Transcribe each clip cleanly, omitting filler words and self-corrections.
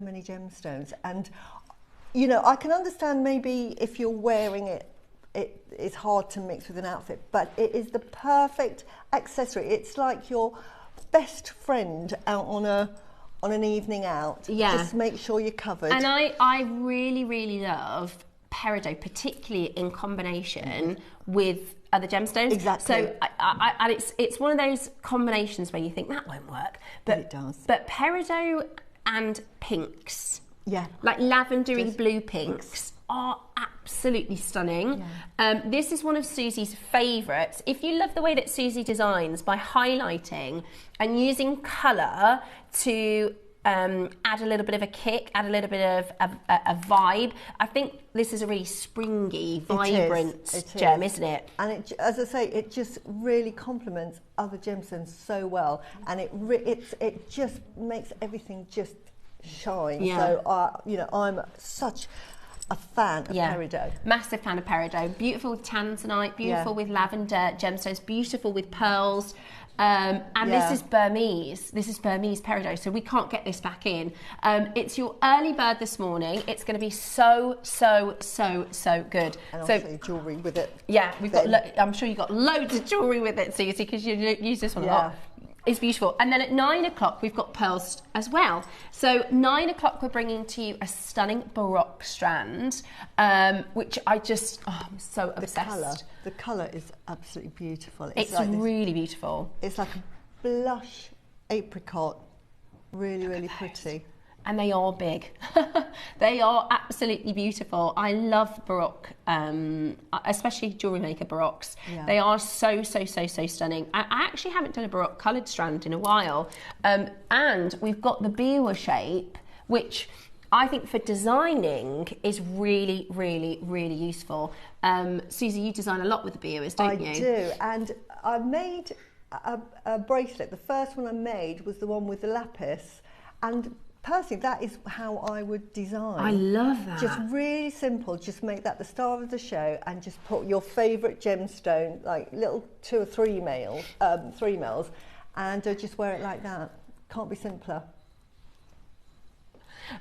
many gemstones, and you know, I can understand maybe if you're wearing it, it is hard to mix with an outfit, but it is the perfect accessory. It's like your best friend out on an evening out. Yeah. Just make sure you're covered. And I really, really love Peridot, particularly in combination with other gemstones. Exactly. So and it's one of those combinations where you think that won't work, but it does. But Peridot and pinks, yeah, like lavendery blue pinks, are absolutely stunning. Yeah. This is one of Susie's favourites. If you love the way that Susie designs by highlighting and using colour to add a little bit of a kick, add a little bit of a vibe, I think this is a really springy, vibrant gem, isn't it? And it, as I say, it just really complements other gemstones so well, and it just makes everything just shine. Yeah. So you know, I'm such a fan of Peridot. Massive fan of Peridot. Beautiful with tanzanite, beautiful with lavender gemstones, beautiful with pearls. And this is Burmese. This is Burmese Peridot, so we can't get this back in. It's your early bird this morning. It's going to be so good. And obviously jewellery with it. Yeah, we've got. I'm sure you've got loads of jewellery with it, Susie, because you use this one a lot. It's beautiful. And then at 9 o'clock, we've got pearls as well. So 9 o'clock, we're bringing to you a stunning Baroque strand, which I'm so obsessed. The colour is absolutely beautiful. It's like really beautiful. It's like a blush apricot, really pretty. And they are big. They are absolutely beautiful. I love Baroque, especially JewelleryMaker Baroques. Yeah. They are so stunning. I actually haven't done a Baroque coloured strand in a while. And we've got the biwa shape, which I think for designing is really useful. Susie, you design a lot with the biwas, don't you? I do, and I made a bracelet. The first one I made was the one with the lapis, and personally, that is how I would design. I love that. Just really simple. Just make that the star of the show, and just put your favourite gemstone, like little 2 or 3 mils, and just wear it like that. Can't be simpler.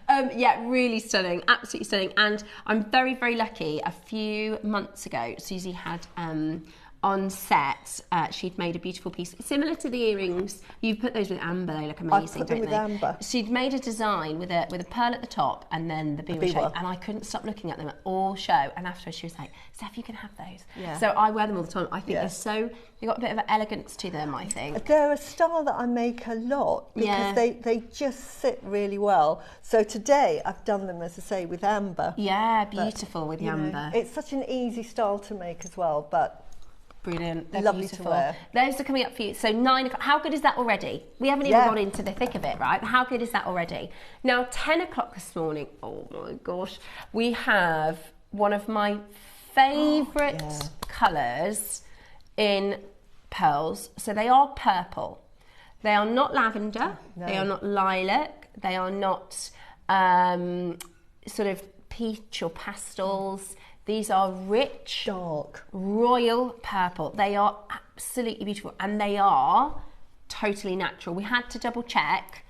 Yeah, really stunning, absolutely stunning. And I'm very lucky. A few months ago, Susie had on set, she'd made a beautiful piece similar to the earrings. You put those with amber; they look amazing, don't they? Amber. She'd made a design with a pearl at the top and then the biwa shape, and I couldn't stop looking at them all show. And afterwards, she was like, "Steph, you can have those." Yeah. So I wear them all the time. I think they've got a bit of an elegance to them. I think they're a style that I make a lot because they just sit really well. So today I've done them, as I say, with amber. Yeah, beautiful with the amber. It's such an easy style to make as well, but. Brilliant. They're lovely beautiful. to wear. Those are coming up for you. So 9 o'clock. How good is that already? We haven't even got into the thick of it, right? But how good is that already? Now, 10 o'clock this morning. Oh my gosh. We have one of my favourite colours in pearls. So they are purple. They are not lavender. No. They are not lilac. They are not sort of peach or pastels. These are rich, dark, royal purple. They are absolutely beautiful, and they are totally natural. We had to double check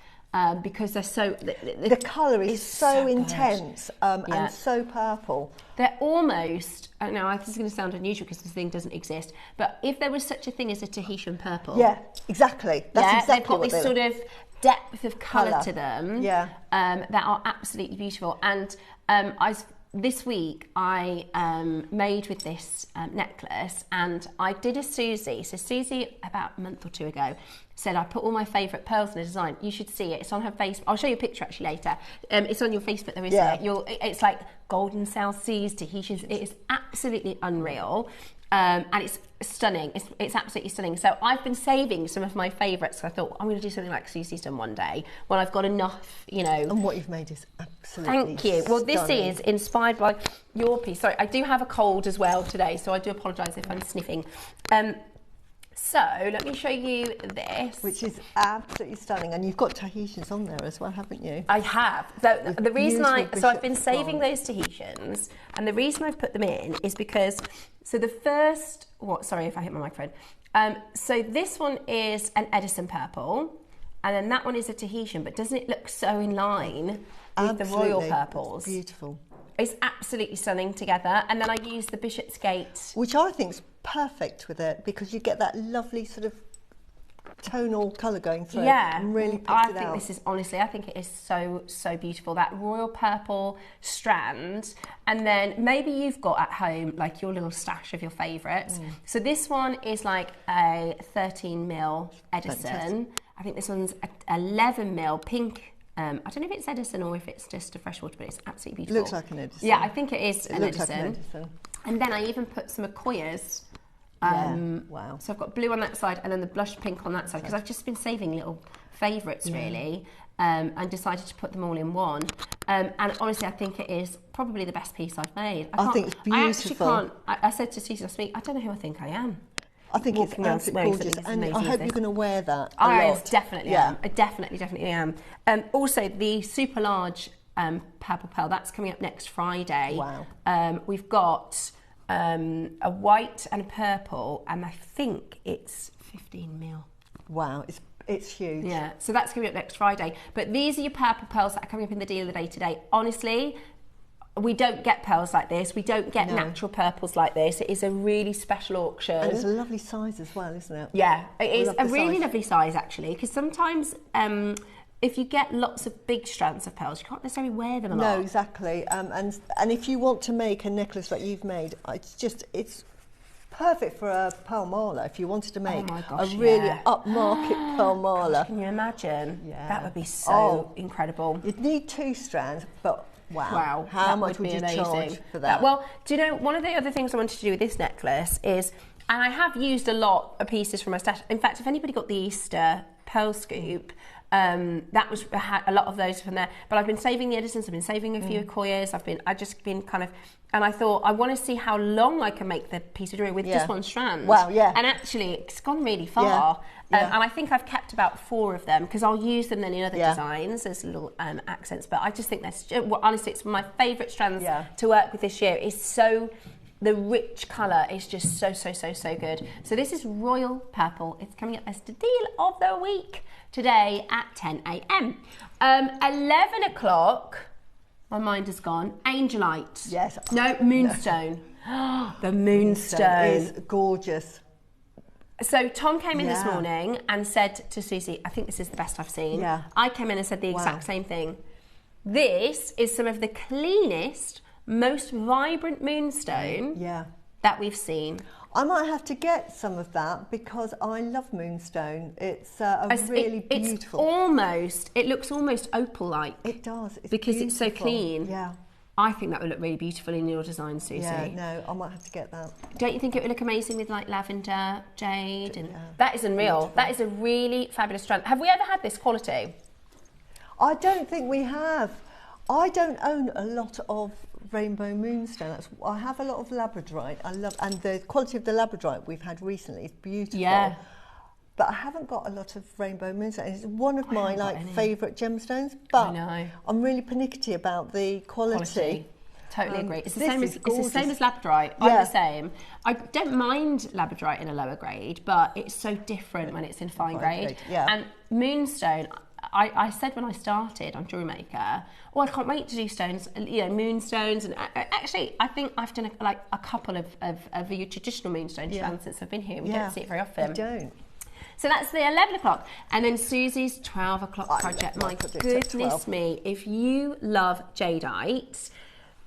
because they're so... The colour is so intense and so purple. They're almost... I know this is going to sound unusual because this thing doesn't exist, but if there was such a thing as a Tahitian purple... Yeah, exactly. That's exactly they've got this sort of depth of colour to them that are absolutely beautiful. And this week I made with this necklace, and I did a Susie. So Susie, about a month or 2 ago, said I put all my favourite pearls in a design. You should see it. It's on her Facebook. I'll show you a picture actually later. It's on your Facebook though, isn't it? It's like golden South Seas, Tahitians. It is absolutely unreal. And it's stunning. It's absolutely stunning. So I've been saving some of my favourites. So I thought I'm going to do something like Susie's done one day when I've got enough, you know. And what you've made is absolutely Thank you. Well, this stunning. is inspired by your piece. Sorry, I do have a cold as well today, so I do apologise if I'm sniffing. So let me show you this, which is absolutely stunning, and you've got Tahitians on there as well, haven't you? I have. So the reason I've been saving those Tahitians, and the reason I've put them in is because the first sorry if I hit my microphone. So this one is an Edison purple, and then that one is a Tahitian. But doesn't it look so in line with the royal purples. It's beautiful. It's absolutely stunning together. And then I use the Bishopsgate, which I think is perfect with it, because you get that lovely sort of tonal colour going through. Yeah, and really picks I it think out. this is, honestly, I think it is so beautiful. That royal purple strand, and then maybe you've got at home like your little stash of your favourites. So this one is like a 13mm Edison. Fantastic. I think this one's a 11mm pink. I don't know if it's Edison or if it's just a freshwater, but it's absolutely beautiful. Looks like an Edison. Yeah, I think it is an looks Edison. like an Edison. And then I even put some Accoyas. Wow. So I've got blue on that side and then the blush pink on that side, because I've just been saving little favourites really, and decided to put them all in one. And honestly, I think it is probably the best piece I've made. I think it's beautiful. I actually can't. I said to Susie last week, I don't know who I think I am. I think it's absolutely gorgeous, and I hope you're going to wear that a lot. Definitely am. I definitely am. Also, the super large purple pearl, that's coming up next Friday. Wow. We've got a white and a purple, and I think it's 15mm. Wow, it's huge. Yeah, so that's coming up next Friday. But these are your purple pearls that are coming up in the deal of the day today. Honestly, we don't get pearls like this. We don't get natural purples like this. It is a really special auction. And it's a lovely size as well, isn't it? Yeah, it is a really lovely size actually, because sometimes if you get lots of big strands of pearls, you can't necessarily wear them a lot. No, exactly. And if you want to make a necklace like you've made, it's perfect for a pearl mala. If you wanted to make a really upmarket pearl mala. Can you imagine? Yeah. That would be so incredible. You'd need 2 strands, but wow. How that much would you amazing. charge for that? Well, do you know, one of the other things I wanted to do with this necklace is, and I have used a lot of pieces from my stash. In fact, if anybody got the Easter pearl scoop, that was, I had a lot of those from there. But I've been saving the Edisons, I've been saving a few Accoyas, I've just been kind of, and I thought I want to see how long I can make the piece of jewellery with just one strand. Wow, yeah. And actually, it's gone really far. And I think I've kept about 4 of them, because I'll use them then in other designs as little accents. But I just think that's, honestly, it's my favourite strands to work with this year. It's so, the rich colour is just so good. So this is Royal Purple. It's coming up as the deal of the week today at 10 a.m. 11 o'clock, my mind has gone, Angelite. Yes. No, Moonstone. No. The Moonstone. It is gorgeous. So Tom came in this morning and said to Susie, I think this is the best I've seen. Yeah. I came in and said the exact same thing. This is some of the cleanest, most vibrant moonstone that we've seen. I might have to get some of that, because I love moonstone. It's really beautiful. It looks almost opal-like. It does. It's because beautiful. it's so clean. Yeah. I think that would look really beautiful in your design, Susie. Yeah, no, I might have to get that. Don't you think it would look amazing with like lavender, jade? And that is unreal. Beautiful. That is a really fabulous strand. Have we ever had this quality? I don't think we have. I don't own a lot of rainbow moonstone. I have a lot of labradorite. And the quality of the labradorite we've had recently is beautiful. Yeah. But I haven't got a lot of rainbow moonstone. It's one of my favourite gemstones. But I'm really pernickety about the quality. Totally agree. It's the same as labradorite. I'm the same. I don't mind labradorite in a lower grade, but it's so different when it's in fine grade. And moonstone, I said when I started on JewelleryMaker, I can't wait to do stones, moonstones. And actually, I think I've done a couple of your traditional moonstone strands since I've been here. We don't see it very often. We don't. So that's the 11 o'clock. And then Susie's 12 o'clock project. My goodness me, if you love Jadeite,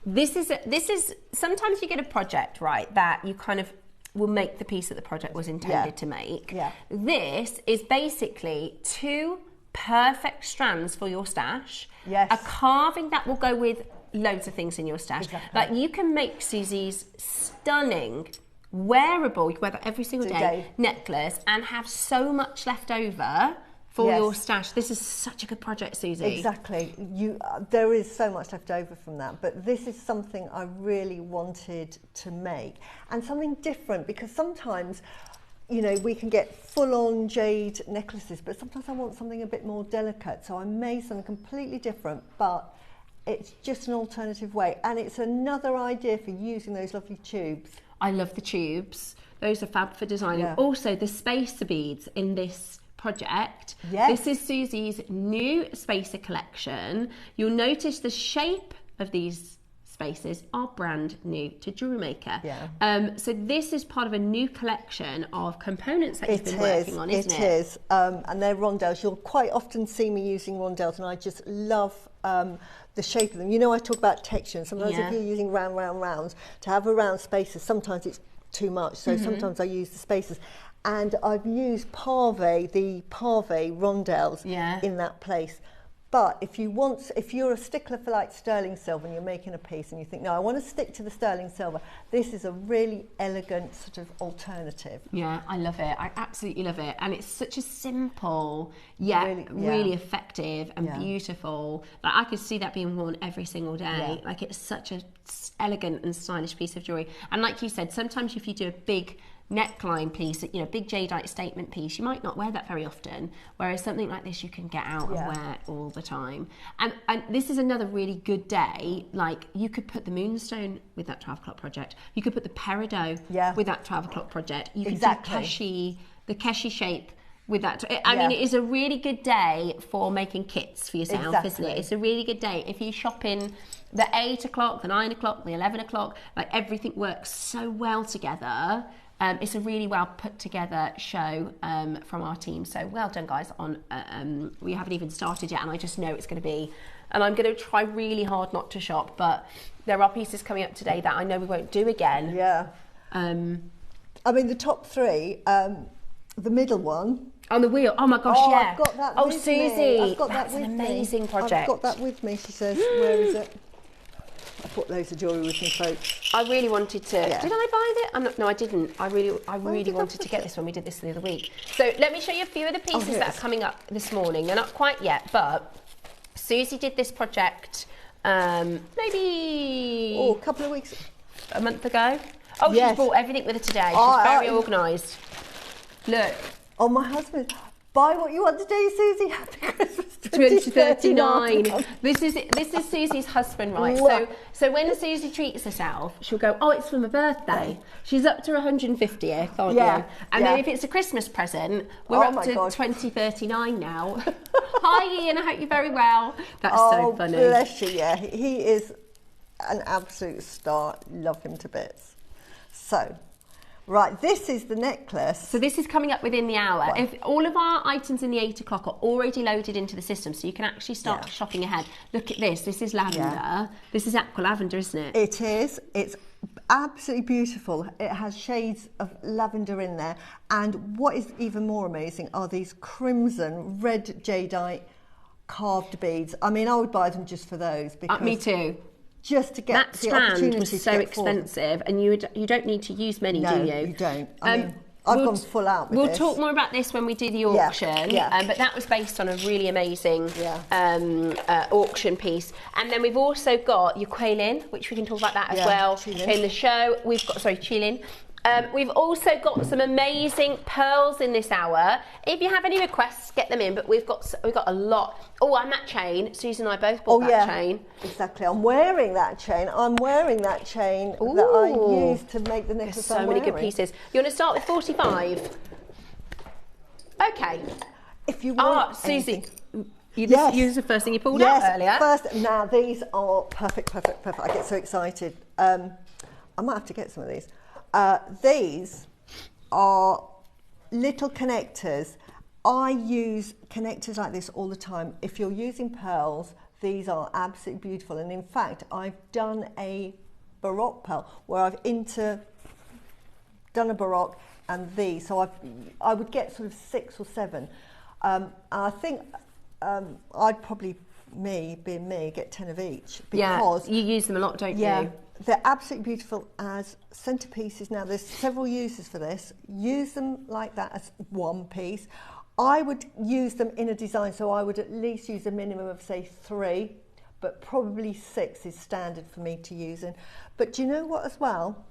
this is sometimes you get a project, right, that you kind of will make the piece that the project was intended to make. Yeah. This is basically 2 perfect strands for your stash. Yes. A carving that will go with loads of things in your stash. Exactly. Like you can make Susie's stunning, wearable, you can wear that every single day, necklace, and have so much left over for your stash. This is such a good project, Susie. Exactly. There is so much left over from that, but this is something I really wanted to make, and something different, because sometimes we can get full-on jade necklaces, but sometimes I want something a bit more delicate. So I made something completely different, but it's just an alternative way. And it's another idea for using those lovely tubes. I love the tubes. Those are fab for designing. Yeah. Also, the spacer beads in this project. Yes. This is Susie's new spacer collection. You'll notice the shape of these spaces are brand new to JewelleryMaker. Yeah. So this is part of a new collection of components that you've been working on, isn't it? It is, and they're rondelles. You'll quite often see me using rondelles, and I just love the shape of them. You know, I talk about texture, and sometimes if you're using rounds, to have a round spaces, sometimes it's too much, so sometimes I use the spacers. And I've used the pave rondelles in that place. But if you're a stickler for like sterling silver and you're making a piece and you think, no, I want to stick to the sterling silver, this is a really elegant sort of alternative. Yeah, I love it. I absolutely love it. And it's such a simple, yet really effective and beautiful. Like, I could see that being worn every single day. Yeah. Like, it's such a elegant and stylish piece of jewellery. And like you said, sometimes if you do a big neckline piece, you know, big jadeite statement piece, you might not wear that very often, whereas something like this you can get out and wear all the time. And this is another really good day. Like, you could put the moonstone with that 12 o'clock project, you could put the peridot with that 12 o'clock project, you could do the keshi shape with that. I mean, it is a really good day for making kits for yourself, isn't it? It's a really good day if you shop in the 8 o'clock, the 9 o'clock, the 11 o'clock, like everything works so well together. It's a really well put together show from our team. So well done, guys. We haven't even started yet, and I just know it's going to be, and I'm going to try really hard not to shop, but there are pieces coming up today that I know we won't do again. Yeah. I mean, the top three, the middle one. On the wheel. Oh my gosh, I've got that with Susie. me. I've got That's that with an amazing project. I've got that with me, she says. Where is it? I bought loads of jewellery with me, folks. I really wanted to. Yeah. Did I buy it? No, I didn't. I really wanted to get this when we did this the other week. So let me show you a few of the pieces that are coming up this morning. They're not quite yet, but Susie did this project maybe a couple of weeks, a month ago. Oh, she's brought everything with her today. She's very organised. Look. Oh, my husband. Buy what you want to do, Susie. Happy Christmas 2039. This is Susie's husband, right? So when Susie treats herself, she'll go, oh, it's for my birthday. She's up to 150th, aren't you? And then if it's a Christmas present, we're up to 2039 now. Hi, Ian. I hope you're very well. That's so funny. Oh, bless you. Yeah, he is an absolute star. Love him to bits. So. Right, this is the necklace. So this is coming up within the hour. Right. If all of our items in the 8 o'clock are already loaded into the system, so you can actually start shopping ahead. Look at this. This is lavender. Yeah. This is aqua lavender, isn't it? It is. It's absolutely beautiful. It has shades of lavender in there. And what is even more amazing are these crimson red jadeite carved beads. I mean, I would buy them just for those. Because me too. Just to get that the opportunity was so expensive, and you don't need to use many, do you? No, you don't. I mean, I've gone full out with this. We'll talk more about this when we do the auction, but that was based on a really amazing auction piece. And then we've also got your Quailin, which we can talk about that as well in the show. We've got, Chilin. We've also got some amazing pearls in this hour. If you have any requests, get them in. But we've got a lot. Oh, and that chain. Susan and I both bought that chain. Exactly. I'm wearing that chain. that I used to make the necklace. There's so many good pieces. You want to start with 45? Okay. If you want. Susie. This is the first thing you pulled out earlier. Now these are perfect. I get so excited. I might have to get some of these. These are little connectors. I use connectors like this all the time. If you're using pearls, these are absolutely beautiful. And in fact, I've done a Baroque pearl where I've done a Baroque and these. So I would get sort of 6 or 7. I think I'd probably, being me, get 10 of each. Because you use them a lot, don't you? They're absolutely beautiful as centerpieces. Now, there's several uses for this. Use them like that as one piece. I would use them in a design, so I would at least use a minimum of, say, 3, but probably 6 is standard for me to use in. But do you know what as well?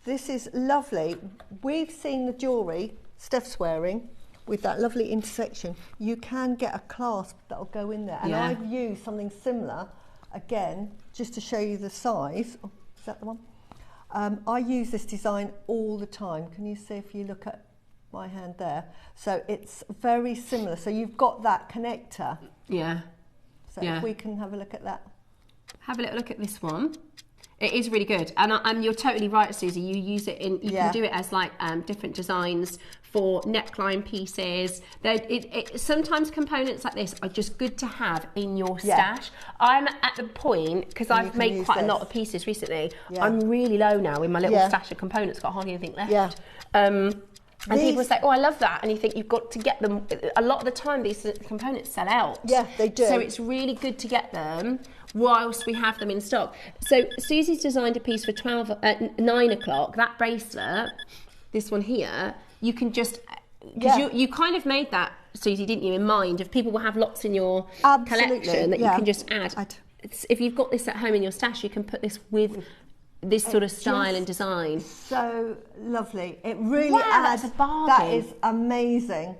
This is lovely. We've seen the jewellery Steph's wearing with that lovely intersection. You can get a clasp that'll go in there. And I've used something similar, again, just to show you the size. Oh, is that the one? I use this design all the time. Can you see if you look at my hand there. So it's very similar. So you've got that connector. Yeah. So if we can have a look at that. Have a little look at this one. It is really good, and you're totally right, Susie. You use it in. You can do it as like different designs for neckline pieces. Sometimes components like this are just good to have in your stash. I'm at the point, because I've made quite a lot of pieces recently. I'm really low now in my little stash of components. Got hardly anything left. And people say, "Oh, I love that," and you think you've got to get them. A lot of the time, these components sell out. Yeah, they do. So it's really good to get them whilst we have them in stock. So Susie's designed a piece for 9 o'clock. That bracelet, this one here, you can just, because you kind of made that, Susie, didn't you, in mind of people will have lots in your collection that you can just add. If you've got this at home in your stash, you can put this with this sort of style and design. So lovely. It really adds. That's a bargain. That is amazing.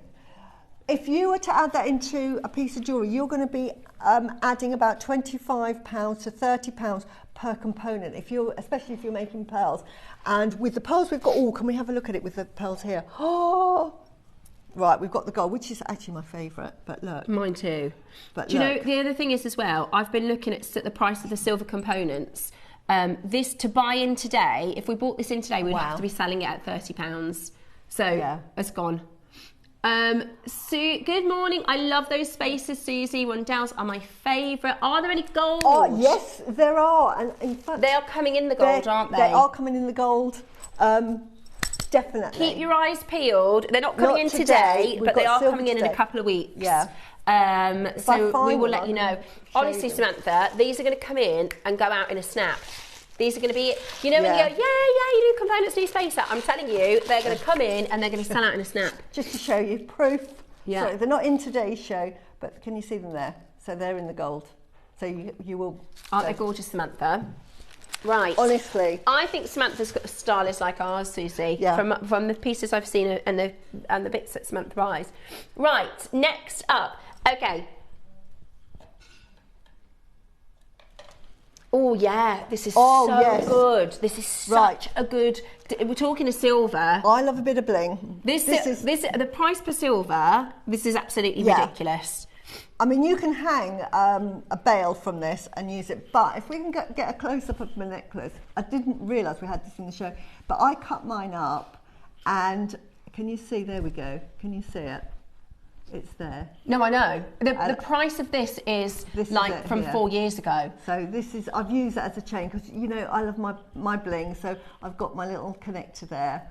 If you were to add that into a piece of jewellery, you're going to be adding about £25 to £30 per component, especially if you're making pearls. And with the pearls we've got, can we have a look at it with the pearls here? Oh, right, we've got the gold, which is actually my favourite, but look. Mine too. But do you know, the other thing is as well, I've been looking at the price of the silver components. This, to buy in today, if we bought this in today, we'd have to be selling it at £30. So it's gone. Good morning. I love those spaces, Susie. Rondelles are my favourite. Are there any gold? Oh, yes, there are. And in fact, they are coming in the gold, aren't they? They are coming in the gold. Definitely. Keep your eyes peeled. They're not coming in today, but they are coming in a couple of weeks. Yeah. So we will let you know. Honestly, Samantha, these are going to come in and go out in a snap. These are going to be, you know, when you go, you do components, do spacer. I'm telling you, they're going to come in and they're going to sell out in a snap. Just to show you proof. Yeah. So they're not in today's show, but can you see them there? So they're in the gold. So you will. Aren't they gorgeous, Samantha? Right. Honestly, I think Samantha's style is like ours, Susie. Yeah. From the pieces I've seen and the bits that Samantha buys. Right. Next up. Okay. Oh yeah, this is so good. This is such a good. We're talking a silver. I love a bit of bling. This is the price per silver. This is absolutely ridiculous. I mean, you can hang a bail from this and use it, but if we can get a close-up of my necklace, I didn't realise we had this in the show, but I cut mine up, and can you see? There we go. Can you see it? It's there. No, I know. The price of this is like from 4 years ago. So this is, I've used it as a chain because, you know, I love my bling. So I've got my little connector there,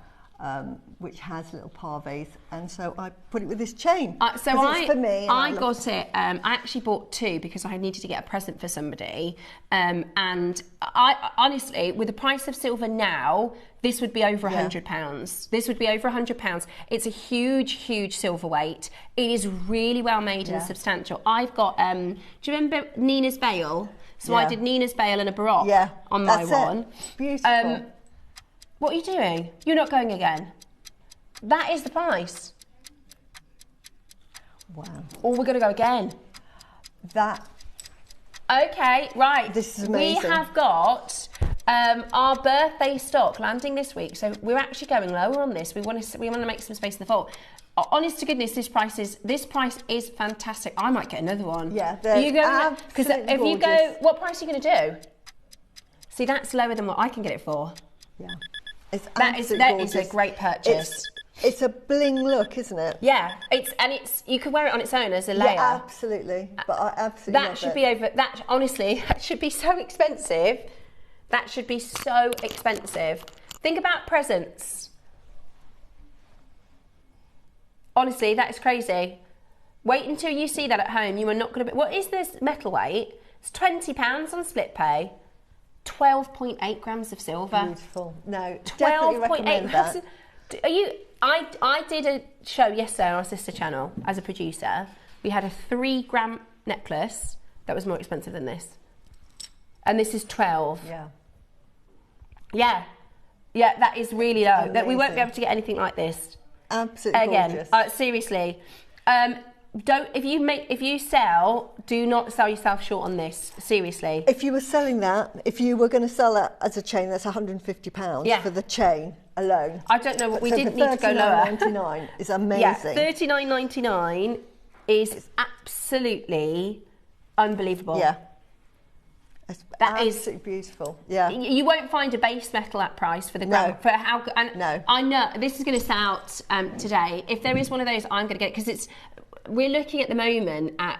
which has little pavés. And so I put it with this chain. It's for me. I got it. I actually bought 2 because I needed to get a present for somebody. And I honestly, with the price of silver now, this would be over £100. This would be over £100. It's a huge, huge silver weight. It is really well made and substantial. I've got, do you remember Nina's Veil? So I did Nina's Veil and a Baroque on my one. Beautiful. What are you doing? You're not going again. That is the price. Wow. Or we're going to go again. Okay, right. This is amazing. We have got our birthday stock landing this week, so we're actually going lower on this. We want to make some space in the vault. Honest to goodness, this price is fantastic. I might get another one. Yeah, because if you go, what price are you going to do? See, that's lower than what I can get it for. Yeah, that is a great purchase. It's a bling look, isn't it? Yeah, you could wear it on its own as a layer. Yeah, absolutely. But I absolutely that should be over. That honestly, that should be so expensive. That should be so expensive. Think about presents. Honestly, that is crazy. Wait until you see that at home. You are not going to be. What is this metal weight? It's £20 on split pay. 12.8 grams of silver. Beautiful. No, 12.8. That. Are you? I did a show yesterday on our sister channel as a producer. We had a 3-gram necklace that was more expensive than this, and this is 12. Yeah. That is really low. That we won't be able to get anything like this. Absolutely again. Gorgeous. Seriously. if you sell, do not sell yourself short on this. Seriously. If you were selling that, if you were going to sell that as a chain, that's £150 for the chain alone. I don't know what we didn't need to go lower. $39.99 is amazing. Yeah, $39.99 is absolutely unbelievable. Yeah. That is absolutely beautiful. Yeah. You won't find a base metal at price for the gram. For how? And no. I know this is going to sell out today. If there is one of those, I'm going to get it because we're looking at the moment at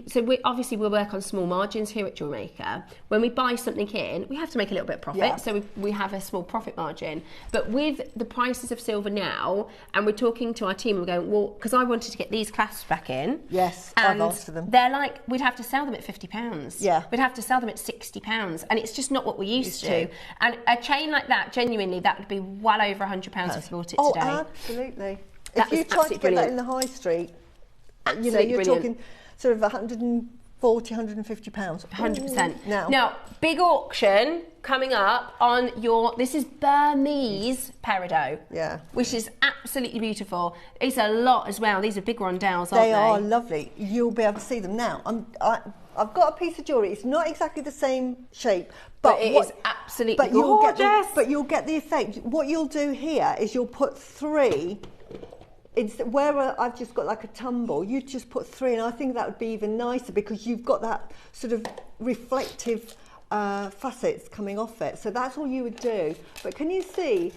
so we'll work on small margins here at JewelleryMaker. When we buy something in, we have to make a little bit of profit, so we have a small profit margin. But with the prices of silver now, and we're talking to our team, and we're going, well, because I wanted to get these clasps back in. Yes, and I've asked for them. They're like, we'd have to sell them at £50. Yeah, we'd have to sell them at £60, and it's just not what we're used to. And a chain like that, genuinely, that would be well over £100 if you bought it today. Oh, absolutely. That if you tried to get that in the high street. You're talking sort of £140, £150. 100%. Now, big auction coming up on this is Burmese Peridot. Yeah. Which is absolutely beautiful. It's a lot as well. These are big rondelles, aren't they? They are lovely. You'll be able to see them now. I've got a piece of jewellery. It's not exactly the same shape, but it is absolutely gorgeous. But you'll get the effect. What you'll do here is you'll put 3. Where I've just got like a tumble, you just put 3, and I think that would be even nicer because you've got that sort of reflective facets coming off it. So that's all you would do. But can you see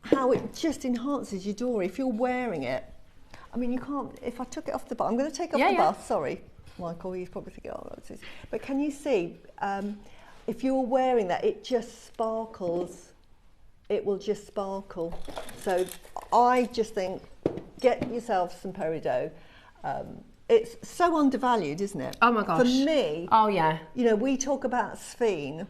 how it just enhances your jewellery if you're wearing it? I mean, you can't. If I took it off the bust, I'm going to take off the bust. Sorry, Michael, you're probably thinking, oh, what's this? But can you see if you're wearing that, it just sparkles. It will just sparkle. So I just think, get yourself some Peridot. It's so undervalued, isn't it? Oh my gosh. For me, we talk about sphene,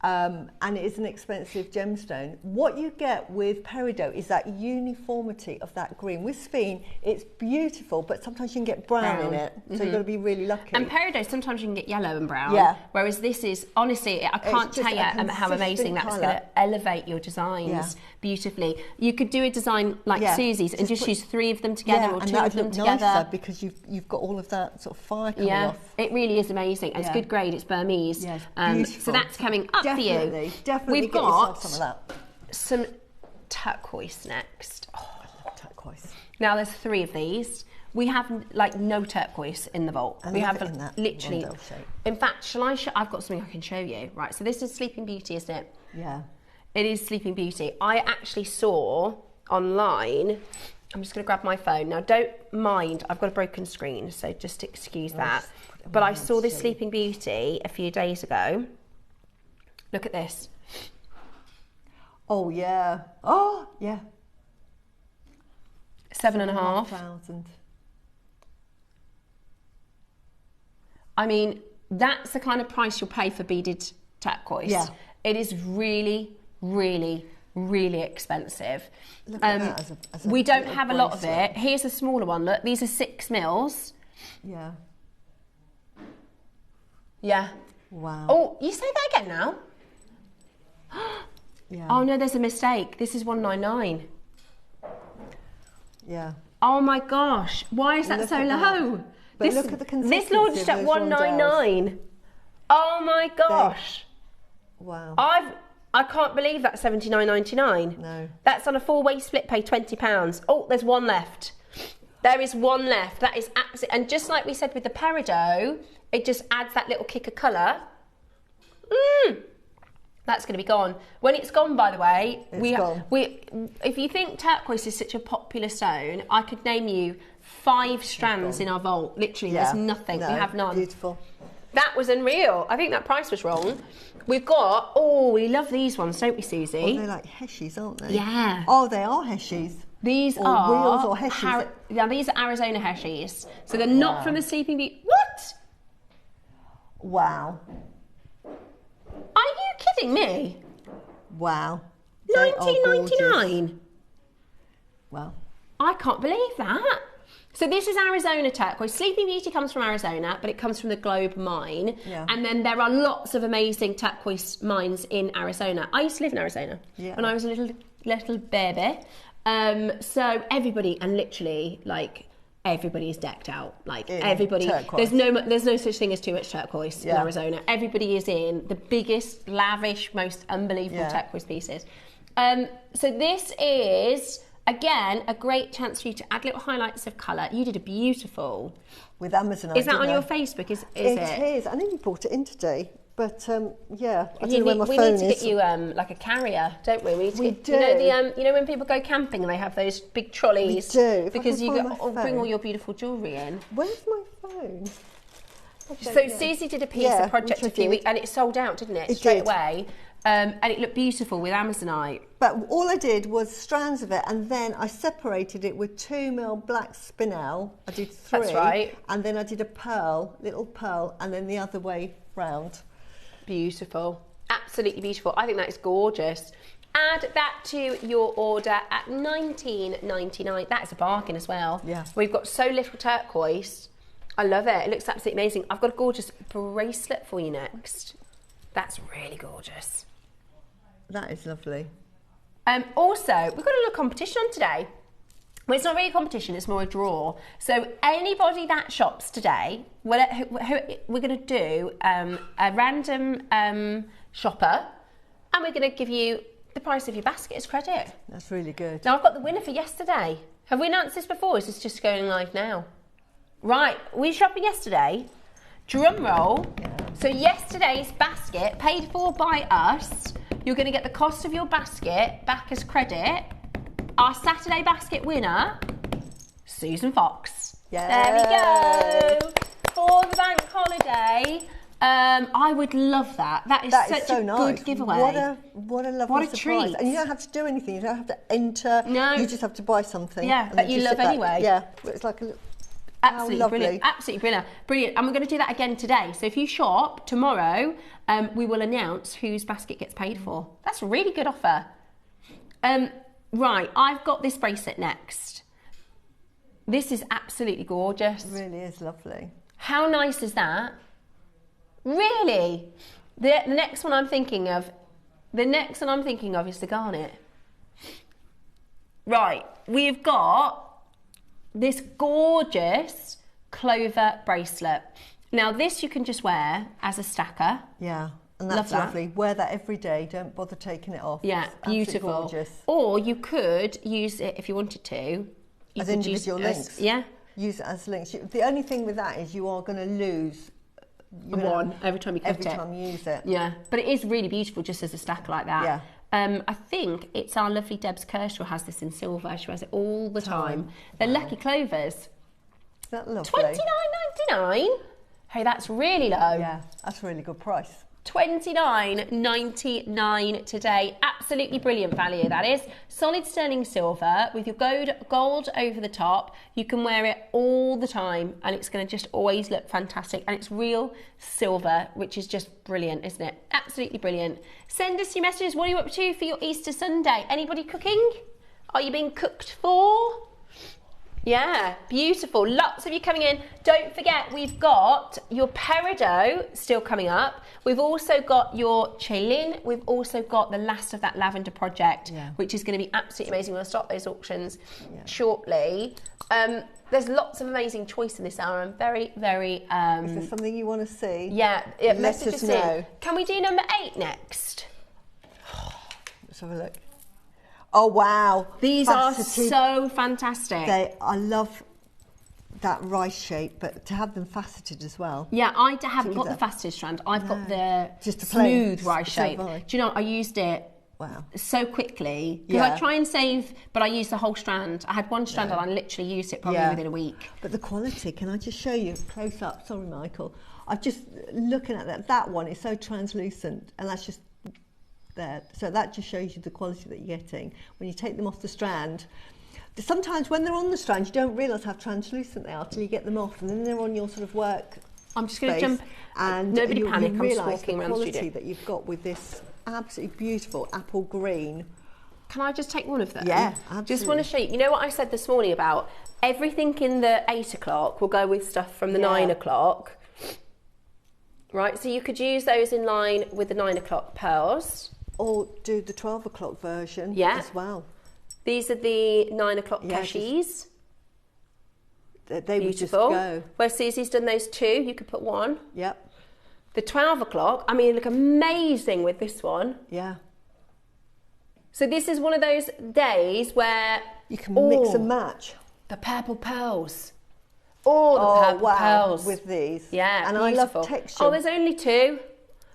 and it is an expensive gemstone. What you get with Peridot is that uniformity of that green. With sphene, it's beautiful, but sometimes you can get brown in it, so you've got to be really lucky. And Peridot, sometimes you can get yellow and brown, whereas this is, honestly, I can't tell you how amazing that's going to elevate your designs beautifully. You could do a design like Susie's and just use 3 of them together or 2 of them together. Nicer because you've got all of that sort of fire coming off. It really is amazing. And it's good grade, it's Burmese. So that's coming up. Definitely We've get got some of that. Some turquoise next. Oh, I love turquoise. Now there's 3 of these. We have like no turquoise in the vault. We have literally. In fact, shall I show? I've got something I can show you. Right. So this is Sleeping Beauty, isn't it? Yeah. It is Sleeping Beauty. I actually saw online. I'm just going to grab my phone now. Don't mind. I've got a broken screen, so just excuse that. But I saw this Sleeping Beauty a few days ago. Look at this. Oh yeah. Oh yeah. 7,500. I mean, that's the kind of price you'll pay for beaded turquoise. Yeah. It is really, really, really expensive. Look at that as a we don't have a lot of it. Here's a smaller one. Look, these are 6 mils. Yeah. Yeah. Wow. Oh, you say that again now? Yeah. Oh no, there's a mistake. This is 199. Yeah. Oh my gosh, why is that so low? But look at the consistency. This launched at 199. Oh my gosh. Wow. I can't believe that's $79.99. No. That's on a 4-way split, pay £20. Oh, there's 1 left. There is 1 left. That is absolutely, and just like we said with the Peridot, it just adds that little kick of colour. That's going to be gone. When it's gone, by the way, if you think turquoise is such a popular stone, I could name you 5 strands in our vault. Literally, there's nothing. We have none. Beautiful. That was unreal. I think that price was wrong. We've got, we love these ones, don't we, Susie? Oh, they're like heshies, aren't they? Yeah. Oh, they are heshies. These are wheels or heshies. These are Arizona heshies. So they're not from the Sleeping Beauty. What? Wow. Are you kidding me? Wow. $19.99. Wow. I can't believe that. So this is Arizona turquoise. Sleeping Beauty comes from Arizona, but it comes from the Globe mine. Yeah. And then there are lots of amazing turquoise mines in Arizona. I used to live in Arizona when I was a little baby. So everybody, and literally, like, everybody is decked out. Like everybody, turquoise. there's no such thing as too much turquoise in Arizona. Everybody is in the biggest, lavish, most unbelievable turquoise pieces. So this is, again, a great chance for you to add little highlights of colour. You did a beautiful. With Amazonite. Is that on your Facebook? Is it? It is. I nearly bought it in today. But yeah, I don't know where my phone is. We need to get you like a carrier, don't we? We do. You know when people go camping and they have those big trolleys. We do. Because you bring all your beautiful jewellery in. Where's my phone? So Susie did a piece, a project a few weeks, and it sold out, didn't it? Straight away. And it looked beautiful with Amazonite. But all I did was strands of it, and then I separated it with 2mm black spinel. I did 3. That's right. And then I did a pearl, little pearl, and then the other way round. Beautiful. Absolutely beautiful. I think that is gorgeous. Add that to your order at $19.99. That is a bargain as well. Yeah. We've got so little turquoise. I love it. It looks absolutely amazing. I've got a gorgeous bracelet for you next. That's really gorgeous. That is lovely. Also, we've got a little competition on today. Well, it's not really a competition, it's more a draw. So anybody that shops today, we're going to do a random shopper, and we're going to give you the price of your basket as credit. That's really good. Now, I've got the winner for yesterday. Have we announced this before? Is this just going live now? Right, were you shopping yesterday? Drum roll. Yeah. So yesterday's basket, paid for by us, you're going to get the cost of your basket back as credit. Our Saturday basket winner, Susan Fox. Yay. There we go. For the bank holiday. I would love that. That is such a nice. Good giveaway. What a lovely surprise. Treat. And you don't have to do anything. You don't have to enter. No. You just have to buy something. Yeah, that you love anyway. Yeah, it's like a little... Absolutely brilliant. Absolutely brilliant. And we're going to do that again today. So if you shop tomorrow, we will announce whose basket gets paid for. That's a really good offer. Right, I've got this bracelet next. This is absolutely gorgeous. It really is lovely. How nice is that? Really? The next one I'm thinking of, is the garnet. Right, we've got this gorgeous Clover bracelet. Now this you can just wear as a stacker. Yeah. And that's lovely. Wear that every day. Don't bother taking it off. Yeah, it's beautiful. Gorgeous. Or you could use it if you wanted to. As individual links. Yeah. Use it as links. The only thing with that is you are going to lose one every time you cut it. Every time you use it. Yeah, but it is really beautiful just as a stacker like that. Yeah. I think it's our lovely Debs Kershaw has this in silver. She wears it all the time. They're lucky Clovers. Is that lovely? $29.99. Hey, that's really low. Yeah, that's a really good price. $29.99 today. Absolutely brilliant value, that is. Solid sterling silver with your gold over the top. You can wear it all the time and it's going to just always look fantastic. And it's real silver, which is just brilliant, isn't it? Absolutely brilliant. Send us your messages. What are you up to for your Easter Sunday? Anybody cooking? Are you being cooked for? Yeah, beautiful. Lots of you coming in. Don't forget, we've got your Peridot still coming up. We've also got your Chelin. We've also got the last of that Lavender project, which is going to be absolutely amazing. We'll start those auctions shortly. There's lots of amazing choice in this hour. I'm very, very... Is there something you want to see? Yeah, let us know. Can we do number 8 next? Let's have a look. Oh wow! These faceted. Are so fantastic. I love that rice shape, but to have them faceted as well. Yeah, I haven't got the faceted strand. I've got the just a smooth rice shape. Do you know? I used it so quickly because I try and save, but I use the whole strand. I had one strand and I literally used it probably within a week. But the quality, can I just show you close up? Sorry, Michael. I'm just looking at that. That one is so translucent, and that's just. There. So that just shows you the quality that you're getting when you take them off the strand. Sometimes when they're on the strand you don't realise how translucent they are till you get them off, and then they're on your sort of work. I'm just going to jump and nobody panic, I'm just walking around the studio. The quality that you've got with this absolutely beautiful apple green. Can I just take one of them? Yeah, absolutely. Just want to show you, you know what I said this morning about everything in the 8 o'clock will go with stuff from the 9 o'clock. Right, so you could use those in line with the 9 o'clock pearls. Or do the 12 o'clock version as well. These are the 9 o'clock cashies. they would just Beautiful. go. Where Susie's done those 2, you could put 1. Yep. The 12 o'clock, I mean, look amazing with this one. Yeah. So this is one of those days where you can mix and match. The purple pearls. Oh, the purple pearls. With these. Yeah, and beautiful. I love texture. Oh, there's only 2.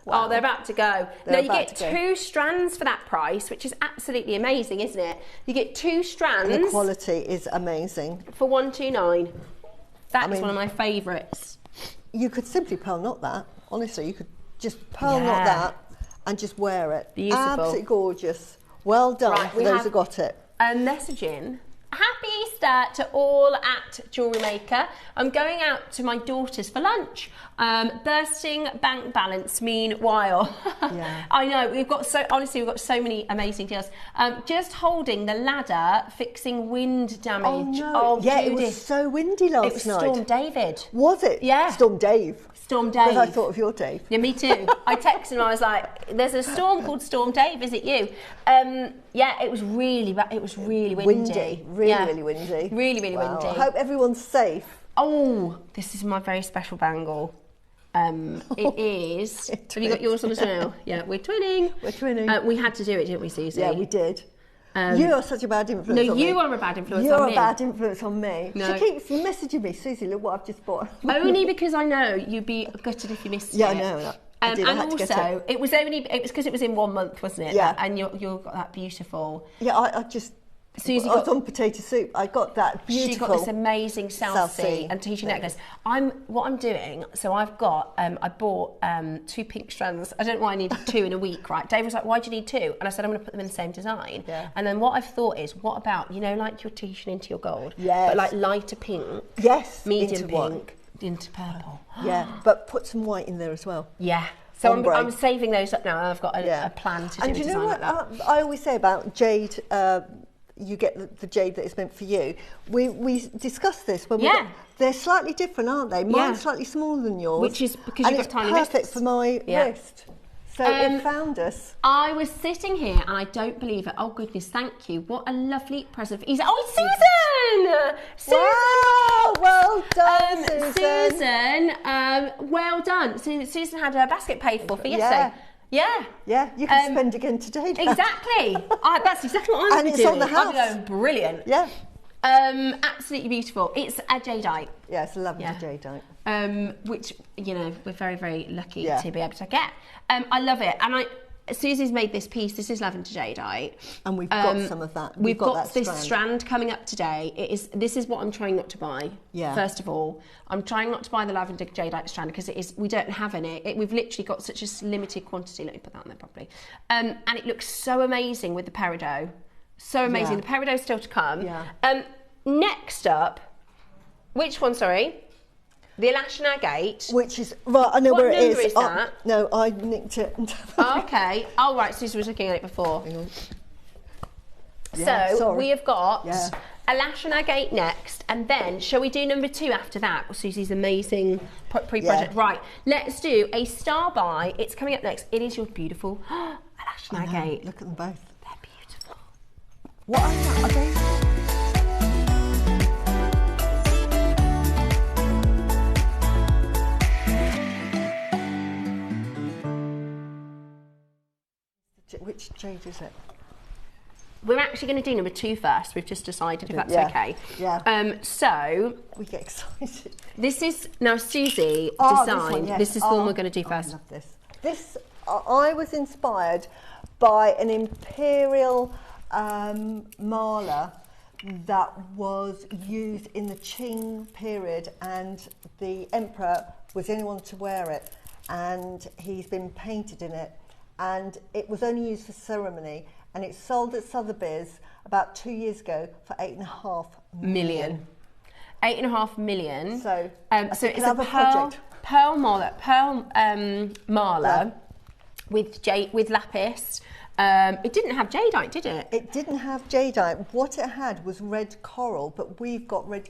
Wow. Oh, they're about to go. They're now, you about get to go. 2 strands for that price, which is absolutely amazing, isn't it? You get 2 strands. And the quality is amazing. For $129. That is mean, one of my favourites. You could simply pearl knot that. Honestly, you could just pearl knot that and just wear it. Beautiful. Absolutely gorgeous. Well done for those who got it. A messaging. Happy Easter to all at JewelleryMaker. I'm going out to my daughters for lunch. Bursting bank balance meanwhile. Yeah. I know, we've got so many amazing deals. Just holding the ladder, fixing wind damage. Oh no, oh, yeah, Judith. it was so windy last night. It was Storm David. Was it? Yeah. Storm Dave. Storm Dave. Because I thought of your Dave. Yeah, me too. I texted him, I was like, there's a storm called Storm Dave, is it you? Yeah, it was really windy. Really windy. Really windy. I hope everyone's safe. Oh, this is my very special bangle. It is. Have you got yours on as well? Yeah, we're twinning. We're twinning. We had to do it, didn't we, Susie? Yeah, we did. You are such a bad influence on me. No, you are a bad influence You're on me. a bad influence on me. No. She keeps messaging me, Susie, look what I've just bought. Only because I know you'd be gutted if you missed it. Yeah, I know. I did. I had to get it. It was because it was in 1 month, wasn't it? Yeah. And you got that beautiful. Yeah, I Susie was on potato soup. I got that beautiful. She got this amazing Southsea and Tahitian necklace. What I'm doing, so I've got, I bought 2 pink strands. I don't know why I needed 2 in a week, right? Dave was like, why do you need 2? And I said, I'm going to put them in the same design. Yeah. And then what I've thought is, what about, like your Tahitian into your gold? Yes. But like lighter pink. Yes. Medium into pink. Into purple. Yeah, but put some white in there as well. Yeah. So I'm saving those up now. I've got a plan to do and a design like that. I always say about jade, you get the jade that is meant for you. We discussed this when they're slightly different, aren't they? Mine's slightly smaller than yours. Which is because you've got tiny wrists. And it's perfect for my wrist. So it found us. I was sitting here and I don't believe it. Oh goodness, thank you. What a lovely present. It's Susan! Wow, well done, Susan. Susan, well done. Susan had her basket paid for yesterday. Yeah. Yeah, you can spend again today. Now. Exactly. That's exactly what I'm and doing. it's on the house. I'm going, brilliant. Yeah. Absolutely beautiful. It's a Jadeite. Yeah, it's a Lavender Jadeite. Which, we're very, very lucky to be able to get. I love it. And Susie's made this piece. This is Lavender Jadeite. And we've got some of that. We've got that this strand coming up today. This is what I'm trying not to buy. Yeah. First of all, I'm trying not to buy the Lavender Jadeite strand because we don't have any. We've literally got such a limited quantity. Let me put that on there properly. And it looks so amazing with the Peridot. So amazing. The Peridot's still to come. Yeah. Next up, which one, sorry? The Alashan agate. Which is, right, I know where it is. What number is that? No, I nicked it. Okay. Oh, right, Susan was looking at it before. Hang on. So we have got Alashan agate next, and then shall we do number 2 after that? Susie's amazing pre-project. Right, let's do a star buy. It's coming up next. It is your beautiful Alashan agate. Look at them both. They're beautiful. What are they? Which jade is it? We're actually going to do number 2 first. We've just decided if that's okay. Yeah. So we get excited. This is now Susie designed. This is the one we're going to do first. I love this. This I was inspired by an Imperial mala that was used in the Qing period, and the emperor was the only one to wear it, and he's been painted in it. And it was only used for ceremony, and it sold at Sotheby's about 2 years ago for $8.5 million. 8.5 million. So it's a pearl mala with lapis. It didn't have jadeite, did it? It didn't have jadeite. What it had was red coral, but we've got red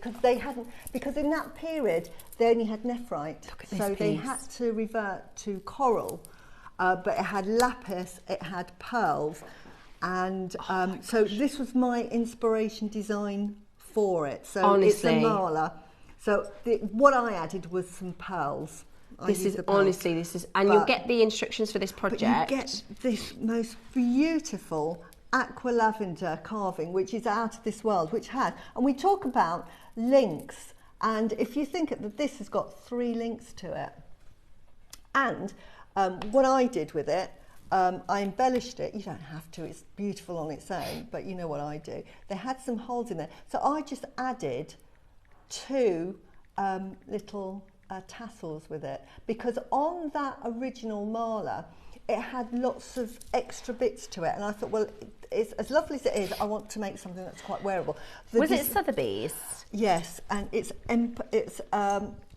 because in that period they only had nephrite, so they had to revert to coral. But it had lapis, it had pearls, and so this was my inspiration design for it. So honestly, it's a mala. So what I added was some pearls. This is honestly, and you'll get the instructions for this project. But you get this most beautiful aqua lavender carving, which is out of this world, and we talk about links, and if you think that this has got 3 links to it, and what I did with it, I embellished it. You don't have to, it's beautiful on its own, but you know what I do. They had some holes in there, so I just added 2 little tassels with it, because on that original mala it had lots of extra bits to it, and I thought, well, it's as lovely as it is, I want to make something that's quite wearable. Was it Sotheby's? Yes, and it's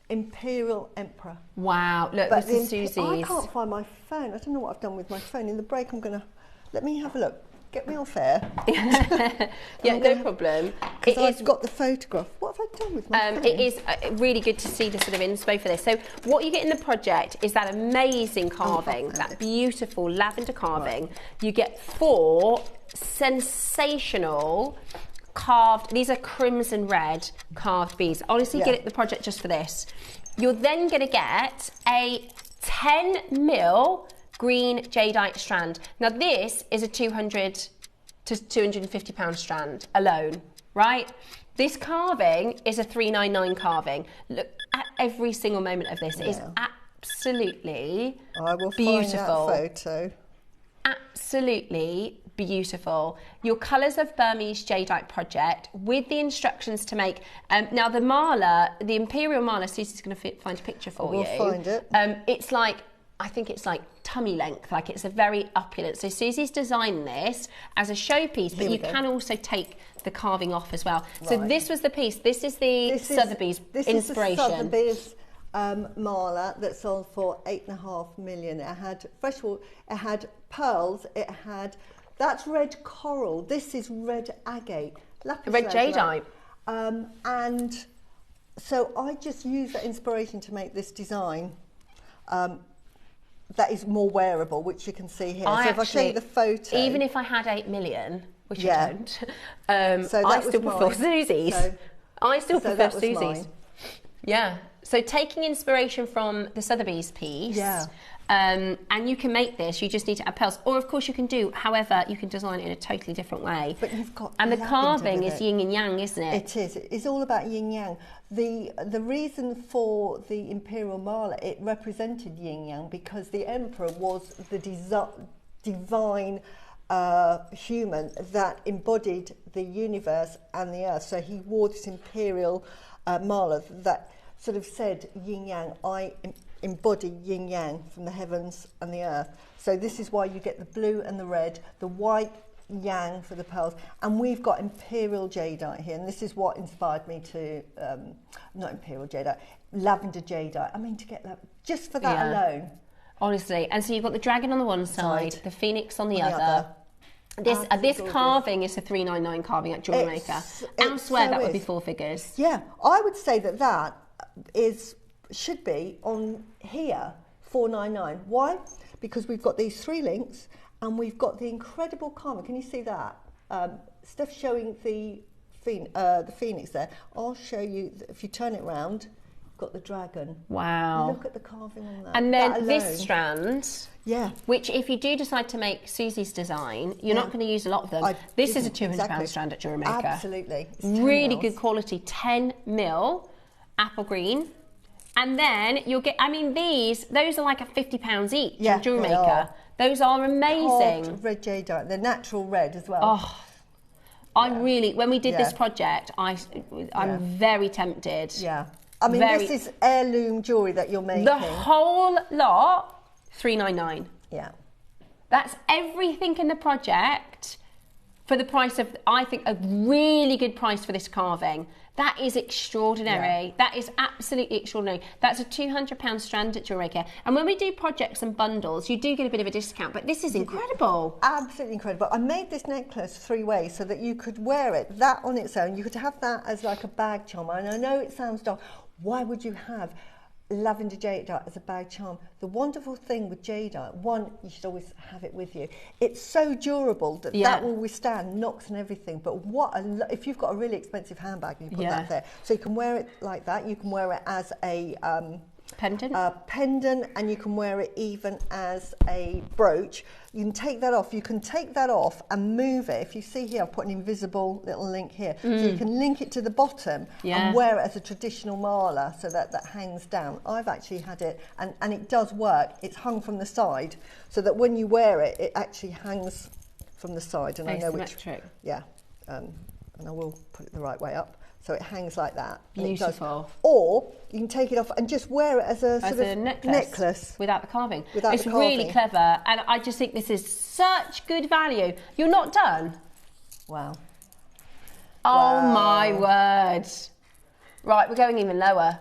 Imperial Emperor. Wow, look, this is Susie's. I can't find my phone. I don't know what I've done with my phone. In the break I'm going to, let me have a look. Get me off air. Yeah, no problem. Because I've got the photograph. What have I done with my phone? It is really good to see the sort of inspo for this. So what you get in the project is that amazing carving, that beautiful lavender carving. Right. You get 4 sensational carved, these are crimson red carved beads. Honestly, get it the project just for this. You're then going to get a 10 mil green jadeite strand. Now this is a 200 to 250 pound strand alone, right? This carving is a 399 carving. Look at every single moment of this. It is absolutely beautiful. Find that photo. Absolutely beautiful. Your colours of Burmese jadeite project with the instructions to make. Now the mala, the Imperial mala, Susie's going to find a picture for you. We'll find it. It's like, I think it's like tummy length, like it's a very opulent. So Susie's designed this as a showpiece, but you can also take the carving off as well. Right. So this was the piece. This is the Sotheby's inspiration. This is the Sotheby's mala that sold for 8.5 million. It had it had pearls. It had, that's red coral. This is red agate. Red jadeite. And so I just used that inspiration to make this design. That is more wearable, which you can see here. So if I show you the photo, even if I had 8 million, which I don't, so I still prefer Susie's. I still prefer Susie's. Yeah. So taking inspiration from the Sotheby's piece, and you can make this. You just need to add pearls, or of course you can do. However, you can design it in a totally different way. But you've got the carving is yin and yang, isn't it? It is. It's all about yin yang. The reason for the Imperial mala, it represented yin yang because the emperor was the divine human that embodied the universe and the earth. So he wore this Imperial mala that sort of said yin yang. I embody yin yang from the heavens and the earth. So this is why you get the blue and the red, the white yang for the pearls, and we've got Imperial jadeite here, and this is what inspired me to not Imperial jadeite, lavender jadeite. I mean, to get that just for that alone, honestly. And so you've got the dragon on the one side, the phoenix on the other. This carving is a 399 carving at JewelleryMaker. Elsewhere that would be 4 figures. Yeah, I would say that should be on here 499. Why? Because we've got these 3 links. And we've got the incredible carving. Can you see that? Steph's showing the phoenix there. I'll show you, if you turn it round, you've got the dragon. Wow. Look at the carving on that. And then this strand, yeah, which if you do decide to make Susie's design, you're not going to use a lot of them. This is a £200 strand at JewelleryMaker. Absolutely. Really good quality, 10 mil, apple green. And then you'll get, I mean, those are like a £50 each at JewelleryMaker. Those are amazing. Carved red jadeite, the natural red as well. Oh, I really, when we did this project, I'm very tempted. Yeah. I mean, this is heirloom jewellery that you're making. The whole lot, $399. Yeah. That's everything in the project for the price of, I think, a really good price for this carving. That is extraordinary. Yeah. That is absolutely extraordinary. That's a £200 strand at JewelleryMaker. And when we do projects and bundles, you do get a bit of a discount, but this is incredible. Absolutely incredible. I made this necklace 3 ways so that you could wear it, that on its own. You could have that as like a bag charm. And I know it sounds dark. Why would you have lavender jadeite as a bag charm. The wonderful thing with jadeite, one, you should always have it with you. It's so durable that that will withstand knocks and everything. But if you've got a really expensive handbag and you put that there, so you can wear it like that. You can wear it as a pendant, and you can wear it even as a brooch. You can take that off. You can take that off and move it. If you see here, I've put an invisible little link here. So you can link it to the bottom and wear it as a traditional mala so that hangs down. I've actually had it, and it does work. It's hung from the side so that when you wear it, it actually hangs from the side. And I know which. And I will put it the right way up. So it hangs like that. Beautiful. Or you can take it off and just wear it as a sort of necklace. Without the carving. It's really clever. And I just think this is such good value. You're not done? Wow. Oh my word. Right, we're going even lower.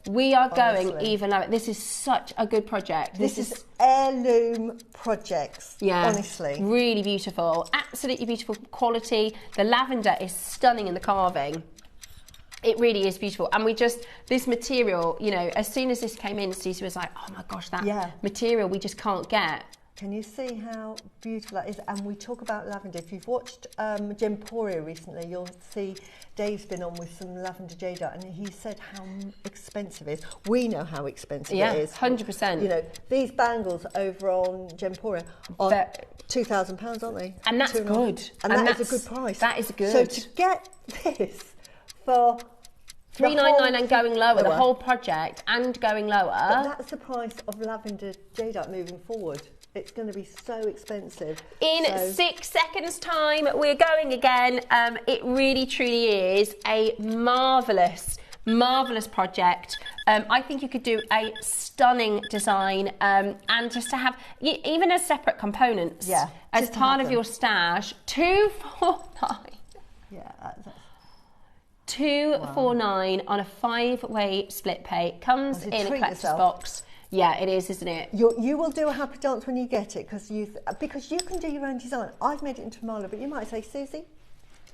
We are going even lower. This is such a good project. This is heirloom projects, honestly. Really beautiful. Absolutely beautiful quality. The lavender is stunning in the carving. It really is beautiful. And this material, you know, as soon as this came in, Stacey was like, oh my gosh, that material we just can't get. Can you see how beautiful that is? And we talk about lavender. If you've watched Gemstones recently, you'll see Dave's been on with some lavender jadeite, and he said how expensive it is. We know how expensive it is. 100%. You know, these bangles over on Gemstones are £2,000, aren't they? And that's good. And that is a good price. That is good. So to get this for $399 and going lower, the whole project and going lower. But that's the price of lavender jadeite moving forward. It's going to be so expensive. In 6 seconds' time, we're going again. It really, truly is a marvellous, marvellous project. I think you could do a stunning design and just to have, even as separate components, as part of your stash, $249. Yeah, $249 on a 5-way split pay. Comes in a collector's box. Yeah, it is, isn't it? You will do a happy dance when you get it because you can do your own design. I've made it into a mala, but you might say, Susie,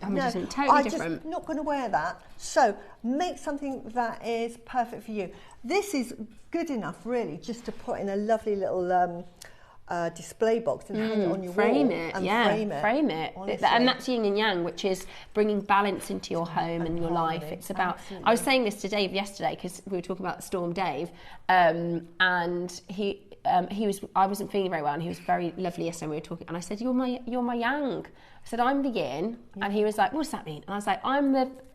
I'm just totally different. I'm just not going to wear that. So make something that is perfect for you. This is good enough, really, just to put in a lovely little display box and hang it on your wall. Frame it. Honestly. And that's yin and yang, which is bringing balance into your home and your life. It's about. Absolutely. I was saying this to Dave yesterday because we were talking about the storm, Dave, and he was. I wasn't feeling very well, and he was very lovely yesterday. We were talking, and I said, "You're my yang." I said, "I'm the yin," and he was like, "What does that mean?" And I was like,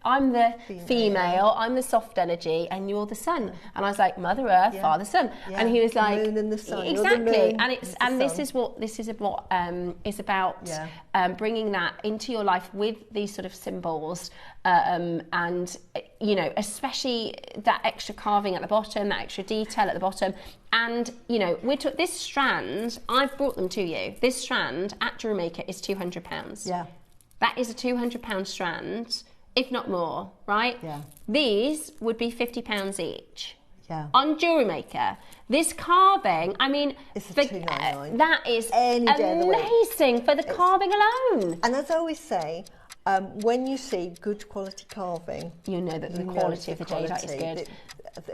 I'm the female, I'm the soft energy, and you're the sun. And I was like, Mother Earth, Father Sun. And he was like, the moon and the sun. Exactly. And this is what is about bringing that into your life with these sort of symbols, and you know, especially that extra carving at the bottom, that extra detail at the bottom. And you know, this strand, I've brought them to you. This strand at JewelleryMaker is £200. Yeah. That is a £200 strand, if not more, right? Yeah. These would be £50 each. Yeah. On JewelleryMaker. This carving, I mean, it's $2.99. That is amazing for the carving alone. And as I always say, when you see good quality carving, you know that the quality of the jadeite is good.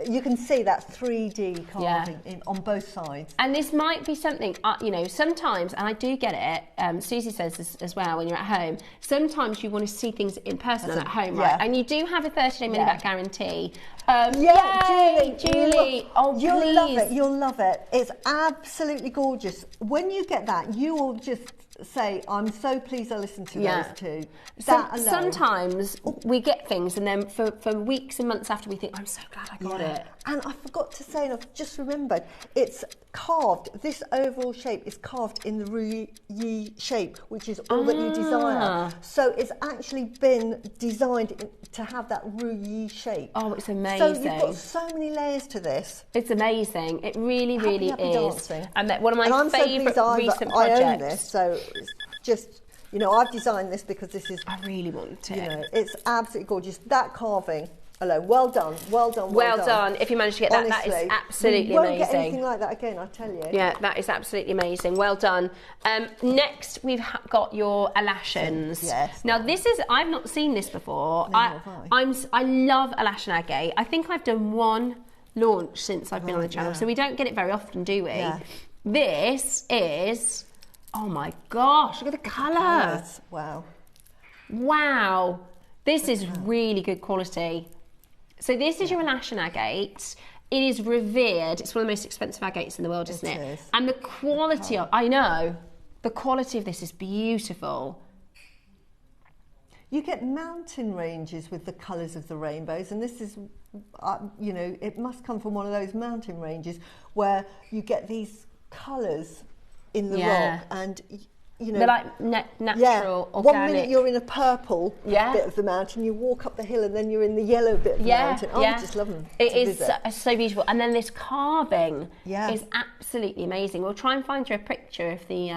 You can see that 3D carving on both sides. And this might be something, you know, sometimes, and I do get it, Susie says this as well when you're at home, sometimes you want to see things in person and at home, right? And you do have a 30-day money-back guarantee. Julie. Oh, you'll love it. You'll love it. It's absolutely gorgeous. When you get that, you will just say, I'm so pleased I listened to those two. Sometimes we get things and then for weeks and months after we think, I'm so glad I got it. And I forgot to say, and I've just remembered, it's carved, this overall shape is carved in the Ru-Yi shape, which is all that you desire. So it's actually been designed to have that Ru-Yi shape. Oh, it's amazing. So you've got so many layers to this. It's amazing. It really, really is. Dancing. And one of my favourite recent projects. I own this, so it's just, you know, I've designed this because this is... I really want it. You know, it's absolutely gorgeous. That carving alone, well done. Well done. If you manage to get that, honestly, that is absolutely amazing. You won't get anything like that again, I tell you. Yeah, that is absolutely amazing. Well done. Next, we've got your Alashans. Yes. Now, this is, I've not seen this before. I love Alashan agate. I think I've done one launched since I've been on the channel, so we don't get it very often, do we? Yeah. This is, oh my gosh, look at the colour. Wow. Wow. This is really good quality. So this is your Alashan agate. It is revered. It's one of the most expensive agates in the world, isn't it? Is. And the quality of, I know, the quality of this is beautiful. You get mountain ranges with the colours of the rainbows, and this is, you know, it must come from one of those mountain ranges where you get these colours in the rock, and you know, they're like natural, organic. 1 minute you're in a purple bit of the mountain, you walk up the hill, and then you're in the yellow bit of the mountain. Oh, I just love them. It is so beautiful, and then this carving is absolutely amazing. We'll try and find you a picture of the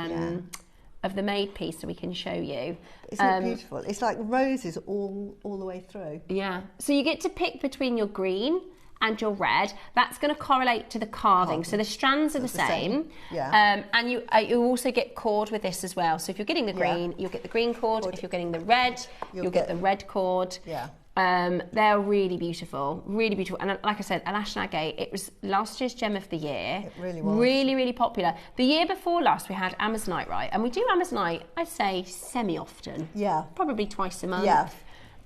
made piece so we can show you. Isn't it beautiful? It's like roses all the way through. Yeah. So you get to pick between your green and your red. That's going to correlate to the carving. So the strands are the same. Yeah. And you also get cord with this as well. So if you're getting the green, you'll get the green cord. If you're getting the red, you'll get the red cord. Yeah. They're really beautiful, really beautiful. And like I said, Alashan agate, it was last year's gem of the year. It really was. Really, really popular. The year before last, we had Amazonite, right? And we do Amazonite, I'd say, semi-often. Yeah. Probably twice a month. Yeah.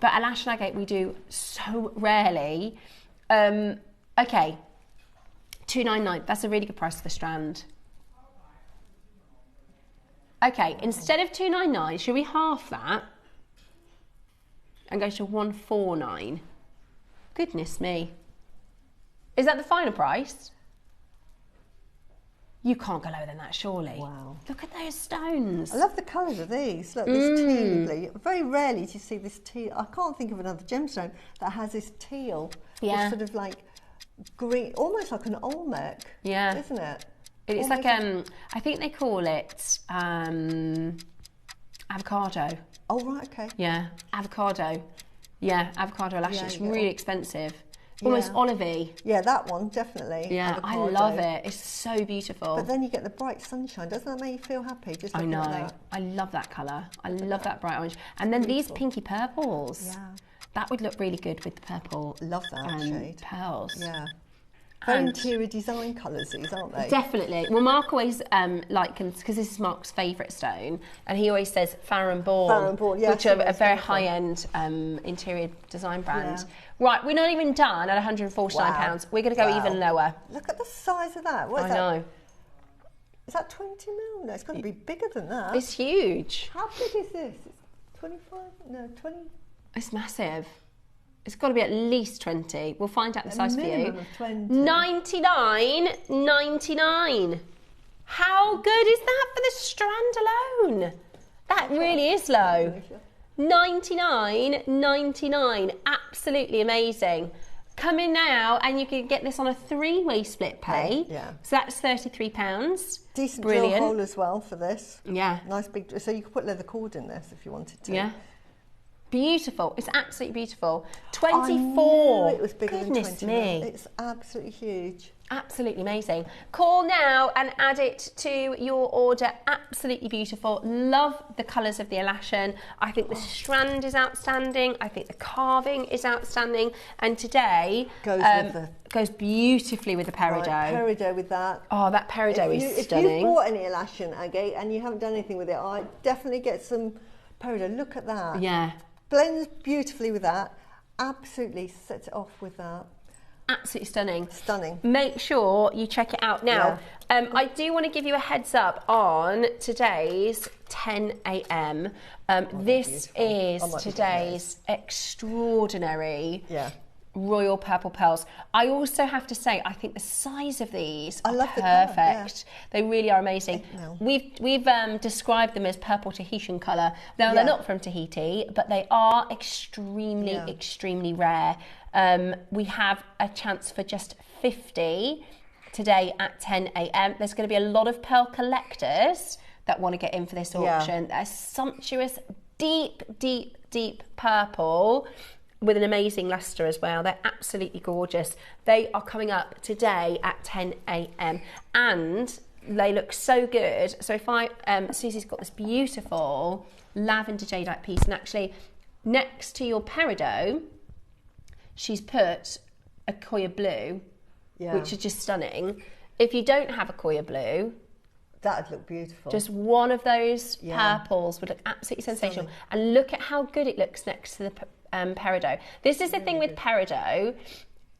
But Alashan agate we do so rarely. Okay, $2.99. That's a really good price for the strand. Okay, instead of $2.99, should we half that and go to $149? Goodness me. Is that the final price? You can't go lower than that, surely. Wow. Look at those stones. I love the colours of these. Look, this teal blue. Very rarely do you see this teal. I can't think of another gemstone that has this teal. Yeah. It's sort of like green, almost like an Olmec. Yeah. Isn't it? It's like, I think they call it avocado. Oh, right, okay. Yeah, avocado. Yeah, avocado Alashan. It's really expensive. Almost olivey. Yeah, that one, definitely. Yeah, avocado. I love it. It's so beautiful. But then you get the bright sunshine. Doesn't that make you feel happy? Just I know. At that? I love that colour. I love that bright orange. And then these pinky purples. Yeah. That would look really good with the purple. Love that shade. Pearls. Yeah. Very interior design colours, these, aren't they? Definitely. Well, Mark always likens, because this is Mark's favourite stone, and he always says Farrow & Ball, yeah, which are a very high-end interior design brand. Yeah. Right, we're not even done at £149. Wow. We're going to go even lower. Look at the size of that. What is that? I know. Is that 20 mil? No, it's got to be bigger than that. It's huge. How big is this? It's 25? No, 20? It's massive. It's got to be at least 20. We'll find out the size for you. Minimum of 20. $99.99. How good is that for the strand alone? That really is low. $99.99. Absolutely amazing. Come in now and you can get this on a 3-way split pay. Yeah. So that's £33. Decent Brilliant. drill hole as well for this. Yeah. Nice big, so you could put leather cord in this if you wanted to. Yeah. Beautiful. It's absolutely beautiful. 24. I knew it was bigger Goodness than 20 me. mil. It's absolutely huge. Absolutely amazing. Call now and add it to your order. Absolutely beautiful. Love the colours of the Alashan. I think the strand is outstanding. I think the carving is outstanding. And today goes beautifully with the Peridot. Right, Peridot with that. Oh, that Peridot is stunning. If you've bought any Alashan agate and you haven't done anything with it, I definitely get some Peridot. Look at that. Yeah. Blends beautifully with that. Absolutely sets it off with that. Absolutely stunning. Stunning. Make sure you check it out now. Yeah. I do want to give you a heads up on today's 10 a.m. This is today's extraordinary royal purple pearls. I also have to say, I think the size of these are perfect. Yeah. They really are amazing. We've described them as purple Tahitian colour. Now, they're not from Tahiti, but they are extremely, extremely rare. We have a chance for just 50 today at 10 a.m. There's going to be a lot of pearl collectors that want to get in for this auction. A sumptuous, deep, deep, deep purple with an amazing lustre as well. They're absolutely gorgeous. They are coming up today at 10 a.m. and they look so good. So if Susie's got this beautiful lavender jadeite piece, and actually next to your Peridot, she's put a Koya blue, which are just stunning. If you don't have a Koya blue, that'd look beautiful. Just one of those purples would look absolutely sensational. And look at how good it looks next to the Peridot. This is the thing with Peridot.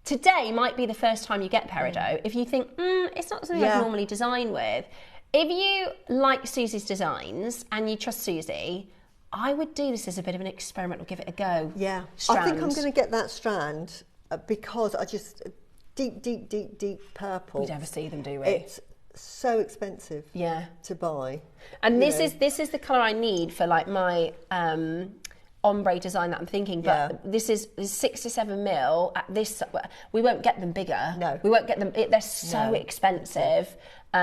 Today might be the first time you get Peridot. If you think, it's not something I normally design with. If you like Susie's designs and you trust Susie, I would do this as a bit of an experiment or give it a go. Yeah. Strand. I think I'm going to get that strand because I just, deep purple. We never see them, do we? It's so expensive to buy. And this is the colour I need for like my ombre design that I'm thinking, but this is 6 to 7 mil at this. We won't get them bigger. No, we won't get them. They're so expensive.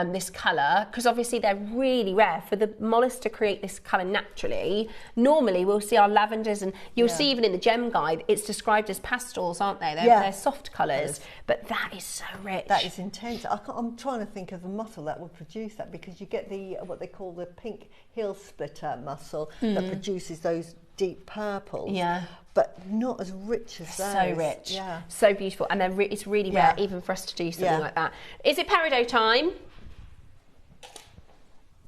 This colour, because obviously they're really rare. For the mollusk to create this colour naturally, normally we'll see our lavenders, and you'll see even in the gem guide, it's described as pastels, aren't they? They're soft colours, but that is so rich. That is intense. I'm trying to think of the mussel that would produce that, because you get the what they call the pink heel splitter mussel that produces those deep purples. Yeah. But not as rich as those. So rich. Yeah. So beautiful. And it's really rare even for us to do something like that. Is it Peridot time?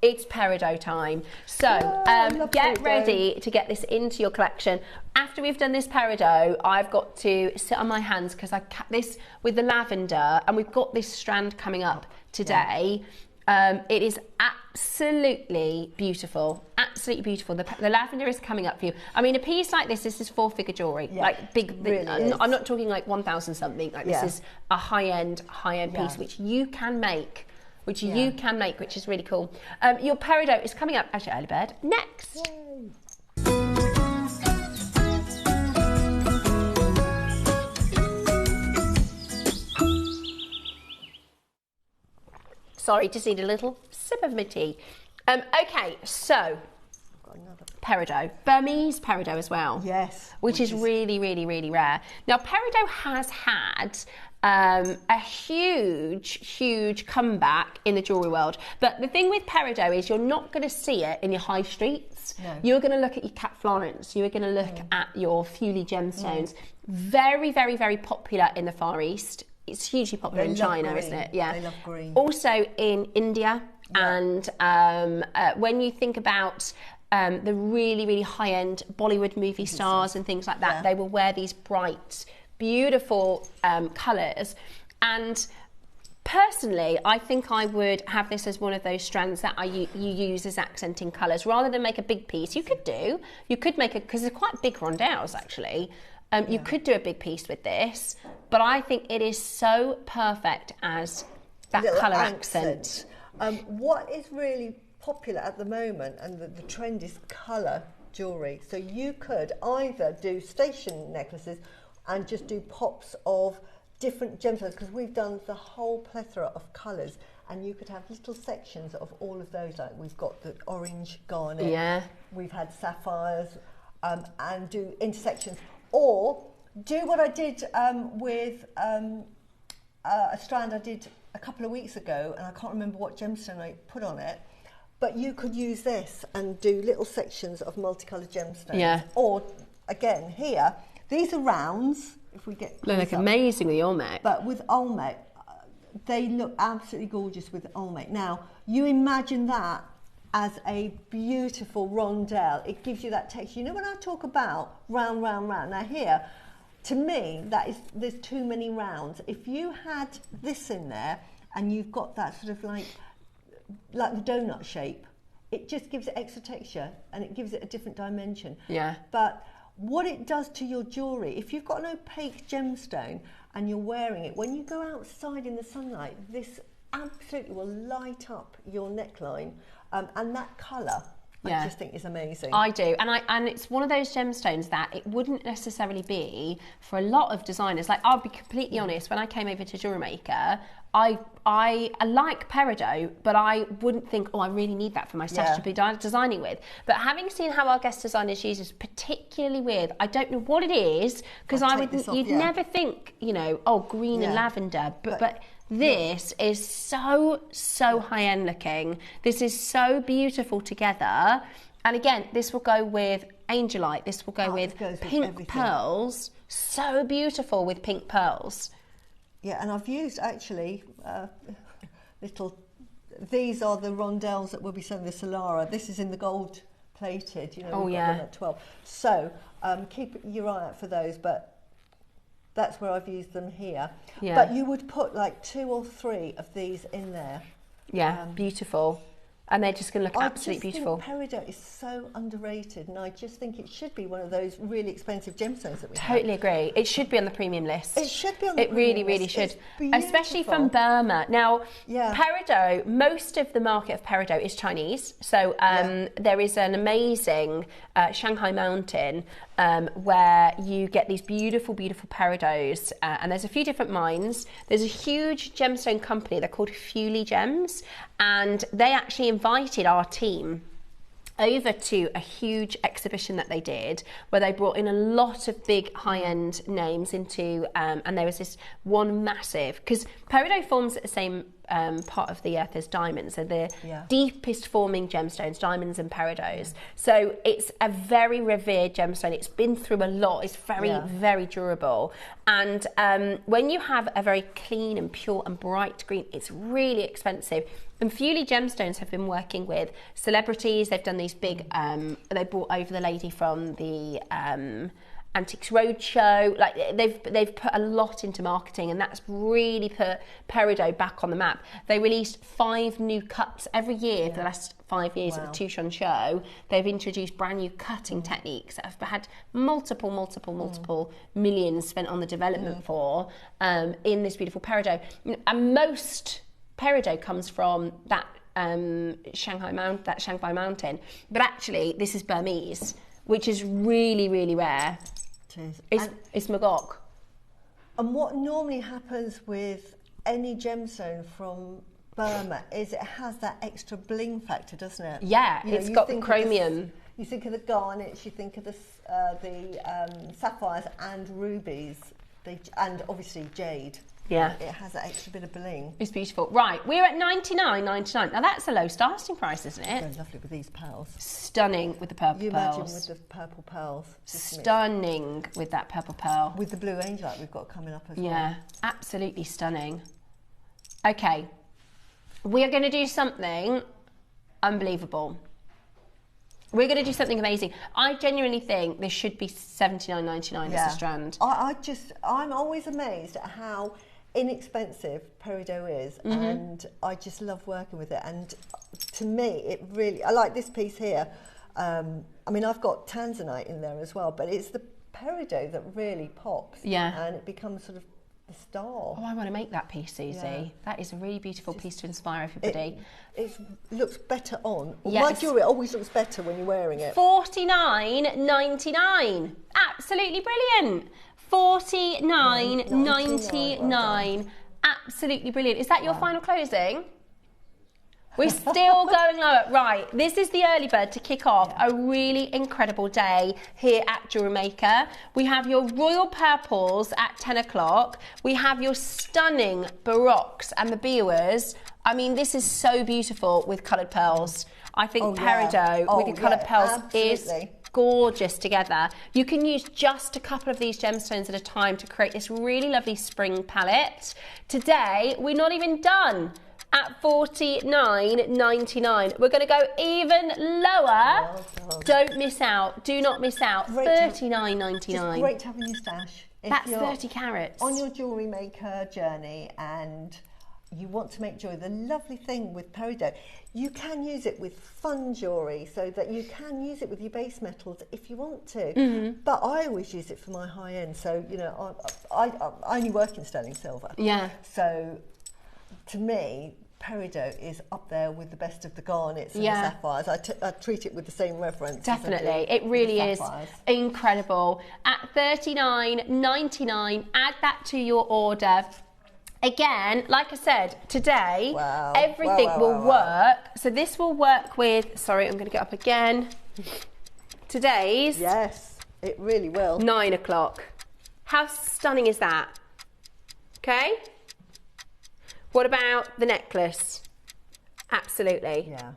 It's Peridot time. So get ready to get this into your collection. After we've done this Peridot, I've got to sit on my hands because I cut this with the lavender, and we've got this strand coming up today. It is absolutely beautiful. Absolutely beautiful. The lavender is coming up for you. I mean, a piece like this is 4-figure jewellery. Like big. Really I'm not talking like 1,000 something. Like this is a high-end piece which you can make. Which is really cool. Your Peridot is coming up, actually, early bird, next. Yay. Sorry, just need a little sip of my tea. Okay, so Peridot, Burmese Peridot as well. Yes. Which is really, really, really rare. Now, Peridot has had a huge comeback in the jewellery world. But the thing with Peridot is you're not going to see it in your high streets. No. You're going to look at your Cat Florence. You're going to look at your Fully gemstones. Very, very, very popular in the Far East. It's hugely popular in China, isn't it? Yeah. They love green. Also in India. And when you think about the really, really high-end Bollywood movie stars and things like that, they will wear these bright, beautiful colours. And personally, I think I would have this as one of those strands that you use as accenting colours. Rather than make a big piece, you could make because they're quite big rondelles actually. You could do a big piece with this, but I think it is so perfect as that colour accent. What is really popular at the moment, and the trend, is colour jewellery. So you could either do station necklaces and just do pops of different gemstones, because we've done the whole plethora of colours, and you could have little sections of all of those. Like we've got the orange garnet, we've had sapphires, and do intersections. Or do what I did with a strand I did a couple of weeks ago, and I can't remember what gemstone I put on it, but you could use this and do little sections of multicoloured gemstones. Yeah. Or, again, here, these are rounds, if we get they look amazing with the Olmec. But with Olmec, they look absolutely gorgeous with Olmec. Now, you imagine that as a beautiful rondelle. It gives you that texture. You know when I talk about round, round, round? Now here, to me, there's too many rounds. If you had this in there and you've got that sort of like the donut shape, it just gives it extra texture and it gives it a different dimension. Yeah. But what it does to your jewellery, if you've got an opaque gemstone and you're wearing it, when you go outside in the sunlight, this absolutely will light up your neckline. And that colour, I just think is amazing. I do, and it's one of those gemstones that it wouldn't necessarily be for a lot of designers. Like, I'll be completely honest, when I came over to JewelleryMaker, I like Peridot, but I wouldn't think, oh, I really need that for my stash to be designing with. But having seen how our guest designers use this, particularly with, I don't know what it is, because you'd never think, you know, oh, green and lavender, but this is so high-end looking. This is so beautiful together. And again, this will go with Angelite. This will go with pink pearls. So beautiful with pink pearls. Yeah, and I've used actually these are the rondelles that we'll be selling, the Solara. This is in the gold plated, you know, we've got them at 12. So keep your eye out for those, but that's where I've used them here. Yeah. But you would put like 2 or 3 of these in there. Yeah, beautiful. And they're just going to look absolutely beautiful. I just think Peridot is so underrated, and I just think it should be one of those really expensive gemstones that we Totally agree. It should be on the premium list. It should be on the premium list. It really should. Especially from Burma. Now, Peridot, most of the market of Peridot is Chinese. So there is an amazing Shanghai mountain where you get these beautiful, beautiful peridots, and there's a few different mines. There's a huge gemstone company, they're called Fully Gems, and they actually invited our team over to a huge exhibition that they did where they brought in a lot of big high-end names into, and there was this one massive, because Peridot forms at the same part of the earth as diamonds, so the deepest forming gemstones, diamonds and peridots. So it's a very revered gemstone. It's been through a lot. It's very, very durable. And when you have a very clean and pure and bright green, it's really expensive. And Fully Gemstones have been working with celebrities. They've done these big, they brought over the lady from the Antiques Roadshow. Like they've put a lot into marketing, and that's really put Peridot back on the map. They released 5 new cuts every year for the last 5 years at the Touchon show. They've introduced brand new cutting techniques that have had multiple millions spent on the development for in this beautiful Peridot. And most Peridot comes from that Shanghai mountain, but actually this is Burmese, which is really, really rare. It's Magok. And what normally happens with any gemstone from Burma is it has that extra bling factor, doesn't it? Yeah, it's got the chromium. You think of the garnets, you think of the sapphires and rubies, and obviously jade. Yeah. It has that extra bit of bling. It's beautiful. Right, we're at $99.99. Now that's a low starting price, isn't it? It's lovely with these pearls. Stunning with the purple pearls. You imagine with the purple pearls. Stunning with that purple pearl. With the blue Angelite we've got coming up as well. Yeah, absolutely stunning. Okay, we are going to do something unbelievable. We're going to do something amazing. I genuinely think this should be $79.99 as a strand. I'm always amazed at how inexpensive Peridot is, and I just love working with it. And to me, I like this piece here. I mean, I've got tanzanite in there as well, but it's the Peridot that really pops. Yeah. And it becomes sort of the star. Oh, I want to make that piece, Susie. Yeah. That is a really beautiful piece to inspire everybody. It looks better on. Yes. My jewellery always looks better when you're wearing it. $49.99. Absolutely brilliant. $49.99. Absolutely brilliant. Is that your final closing? We're still going lower. Right, this is the early bird to kick off a really incredible day here at JewelleryMaker. We have your royal purples at 10 o'clock. We have your stunning Baroques and the Biwas. I mean, this is so beautiful with coloured pearls. I think Peridot with your coloured pearls is gorgeous together. You can use just a couple of these gemstones at a time to create this really lovely spring palette. Today, we're not even done at $49.99. We're going to go even lower. Don't miss out. Do not miss out. $39.99. Great to have in your stash. That's 30 carats. On your jewellery maker journey and you want to make jewellery, the lovely thing with Peridot, you can use it with fun jewellery, so that you can use it with your base metals if you want to. But I always use it for my high end. So, you know, I only work in sterling silver. Yeah. So to me, Peridot is up there with the best of the garnets and the sapphires. I treat it with the same reverence. Definitely, it really is incredible. At $39.99, add that to your order. Again, like I said, today, everything will work. So this will work with, sorry, I'm going to get up again. Today's. Yes, it really will. 9 o'clock. How stunning is that? Okay. What about the necklace? Absolutely. Yeah.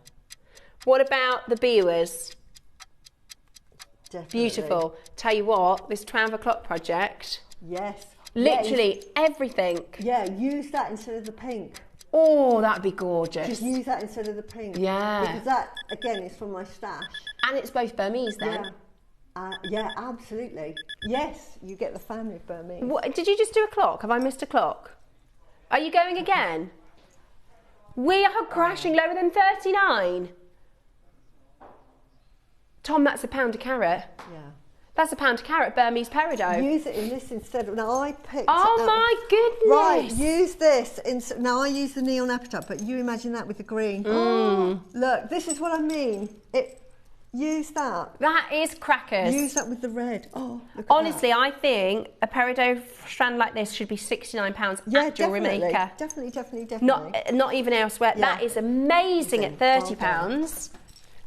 What about the Biwas? Definitely. Beautiful. Tell you what, this 12 o'clock project. Yes. Literally everything. Yeah, use that instead of the pink. Oh, that'd be gorgeous. Just use that instead of the pink. Yeah. Because that, again, is from my stash. And it's both Burmese then? Yeah, absolutely. Yes, you get the family of Burmese. What, did you just do a clock? Have I missed a clock? Are you going again? We are crashing lower than 39. Tom, that's £1 a carat. Yeah. That's £1 a carat, Burmese Peridot. Use it in this instead of... Now, I picked... Oh, my goodness. Right, use this. Now, I use the neon apatite, but you imagine that with the green. Oh, look, this is what I mean. Use that. That is crackers. Use that with the red. Oh, look at honestly, that. I think a Peridot strand like this should be £69 at JewelleryMaker. Definitely. Not even elsewhere. Yeah. That is amazing at £30.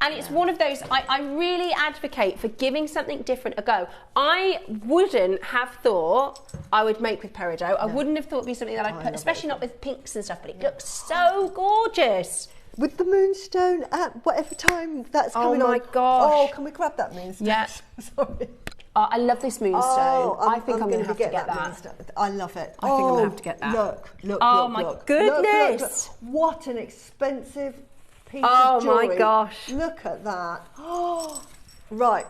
And it's one of those, I really advocate for giving something different a go. I wouldn't have thought I would make with Peridot. No. I wouldn't have thought it'd be something that I'd put, especially not with pinks and stuff, but it looks so gorgeous. With the moonstone at whatever time that's coming on. Oh my gosh. Oh, can we grab that moonstone? Yeah. Sorry. Oh, I love this moonstone. Oh, I think I'm going to have to get that. Moonstone. I love it. I think I'm going to have to get that. Look. Oh my goodness. Look. What an expensive piece of jewellery. Oh my gosh. Look at that. Oh, right.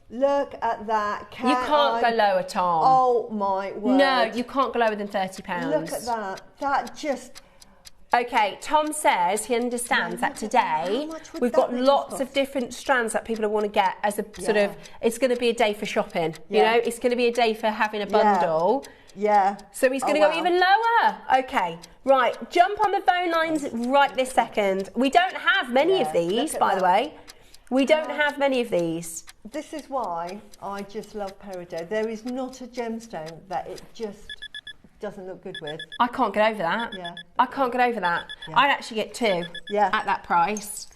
Look at that. You can't go lower, Tom. Oh my word. No, you can't go lower than £30. Look at that. That just... Okay, Tom says he understands that today we've got lots of different strands that people want to get as a sort of, it's going to be a day for shopping, you know, it's going to be a day for having a bundle. Yeah. So he's going to go even lower. Okay, right, jump on the phone lines right this second. We don't have many of these, by the way. We don't have many of these. This is why I just love Peridot. There is not a gemstone that it just... doesn't look good with. I can't get over that. Yeah. I can't get over that. Yeah. I'd actually get two at that price.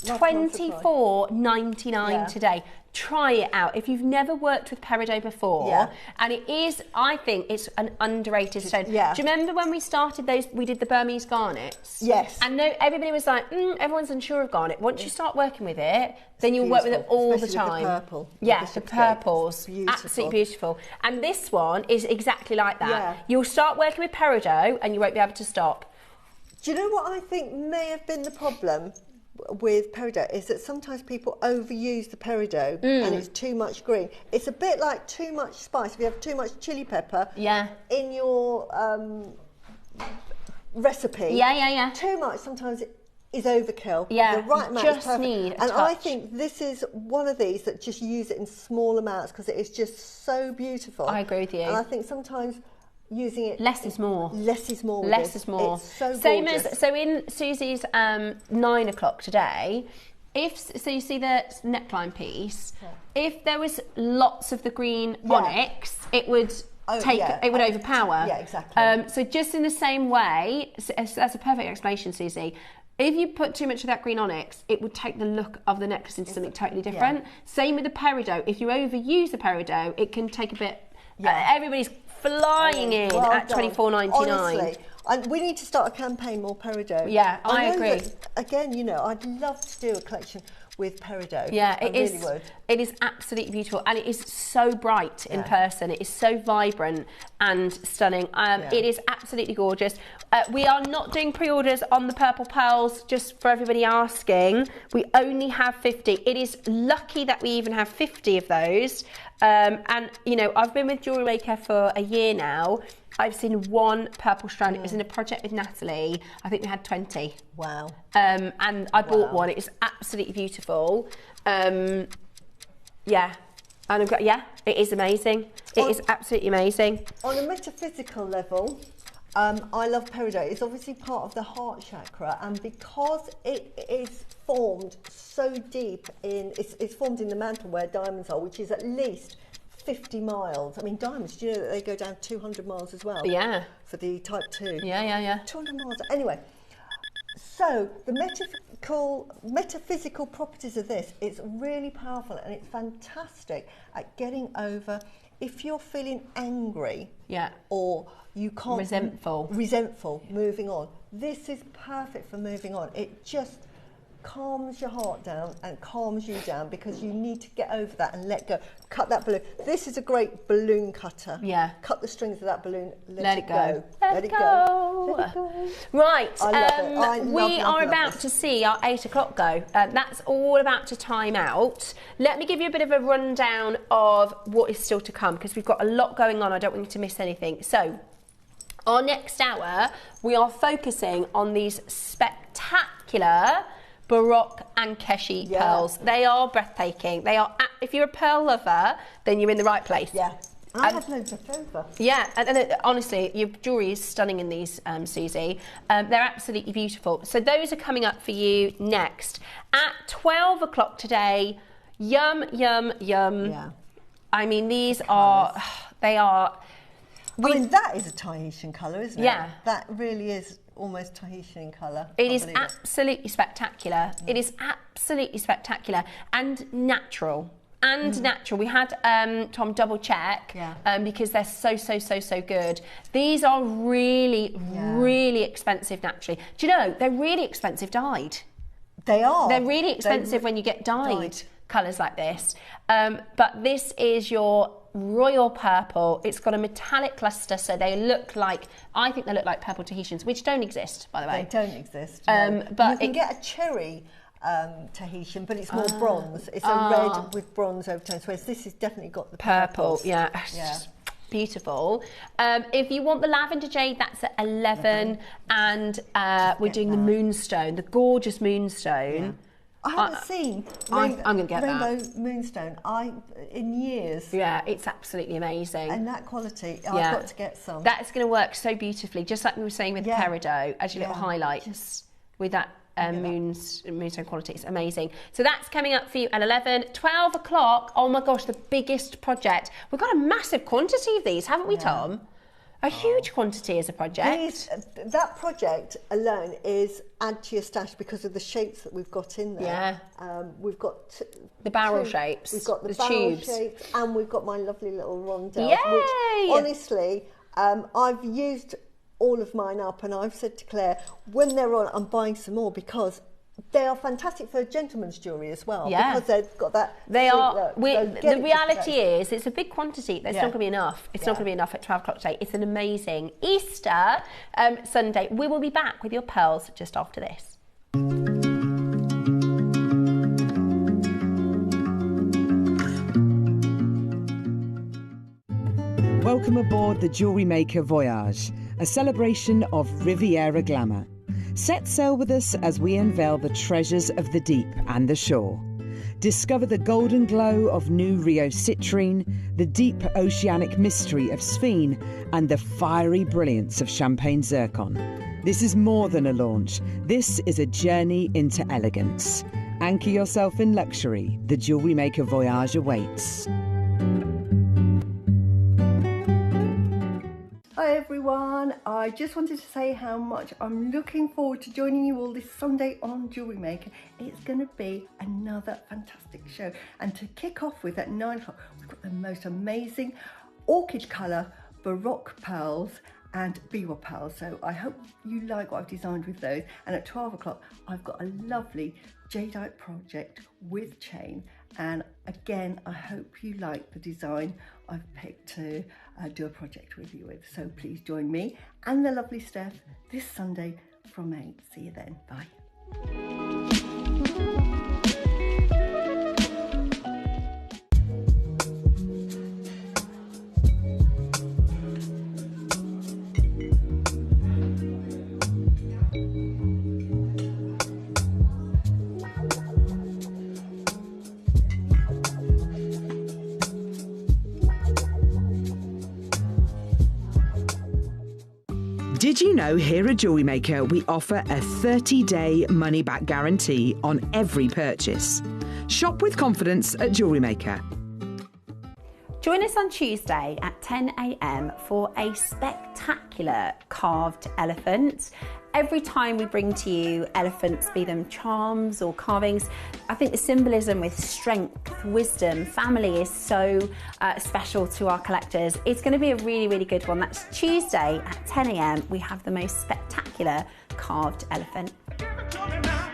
$24.99 today. Try it out. If you've never worked with Peridot before, and it is, I think it's an underrated stone. Yeah. Do you remember when we started those, we did the Burmese garnets? Yes. And everybody was like, everyone's unsure of garnet. Once you start working with it, then you'll work with it all the time. With the purple. Yeah, the purples. Beautiful. Absolutely beautiful. And this one is exactly like that. Yeah. You'll start working with Peridot and you won't be able to stop. Do you know what I think may have been the problem with Peridot is that sometimes people overuse the Peridot and it's too much green. It's a bit like too much spice. If you have too much chili pepper in your recipe, too much sometimes is overkill. Yeah, the right amount just is perfect. need a and touch. I think this is one of these that just use it in small amounts because it is just so beautiful. I agree with you. And I think sometimes using it... Less is more. Less is more. Less is more. It's so Same gorgeous. as, so in Susie's 9 o'clock today, so you see the neckline piece, if there was lots of the green onyx, it would... it would overpower. Yeah, exactly. So just in the same way, that's a perfect explanation, Susie. If you put too much of that green onyx, it would take the look of the necklace into something totally different. Same with the Peridot. If you overuse the Peridot, it can take a bit... everybody's flying in at $24.99. Honestly, and we need to start a campaign more Peridot. Yeah, I agree. That, again, you know, I'd love to do a collection with Peridot. Yeah, I really would. It is absolutely beautiful, and it is so bright in person. It is so vibrant and stunning. It is absolutely gorgeous. We are not doing pre-orders on the purple pearls, just for everybody asking. We only have 50. It is lucky that we even have 50 of those. And you know, I've been with JewelleryMaker for a year now. I've seen one purple strand. It was in a project with Natalie. I think we had 20. Wow. And I bought one. It is absolutely beautiful. And it is amazing. It is absolutely amazing. On a metaphysical level, I love Peridot. It's obviously part of the heart chakra, and because it is formed so deep it's formed in the mantle where diamonds are, which is at least 50 miles. I mean, diamonds, do you know that they go down 200 miles as well? Yeah. For the type 2. Yeah. 200 miles. Anyway, so the metaphysical properties of this, it's really powerful and it's fantastic at getting over if you're feeling angry or you can't... Resentful, moving on. This is perfect for moving on. It just calms your heart down and calms you down, because you need to get over that and let go. Cut that balloon. This is a great balloon cutter. Yeah. Cut the strings of that balloon. Let it go. Let it go. Let it go. Right. I love we are about to see our 8 o'clock go. That's all about to time out. Let me give you a bit of a rundown of what is still to come, because we've got a lot going on. I don't want you to miss anything. So, our next hour, we are focusing on these spectacular Baroque and Keshi pearls. They are breathtaking. They are. If you're a pearl lover, then you're in the right place. Yeah. I have loads left over. Yeah, and honestly, your jewellery is stunning in these, Susie. They're absolutely beautiful. So those are coming up for you next. At 12 o'clock today, yum, yum, yum. Yeah. I mean, these are, they are... I mean, that is a Tahitian colour, isn't it? Yeah. That really is almost Tahitian in colour. It is absolutely spectacular. It is absolutely spectacular and natural. Natural. We had Tom double check because they're so good. These are really, really expensive naturally. Do you know, they're really expensive dyed. They are. They're really expensive when you get dyed colours like this. But this is your royal purple. It's got a metallic cluster, so they look like, I think they look like purple Tahitians, which don't exist, by the way. They don't exist. No. But you can get a cherry Tahitian, but it's more bronze. It's a red with bronze overtones, whereas this has definitely got the purple. Yeah. Beautiful. If you want the lavender jade, that's at 11, and we're doing the moonstone, the gorgeous moonstone. Yeah. I haven't seen I'm going to get rainbow moonstone in years. Yeah, it's absolutely amazing. And that quality, I've got to get some. That's going to work so beautifully, just like we were saying with the Peridot, as your little highlights with that moonstone quality. It's amazing. So that's coming up for you at 11. 12 o'clock, oh my gosh, the biggest project. We've got a massive quantity of these, haven't we, Tom? A huge quantity as a project. That project alone is add to your stash because of the shapes that we've got in there. Yeah. We've got the barrel shapes. We've got the barrel shapes, and we've got my lovely little rondelles. Yay! Which, honestly, I've used all of mine up, and I've said to Claire, when they're on, I'm buying some more, because they are fantastic for gentlemen's jewellery as well. Yeah. Because they've got that. They are. The reality is, it's a big quantity. There's not going to be enough. It's not going to be enough at 12 o'clock today. It's an amazing Easter Sunday. We will be back with your pearls just after this. Welcome aboard the JewelleryMaker Voyage, a celebration of Riviera glamour. Set sail with us as we unveil the treasures of the deep and the shore. Discover the golden glow of New Rio citrine, the deep oceanic mystery of sphene, and the fiery brilliance of champagne zircon. This is more than a launch. This is a journey into elegance. Anchor yourself in luxury. The JewelleryMaker Voyage awaits. Hi everyone, I just wanted to say how much I'm looking forward to joining you all this Sunday on JewelleryMaker. It's going to be another fantastic show, and to kick off with at 9 o'clock we've got the most amazing orchid colour Baroque pearls and Biwa pearls, so I hope you like what I've designed with those. And at 12 o'clock I've got a lovely Jadeite project with chain, and again I hope you like the design I've picked to do a project with you with. So please join me and the lovely Steph this Sunday from 8. See you then. Bye. Did you know here at JewelleryMaker we offer a 30-day money-back guarantee on every purchase? Shop with confidence at JewelleryMaker. Join us on Tuesday at 10 a.m. for a spectacular carved elephant. Every time we bring to you elephants, be them charms or carvings, I think the symbolism with strength, wisdom, family is so special to our collectors. It's going to be a really, really good one. That's Tuesday at 10 a.m. We have the most spectacular carved elephant. Give it to me now.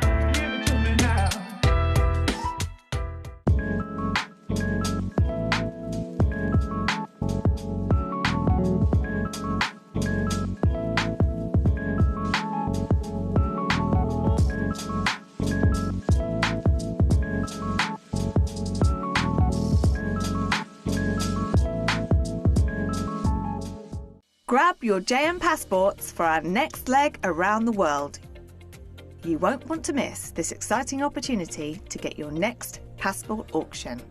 Grab your JM passports for our next leg around the world. You won't want to miss this exciting opportunity to get your next passport auction.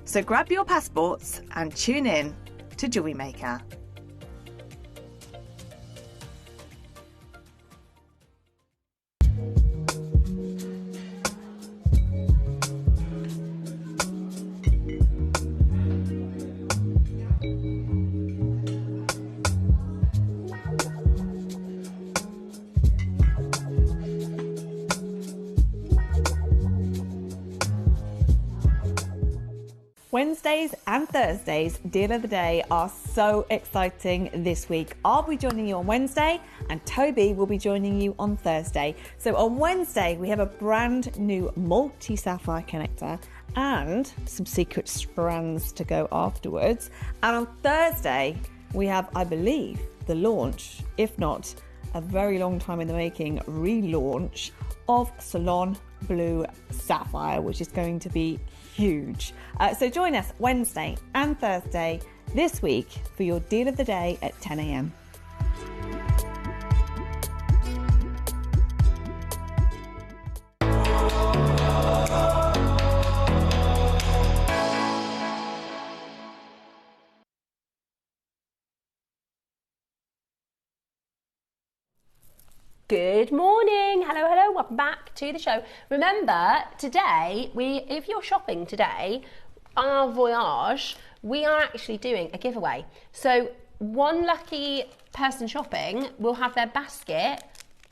So grab your passports and tune in to JewelleryMaker. Wednesdays and Thursdays, Deal of the Day, are so exciting this week. I'll be joining you on Wednesday and Toby will be joining you on Thursday. So on Wednesday, we have a brand new multi-sapphire connector and some secret strands to go afterwards. And on Thursday, we have, I believe, the launch, if not a very long time in the making, relaunch of Salon Blue Sapphire, which is going to be huge. So join us Wednesday and Thursday this week for your Deal of the Day at 10 a.m. Good morning, hello, welcome back to the show. Remember, today, if you're shopping today, on our voyage, we are actually doing a giveaway. So one lucky person shopping will have their basket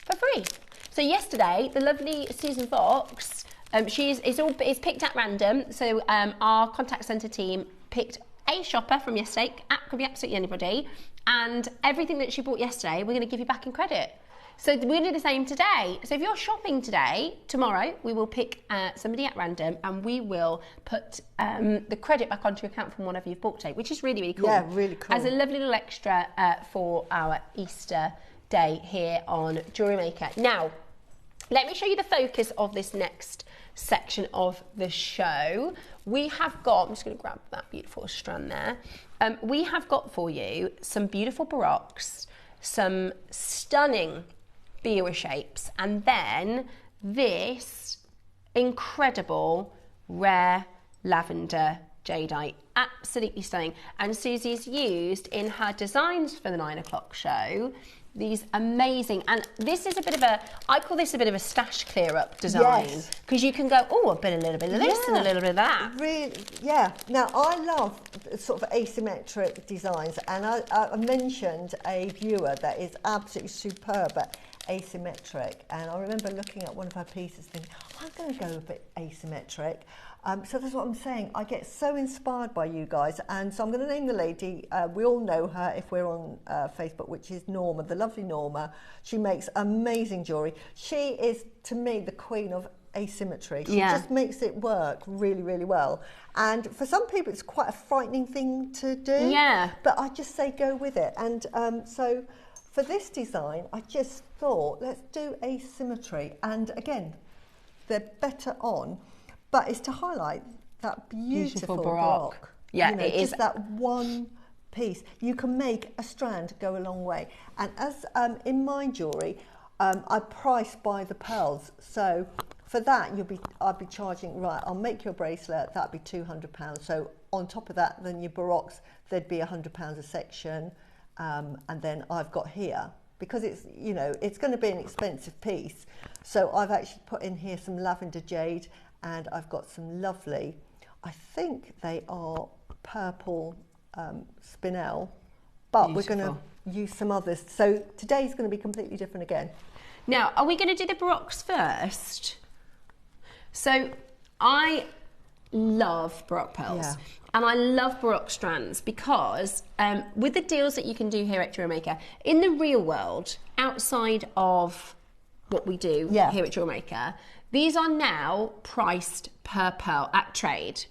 for free. So yesterday, the lovely Susan Fox, it's picked at random. So our contact centre team picked a shopper from yesterday, could be absolutely anybody, and everything that she bought yesterday, we're going to give you back in credit. So we're going to do the same today. So if you're shopping today, tomorrow we will pick somebody at random and we will put the credit back onto your account from whatever you've bought today, which is really, really cool. Yeah, really cool. As a lovely little extra for our Easter day here on JewelleryMaker. Now, let me show you the focus of this next section of the show. We have got, I'm just going to grab that beautiful strand there. We have got for you some beautiful Baroques, some stunning Biwa shapes, and then this incredible rare lavender jadeite, absolutely stunning. And Susie's used in her designs for the 9 o'clock show these amazing, and this is a bit of a, I call this a bit of a stash clear up design, because you can go, oh, a little bit of this and a little bit of that. Really, yeah. Now I love sort of asymmetric designs, and I mentioned a viewer that is absolutely superb at asymmetric, and I remember looking at one of her pieces thinking, I'm going to go a bit asymmetric. So that's what I'm saying. I get so inspired by you guys, and so I'm going to name the lady. We all know her if we're on Facebook, which is Norma, the lovely Norma. She makes amazing jewellery. She is, to me, the queen of asymmetry. She just makes it work really, really well. And for some people, it's quite a frightening thing to do. Yeah. But I just say go with it. And so for this design, I just thought, let's do asymmetry. And again, they're better on. But it's to highlight that beautiful Baroque. Yeah, you know, it is. Just that one piece. You can make a strand go a long way. And as in my jewellery, I price by the pearls. So for that, I'd be charging, right, I'll make your bracelet, that'd be £200. So on top of that, then your Baroques, there'd be £100 a section. And then I've got here, because it's, you know, it's going to be an expensive piece. So I've actually put in here some lavender jade, and I've got some lovely, I think they are purple spinel, but beautiful. We're going to use some others. So today's going to be completely different again. Now, are we going to do the Baroques first? So I love Baroque pearls. And I love Baroque strands because with the deals that you can do here at JewelleryMaker, in the real world, outside of what we do here at JewelleryMaker, these are now priced per pearl at trade.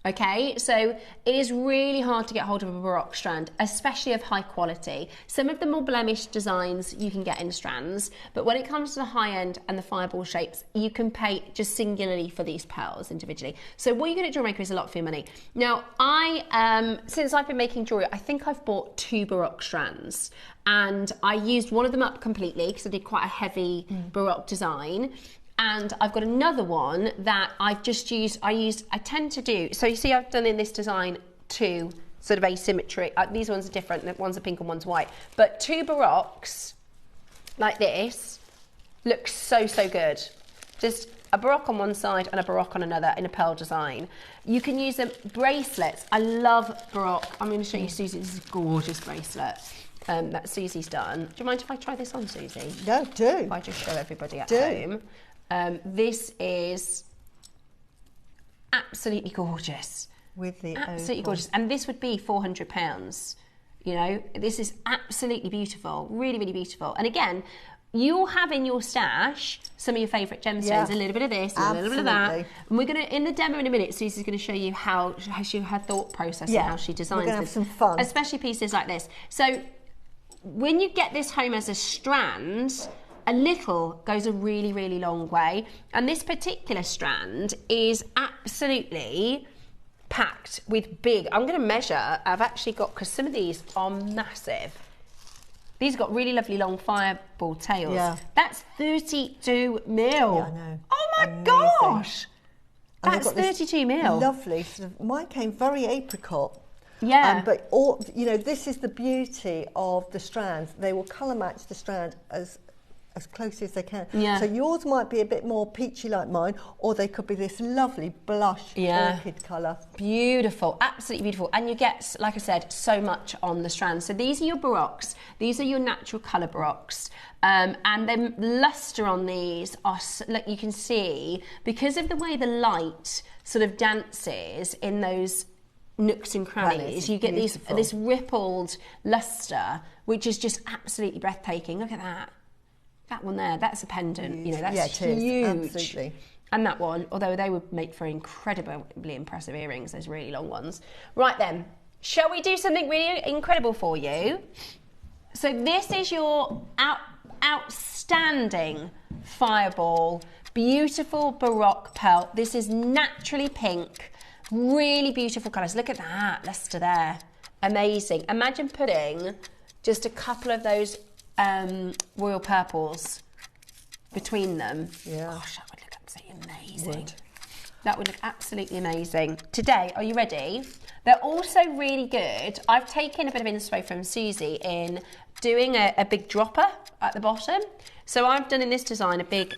Okay, so it is really hard to get hold of a Baroque strand, especially of high quality. Some of the more blemished designs you can get in strands, but when it comes to the high end and the fireball shapes, you can pay just singularly for these pearls individually. So what you get at JewelleryMaker is a lot for your money. Now, since I've been making jewellery, I think I've bought 2 Baroque strands, and I used one of them up completely because I did quite a heavy Baroque design. And I've got another one that I've just used, I tend to do, so you see I've done in this design 2 sort of asymmetry, these ones are different, one's a pink and one's white, but 2 Baroques like this look so, so good. Just a Baroque on one side and a Baroque on another in a pearl design. You can use them, bracelets, I love Baroque. I'm going to show you Susie, this is a gorgeous bracelet that Susie's done. Do you mind if I try this on, Susie? No, do. If I just show everybody at home. This is absolutely gorgeous. With the absolutely gorgeous, and this would be £400. You know, this is absolutely beautiful, really, really beautiful. And again, you'll have in your stash some of your favourite gemstones, a little bit of this, and a little bit of that. And we're gonna, in the demo in a minute, Susie's going to show you how her thought process and how she designs. We're going to have some fun, especially pieces like this. So when you get this home as a strand, a little goes a really, really long way. And this particular strand is absolutely packed with big, I'm going to measure, I've actually got, because some of these are massive. These have got really lovely long fireball tails. Yeah. That's 32 mil. Yeah, I know. Oh my gosh. That's 32 mil. Lovely. Sort of, mine came very apricot. Yeah. But all, you know, this is the beauty of the strands. They will colour match the strand as closely as they can. Yeah. So yours might be a bit more peachy like mine, or they could be this lovely blush orchid colour. Beautiful, absolutely beautiful. And you get, like I said, so much on the strand. So these are your Baroques. These are your natural colour Baroques. And the lustre on these are, like you can see, because of the way the light sort of dances in those nooks and crannies, you get this rippled lustre, which is just absolutely breathtaking. Look at that. That one there, that's a pendant, you know, that's huge. Absolutely. And that one, although they would make for incredibly impressive earrings, those really long ones. Right then, shall we do something really incredible for you? So this is your outstanding fireball, beautiful Baroque pearl. This is naturally pink, really beautiful colours. Look at that lustre there, amazing. Imagine putting just a couple of those royal purples between them. Yeah. Gosh, that would look absolutely amazing. That would look absolutely amazing. Today, are you ready? They're also really good. I've taken a bit of inspo from Susie in doing a big dropper at the bottom. So I've done in this design a big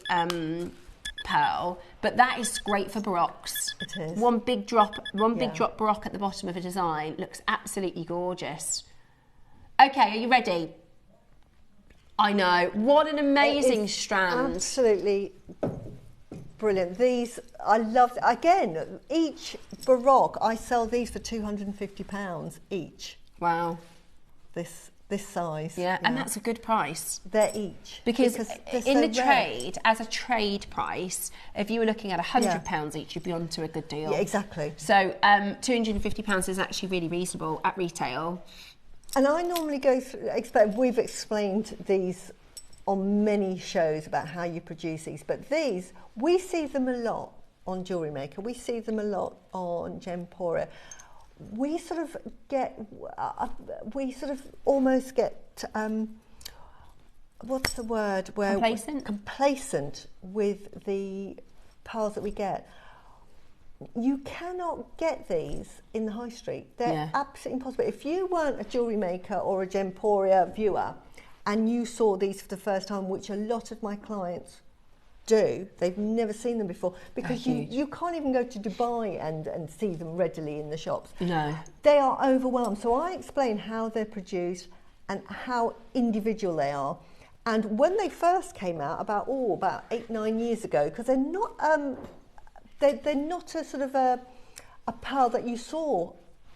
pearl, but that is great for Baroques. It is. One big drop Baroque at the bottom of a design looks absolutely gorgeous. Okay, are you ready? I know. What an amazing strand. Absolutely brilliant. These, I love, again, each Baroque, I sell these for £250 each. Wow. This size. Yeah, and that's a good price. They're each. Because in the trade, as a trade price, if you were looking at £100 each, you'd be onto a good deal. Yeah, exactly. So £250 is actually really reasonable at retail. And I normally go through, we've explained these on many shows about how you produce these, but these, we see them a lot on JewelleryMaker, we see them a lot on Gemporia. We sort of almost get, what's the word? Complacent with the pearls that we get. You cannot get these in the high street. They're absolutely impossible. If you weren't a JewelleryMaker or a Gemporia viewer and you saw these for the first time, which a lot of my clients do, they've never seen them before, because you can't even go to Dubai and see them readily in the shops. No. They are overwhelmed. So I explain how they're produced and how individual they are. And when they first came out, about 8-9 years ago, because they're not... They're not a sort of a pearl that you saw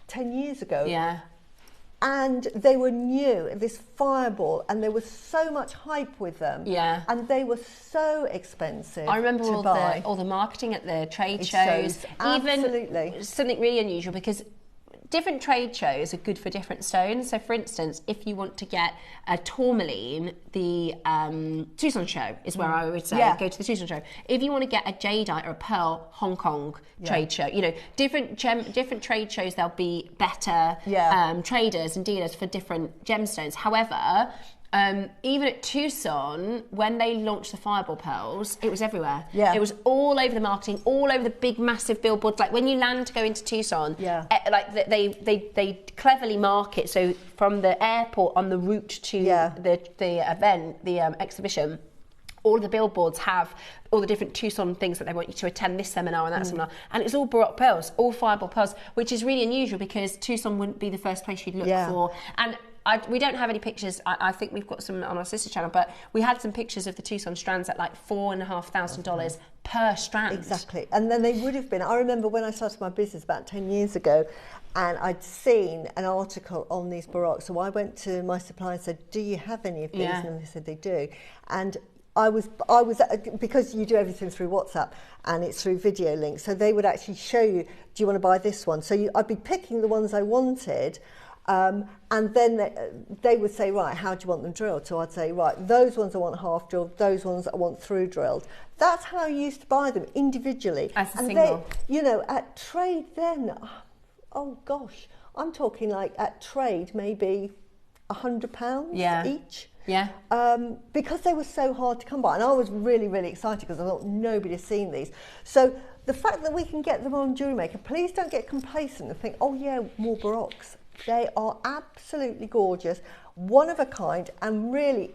10 years ago. Yeah. And they were new, this fireball, and there was so much hype with them. Yeah. And they were so expensive. I remember to buy. all the marketing at the trade shows. Absolutely. Even something really unusual, because different trade shows are good for different stones. So, for instance, if you want to get a tourmaline, the Tucson show is where I would say go to the Tucson show. If you want to get a jadeite or a pearl, Hong Kong trade show. You know, different trade shows, there'll be better traders and dealers for different gemstones. However, even at Tucson, when they launched the fireball pearls, it was everywhere. Yeah. It was all over the marketing, all over the big, massive billboards. Like when you land to go into Tucson, like they cleverly market. So from the airport on the route to the event, the exhibition, all of the billboards have all the different Tucson things that they want you to attend, this seminar and that seminar. And it's all Baroque pearls, all fireball pearls, which is really unusual because Tucson wouldn't be the first place you'd look for. And we don't have any pictures. I think we've got some on our sister channel, but we had some pictures of the Tucson strands at like $4,500 per strand. Exactly. And then they would have been, I remember when I started my business about 10 years ago, and I'd seen an article on these Baroques. So I went to my supplier and said, do you have any of these? And they said they do. And I was because you do everything through WhatsApp and it's through video links. So they would actually show you, do you want to buy this one? So I'd be picking the ones I wanted. And then they would say, right, how do you want them drilled? So I'd say, right, those ones I want half drilled, those ones I want through drilled. That's how I used to buy them individually. As a single. They, you know, at trade then, oh gosh, I'm talking like at trade maybe £100 each. Yeah. Because they were so hard to come by. And I was really, really excited because I thought nobody had seen these. So the fact that we can get them on JewelleryMaker, please don't get complacent and think, oh yeah, more Baroques. They are absolutely gorgeous, one of a kind, and really,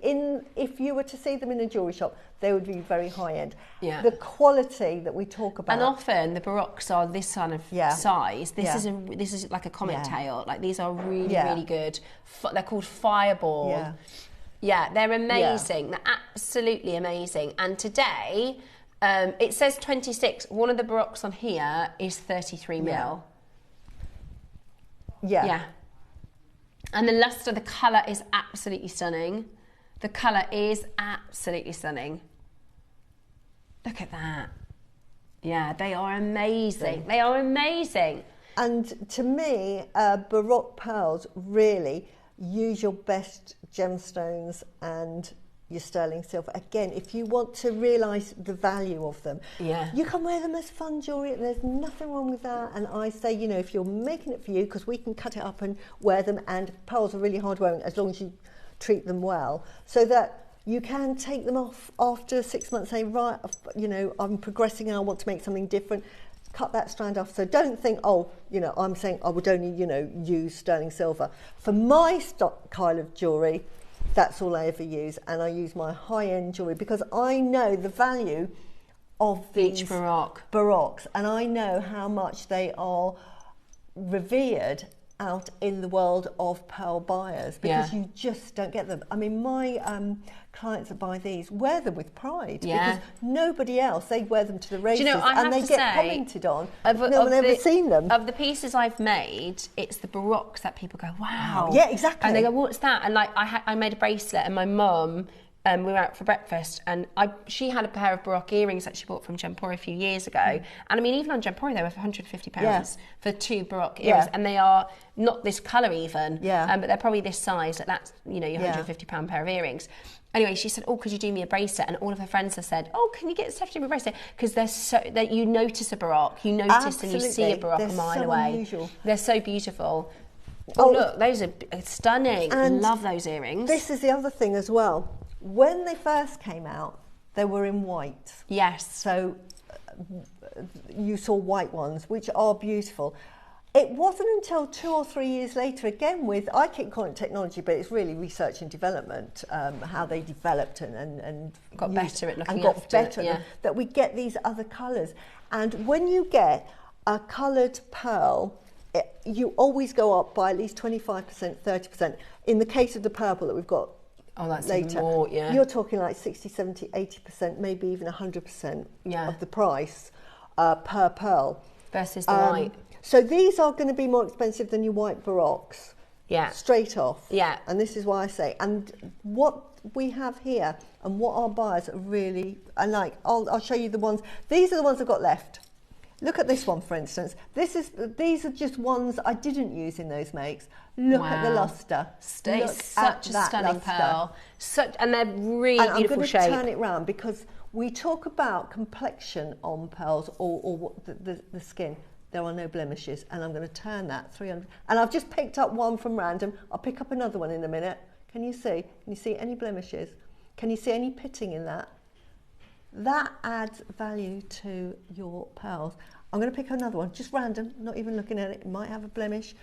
if you were to see them in a jewellery shop, they would be very high end. Yeah. The quality that we talk about, and often the Baroques are this kind of size. This is like a comet tail. Like these are really really good. They're called Fireball. Yeah, they're amazing. They're absolutely amazing. And today, it says 26. One of the Baroques on here is 33 mil. Yeah. And the luster, the colour is absolutely stunning. The colour is absolutely stunning. Look at that. Yeah, they are amazing. They are amazing. And to me, Baroque pearls, really, use your best gemstones and your sterling silver. Again, if you want to realise the value of them, you can wear them as fun jewellery, and there's nothing wrong with that. And I say, you know, if you're making it for you, because we can cut it up and wear them, and pearls are really hard wearing as long as you treat them well, so that you can take them off after 6 months, say, right, you know, I'm progressing and I want to make something different. Cut that strand off. So don't think, oh, you know, I'm saying I would only, you know, use sterling silver. For my style of jewellery, that's all I ever use, and I use my high-end jewellery because I know the value of these Baroques, and I know how much they are revered out in the world of pearl buyers, because you just don't get them. I mean, my clients that buy these wear them with pride because nobody else, they wear them to the races, and they get commented on. No one ever seen them. Of the pieces I've made, it's the Baroques that people go, wow. Yeah, exactly. And they go, what's that? And like I made a bracelet, and my mum, we were out for breakfast, and she had a pair of Baroque earrings that she bought from Gempori a few years ago. And I mean, even on Gempori, they were £150 for 2 Baroque earrings, and they are not this colour even, but they're probably this size. That's, you know, your £150 pair of earrings. Anyway, she said, oh, could you do me a bracelet? And all of her friends have said, oh, can you get Steph to do me a bracelet? Because they're so, that you notice a Baroque, you notice and you see a Baroque a mile away. Unusual. They're so beautiful. Oh, look, those are stunning. And love those earrings. This is the other thing as well. When they first came out, they were in white. Yes. So you saw white ones, which are beautiful. It wasn't until 2 or 3 years later, again with, I keep calling it technology, but it's really research and development, how they developed and got better at looking and got better that we get these other colours. And when you get a coloured pearl, you always go up by at least 25%, 30%. In the case of the purple that we've got, that's later, even more, you're talking like 60, 70, 80%, maybe even 100% of the price per pearl. Versus the white. So these are going to be more expensive than your white Baroques. straight off. Yeah. And this is why I say, and what we have here and what our buyers are really, and like, I'll show you the ones, these are the ones I've got left. Look at this one, for instance. These are just ones I didn't use in those makes. Look at the luster. It's such a stunning pearl. And they're really beautiful shape. I'm going to turn it round because we talk about complexion on pearls or the skin. There are no blemishes, and I'm going to turn that 300. And I've just picked up one from random. I'll pick up another one in a minute. Can you see? Can you see any blemishes? Can you see any pitting in that? That adds value to your pearls. I'm going to pick another one, just random, not even looking at it. It might have a blemish,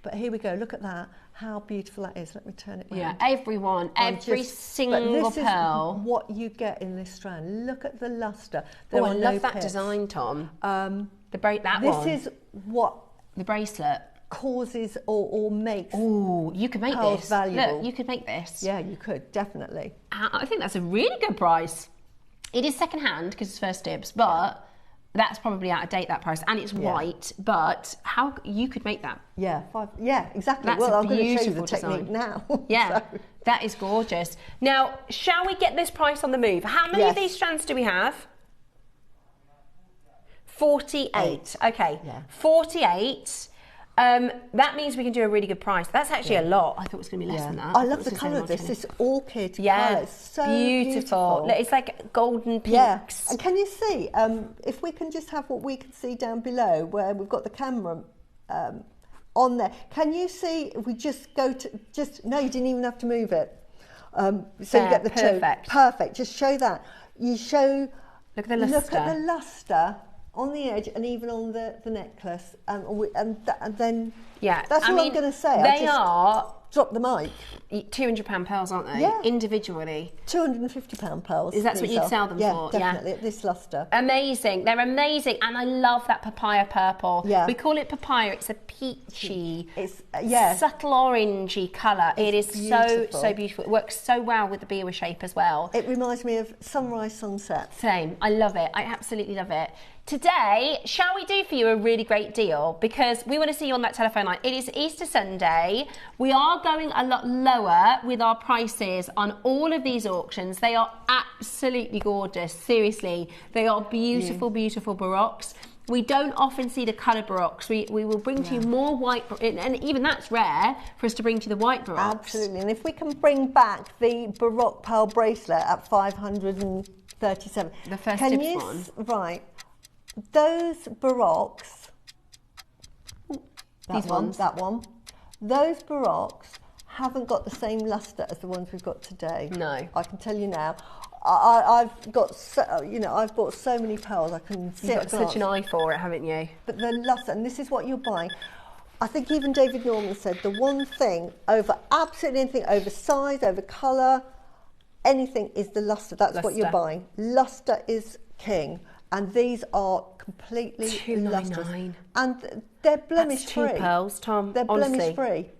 but here we go. Look at that. How beautiful that is. Let me turn it around. Yeah, every single pearl. Is what you get in this strand. Look at the luster. I love that design, Tom. This is what the bracelet causes or makes. Oh, you could make this valuable. Look, you could make this. Yeah, you could definitely. I think that's a really good price. It is second hand because it's first dibs, but that's probably out of date, that price, and it's white. But how you could make that? Yeah, exactly. That's well, a I'm going to show you the design. technique now. Yeah, so. That is gorgeous. Now, shall we get this price on the move? How many of these strands do we have? 48. Okay, 48. That means we can do a really good price. That's actually a lot. I thought it was going to be less than that. I love the colour of this. This orchid colour. It's so beautiful. Look, it's like golden pinks. Yeah. And can you see, if we can just have what we can see down below where we've got the camera on there. Can you see, if we just go to, no, you didn't even have to move it. So you get the perfect. two. Perfect. Just show that. You show, look at the luster. Look at the luster on the edge and even on the necklace, and then that's all I'm going to say. They are drop the mic. £200 pearls, aren't they? Yeah. Individually. £250 pearls. Is that what you'd sell them for? Yeah, definitely. At this luster. Amazing. They're amazing, and I love that papaya purple. Yeah. We call it papaya. It's a peachy, it's subtle orangey colour. It is beautiful. so beautiful. It works so well with the biwa shape as well. It reminds me of sunrise, sunset. Same. I love it. I absolutely love it. Today, shall we do for you a really great deal? Because we want to see you on that telephone line. It is Easter Sunday. We are going a lot lower with our prices on all of these auctions. They are absolutely gorgeous. Seriously, they are beautiful, beautiful Baroques. We don't often see the colour Baroques. We will bring to you more white, and even that's rare for us to bring to you the white Baroques. Absolutely. And if we can bring back the Baroque pearl bracelet at 537. The first tips one. Right. Those Baroques, that one, those Baroques haven't got the same luster as the ones we've got today. No. I can tell you now. I've got I've bought so many pearls. I can see You've got such an eye for it, haven't you? But the luster, and this is what you're buying. I think even David Norman said the one thing over absolutely anything, over size, over colour, anything is the luster. That's what you're buying. Luster is king. And these are completely lustrous. And they're blemish free. That's 2 pearls, Tom. They're blemish free.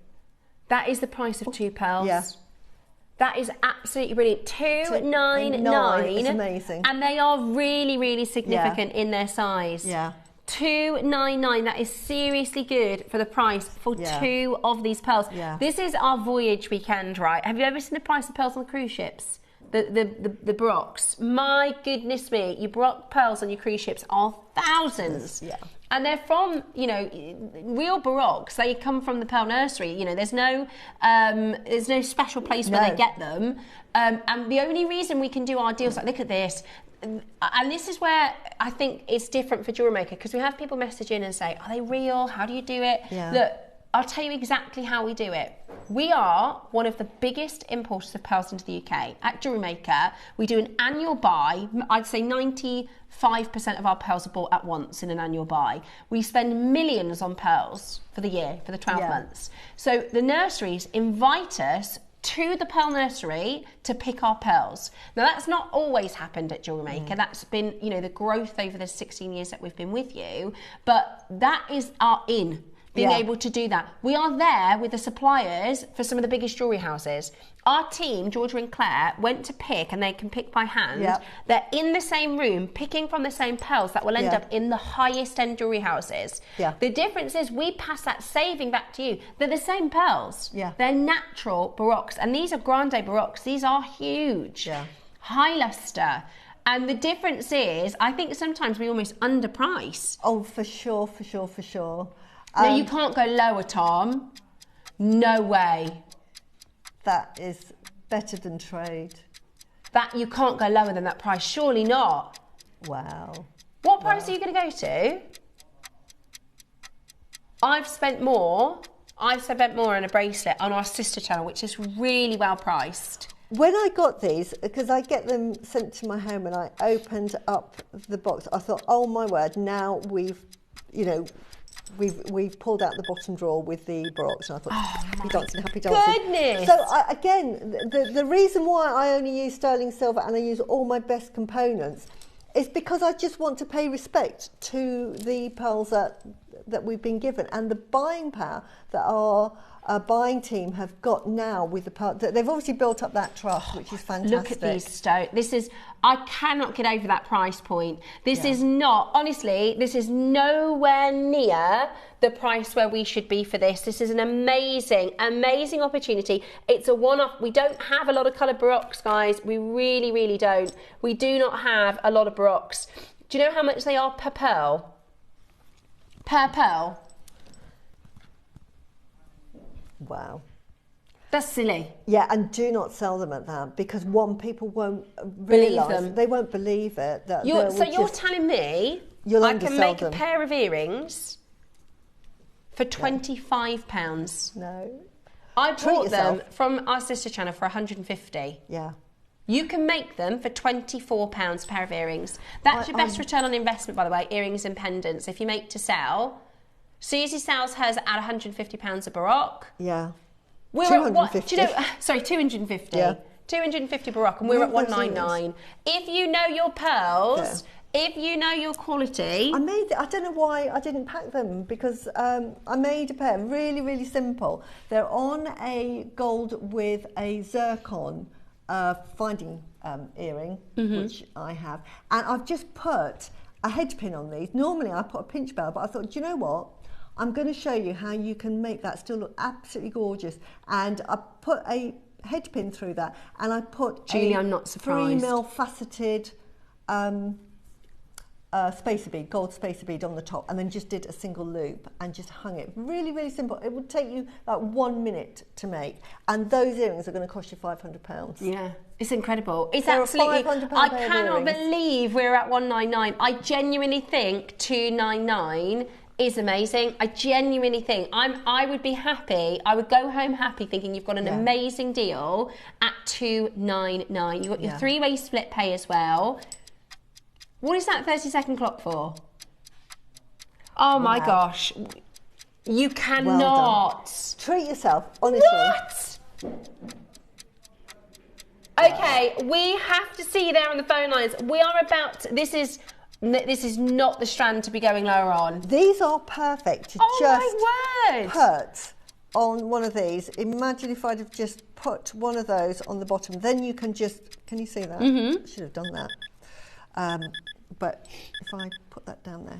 That is the price of 2 pearls. Yeah. That is absolutely brilliant. 299. It's amazing. And they are really, really significant in their size. Yeah. 299. That is seriously good for the price for 2 of these pearls. Yeah. This is our voyage weekend, right? Have you ever seen the price of pearls on cruise ships? The Baroques. My goodness me, your Baroque pearls on your cruise ships are thousands. Yeah. And they're from, real Baroques. They come from the pearl nursery. There's no special place where they get them. And the only reason we can do our deals, like, look at this. And this is where I think it's different for JewelleryMaker, because we have people message in and say, are they real? How do you do it? Yeah. Look, I'll tell you exactly how we do it. We are one of the biggest importers of pearls into the UK. At JewelleryMaker, we do an annual buy. I'd say 95% of our pearls are bought at once in an annual buy. We spend millions on pearls for the year, for the 12 months. So the nurseries invite us to the pearl nursery to pick our pearls. Now, that's not always happened at JewelleryMaker. That's been, the growth over the 16 years that we've been with you. But that is our in. being able to do that. We are there with the suppliers for some of the biggest jewellery houses. Our team, Georgia and Claire, went to pick, and they can pick by hand. They're in the same room, picking from the same pearls that will end up in the highest end jewellery houses. The difference is we pass that saving back to you. They're the same pearls. They're natural Baroques, and these are grande Baroques. These are huge, high luster. And the difference is, I think sometimes we almost underprice. Oh, for sure, for sure, for sure. No, you can't go lower, Tom. No way. That is better than trade. That you can't go lower than that price. Surely not. Wow. What price are you going to go to? I've spent more on a bracelet on our sister channel, which is really well priced. When I got these, because I get them sent to my home, and I opened up the box, I thought, oh my word, now we've pulled out the bottom drawer with the Baroques, and I thought, happy dancing, happy dancing. Goodness! So again, the reason why I only use sterling silver and I use all my best components is because I just want to pay respect to the pearls that we've been given, and the buying power that our buying team have got now with the pearl. They've obviously built up that trust, which is fantastic. Look at these stones. I cannot get over that price point. This is not, honestly, this is nowhere near the price where we should be for this. This is an amazing, amazing opportunity. It's a one-off. We don't have a lot of coloured Baroques, guys. We really, really don't. We do not have a lot of Baroques. Do you know how much they are per pearl? Per pearl? Wow. That's silly. Yeah, and do not sell them at that, because people won't realise, believe them. They won't believe it. You're telling me I can make a pair of earrings for £25? No. I bought them from our sister channel for 150. Yeah. You can make them for £24 a pair of earrings. That's your best return on investment, by the way, earrings and pendants. If you make to sell, Susie sells hers at £150 a Baroque. Yeah. We're 250. At what? Do you know? Sorry, 250. Yeah. 250 Baroque, and we're at 199. If you know your pearls, if you know your quality. I don't know why I didn't pack them, because I made a pair really, really simple. They're on a gold with a zircon finding earring, which I have, and I've just put a head pin on these. Normally I put a pinch bell, but I thought, do you know what? I'm going to show you how you can make that still look absolutely gorgeous. And I put a head pin through that, and I put Julie, I'm not surprised. 3mm faceted spacer bead, gold spacer bead on the top, and then just did a single loop and just hung it. Really, really simple. It would take you like 1 minute to make, and those earrings are going to cost you £500. Yeah, it's incredible. It's absolutely. I cannot believe we're at 199. I genuinely think 299 is amazing. I genuinely think I would be happy. I would go home happy thinking you've got an amazing deal at 299. You've got your three-way split pay as well. What is that 30-second clock for? Oh my gosh. You cannot. Treat yourself, honestly. What? Okay, we have to see you there on the phone lines. We are about to, this is not the strand to be going lower on. These are perfect to put on one of these. Imagine if I'd have just put one of those on the bottom. Then you can just, can you see that? I should have done that. But if I put that down there.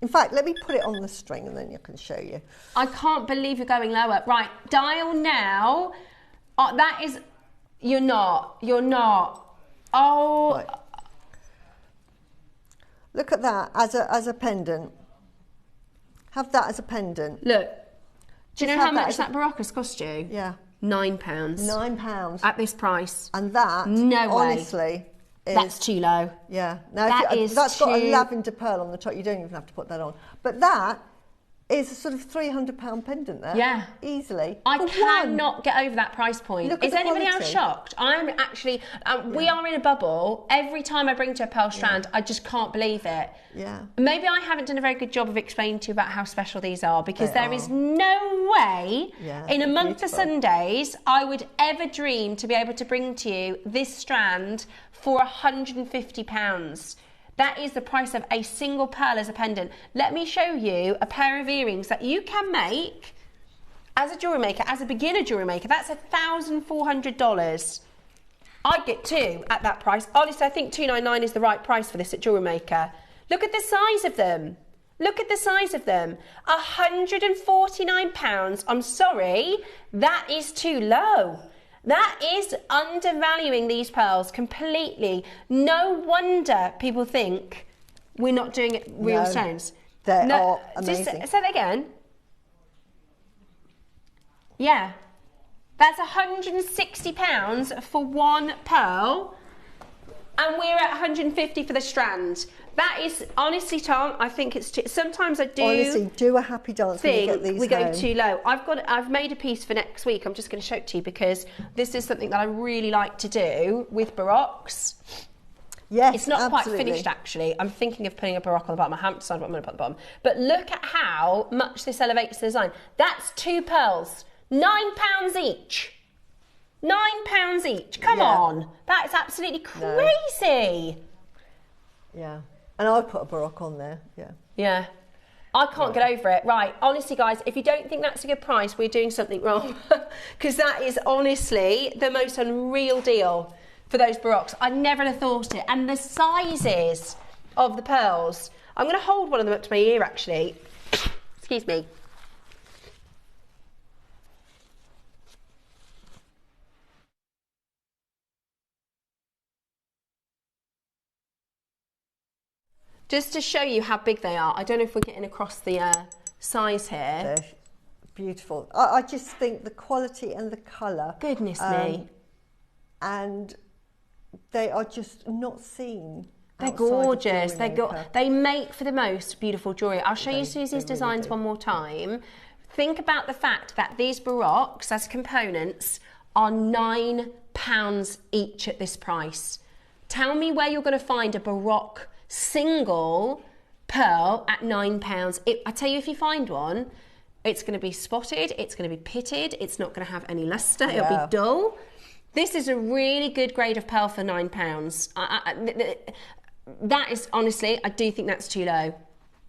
In fact, let me put it on the string and then I can show you. I can't believe you're going lower. Right, dial now. Oh, that is, you're not. Oh. Right. Look at that as a pendant. Have that as a pendant. Look. Do you know how much that Baroque has cost you? Yeah. £9. £9. At this price. And that, no way. Honestly, that's too low. Yeah. Now, that's got a lavender pearl on the top. You don't even have to put that on. But that is a sort of £300 pendant there. Yeah. Easily. I cannot get over that price point. Is anybody else shocked? I'm actually, we are in a bubble. Every time I bring to a pearl strand, I just can't believe it. Yeah. Maybe I haven't done a very good job of explaining to you about how special these are, because there is no way in a month of Sundays I would ever dream to be able to bring to you this strand for £150. That is the price of a single pearl as a pendant. Let me show you a pair of earrings that you can make as a jewellery maker, as a beginner jewellery maker. That's $1,400. I'd get two at that price. Honestly, I think $299 is the right price for this at Jewellery Maker. Look at the size of them. Look at the size of them. £149. I'm sorry, that is too low. That is undervaluing these pearls completely. No wonder people think we're not doing real stones. They are amazing. Just say that again. Yeah. That's £160 for one pearl, and we're at 150 for the strand. That is, honestly, Tom, I think it's too, sometimes I do. Honestly, do a happy dance when you get these we go too low. I've made a piece for next week. I'm just going to show it to you because this is something that I really like to do with Baroques. Yes, it's not absolutely. quite finished actually. I'm thinking of putting a Baroque on the bottom. I haven't decided what I'm going to put on the bottom. But look at how much this elevates the design. That's two pearls. £9 each. £9 each. Come on. That is absolutely crazy. Yeah. And I put a Baroque on there. Yeah. Yeah. I can't get over it. Right. Honestly, guys, if you don't think that's a good price, we're doing something wrong. Because that is honestly the most unreal deal for those Baroques. I never would have thought it. And the sizes of the pearls. I'm going to hold one of them up to my ear, actually. Excuse me. Just to show you how big they are. I don't know if we're getting across the size here. They're beautiful. I just think the quality and the colour. Goodness me. And they are just not seen. They're gorgeous. They make for the most beautiful jewellery. I'll show you Susie's designs one more time. Think about the fact that these Baroques as components are £9 each at this price. Tell me where you're going to find a Baroque single pearl at £9. I tell you, if you find one, it's going to be spotted, it's going to be pitted, it's not going to have any lustre, it'll be dull. This is a really good grade of pearl for £9. That is, honestly, I do think that's too low.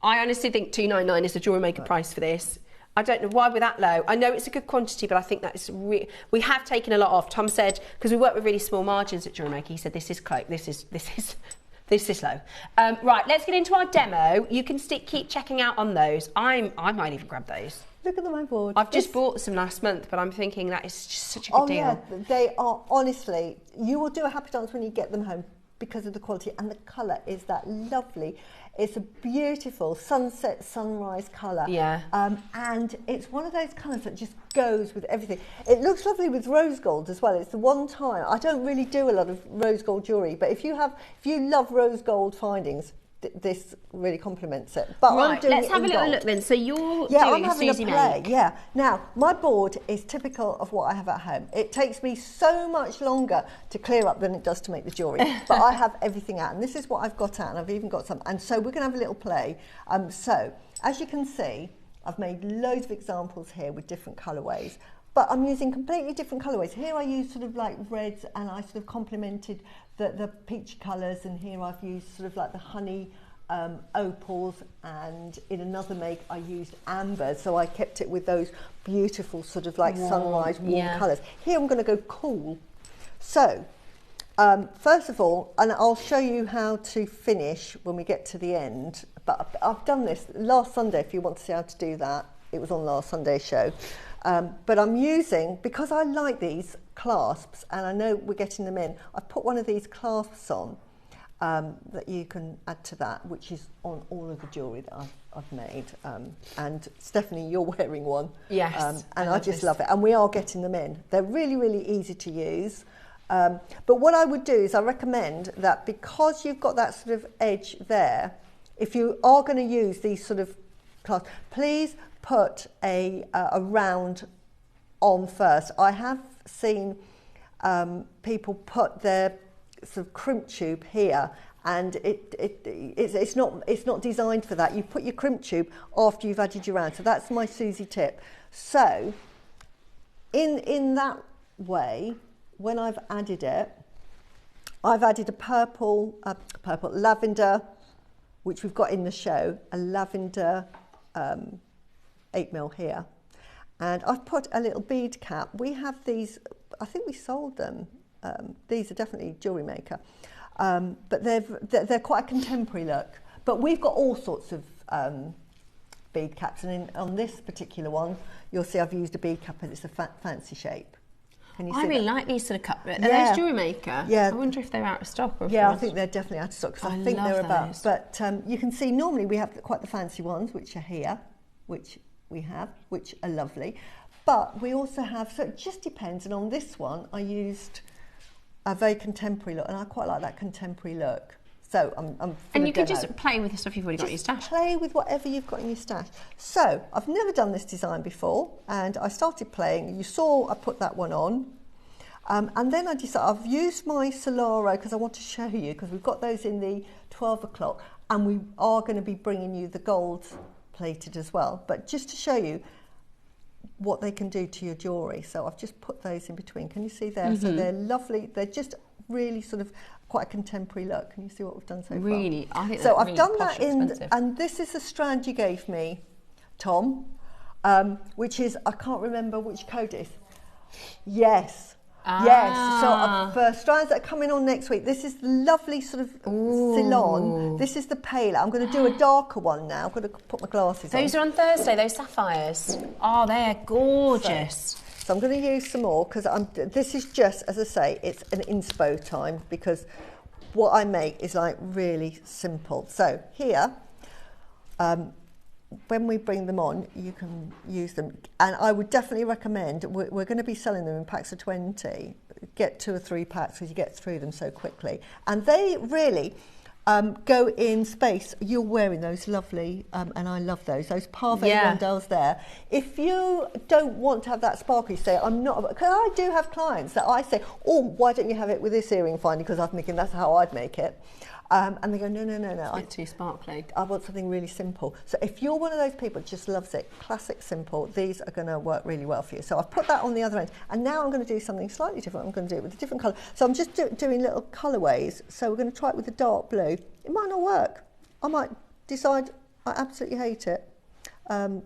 I honestly think $299 is the Jewellery Maker price for this. I don't know why we're that low. I know it's a good quantity, but I think that is we have taken a lot off. Tom said, because we work with really small margins at Jewellery Maker, he said this is low. Right, let's get into our demo. You can keep checking out on those. I might even grab those. Look at my board. I've just bought some last month, but I'm thinking that is just such a good deal. Yeah, they are, honestly, you will do a happy dance when you get them home because of the quality, and the colour is that lovely. It's a beautiful sunset, sunrise colour. Yeah. And it's one of those colours that just goes with everything. It looks lovely with rose gold as well. It's the one time, I don't really do a lot of rose gold jewellery, but if you love rose gold findings, this really complements it. But right, I'm doing let's have a little look then. So you're doing I'm having Susie a play. Make. Yeah. Now, my board is typical of what I have at home. It takes me so much longer to clear up than it does to make the jewellery. But I have everything out, and this is what I've got out, and I've even got some. And so we're going to have a little play. So, as you can see, I've made loads of examples here with different colourways. But I'm using completely different colourways. Here I use sort of like reds, and I sort of complemented the peach colours, and here I've used sort of like the honey opals, and in another make I used amber, so I kept it with those beautiful sort of like sunrise warm colours. Here I'm going to go cool. So first of all, and I'll show you how to finish when we get to the end, but I've done this last Sunday if you want to see how to do that. It was on last Sunday's show. But I'm using, because I like these clasps, and I know we're getting them in, I've put one of these clasps on that you can add to that, which is on all of the jewellery that I've made. And Stephanie, you're wearing one. Yes. And I just love it. And we are getting them in. They're really, really easy to use. But what I would do is I recommend that because you've got that sort of edge there, if you are going to use these sort of clasps, please put a round on first. I have seen people put their sort of crimp tube here, and it's not designed for that. You put your crimp tube after you've added your round. So that's my Susie tip. So in that way, when I've added it, I've added a purple lavender, which we've got in the show, a lavender 8mm here. And I've put a little bead cap. We have these, I think we sold them. These are definitely JewelleryMaker. But they're quite a contemporary look. But we've got all sorts of bead caps. And on this particular one, you'll see I've used a bead cap and it's a fancy shape. Can you see I really that? like these sort of cups. Are Yeah. those JewelleryMaker? Yeah. I wonder if they're out of stock. Or if Yeah, I they're- think they're definitely out of stock because I I think love they're about. those. But you can see normally we have quite the fancy ones, which are here, which we have, which are lovely. But we also have, so it just depends. And on this one, I used a very contemporary look, and I quite like that contemporary look. So I'm And you can just play with the stuff you've already got in your stash. Play with whatever you've got in your stash. So I've never done this design before, and I started playing. You saw I put that one on. And then I decided I've used my Solaro because I want to show you, because we've got those in the 12 o'clock, and we are going to be bringing you the gold plated as well. But just to show you what they can do to your jewellery. So I've just put those in between. Can you see there? Mm-hmm. So they're lovely. They're just really sort of quite a contemporary look. Can you see what we've done so far? Really? I think so that's I've really done posh that in, expensive. and this is the strand you gave me, Tom, which is, I can't remember which code it is. Yes. Yes, so for strands that are coming on next week, this is the lovely sort of Ceylon. This is the paler. I'm going to do a darker one now. I'm going to put my glasses on. Those are on Thursday, those sapphires. Oh, they're gorgeous. So I'm going to use some more because this is just, as I say, it's an inspo time because what I make is like really simple. So here, when we bring them on, you can use them. And I would definitely recommend, we're going to be selling them in packs of 20. Get 2 or 3 packs because you get through them so quickly. And they really go in space. You're wearing those lovely, and I love those parfait rondelles there. If you don't want to have that sparkly, say, I'm not, because I do have clients that I say, oh, why don't you have it with this earring finally? Because I'm thinking that's how I'd make it. And they go, no. It's too sparkly. I want something really simple. So if you're one of those people that just loves it, classic, simple, these are going to work really well for you. So I've put that on the other end. And now I'm going to do something slightly different. I'm going to do it with a different colour. So I'm just doing little colourways. So we're going to try it with the dark blue. It might not work. I might decide I absolutely hate it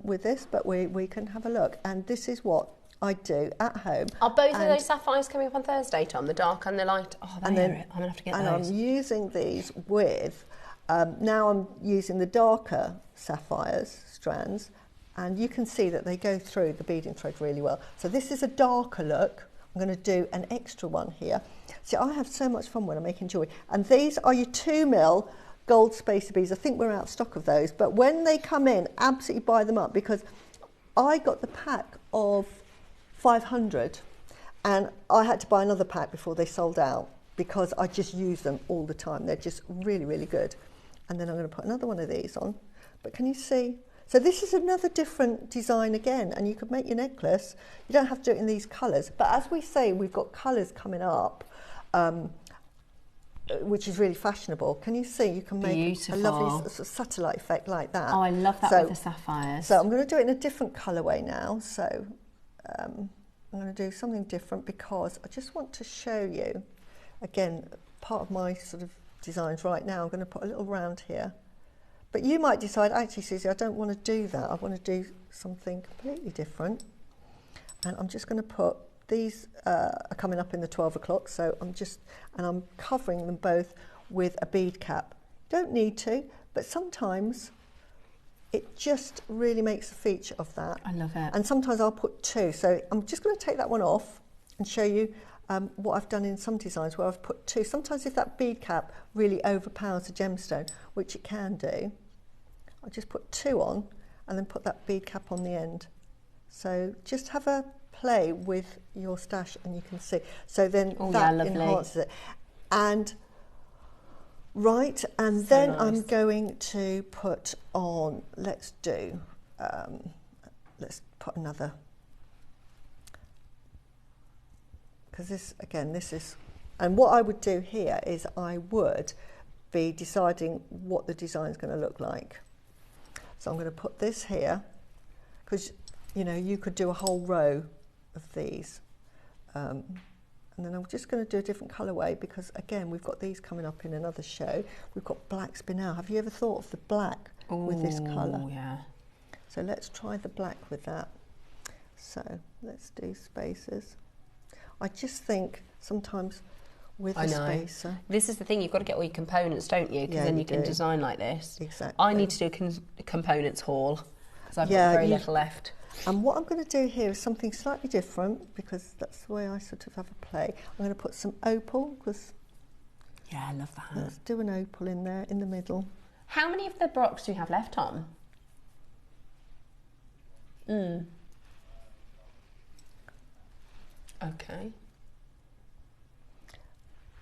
with this, but we can have a look. And this is what I do at home. Are both of those sapphires coming up on Thursday, Tom? The dark and the light? Oh, I'm going to have to get those. And I'm using these with, now I'm using the darker sapphires strands, and you can see that they go through the beading thread really well. So this is a darker look. I'm going to do an extra one here. See, I have so much fun when I'm making jewellery. And these are your 2mm gold spacer beads. I think we're out of stock of those, but when they come in, absolutely buy them up, because I got the pack of 500 and I had to buy another pack before they sold out because I just use them all the time. They're just really, really good. And then I'm going to put another one of these on. But can you see? So this is another different design again, and you could make your necklace. You don't have to do it in these colours. But as we say, we've got colours coming up, which is really fashionable. Can you see? You can make a lovely sort of satellite effect like that. Oh, I love that with the sapphires. So I'm going to do it in a different colourway now. So I'm going to do something different because I just want to show you, again, part of my sort of designs right now. I'm going to put a little round here. But you might decide, actually, Susie, I don't want to do that. I want to do something completely different. And I'm just going to put, these are coming up in the 12 o'clock, so I'm covering them both with a bead cap. Don't need to, but sometimes it just really makes a feature of that. I love it. And sometimes I'll put 2. So I'm just going to take that one off and show you what I've done in some designs where I've put 2. Sometimes if that bead cap really overpowers the gemstone, which it can do, I'll just put 2 on and then put that bead cap on the end. So just have a play with your stash and you can see. So then that enhances it. And and then nice. I'm going to put on, let's put another, because this is, and what I would do here is I would be deciding what the design is going to look like. So I'm going to put this here, because you could do a whole row of these, and And then I'm just going to do a different colourway because, again, we've got these coming up in another show. We've got black spinel. Have you ever thought of the black with this colour? Oh, yeah. So let's try the black with that. So let's do spacers. I just think sometimes with a spacer... This is the thing, you've got to get all your components, don't you? Because then you can design like this. Exactly. I need to do a components haul because I've got very little left. And what I'm going to do here is something slightly different because that's the way I sort of have a play. I'm going to put some opal because... Yeah, I love that. Let's do an opal in there, in the middle. How many of the Baroques do you have left, Tom? Okay.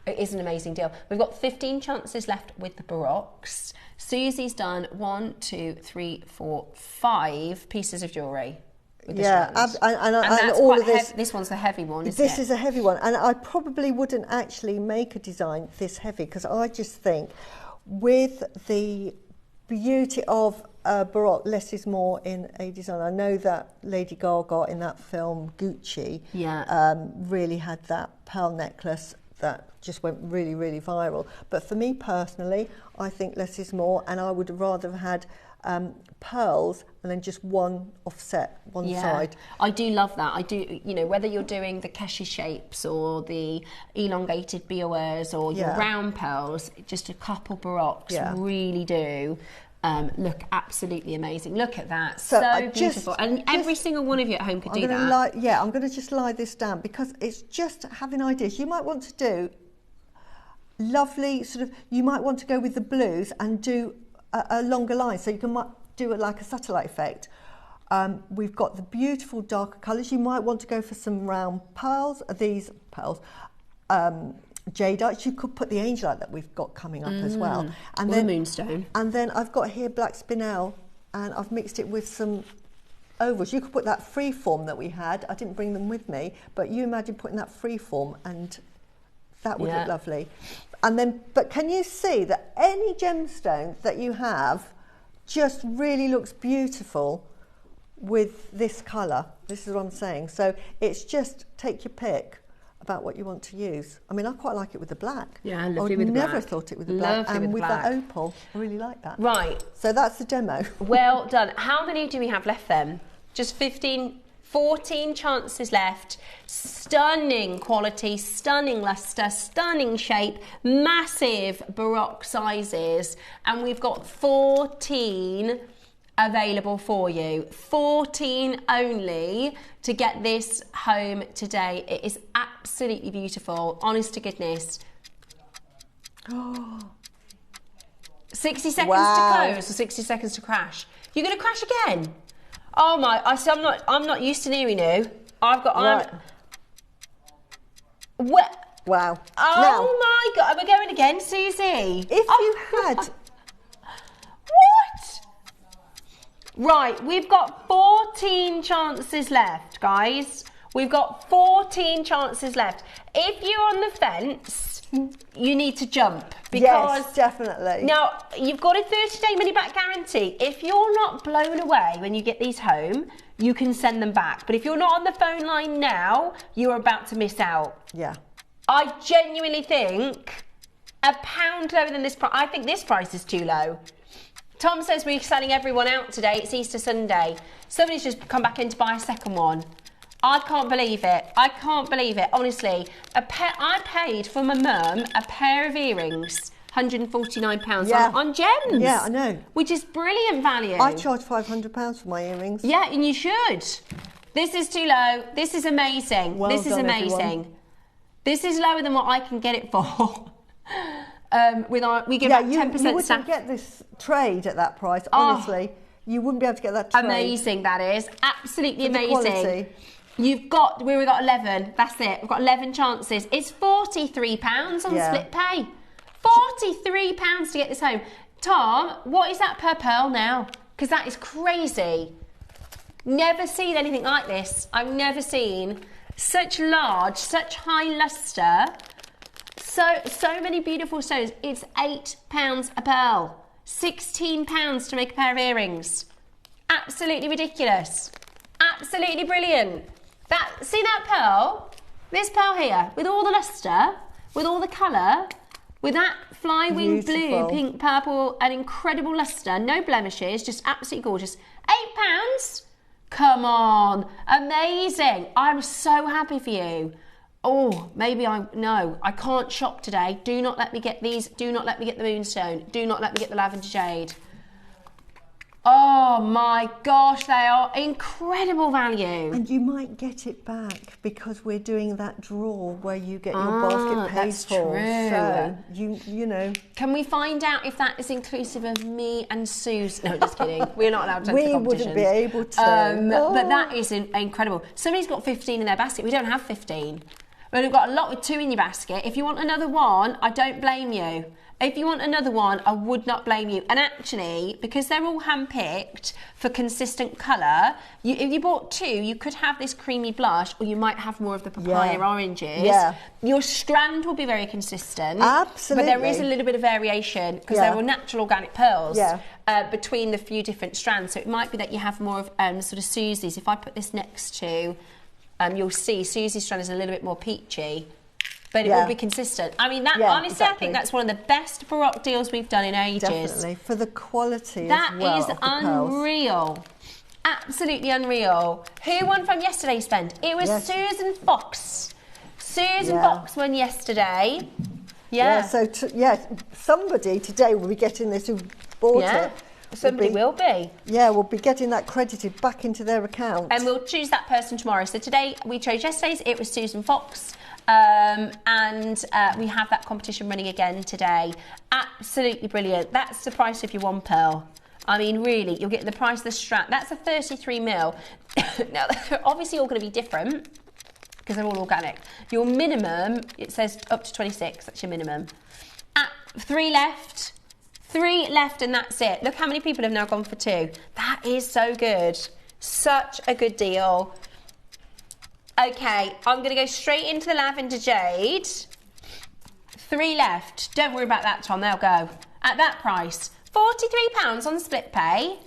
It is an amazing deal. We've got 15 chances left with the Baroques. Susie's done 1, 2, 3, 4, 5 pieces of jewellery. Yeah, and all of this. This one's the heavy one, isn't This is a heavy one, and I probably wouldn't actually make a design this heavy because I just think with the beauty of Baroque, less is more in a design. I know that Lady Gaga in that film Gucci really had that pearl necklace that just went really, really viral. But for me personally, I think less is more, and I would rather have had pearls and then just one offset, one side. I do love that. I do, you know, whether you're doing the Keshi shapes or the elongated BORs or your round pearls, just a couple Baroques really do look absolutely amazing. Look at that, so beautiful. And every single one of you at home could do that. I'm going to just lie this down because it's just having ideas. You might want to do lovely sort of, you might want to go with the blues and do a longer line, so you can do it like a satellite effect. We've got the beautiful darker colours. You might want to go for some round pearls, these pearls, Jadeite. You could put the Angelite that we've got coming up as well. And then the moonstone. And then I've got here black spinel, and I've mixed it with some ovals. You could put that free form that we had. I didn't bring them with me, but you imagine putting that free form, and that would look lovely. And then, but can you see that any gemstone that you have just really looks beautiful with this colour? This is what I'm saying. So it's just take your pick about what you want to use. I mean, I quite like it with the black. Yeah, lovely with the black. I never thought it with the black. Lovely and with black. that opal, I really like that. Right. So that's the demo. Well done. How many do we have left then? Just 15, 14 chances left. Stunning quality, stunning lustre, stunning shape, massive Baroque sizes, and we've got 14 available for you. 14 only to get this home today. It is absolutely beautiful, honest to goodness. 60 seconds to close or 60 seconds to crash. You're going to crash again? Oh my! I'm not used to nearing you. I've got. Right. Wow. Oh my God! We're going again, Susie. If you had. What? Right, we've got 14 chances left, guys. We've got 14 chances left. If you're on the fence, you need to jump. Because yes, definitely. Now, you've got a 30-day money-back guarantee. If you're not blown away when you get these home, you can send them back. But if you're not on the phone line now, you're about to miss out. Yeah. I genuinely think £1 lower than this price. I think this price is too low. Tom says we're selling everyone out today. It's Easter Sunday. Somebody's just come back in to buy a second one. I can't believe it. I can't believe it, honestly. I paid for my mum a pair of earrings, £149 on gems. Yeah, I know. Which is brilliant value. I charge £500 for my earrings. Yeah, and you should. This is too low. This is amazing. Well this is done, amazing. everyone. This is lower than what I can get it for. We give out 10% you wouldn't staff. get this trade at that price, honestly. You wouldn't be able to get that trade. Amazing, that is. Absolutely For the amazing. quality. We've got 11. That's it. We've got 11 chances. It's £43 on split pay. £43 to get this home. Tom, what is that per pearl now? Because that is crazy. Never seen anything like this. I've never seen such large, such high lustre. So many beautiful stones. It's £8 a pearl. £16 to make a pair of earrings. Absolutely ridiculous. Absolutely brilliant. See that pearl? This pearl here, with all the lustre, with all the colour, with that fly-wing blue, pink, purple, an incredible lustre, no blemishes, just absolutely gorgeous. £8? Come on, amazing. I'm so happy for you. Oh, no, I can't shop today. Do not let me get these. Do not let me get the moonstone. Do not let me get the lavender jade. Oh my gosh, they are incredible value. And you might get it back because we're doing that draw where you get your basket paid that's for. True. So you know. Can we find out if that is inclusive of me and Suze? No, just kidding. We're not allowed to enter We competitions. wouldn't be able to. But that is incredible. Somebody's got 15 in their basket. We don't have 15. But we've got a lot with 2 in your basket. If you want another one, I don't blame you. If you want another one, I would not blame you. And actually, because they're all hand-picked for consistent colour, if you bought 2, you could have this creamy blush, or you might have more of the papaya oranges. Yeah. Your strand will be very consistent. Absolutely. But there is a little bit of variation, because they're all natural organic pearls between the few different strands. So it might be that you have more of sort of Susie's. If I put this next to, you'll see Susie's strand is a little bit more peachy. But it will be consistent. I mean, honestly, exactly. I think that's one of the best Baroque deals we've done in ages. Definitely, for the quality that as well. That is unreal. Absolutely unreal. Who won from yesterday's spend? It was Susan Fox. Susan Fox won yesterday. Yeah. So, somebody today will be getting this who bought it. Somebody will be. Yeah, we'll be getting that credited back into their account. And we'll choose that person tomorrow. So today, we chose yesterday's. It was Susan Fox. And we have that competition running again today. Absolutely brilliant. That's the price of your 1 pearl. I mean, really, you'll get the price of the strap. That's a 33 mil. Now, they're obviously all going to be different because they're all organic. Your minimum, it says up to 26. That's your minimum. 3 left. 3 left and that's it. Look how many people have now gone for 2. That is so good. Such a good deal. Okay, I'm going to go straight into the lavender jade. 3 left. Don't worry about that, Tom. They'll go. At that price, £43 on the split pay.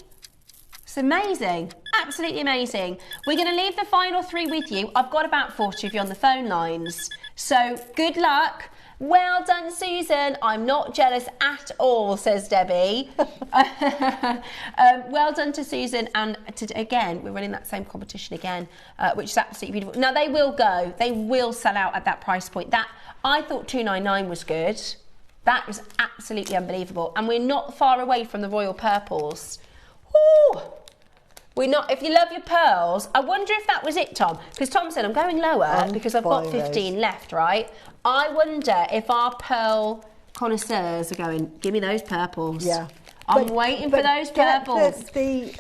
It's amazing. Absolutely amazing. We're going to leave the final 3 with you. I've got about 40 of you on the phone lines. So good luck. Well done, Susan. I'm not jealous at all, says Debbie. Well done to Susan. And again, we're running that same competition again, which is absolutely beautiful. Now, they will go. They will sell out at that price point. That I thought $299 was good. That was absolutely unbelievable. And we're not far away from the royal purples. Ooh. We're not. If you love your pearls, I wonder if that was it, Tom. Because Tom said I'm going lower because I've got 15 left, right? I wonder if our pearl connoisseurs are going, give me those purples. Yeah. I'm waiting for those purples. The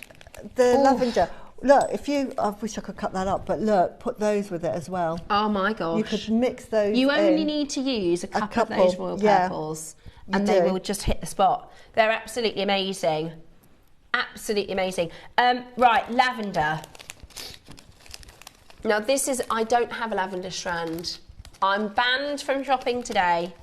lavender. Look, I wish I could cut that up, but look, put those with it as well. Oh my gosh. You could mix those. You only need to use a couple of those royal purples and they will just hit the spot. They're absolutely amazing. Absolutely amazing. Right, lavender. Now this is, I don't have a lavender strand. I'm banned from shopping today.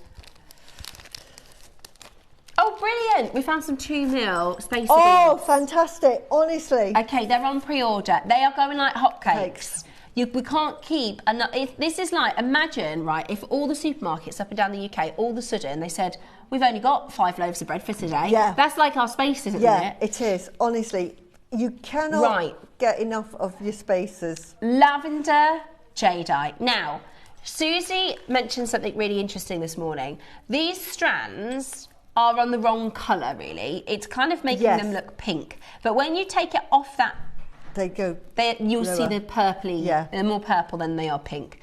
Oh, brilliant. We found some 2 mil space. Oh, fantastic. Honestly. Okay, they're on pre-order. They are going like hotcakes. We can't keep enough. This is like, imagine, right, if all the supermarkets up and down the UK, all of a sudden they said, we've only got 5 loaves of bread for today. Yeah. That's like our space, isn't it? Yeah, it is. Honestly, you cannot get enough of your spaces. Lavender Jadeite. Now, Susie mentioned something really interesting this morning. These strands are on the wrong colour, really. It's kind of making them look pink. But when you take it off that, you'll see the purpley. Yeah. They're more purple than they are pink.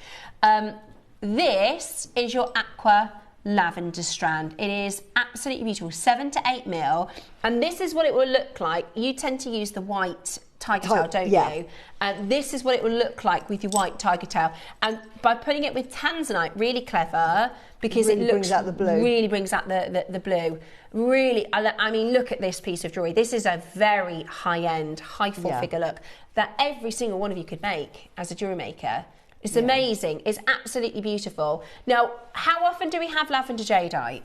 This is your aqua lavender strand. It is absolutely beautiful, 7 to 8 mil, and this is what it will look like. You tend to use the white tiger tail, don't you? And this is what it will look like with your white tiger tail. And by putting it with tanzanite, really clever, because it looks brings out the blue. Really brings out the blue. Really, I mean, look at this piece of jewellery. This is a very high-end, high full-figure look that every single one of you could make as a jewellery maker. It's amazing. It's absolutely beautiful. Now, how often do we have lavender jadeite?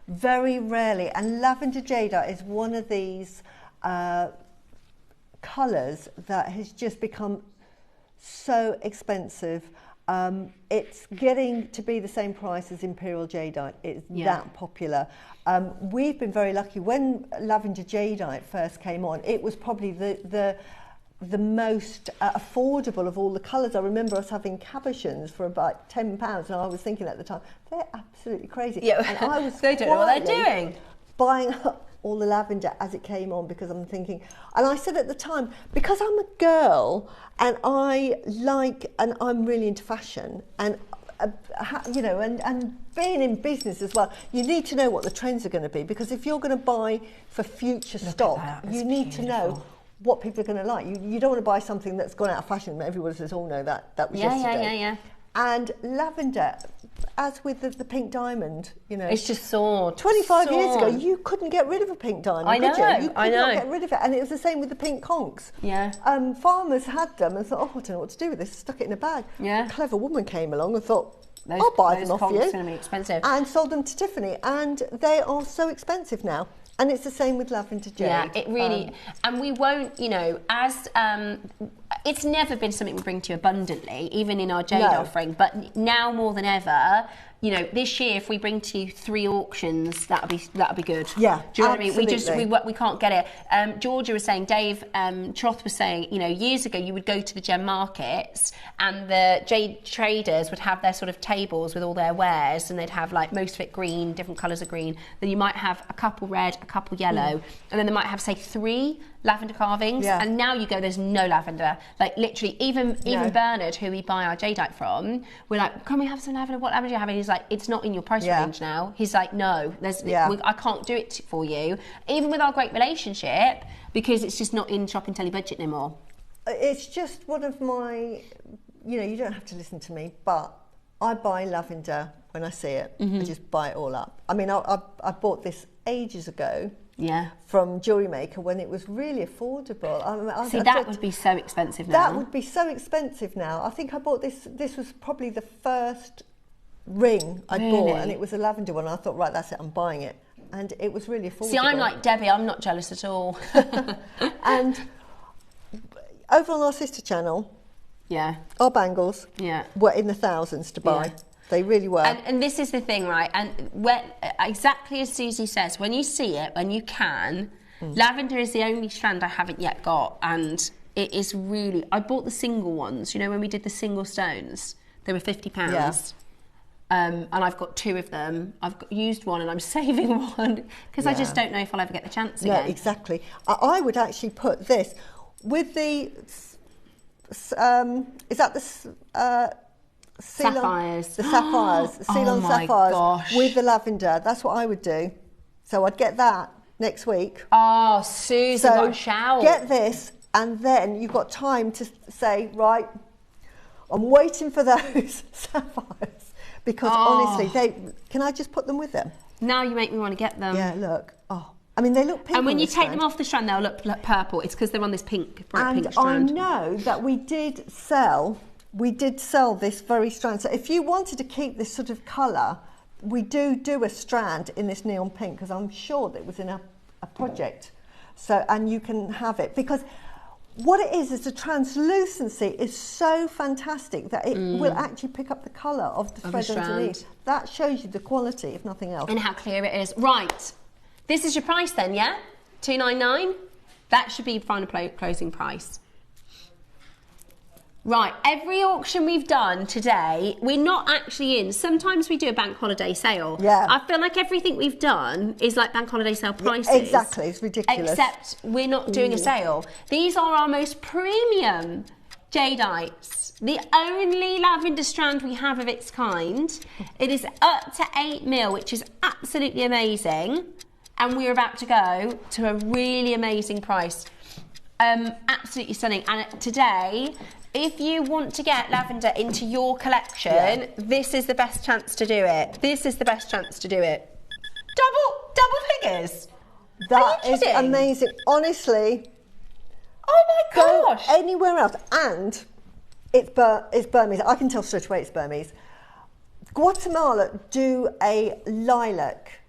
Very rarely. And lavender jadeite is one of these colours that has just become so expensive. It's getting to be the same price as Imperial Jadeite. It's that popular. We've been very lucky. When Lavender Jadeite first came on, it was probably the most affordable of all the colours. I remember us having cabochons for about £10, and I was thinking at the time, they're absolutely crazy. Yeah, and I was they don't know what they're doing. Buying up all the lavender as it came on, because I'm thinking, and I said at the time, because I'm a girl and I'm really into fashion, and you know, and being in business as well, you need to know what the trends are going to be, because if you're going to buy for future stock, you need to know what people are going to like. You don't want to buy something that's gone out of fashion. Everyone says, oh no, that was yesterday. Yeah. And lavender, as with the pink diamond, you know, it's just soared. 25 years ago, you couldn't get rid of a pink diamond, I know, could you? You could I know. not get rid of it. And it was the same with the pink conchs. Yeah. Farmers had them and thought, oh, I don't know what to do with this, stuck it in a bag. Yeah. A clever woman came along and thought, I'll buy them off you. Those conchs are going to be expensive. And sold them to Tiffany, and they are so expensive now. And it's the same with lavender jade. Yeah, it really, and we won't, you know, as it's never been something we bring to you abundantly, even in our jade offering, but now more than ever, you know, this year if we bring to you 3 auctions, that'll be good. Yeah, do you know absolutely. what I mean? We can't get it. Georgia was saying, Dave Troth was saying, you know, years ago you would go to the gem markets and the jade traders would have their sort of tables with all their wares, and they'd have like most of it green, different colours of green. Then you might have a couple red, a couple yellow, and then they might have say 3 lavender carvings, and now you go, there's no lavender. Like literally, even Bernard, who we buy our jadeite from, we're like, can we have some lavender? What lavender do you have? And he's like, it's not in your price range now. He's like, no, I can't do it for you, even with our great relationship, because it's just not in shop and telly budget no more. It's just one of my, you know, you don't have to listen to me, but I buy lavender when I see it. I just buy it all up. I mean, I bought this ages ago. Yeah. From JewelleryMaker when it was really affordable. That would be so expensive now. That would be so expensive now. I think I bought this. This was probably the first ring I bought, and it was a lavender one. I thought, right, that's it. I'm buying it, and it was really affordable. See, I'm like Debbie. I'm not jealous at all. And over on our sister channel, our bangles, were in the thousands to buy. Yeah. They really were. And this is the thing, right? And when, exactly as Susie says, when you see it, when you can, lavender is the only strand I haven't yet got. And it is really... I bought the single ones. You know, when we did the single stones, they were £50. Yeah. And I've got 2 of them. I've used one and I'm saving one because I just don't know if I'll ever get the chance again. No, exactly. I would actually put this with the... is that the... sapphires. The sapphires, Ceylon sapphires with the lavender. That's what I would do. So I'd get that next week. Oh, Susan, got a shout. Get this, and then you've got time to say, right, I'm waiting for those sapphires, because honestly, can I just put them with them? Now you make me want to get them. Yeah, look. Oh, I mean, they look pink. And when you take them off the strand, they'll look purple. It's because they're on this bright pink strand. And I know that we did sell this very strand. So if you wanted to keep this sort of colour, we do a strand in this neon pink, because I'm sure that it was in a project. So, and you can have it, because what it is the translucency is so fantastic that it will actually pick up the colour of the thread underneath. That shows you the quality, if nothing else. And how clear it is. Right, this is your price then, yeah? $299? That should be final closing price. Right, every auction we've done today, we're not actually in. Sometimes we do a bank holiday sale. Yeah. I feel like everything we've done is like bank holiday sale prices. Yeah, exactly, it's ridiculous. Except we're not doing a sale. These are our most premium jadeites. The only lavender strand we have of its kind. It is up to 8mm, which is absolutely amazing. And we're about to go to a really amazing price. Absolutely stunning. And today, if you want to get lavender into your collection, this is the best chance to do it. This is the best chance to do it. Double figures. That is amazing. Honestly. Oh my gosh. Go anywhere else. And it's Burmese. I can tell straight away it's Burmese. Guatemala do a lilac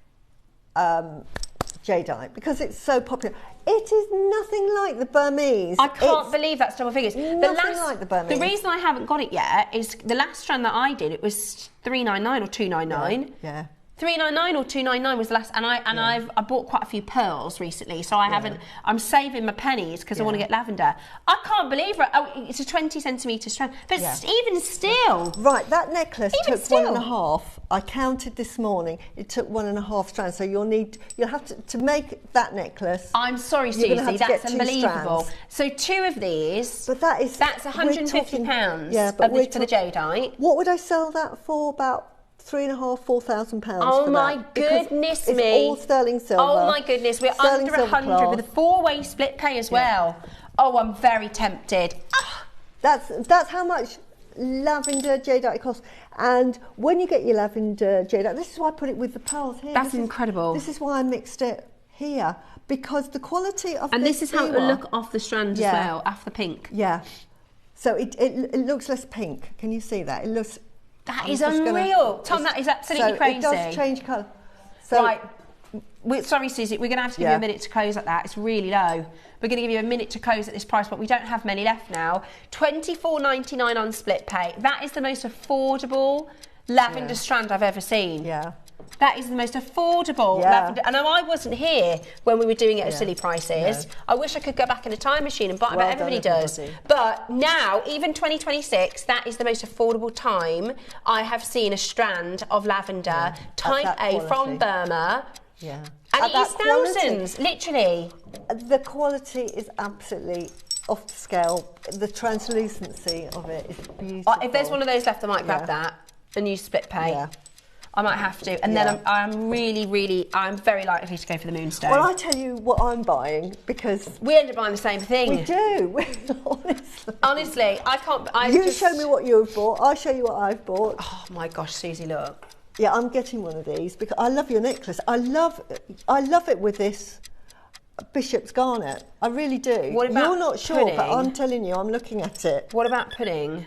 jadeite because it's so popular. It is nothing like the Burmese. I can't believe that's double figures. Nothing like the Burmese. The reason I haven't got it yet is the last strand that I did, it was 399 or 299. Yeah. 399 or 299 was the last, and I bought quite a few pearls recently, so I haven't. I'm saving my pennies because I want to get lavender. I can't believe it. Oh, it's a 20 centimetre strand, but even still. Right, that necklace took 1.5. I counted this morning. It took 1.5 strands. So you'll have to make that necklace. I'm sorry, Susie, that's unbelievable. So 2 of these. But that's £150. Yeah, but for the jadeite. What would I sell that for? About £3,500–4,000 Oh for my that, goodness me! It's all sterling silver. Oh my goodness, we're under 100 with a 4-way split pay as well. Oh, I'm very tempted. That's how much lavender jadeite costs. And when you get your lavender jadeite, this is why I put it with the pearls here. That's incredible. This is why I mixed it here, because the quality of this is how it will look off the strand as well, off the pink. Yeah. So it looks less pink. Can you see that? It looks. That is unreal. Tom, that is absolutely crazy. It does change colour. So, right. Sorry, Susie, we're going to have to give you a minute to close at that. It's really low. We're going to give you a minute to close at this price, but we don't have many left now. $24.99 on split pay. That is the most affordable lavender strand I've ever seen. Yeah. That is the most affordable lavender. And I wasn't here when we were doing it at silly prices. No. I wish I could go back in a time machine and buy it, but everybody does. But now, even 2026, that is the most affordable time I have seen a strand of lavender, type A from Burma. Yeah. And it is thousands, literally. The quality is absolutely off the scale. The translucency of it is beautiful. If there's one of those left, I might grab that and use split pay. Yeah. I might have to. And then I'm very likely to go for the moonstone. Well, I'll tell you what I'm buying, because we end up buying the same thing. We do. Honestly, I can't. You show me what you've bought. I'll show you what I've bought. Oh my gosh, Susie, look. Yeah, I'm getting one of these because I love your necklace. I love it with this bishop's garnet. I really do. What about You're not sure, but I'm telling you, I'm looking at it. What about pudding?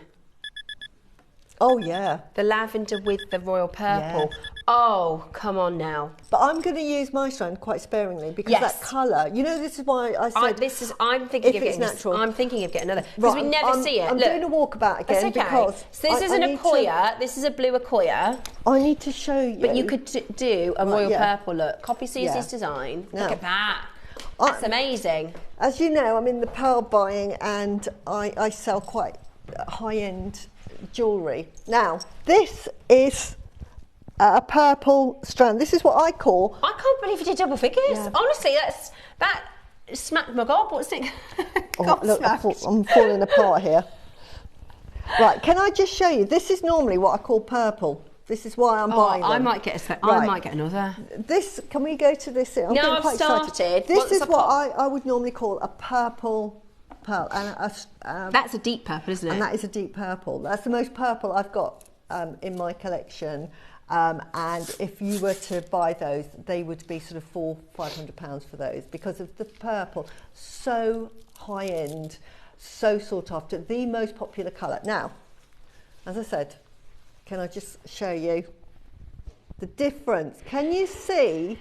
Oh yeah. The lavender with the royal purple. Yeah. Oh, come on now. But I'm going to use my strand quite sparingly because that colour. You know, this is why I said. I'm thinking of getting natural. I'm thinking of getting another because we never see it. I'm doing a walkabout again because. So this is an Akoya. This is a blue Akoya. I need to show you. But you could do a royal purple look. Copy Susie's design. Now, look at that. That's amazing. As you know, I'm in the pearl buying, and I sell quite high-end jewellery. Now, this is a purple strand. This is what I call. I can't believe you did double figures. Yeah. Honestly, that smacked my gob. What's it? Look, I'm falling apart here. Right, can I just show you? This is normally what I call purple. This is why I'm buying them. I might get I might get another. This, can we go to this? I'm no, I've started. This is what I would normally call a purple pearl. And that's a deep purple, isn't it? And that is a deep purple. That's the most purple I've got in my collection. And if you were to buy those, they would be sort of £400–500 for those because of the purple. So high end, so sought after, the most popular colour. Now, as I said, can I just show you the difference? Can you see?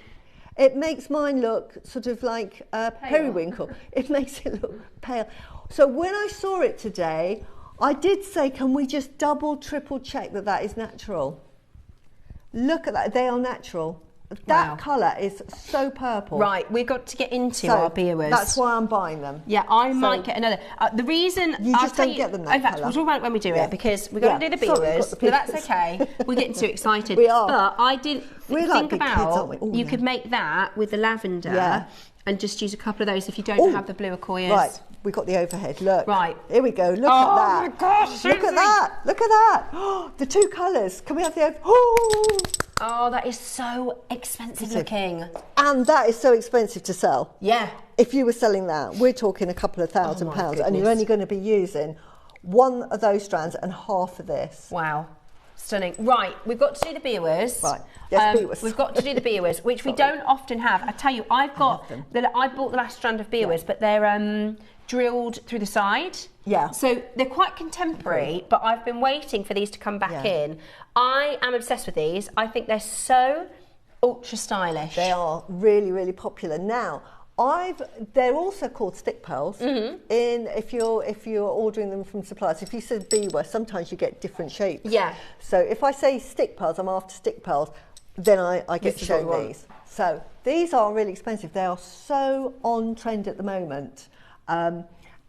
It makes mine look sort of like periwinkle. It makes it look pale. So when I saw it today, I did say, can we just double, triple check that that is natural? Look at that, they are natural. That colour is so purple. Right, we've got to get into our Biwas. That's why I'm buying them. Yeah, I might get another. The reason you just don't get them that in fact, we'll talk about it when we do it because we've got to do the Biwas. But that's okay. We're getting too excited. We are. But I did think about you could make that with the lavender and just use a couple of those if you don't have the blue Akoyas. Right. We got the overhead. Look. Right. Here we go. Look at that. Oh my gosh. Look at that. Look at that. Oh, the two colours. Can we have the overhead? Oh, that is so expensive looking. And that is so expensive to sell. Yeah. If you were selling that, we're talking a couple of £1,000 and you're only going to be using one of those strands and half of this. Wow. Stunning. Right, we've got to do the Biwas. Right. Yes, Biwas. We've got to do the Biwas, which we don't often have. I tell you, I bought the last strand of Biwas, but they're drilled through the side. Yeah. So they're quite contemporary, but I've been waiting for these to come back in. I am obsessed with these. I think they're so ultra stylish. They are really, really popular. Now, They're also called stick pearls. If you're ordering them from suppliers. If you said biwa, sometimes you get different shapes. Yeah. So if I say stick pearls, I'm after stick pearls, then I get shown these. So these are really expensive. They are so on trend at the moment.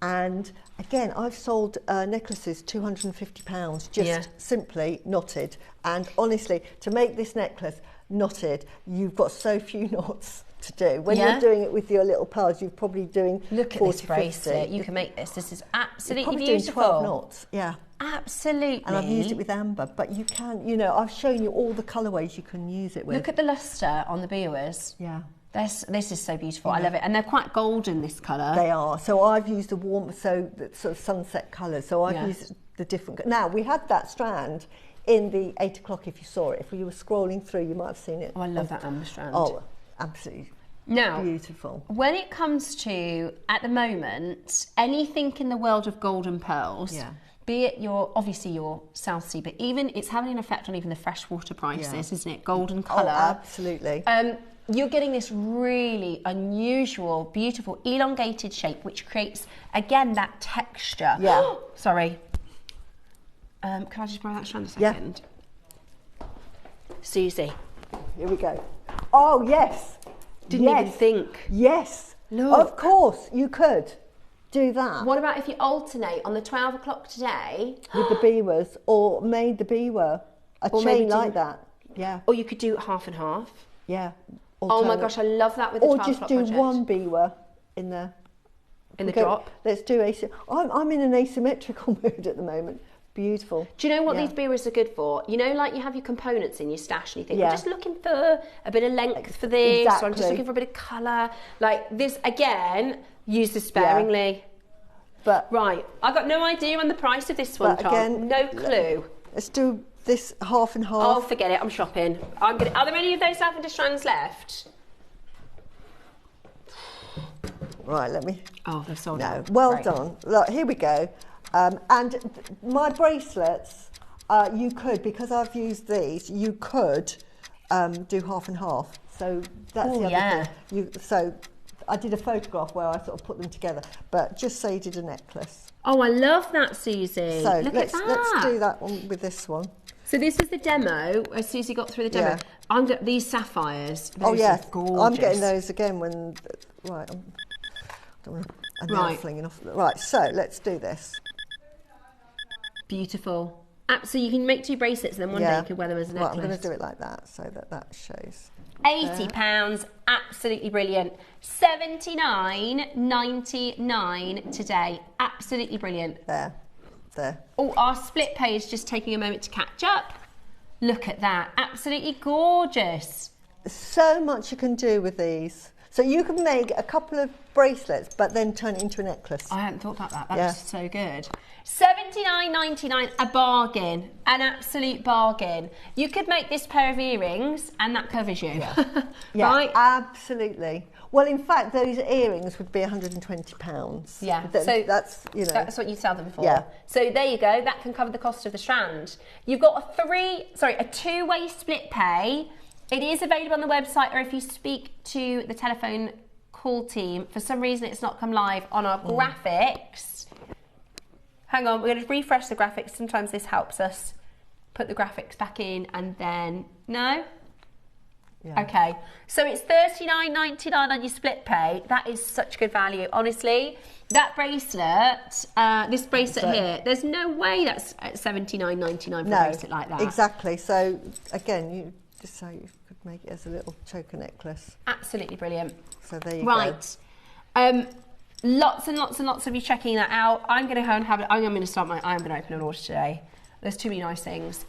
And again, I've sold necklaces £250 just simply knotted. And honestly, to make this necklace knotted, you've got so few knots to do. When you're doing it with your little pearls, you're probably doing Look at 40, this bracelet. 50. You can make this. This is absolutely You're probably beautiful. doing 12 knots. Yeah. Absolutely. And I've used it with amber, but you can, I've shown you all the colourways you can use it with. Look at the lustre on the biwas. Yeah. This is so beautiful. I love it. And they're quite golden, this colour. They are. So I've used the warm, sort of sunset colours. So I've used the different. Now, we had that strand in the 8 o'clock, if you saw it. If you were scrolling through, you might have seen it. Oh, I love that amber strand. Oh, absolutely. Now, beautiful. When it comes to, at the moment, anything in the world of golden pearls, be it obviously your South Sea, but even it's having an effect on even the freshwater prices, isn't it? Golden colour. Oh, absolutely. You're getting this really unusual, beautiful, elongated shape, which creates, again, that texture. Yeah. Sorry. Can I just borrow that strand a second? Yeah. Susie. Here we go. Oh, yes. Didn't even think. Yes. No. Of course, you could do that. What about if you alternate on the 12 o'clock today? With the biwas, or made the biwa a chain like that. Yeah. Or you could do half and half. Yeah. Oh my gosh, I love that with the 12 o'clock project. Or just do one biwa in the drop. Let's do I'm in an asymmetrical mood at the moment. Beautiful. Do you know what these biwas are good for? Like you have your components in your stash and you think, I'm just looking for a bit of length for this, or I'm just looking for a bit of colour. Like this, again, use this sparingly. But right, I've got no idea on the price of this one, Tom. Again, no clue. Let's do this half and half. Oh, forget it, I'm shopping. Are there any of those lavender strands left? Right, let me... Oh, they've sold out. Well done. Look, here we go. And my bracelets, you could, because I've used these, you could do half and half. So that's the other thing. So I did a photograph where I sort of put them together, but just say you did a necklace. Oh, I love that, Susie. So Look let's at that. Let's do that one with this one. So this is the demo, as Susie got through the demo. I'm getting these sapphires. Those are gorgeous. I'm getting those again when... Right, I'm flinging off. Right, so let's do this. Beautiful. So you can make 2 bracelets and then one day you can wear them as a necklace. I'm going to do it like that so that shows. £80, absolutely brilliant. $79.99 today, absolutely brilliant. There. Oh, our split pay is just taking a moment to catch up. Look at that, absolutely gorgeous. So much you can do with these. So you can make a couple of bracelets, but then turn it into a necklace. I hadn't thought about that. That's so good. $79.99, a bargain, an absolute bargain. You could make this pair of earrings, and that covers you. Right? Absolutely. Well, in fact, those earrings would be £120. Yeah. So that's that's what you sell them for. Yeah. So there you go. That can cover the cost of the strand. You've got a 2-way split pay. It is available on the website, or if you speak to the telephone call team, for some reason it's not come live on our graphics. Hang on, we're going to refresh the graphics. Sometimes this helps us put the graphics back in and then... No? Yeah. Okay, so it's $39.99 on your split pay. That is such good value. Honestly, that bracelet, this bracelet here, there's no way that's $79.99 for a bracelet like that. Exactly. So, again, you just say you could make it as a little choker necklace. Absolutely brilliant. So there you go. Right. Lots and lots and lots of you checking that out. I'm going to go and have it. I'm going to open an order today. There's too many nice things.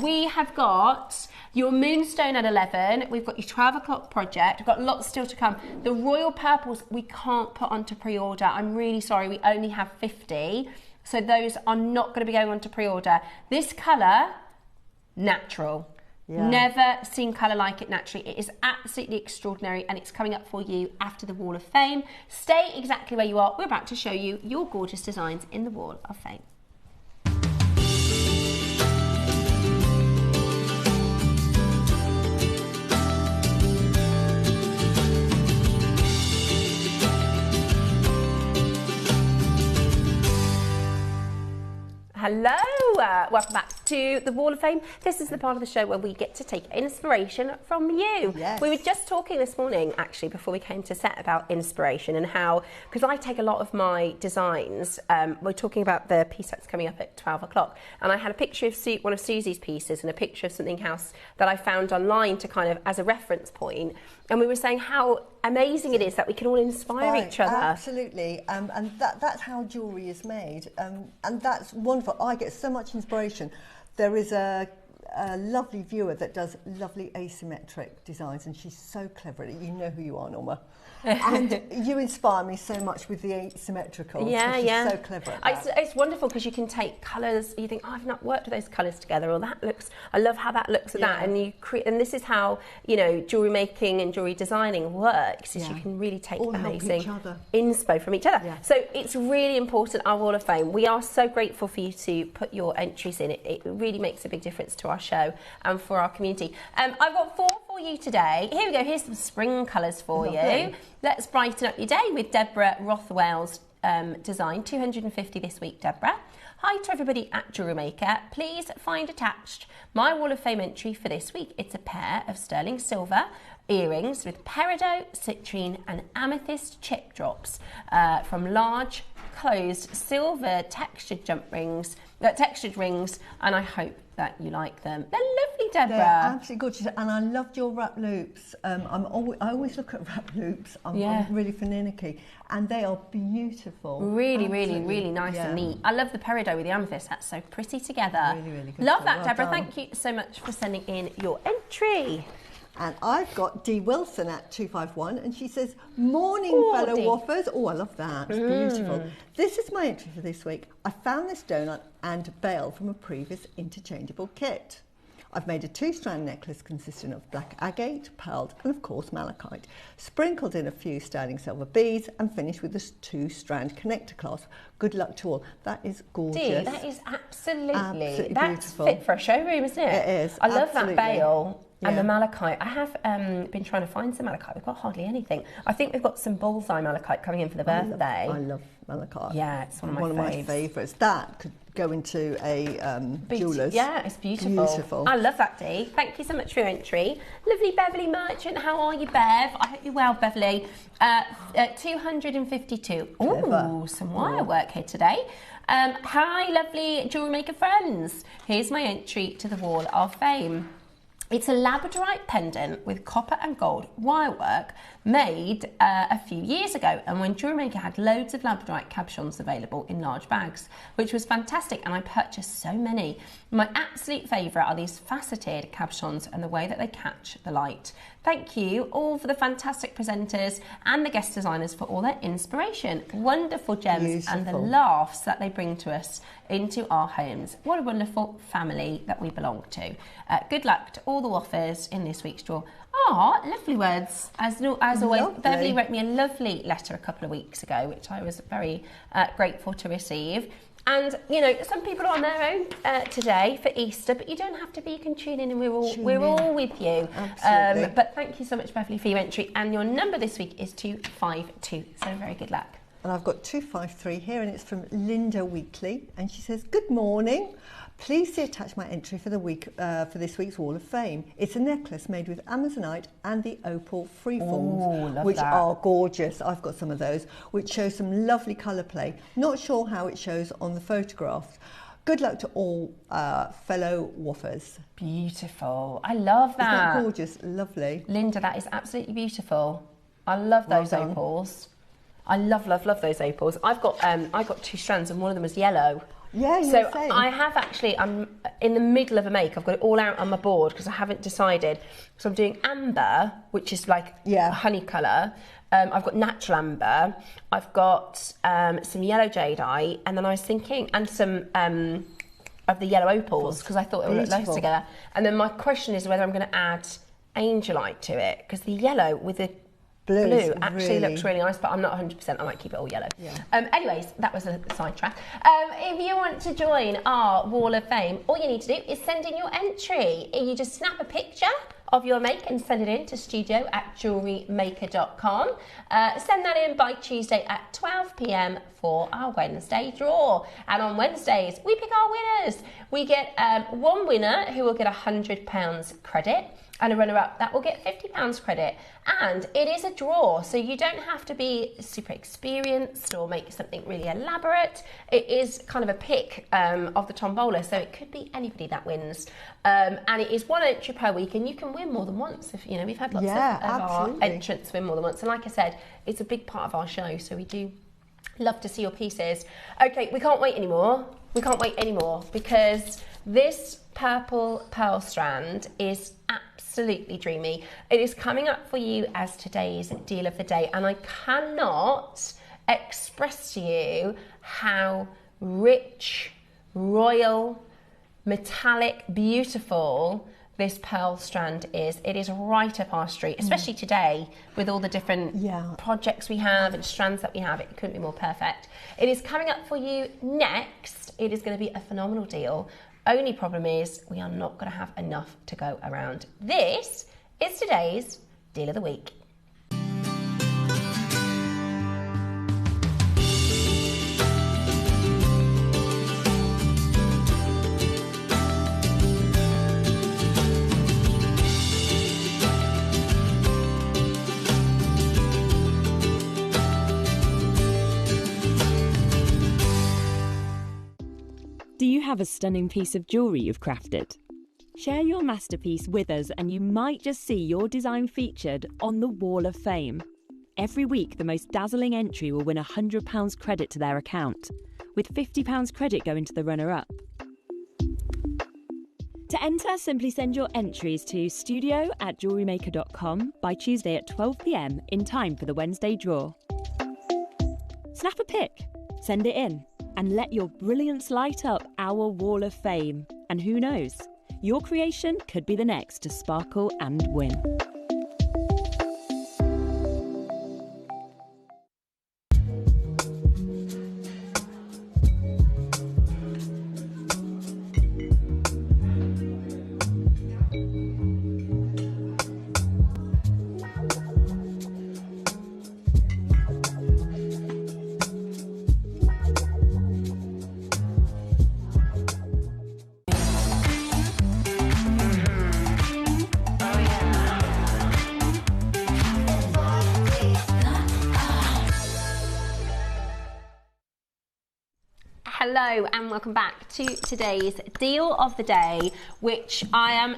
We have got your moonstone at 11. We've got your 12 o'clock project. We've got lots still to come. The royal purples we can't put onto pre-order. I'm really sorry. We only have 50. So those are not going to be going on to pre-order. This colour, natural. Yeah. Never seen colour like it naturally. It is absolutely extraordinary, and it's coming up for you after the Wall of Fame. Stay exactly where you are. We're about to show you your gorgeous designs in the Wall of Fame. Hello, welcome back to the Wall of Fame. This is the part of the show where we get to take inspiration from you. Yes. We were just talking this morning, actually, before we came to set, about inspiration and how, because I take a lot of my designs, we're talking about the piece that's coming up at 12 o'clock, and I had a picture of one of Susie's pieces and a picture of something else that I found online to kind of, as a reference point, and we were saying how amazing it is that we can all inspire each other. Absolutely, and that's how jewellery is made, and that's wonderful. I get so much inspiration. There is a lovely viewer that does lovely asymmetric designs, and she's so clever at it. You know who you are, Norma. And you inspire me so much with the asymmetrical. She's so clever at that. It's wonderful because you can take colours, you think, oh, I've not worked with those colours together, or that looks, I love how that looks at that, and you create, and this is how, you know, jewellery making and jewellery designing works, is you can really take all amazing inspo from each other. Yeah. So it's really important, our Wall of Fame. We are so grateful for you to put your entries in. It really makes a big difference to our show and for our community. I've got 4 for you today. Here we go, here's some spring colours for you. Let's brighten up your day with Deborah Rothwell's design. 250 this week, Deborah. Hi to everybody at JewelleryMaker. Please find attached my Wall of Fame entry for this week. It's a pair of sterling silver earrings with peridot, citrine and amethyst chip drops from large closed silver textured textured rings, and I hope that you like them. They're lovely, Deborah. They're absolutely gorgeous, and I loved your wrap loops. I always look at wrap loops. I'm really finicky, and they are beautiful. Really nice and neat. I love the peridot with the amethyst. That's so pretty together. Really good. Love that, Deborah. Thank you so much for sending in your entry. And I've got Dee Wilson at 251, and she says, morning, fellow waffers. Oh, I love that. It's beautiful. This is my entry for this week. I found this donut and bale from a previous interchangeable kit. I've made a 2-strand necklace consisting of black agate, pearls, and of course malachite, sprinkled in a few sterling silver beads, and finished with this 2-strand connector clasp. Good luck to all. That is gorgeous. Dee, that is absolutely that's beautiful. Fit for a showroom, isn't it? It is. I love that bale. And the malachite. I have been trying to find some malachite. We've got hardly anything. I think we've got some bullseye malachite coming in for the birthday. I love malachite. Yeah, it's one of my favourites. That could go into a jeweller's. Yeah, it's beautiful. I love that, Dee. Thank you so much for your entry. Lovely Beverly Merchant. How are you, Bev? I hope you're well, Beverly. 252. Ooh, some wire work here today. Hi, lovely jewellery maker friends. Here's my entry to the Wall of Fame. It's a labradorite pendant with copper and gold wirework made a few years ago, and when JewelleryMaker had loads of labradorite cabochons available in large bags, which was fantastic, and I purchased so many. My absolute favourite are these faceted cabochons and the way that they catch the light. Thank you all for the fantastic presenters and the guest designers for all their inspiration, wonderful gems and the laughs that they bring to us into our homes. What a wonderful family that we belong to. Good luck to all the waffers in this week's draw. Ah, lovely words. As always, Beverly wrote me a lovely letter a couple of weeks ago, which I was very grateful to receive. And, you know, some people are on their own today for Easter, but you don't have to be. You can tune in and we're all with you. Absolutely. But thank you so much, Beverly, for your entry. And your number this week is 252. So very good luck. And I've got 253 here, and it's from Linda Weekly. And she says, good morning. Please see attached my entry for the week for this week's Wall of Fame. It's a necklace made with Amazonite and the opal freeforms, which are gorgeous. I've got some of those, which show some lovely colour play. Not sure how it shows on the photographs. Good luck to all fellow waffers. Beautiful. I love that. Isn't that gorgeous? Lovely. Linda, that is absolutely beautiful. I love those opals. I love those opals. I've got 2 strands, and one of them is yellow. Yeah, you're so saying. I have actually, I'm in the middle of a make. I've got it all out on my board because I haven't decided. So I'm doing amber, which is like a honey colour. I've got natural amber. I've got some yellow jadeite, and then I was thinking, and some of the yellow opals because I thought it would look nice together. And then my question is whether I'm going to add Angelite to it because the yellow with the blue actually looks really nice, but I'm not 100%. I might keep it all yellow. Yeah. Anyways, that was a sidetrack. If you want to join our Wall of Fame, all you need to do is send in your entry. You just snap a picture of your make and send it in to studio@JewelleryMaker.com. Send that in by Tuesday at 12 p.m. for our Wednesday draw. And on Wednesdays, we pick our winners. We get one winner who will get £100 credit, and a runner-up that will get £50 credit. And it is a draw, so you don't have to be super experienced or make something really elaborate. It is kind of a pick of the tombola, so it could be anybody that wins. And it is one entry per week, and you can win more than once. If you know, we've had lots of our entrants win more than once. And like I said, it's a big part of our show, so we do love to see your pieces. Okay, we can't wait anymore. We can't wait anymore because this purple pearl strand is absolutely dreamy. It is coming up for you as today's deal of the day, and I cannot express to you how rich, royal, metallic, beautiful this pearl strand is. It is right up our street, especially today with all the different projects we have and strands that we have. It couldn't be more perfect. It is coming up for you next. It is going to be a phenomenal deal. Only problem is we are not going to have enough to go around. This is today's deal of the week. Do you have a stunning piece of jewellery you've crafted? Share your masterpiece with us and you might just see your design featured on the Wall of Fame. Every week, the most dazzling entry will win £100 credit to their account, with £50 credit going to the runner-up. To enter, simply send your entries to studio@JewelleryMaker.com by Tuesday at 12 p.m. in time for the Wednesday draw. Snap a pic, send it in, and let your brilliance light up our Wall of Fame. And who knows, your creation could be the next to sparkle and win. Hello and welcome back to today's deal of the day, which I'm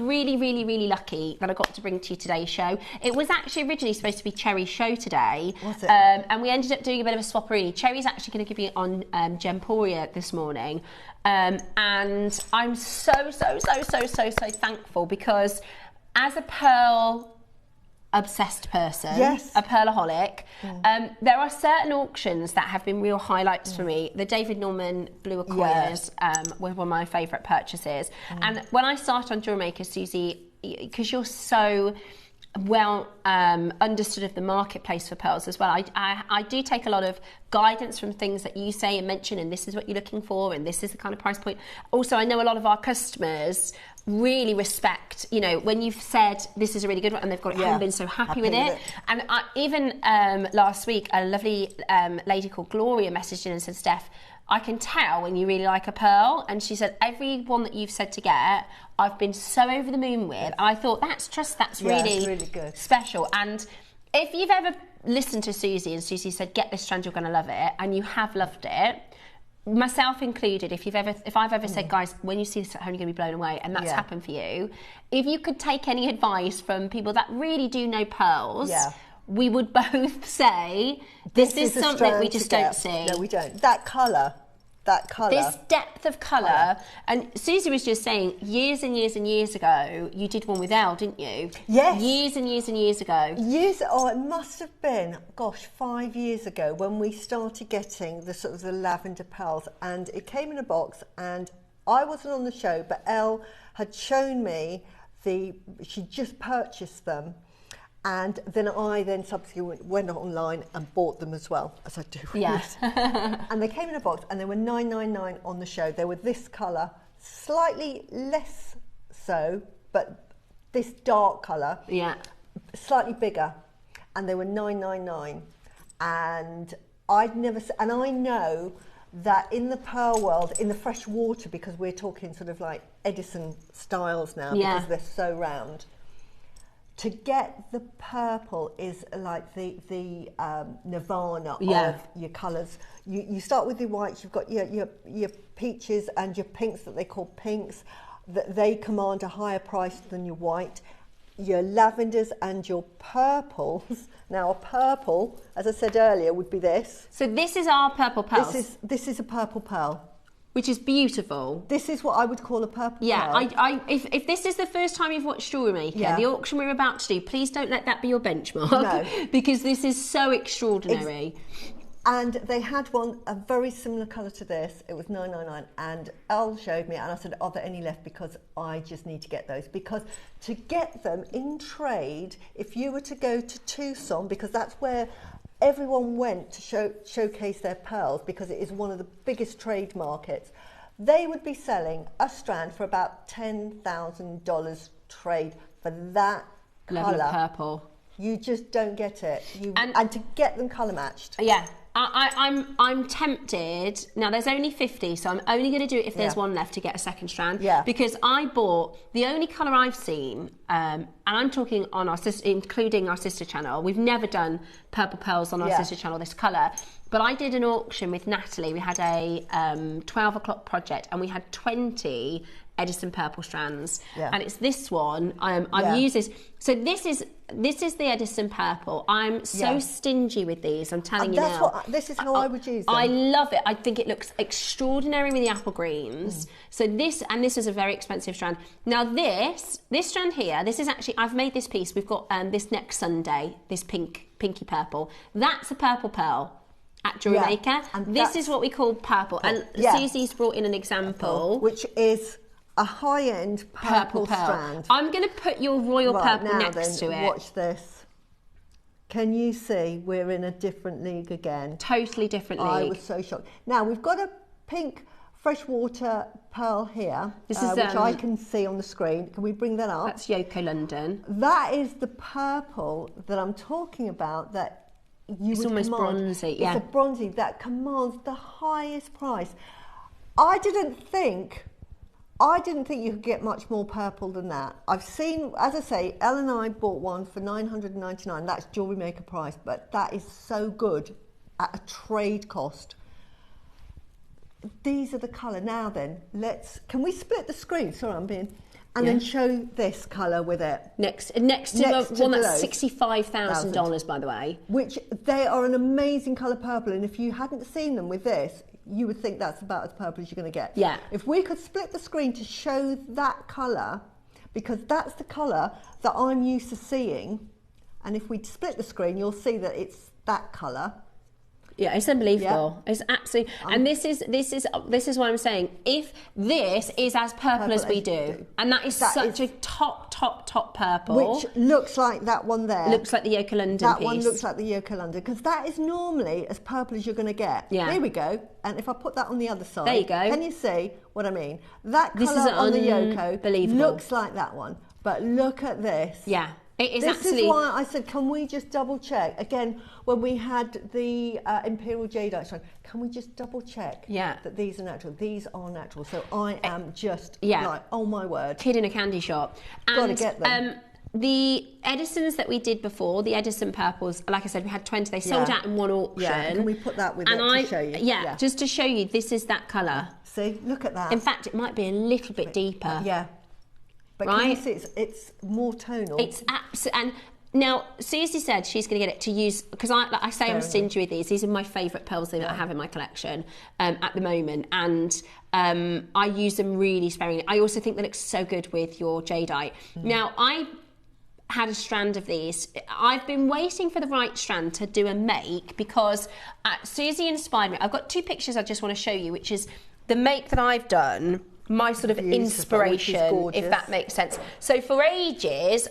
really lucky that I got to bring to you today's show. It was actually originally supposed to be Cherry's show today, was it? And we ended up doing a bit of a swapperoo. Cherry's actually going to give you on Gemporia this morning, and I'm so thankful because as a pearl obsessed person, a pearlaholic, there are certain auctions that have been real highlights for me. The David Norman Blue Acquires was one of my favourite purchases. And when I started on JewelleryMaker, Susie, because you're so well understood of the marketplace for pearls as well, I do take a lot of guidance from things that you say and mention, and this is what you're looking for and this is the kind of price point. Also, I know a lot of our customers really respect, you know, when you've said this is a really good one and they've got it home, been so happy with it. And even last week, a lovely lady called Gloria messaged in and said, Steph, I can tell when you really like a pearl. And she said, every one that you've said to get, I've been so over the moon with. I thought, that's really good, special. And if you've ever listened to Susie and Susie said, get this strand, you're going to love it, and you have loved it, myself included, if I've ever said, guys, when you see this at home, you're going to be blown away, and that's happened for you. If you could take any advice from people that really do know pearls, we would both say this is something we just don't see. No, we don't. That colour. This depth of colour. And Susie was just saying, years and years and years ago, you did one with Elle, didn't you? Yes. Years and years and years ago. It must have been, 5 years ago when we started getting the sort of the lavender pearls, and it came in a box, and I wasn't on the show, but Elle had shown me she just purchased them. And then I subsequently went online and bought them as well, as I do. Yes. And they came in a box, and they were $9.99 on the show. They were this colour, slightly less so, but this dark colour. Yeah. Slightly bigger, and they were $9.99, and I'd never. And I know that in the pearl world, in the fresh water, because we're talking sort of like Edison styles now, because they're so round. To get the purple is like the nirvana of your colours. You start with the whites. You've got your peaches and your pinks that they call pinks. That they command a higher price than your white. Your lavenders and your purples. Now, a purple, as I said earlier, would be this. So this is our purple pearl. This is a purple pearl. Which is beautiful. This is what I would call a purple pearl. Yeah, if this is the first time you've watched JewelleryMaker, the auction we're about to do, please don't let that be your benchmark. No. Because this is so extraordinary. And they had one, a very similar colour to this. It was $9.99, and Elle showed me, and I said, are there any left? Because I just need to get those. Because to get them in trade, if you were to go to Tucson, because that's where everyone went to showcase their pearls, because it is one of the biggest trade markets, they would be selling a strand for about $10,000 trade for that level colour. Of purple. You just don't get it. And to get them colour matched. Yeah. I'm tempted. Now there's only 50, so I'm only going to do it if there's one left to get a second strand. Yeah. Because I bought the only colour I've seen, and I'm talking on our including our sister channel. We've never done purple pearls on our sister channel this colour, but I did an auction with Natalie. We had a 12 o'clock project, and we had 20 Edison purple strands, and it's this one. I've used this. So this is the Edison purple. I'm so stingy with these. I'm telling you now. This is how I would use them. I love it. I think it looks extraordinary with the apple greens. So this is a very expensive strand. Now this strand here. This is actually, I've made this piece. We've got this next Sunday. This pinky purple. That's a purple pearl at JewelleryMaker. And this is what we call purple. And Susie's brought in an example, which is a high-end purple strand. I'm going to put your royal purple next to it. Watch this. Can you see we're in a different league again? Totally different league. I was so shocked. Now, we've got a pink freshwater pearl here, which I can see on the screen. Can we bring that up? That's Yoko London. That is the purple that I'm talking about, that it's almost bronzy. It's a bronzy that commands the highest price. I didn't think you could get much more purple than that. I've seen, as I say, Elle and I bought one for $999. That's JewelleryMaker price, but that is so good at a trade cost. These are the colour. Now then, can we split the screen? Sorry, I'm being... And then show this colour with it. Next to one that's $65,000, by the way. Which, they are an amazing colour purple, and if you hadn't seen them with this, you would think that's about as purple as you're going to get. Yeah. If we could split the screen to show that colour, because that's the colour that I'm used to seeing, and if we split the screen, you'll see that it's that colour. Yeah, it's unbelievable. Yeah. It's absolutely, and this is what I'm saying. If this is as purple as we do, and that is such a top purple, which looks like that one there. Looks like the Yoko London piece. That one looks like the Yoko London, because that is normally as purple as you're going to get. Yeah. Here we go. And if I put that on the other side, there you go. Can you see what I mean? That colour on the Yoko looks like that one, but look at this. Yeah. This is why I said, can we just double check? Again, when we had the Imperial Jadeite strand, can we just double check that these are natural? These are natural. So I am just like, oh my word. Kid in a candy shop. Gotta get them. The Edisons that we did before, the Edison purples, like I said, we had 20. They sold out in one auction. Yeah, can we put that with it to show you? Yeah, just to show you, this is that colour. See, look at that. In fact, it might be a little bit deeper. Yeah. But can you see it's more tonal? It's absolutely. And now Susie said she's going to get it to use, because I say I'm stingy with these. These are my favourite pearls that I have in my collection at the moment, and I use them really sparingly. I also think they look so good with your jadeite. Now I had a strand of these. I've been waiting for the right strand to do a make, because Susie inspired me. I've got two pictures I just want to show you, which is the make that I've done. My sort of inspiration, if that makes sense. So for ages,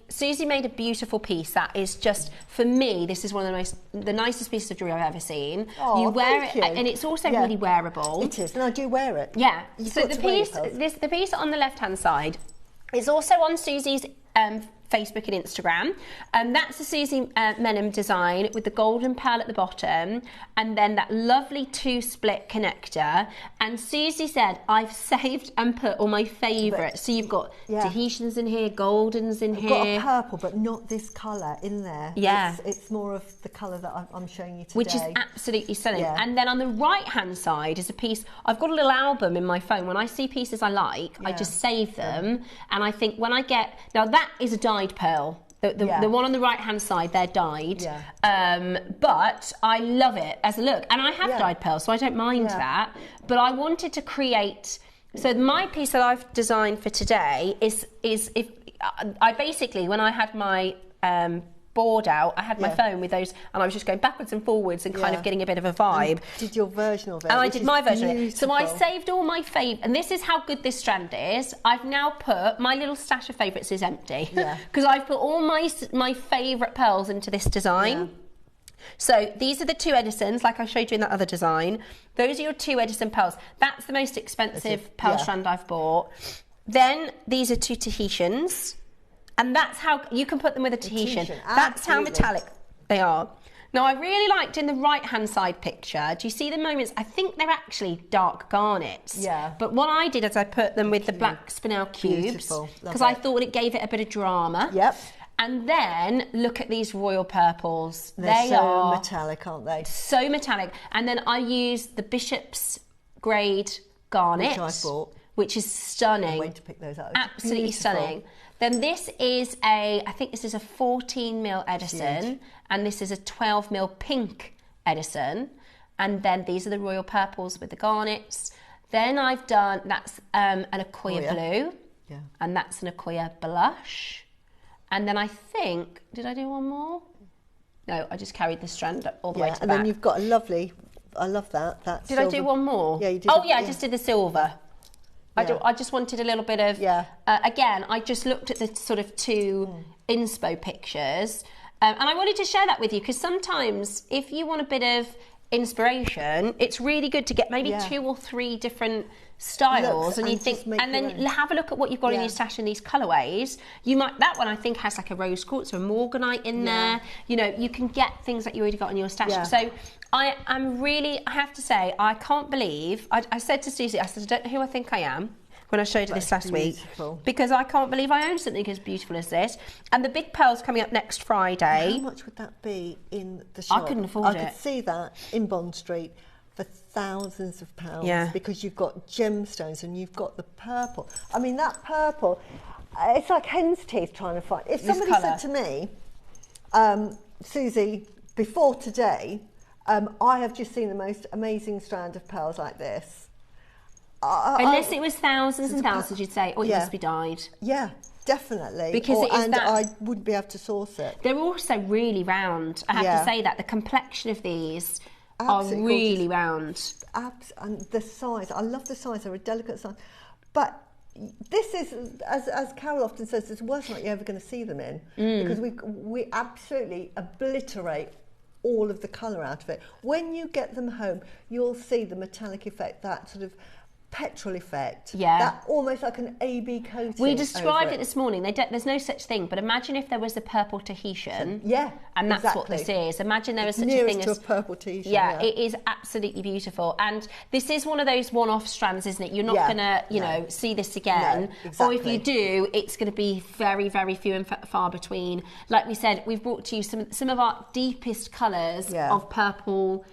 Susie made a beautiful piece that is just, for me, this is one of the nicest pieces of jewellery I've ever seen. Oh, you wear it, and it's also really wearable. It is, and I do wear it. Yeah. So the piece on the left-hand side It's also on Susie's Facebook and Instagram. That's the Susie Menham design with the golden pearl at the bottom and then that lovely 2-split connector. And Susie said, I've saved and put all my favourites. So you've got Tahitians in here, Goldens in here. I've got a purple, but not this colour in there. Yeah. It's more of the colour that I'm showing you today. Which is absolutely stunning. Yeah. And then on the right-hand side is a piece, I've got a little album in my phone. When I see pieces I like, I just save them. And I think when I get, now that is a dyed pearl. The one on the right-hand side, they're dyed. Yeah. But I love it as a look. And I have dyed pearls, so I don't mind that. But I wanted to create... So my piece that I've designed for today is if I basically, when I had my board out, I had my phone with those, and I was just going backwards and forwards and kind of getting a bit of a vibe. And did your version of it. And I did my version beautiful. of it. So I saved all my and this is how good this strand is. I've now put, my little stash of favourites is empty. Because I've put all my favourite pearls into this design. Yeah. So these are the 2 Edisons, like I showed you in that other design. Those are your 2 Edison pearls. That's the most expensive pearl strand I've bought. Then these are 2 Tahitians. And that's how you can put them with a Tahitian. That's how metallic they are. Now, I really liked in the right-hand side picture, do you see the moments? I think they're actually dark garnets. Yeah. But what I did is I put them with the black spinel cubes because I thought it gave it a bit of drama. Yep. And then look at these royal purples. They are so metallic, aren't they? So metallic. And then I used the Bishop's Grade garnet, which I bought, which is stunning. I went to pick those out. Absolutely stunning. Then this is I think this is a 14mm Edison, and this is a 12mm pink Edison. And then these are the royal purples with the garnets. Then I've done, that's an Accoya blue, and that's an Accoya blush. And then I think, did I do one more? No, I just carried the strand all the way to the back. And then you've got a lovely, I love that. Did I do one more? Yeah, you did. Oh yeah, I just did the silver. I just wanted a little bit of, again, I just looked at the sort of 2 inspo pictures and I wanted to share that with you because sometimes if you want a bit of inspiration, it's really good to get maybe 2 or 3 different styles and you think, and then have a look at what you've got in your stash in these colourways. You might, that one I think has like a rose quartz or a morganite in there. You know, you can get things that you already got in your stash. So I'm really, I have to say, I can't believe, I said to Susie, I said, I don't know who I think I am when I showed her this last week, because I can't believe I own something as beautiful as this. And the big pearl's coming up next Friday. How much would that be in the shop? I couldn't afford it. I could see that in Bond Street for thousands of pounds because you've got gemstones and you've got the purple. I mean, that purple, it's like hen's teeth trying to find. If somebody said to me, Susie, before today, I have just seen the most amazing strand of pearls like this. Unless it was thousands and thousands, you'd say, oh, it must be dyed. Yeah, definitely. Because it is and I wouldn't be able to source it. They're also really round. I have to say that. The complexion of these are really round. And the size, I love the size, they're a delicate size. But this is, as Carol often says, it's the worst night you're ever going to see them in. Because we absolutely obliterate all of the colour out of it. When you get them home, you'll see the metallic effect, that sort of petrol effect. Yeah. That almost like an AB coating. We described it this morning. There's no such thing, but imagine if there was a purple Tahitian. And that's what this is. Imagine there was such a thing as a purple Tahitian. Yeah, it is absolutely beautiful. And this is one of those one-off strands, isn't it? You're not gonna, you know, see this again. Or if you do, it's gonna be very, very few and far between. Like we said, we've brought to you some of our deepest colours of purple,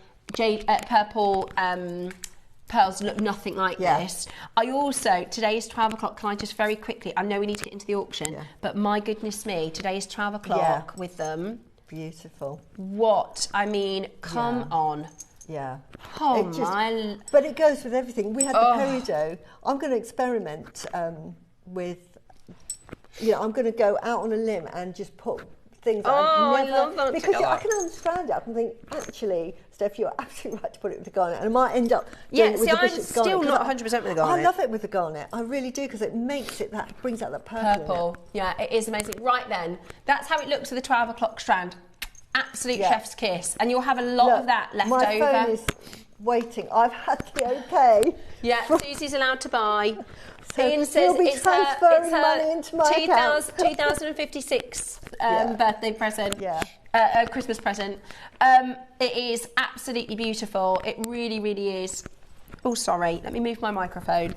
pearls look nothing like this. I also, today is 12 o'clock, can I just very quickly, I know we need to get into the auction, but my goodness me, today is 12 o'clock with them. Beautiful. What? I mean, come on. Yeah. Oh but it goes with everything. We had the Peridot. I'm going to experiment with, you know, I'm going to go out on a limb and just put things I've never, I love that because I can understand it. I can think, actually, Steph, you're absolutely right to put it with the garnet, and I might end up doing it with the Bishop's garnet. I'm still not 100% with the garnet. I love it with the garnet. I really do, because it makes it brings out that purple. Yeah, it is amazing. Right then, that's how it looks with the 12 o'clock strand. Absolute chef's kiss, and you'll have a lot of that left over. My phone is waiting. I've had the okay. Yeah, Susie's allowed to buy. So Ian says you'll be transferring money into my account. 2056 birthday present. Yeah. Christmas present. It is absolutely beautiful. It really, really is. Oh, sorry. Let me move my microphone.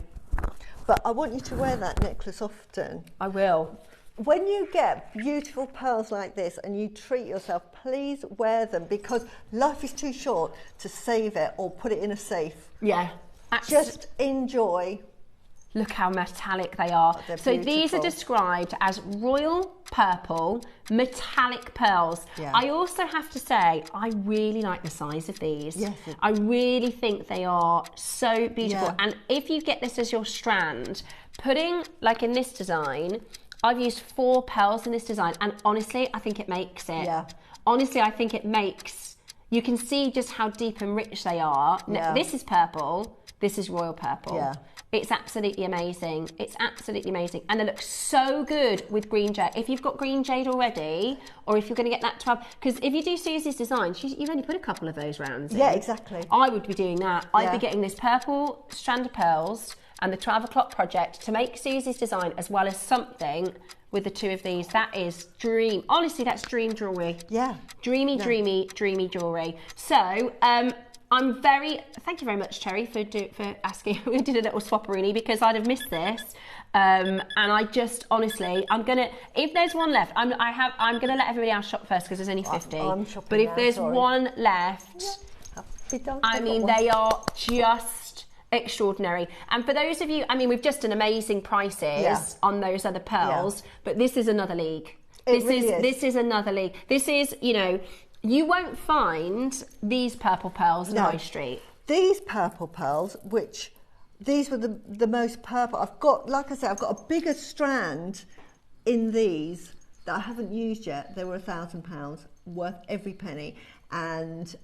But I want you to wear that necklace often. I will. When you get beautiful pearls like this and you treat yourself, please wear them, because life is too short to save it or put it in a safe. Yeah. Just enjoy. Look how metallic they are. So these are described as royal purple metallic pearls. Yeah. I also have to say, I really like the size of these. Yes. I really think they are so beautiful. Yeah. And if you get this as your strand, putting, like in this design, I've used 4 pearls in this design, and honestly, I think it makes it. Yeah. Honestly, I think it makes, you can see just how deep and rich they are. Yeah. This is purple, this is royal purple. Yeah. It's absolutely amazing. It's absolutely amazing. And they look so good with green jade. If you've got green jade already, or if you're going to get that 12, because if you do Susie's design, you've only put a couple of those rounds in. Yeah, exactly. I would be doing that. I'd Yeah. be getting this purple strand of pearls and the 12 o'clock project to make Susie's design, as well as something with the 2 of these. That is dream. Honestly, that's dream jewellery. Yeah. Dreamy, dreamy, dreamy jewellery. So, I'm thank you very much, Cherry, for asking. We did a little swapperini because I'd have missed this. And I just, honestly, if there's one left, I'm gonna let everybody else shop first because there's only 50. I'm shopping but if now, there's sorry. one left, I mean, they are just extraordinary. And for those of you, I mean, we've just done amazing prices on those other pearls, but this is another league. This is another league. This is, you know, you won't find these purple pearls in High Street. These purple pearls, these were the most purple. I've got, like I said, I've got a bigger strand in these that I haven't used yet. They were £1,000, worth every penny. And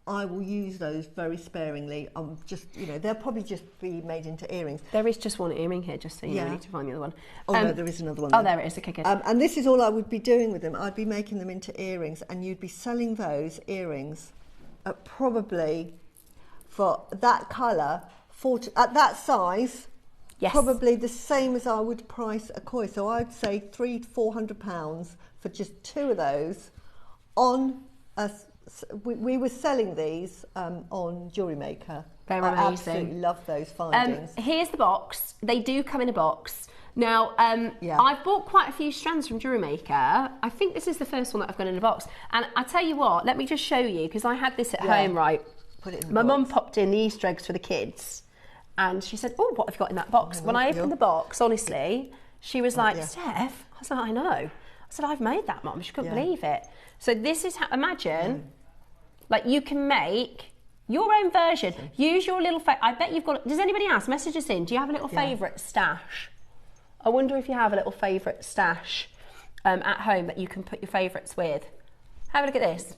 I will use those very sparingly. I'm just, you know, they'll probably just be made into earrings. There is just one earring here, just so you know, I need to find the other one. Oh, no, there is another one. Oh, there it is. Okay, good. And this is all I would be doing with them. I'd be making them into earrings, and you'd be selling those earrings at probably, for that colour, at that size, probably the same as I would price a koi. So I'd say £300 to £400 for just 2 of those on a. We were selling these on JewelleryMaker. They're I amazing. absolutely love those findings. Here's the box. They do come in a box. Now, I've bought quite a few strands from JewelleryMaker. I think this is the first one that I've got in a box. And I tell you what, let me just show you, because I had this at home, right? Put it in the My box. mum popped in the Easter eggs for the kids. And she said, oh, what have you got in that box? When I opened the box, honestly, she was like, Steph, I said, I know. I said, I've made that, Mum. She couldn't believe it. So this is how, imagine, like you can make your own version. Use your little, I bet you've got, does anybody else message us in? Do you have a little favourite stash? I wonder if you have a little favourite stash at home that you can put your favourites with. Have a look at this.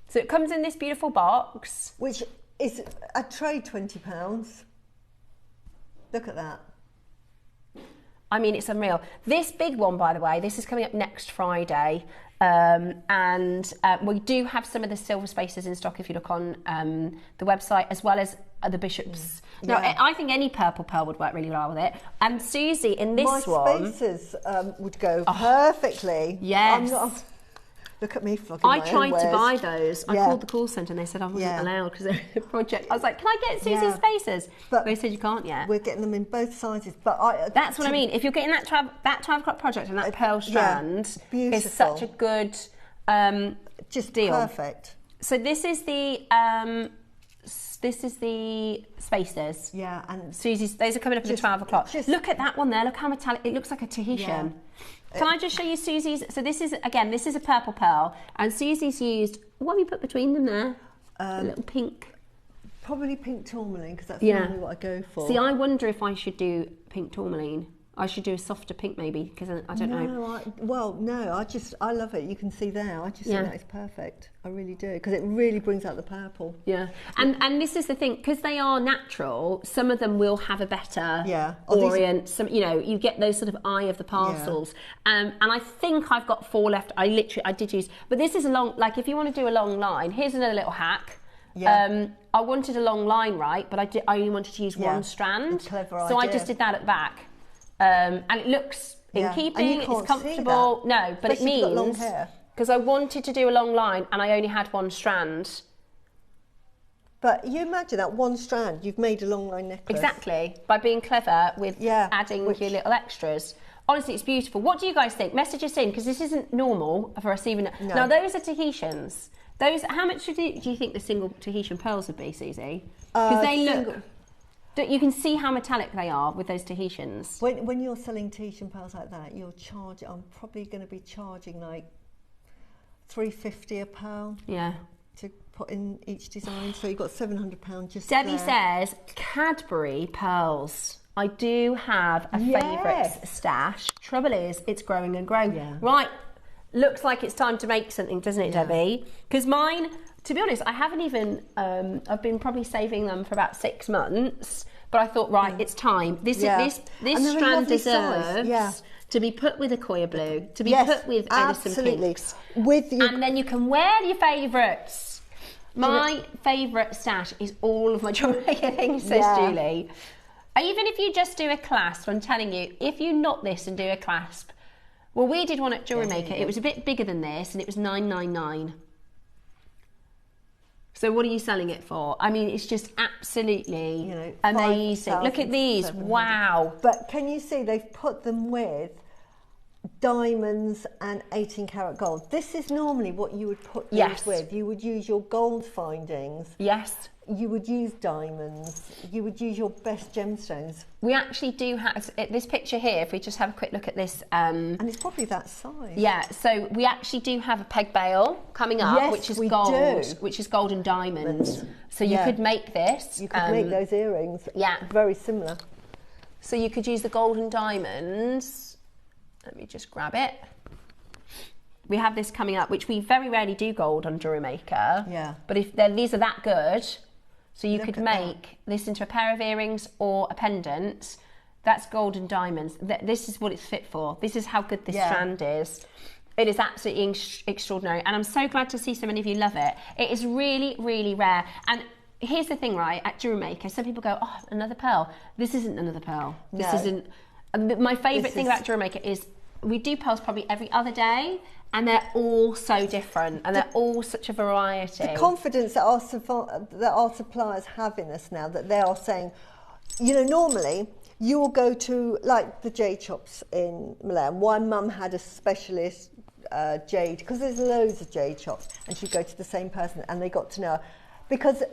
So it comes in this beautiful box. Which is a tray £20. Look at that. I mean, it's unreal. This big one, by the way, this is coming up next Friday. We do have some of the silver spaces in stock if you look on the website, as well as the bishops. Now, I think any purple pearl would work really well with it. And Susie, in this one... My spaces would go perfectly. Yes. Look at me flogging I my own tried to wares. buy those. I called the call centre and they said I wasn't allowed because they're a project. I was like, can I get Susie's spaces? But they said you can't yet. We're getting them in both sizes. But that's what I mean. If you're getting that 12 o'clock project and that pearl strand, it's such a good just deal. Perfect. So this is the spaces. Yeah, and Susie's, those are coming up at 12 o'clock. Look at that one there. Look how metallic. It looks like a Tahitian. Can I just show you Susie's? So this is, again, this is a purple pearl. And Susie's used, what have you put between them there? A little pink. Probably pink tourmaline, because that's normally what I go for. See, I wonder if I should do pink tourmaline. I should do a softer pink maybe, because I don't know. I love it. You can see there. I just think that is perfect. I really do, because it really brings out the purple. Yeah, and this is the thing, because they are natural. Some of them will have a better orient. Some, you know, you get those sort of eye of the parcels. And I think I've got 4 left. I did use, but this is a long. Like if you want to do a long line, here's another little hack. Yeah. I wanted a long line, right? But I only wanted to use one strand. Clever so idea. I just did that at the back. And it looks in keeping, it's comfortable. No, but it means, because I wanted to do a long line and I only had one strand. But you imagine that one strand, you've made a long line necklace. Exactly, by being clever with adding your little extras. Honestly, it's beautiful. What do you guys think? Message us in, because this isn't normal for us even. No. Now, those are Tahitians. Those, how much do you think the single Tahitian pearls would be, Susie? Because they look... You can see how metallic they are with those Tahitians. When you're selling Tahitian pearls like that, I'm probably going to be charging like $350 a pearl. Yeah. To put in each design, so you've got £700 just Debbie there. says, Cadbury pearls. I do have a favourite stash. Trouble is, it's growing and growing. Yeah. Right, looks like it's time to make something, doesn't it, Debbie? Because mine, to be honest, I haven't even, I've been probably saving them for about 6 months, but I thought, right, it's time. This strand deserves to be put with a Koya blue, to be put with Edison pinks. And then you can wear your favourites. My favourite stash is all of my JewelleryMaker things, says Julie. Even if you just do a clasp, I'm telling you, if you knot this and do a clasp, well, we did one at JewelleryMaker. It was a bit bigger than this, and it was $9.99. So what are you selling it for? I mean, it's just absolutely amazing. Look at these. Wow. But can you see they've put them with diamonds and 18-karat gold. This is normally what you would put these with. You would use your gold findings. Yes. You would use diamonds. You would use your best gemstones. We actually do have this picture here. If we just have a quick look at this, and it's probably that size. Yeah. So we actually do have a peg bail coming up, which is gold, which is gold and diamonds. So you could make this. You could make those earrings. Yeah. Very similar. So you could use the gold and diamonds. Let me just grab it. We have this coming up, which we very rarely do gold on JewelleryMaker. Yeah. But if these are that good, so you could make this into a pair of earrings or a pendant. That's gold and diamonds. This is what it's fit for. This is how good this strand is. It is absolutely extraordinary. And I'm so glad to see so many of you love it. It is really, really rare. And here's the thing, right? At JewelleryMaker, some people go, oh, another pearl. This isn't another pearl. This isn't. My favourite thing about JewelleryMaker is we do pearls probably every other day, and they're all so different, and they're all such a variety. The confidence that our suppliers have in us now, that they are saying, you know, normally you will go to like the jade shops in Milan. My mum had a specialist jade, because there's loads of jade shops, and she'd go to the same person, and they got to know her. Because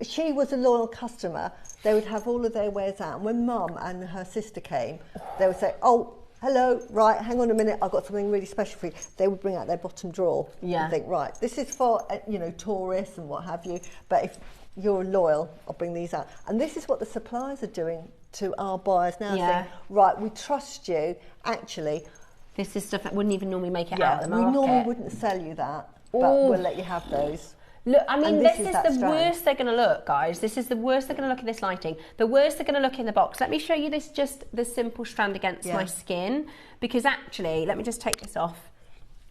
she was a loyal customer, they would have all of their wares out, and when Mum and her sister came, they would say, oh, hello, right, hang on a minute, I've got something really special for you. They would bring out their bottom drawer and think, right, this is for, you know, tourists and what have you, but if you're loyal, I'll bring these out. And this is what the suppliers are doing to our buyers now, saying, right, we trust you, actually. This is stuff that wouldn't even normally make it out of the market. We normally wouldn't sell you that, but we'll let you have those. Look, I mean, this is the worst they're going to look, guys. This is the worst they're going to look in this lighting. The worst they're going to look in the box. Let me show you this, just the simple strand against my skin. Because actually, let me just take this off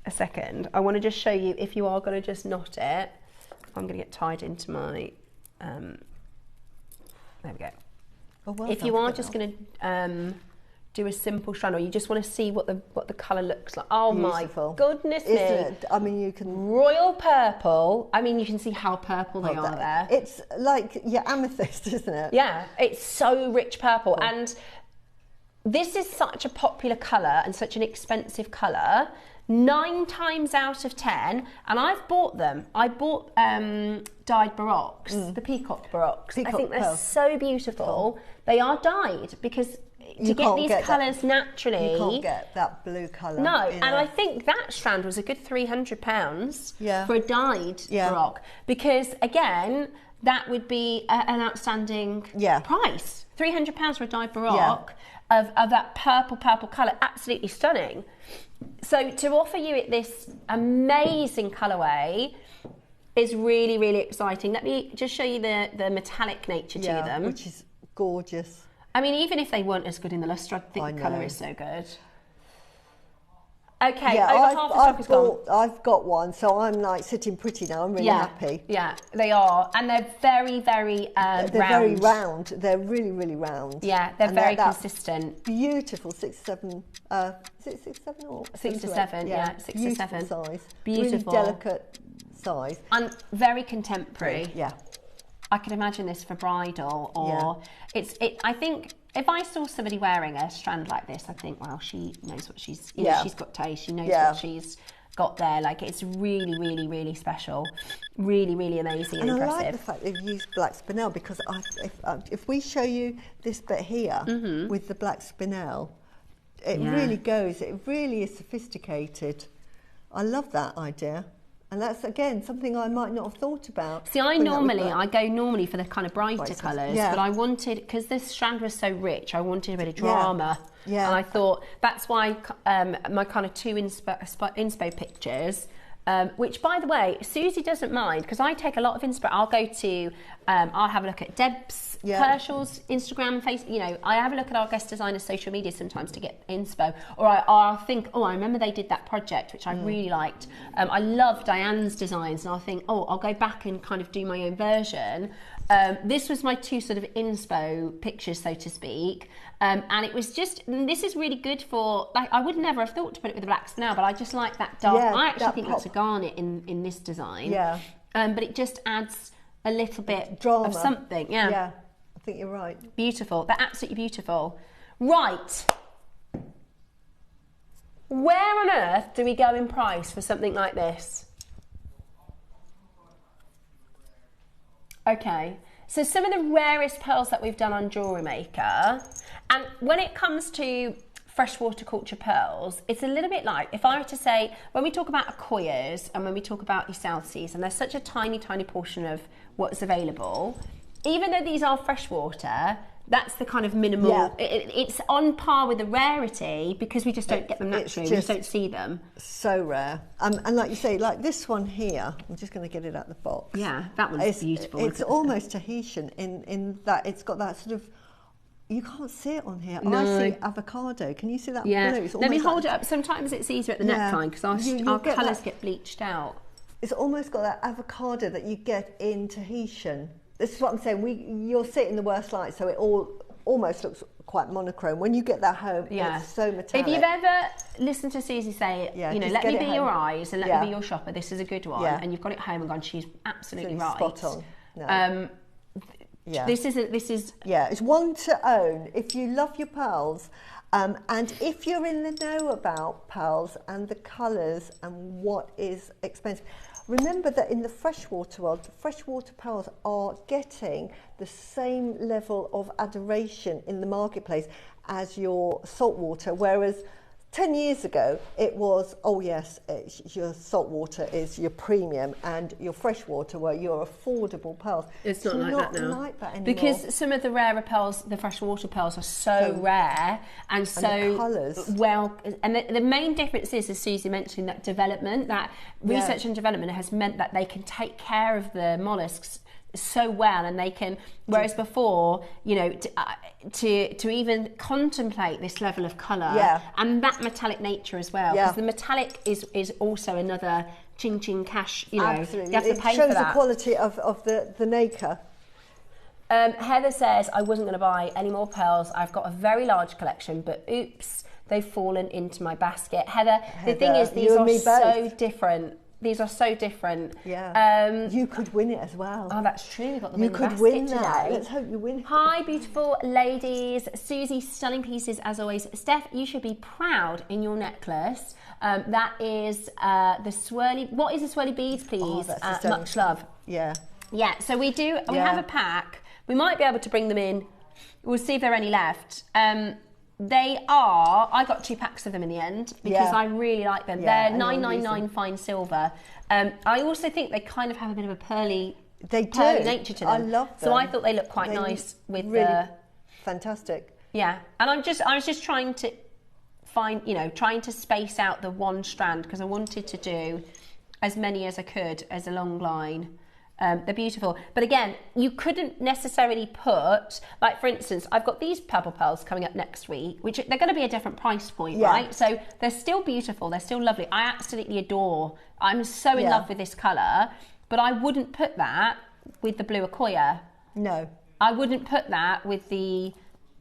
a second. I want to just show you, if you are going to just knot it, I'm going to get tied into my, there we go. Oh, well, if you are just going to do a simple strand, or you just want to see what the colour looks like. Oh, beautiful. My goodness me. Isn't it? I mean, you can... Royal purple. I mean, you can see how purple they are there. It's like your amethyst, isn't it? Yeah, it's so rich purple. Oh. And this is such a popular colour and such an expensive colour. 9 times out of 10, and I've bought them. I bought dyed Baroques, the peacock Baroques. I think they're so beautiful. They are dyed because... to get these colours naturally, you can't get that blue colour. No, and I think that strand was a good £300 for a dyed Baroque, because again, that would be an outstanding price. £300 for a dyed Baroque of that purple colour, absolutely stunning. So to offer you this amazing colourway is really, really exciting. Let me just show you the metallic nature to them, which is gorgeous. I mean, even if they weren't as good in the lustre, I think the colour is so good. Okay, Yeah, over half the stock is gone. I've got one, so I'm like sitting pretty now. I'm really happy. Yeah, they are, and they're very, very round. They're very round. They're really, really round. Yeah, they're very consistent. Beautiful 6 to 7. Is it 6 to 7 or 6 to 7? Yeah, 6 to 7. Size. Beautiful. Really delicate size. And very contemporary. Yeah. I could imagine this for bridal, or I think if I saw somebody wearing a strand like this, I think, well, she knows what she's, you know, she's got taste, she knows what she's got there. Like, it's really, really, really special, really, really amazing and impressive. I like the fact they've used black spinel, because if we show you this bit here with the black spinel, it really goes. It really is sophisticated. I love that idea. And that's, again, something I might not have thought about. See, I go normally for the kind of brighter colours, but I wanted, because this strand was so rich, I wanted a bit of drama. Yeah. And I thought that's why my kind of 2 inspo pictures, which, by the way, Susie doesn't mind, because I take a lot of inspo. I'll go to, I'll have a look at Deb's Herschel's Instagram, I have a look at our guest designer's social media sometimes to get inspo, or I'll think, oh, I remember they did that project, which I really liked. I love Diane's designs, and I'll think, oh, I'll go back and kind of do my own version. This was my 2 sort of inspo pictures, so to speak. And it was just, this is really good for, like, I would never have thought to put it with the black spinel, but I just like that dark. I actually think it's a garnet in this design. Yeah. But it just adds a little bit drama of something. Yeah. Yeah, I think you're right. Beautiful. They're absolutely beautiful. Right. Where on earth do we go in price for something like this? Okay. So some of the rarest pearls that we've done on JewelleryMaker, and when it comes to freshwater culture pearls, it's a little bit like, if I were to say, when we talk about Akoyas and when we talk about your South Seas, and there's such a tiny, tiny portion of what's available, even though these are freshwater, that's the kind of minimal, it's on par with the rarity, because we just don't get them naturally, we just don't see them. So rare. And like you say, like this one here, I'm just going to get it out of the box. Yeah, that one's beautiful. It's almost Tahitian in that it's got that sort of, you can't see it on here. No. I see avocado. Can you see that blue? It's Let me hold it up. Sometimes it's easier at the neckline, because our colours get bleached out. It's almost got that avocado that you get in Tahitian. This is what I'm saying. You'll see it in the worst light, so it almost looks quite monochrome. When you get that home, it's so metallic. If you've ever listened to Susie say, let me be your eyes and let me be your shopper, this is a good one, and you've got it home and gone, she's absolutely right. Spot on. No. This is it's one to own if you love your pearls, and if you're in the know about pearls and the colours and what is expensive. Remember that in the freshwater world, freshwater pearls are getting the same level of adoration in the marketplace as your saltwater, whereas 10 years ago it was, oh yes, your saltwater is your premium and your freshwater were your affordable pearls. It's not like that now. Like that anymore. Because some of the rarer pearls, the freshwater pearls, are so rare and so the colours. Well. And the main difference is, as Susie mentioned, that development, that research and development has meant that they can take care of the molluscs so well, and they can, whereas before, to even contemplate this level of colour and that metallic nature as well, because the metallic is also another ching cash, Absolutely. You have to pay it shows for that. The quality of the nacre. Heather says, I wasn't going to buy any more pearls. I've got a very large collection, but oops, they've fallen into my basket. Heather, the thing is, these are so different. These are so different. Yeah. You could win it as well. Oh, that's true. We've got them in the basket win today. that. Let's hope you win. Hi, beautiful ladies. Susie, stunning pieces as always. Steph, you should be proud in your necklace. That is the swirly. What is the swirly beads, please? Oh, that's much love. Yeah. Yeah. So we have a pack. We might be able to bring them in. We'll see if there are any left. I got 2 packs of them in the end because I really like them. They're $9.99 fine silver. I also think they kind of have a bit of a pearly nature to them. I love them. So I thought they looked quite nice with really fantastic. Yeah, and I was just trying to trying to space out the one strand because I wanted to do as many as I could as a long line. They're beautiful. But again, you couldn't necessarily put, like for instance, I've got these purple pearls coming up next week, which they're going to be a different price point, right? So they're still beautiful, they're still lovely. I absolutely adore, I'm so in love with this colour, but I wouldn't put that with the blue Akoya. No. I wouldn't put that with the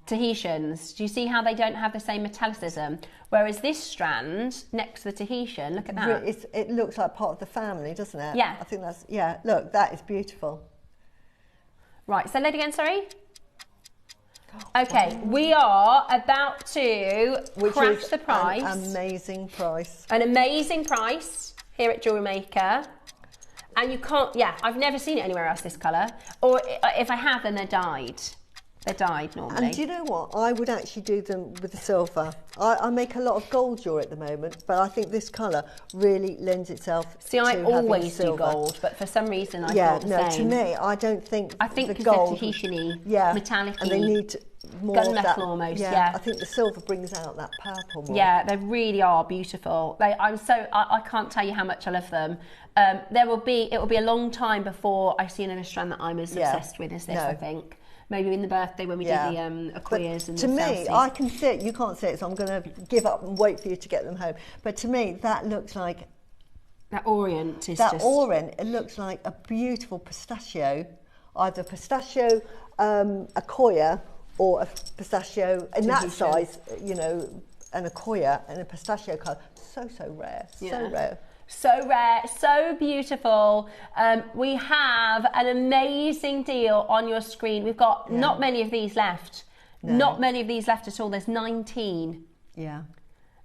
Tahitians. Do you see how they don't have the same metallicism? Whereas this strand next to the Tahitian, look at that. It looks like part of the family, doesn't it? Yeah. I think that's, look, that is beautiful. Right, so that again, sorry? Okay, we are about to crash the price. An amazing price. An amazing price here at Jewellery Maker. And you can't, I've never seen it anywhere else this colour. Or if I have, then they're dyed. They're dyed normally. And do you know what? I would actually do them with the silver. I make a lot of gold jewellery at the moment, but I think this colour really lends itself to I always do silver. gold, but for some reason I thought the same. To me, I don't think I think the because gold, they're Tahitian-y, metallic-y. And they need more of that. Gunmetal almost, I think the silver brings out that purple more. Yeah, they really are beautiful. I can't tell you how much I love them. It will be a long time before I see another strand that I'm as obsessed with as this, I think. Maybe in the birthday when we did the Akoyas and the to me, Celsius. I can see it, you can't see it, so I'm going to give up and wait for you to get them home. But to me, that looks like... That orient is That orient, it looks like a beautiful pistachio, either pistachio Akoya or a pistachio in that size, you know, an Akoya and a pistachio colour. So rare, so rare. So rare, so beautiful. We have an amazing deal on your screen. We've got not many of these left. No. Not many of these left at all. There's 19. Yeah.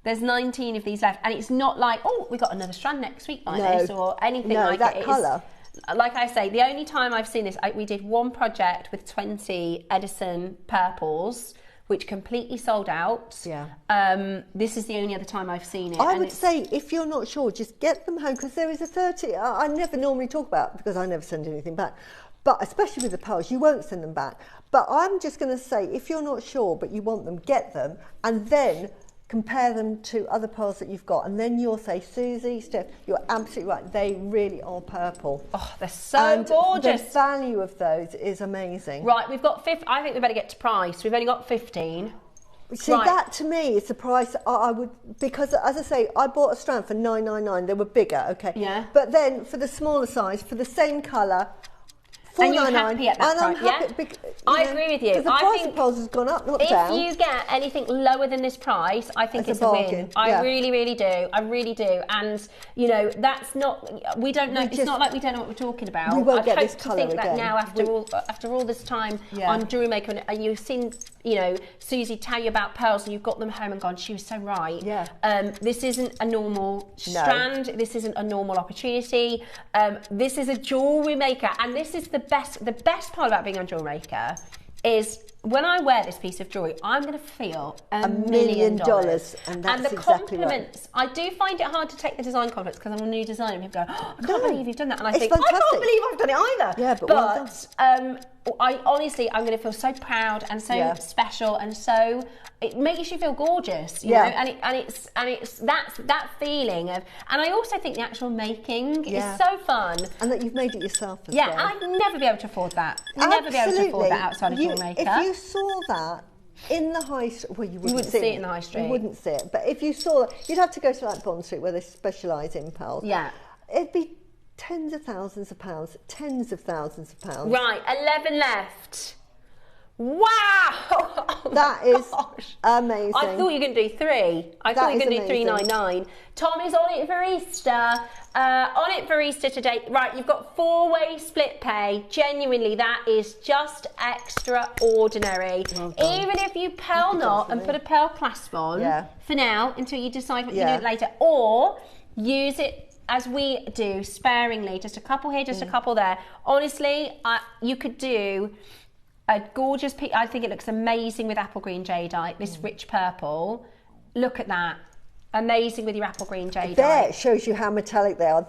There's 19 of these left. And it's not like, oh, we got another strand next week like this or anything like that it. colour. Like I say, the only time I've seen this, we did one project with 20 Edison purples, which completely sold out. Yeah. This is the only other time I've seen it. I would say, if you're not sure, just get them home, because there is a 30. I never normally talk about, because I never send anything back, but especially with the pearls, you won't send them back. But I'm just going to say, if you're not sure, but you want them, get them, and then compare them to other pearls that you've got, and then you'll say, Susie, Steph, you're absolutely right, they really are purple. Oh, they're so gorgeous. The value of those is amazing. Right, we've got I think we better get to price. We've only got 15. See, that to me is the price I would, because as I say, I bought a strand for $9.99. They were bigger, okay. Yeah. But then for the smaller size, for the same colour, and you're happy at that price, yeah? I agree with you. Because the price of pearls has gone up, not down. If you get anything lower than this price, I think it's a win. I really, really do. I really do. And, you know, that's not, we don't know, it's not like we don't know what we're talking about. We won't get this colour again. I hope to think that now, after all this time on Jewellery Maker, and you've seen, you know, Susie tell you about pearls and you've got them home and gone, she was so right. Yeah. This isn't a normal strand. This isn't a normal opportunity. This is a Jewellery Maker, and this is the best part about being on Jewellery Maker is when I wear this piece of jewellery, I'm going to feel $1 million. And that's the exactly compliments, I do find it hard to take the design compliments because I'm a new designer and people go, oh, I can't believe you've done that. And I think, fantastic. I can't believe I've done it either. Yeah, but well done. I honestly, I'm going to feel so proud and so special and so, it makes you feel gorgeous, you know, and it's that feeling of, and I also think the actual making is so fun. And that you've made it yourself as well. Yeah, I'd never be able to afford that. Never be able to afford that outside of Jewellery Maker. If you saw that in the high street, well, you wouldn't see it in the high street. You wouldn't see it, but if you saw that, you'd have to go to like Bond Street where they specialise in pearls. Yeah. It'd be tens of thousands of pounds, tens of thousands of pounds. Right, 11 left. Wow! That is amazing. I thought you were going to do 3. I thought you were going to do 399. Tom is on it for Easter. On it for Easter today. Right, you've got 4-way split pay. Genuinely, that is just extraordinary. Well, even if you pearl knot and put a pearl clasp on for now until you decide what you do later, or use it as we do sparingly, just a couple here, just a couple there. Honestly, you could do a gorgeous piece. I think it looks amazing with apple green jadeite, this rich purple. Look at that. Amazing with your apple green jadeite. There, it shows you how metallic they are.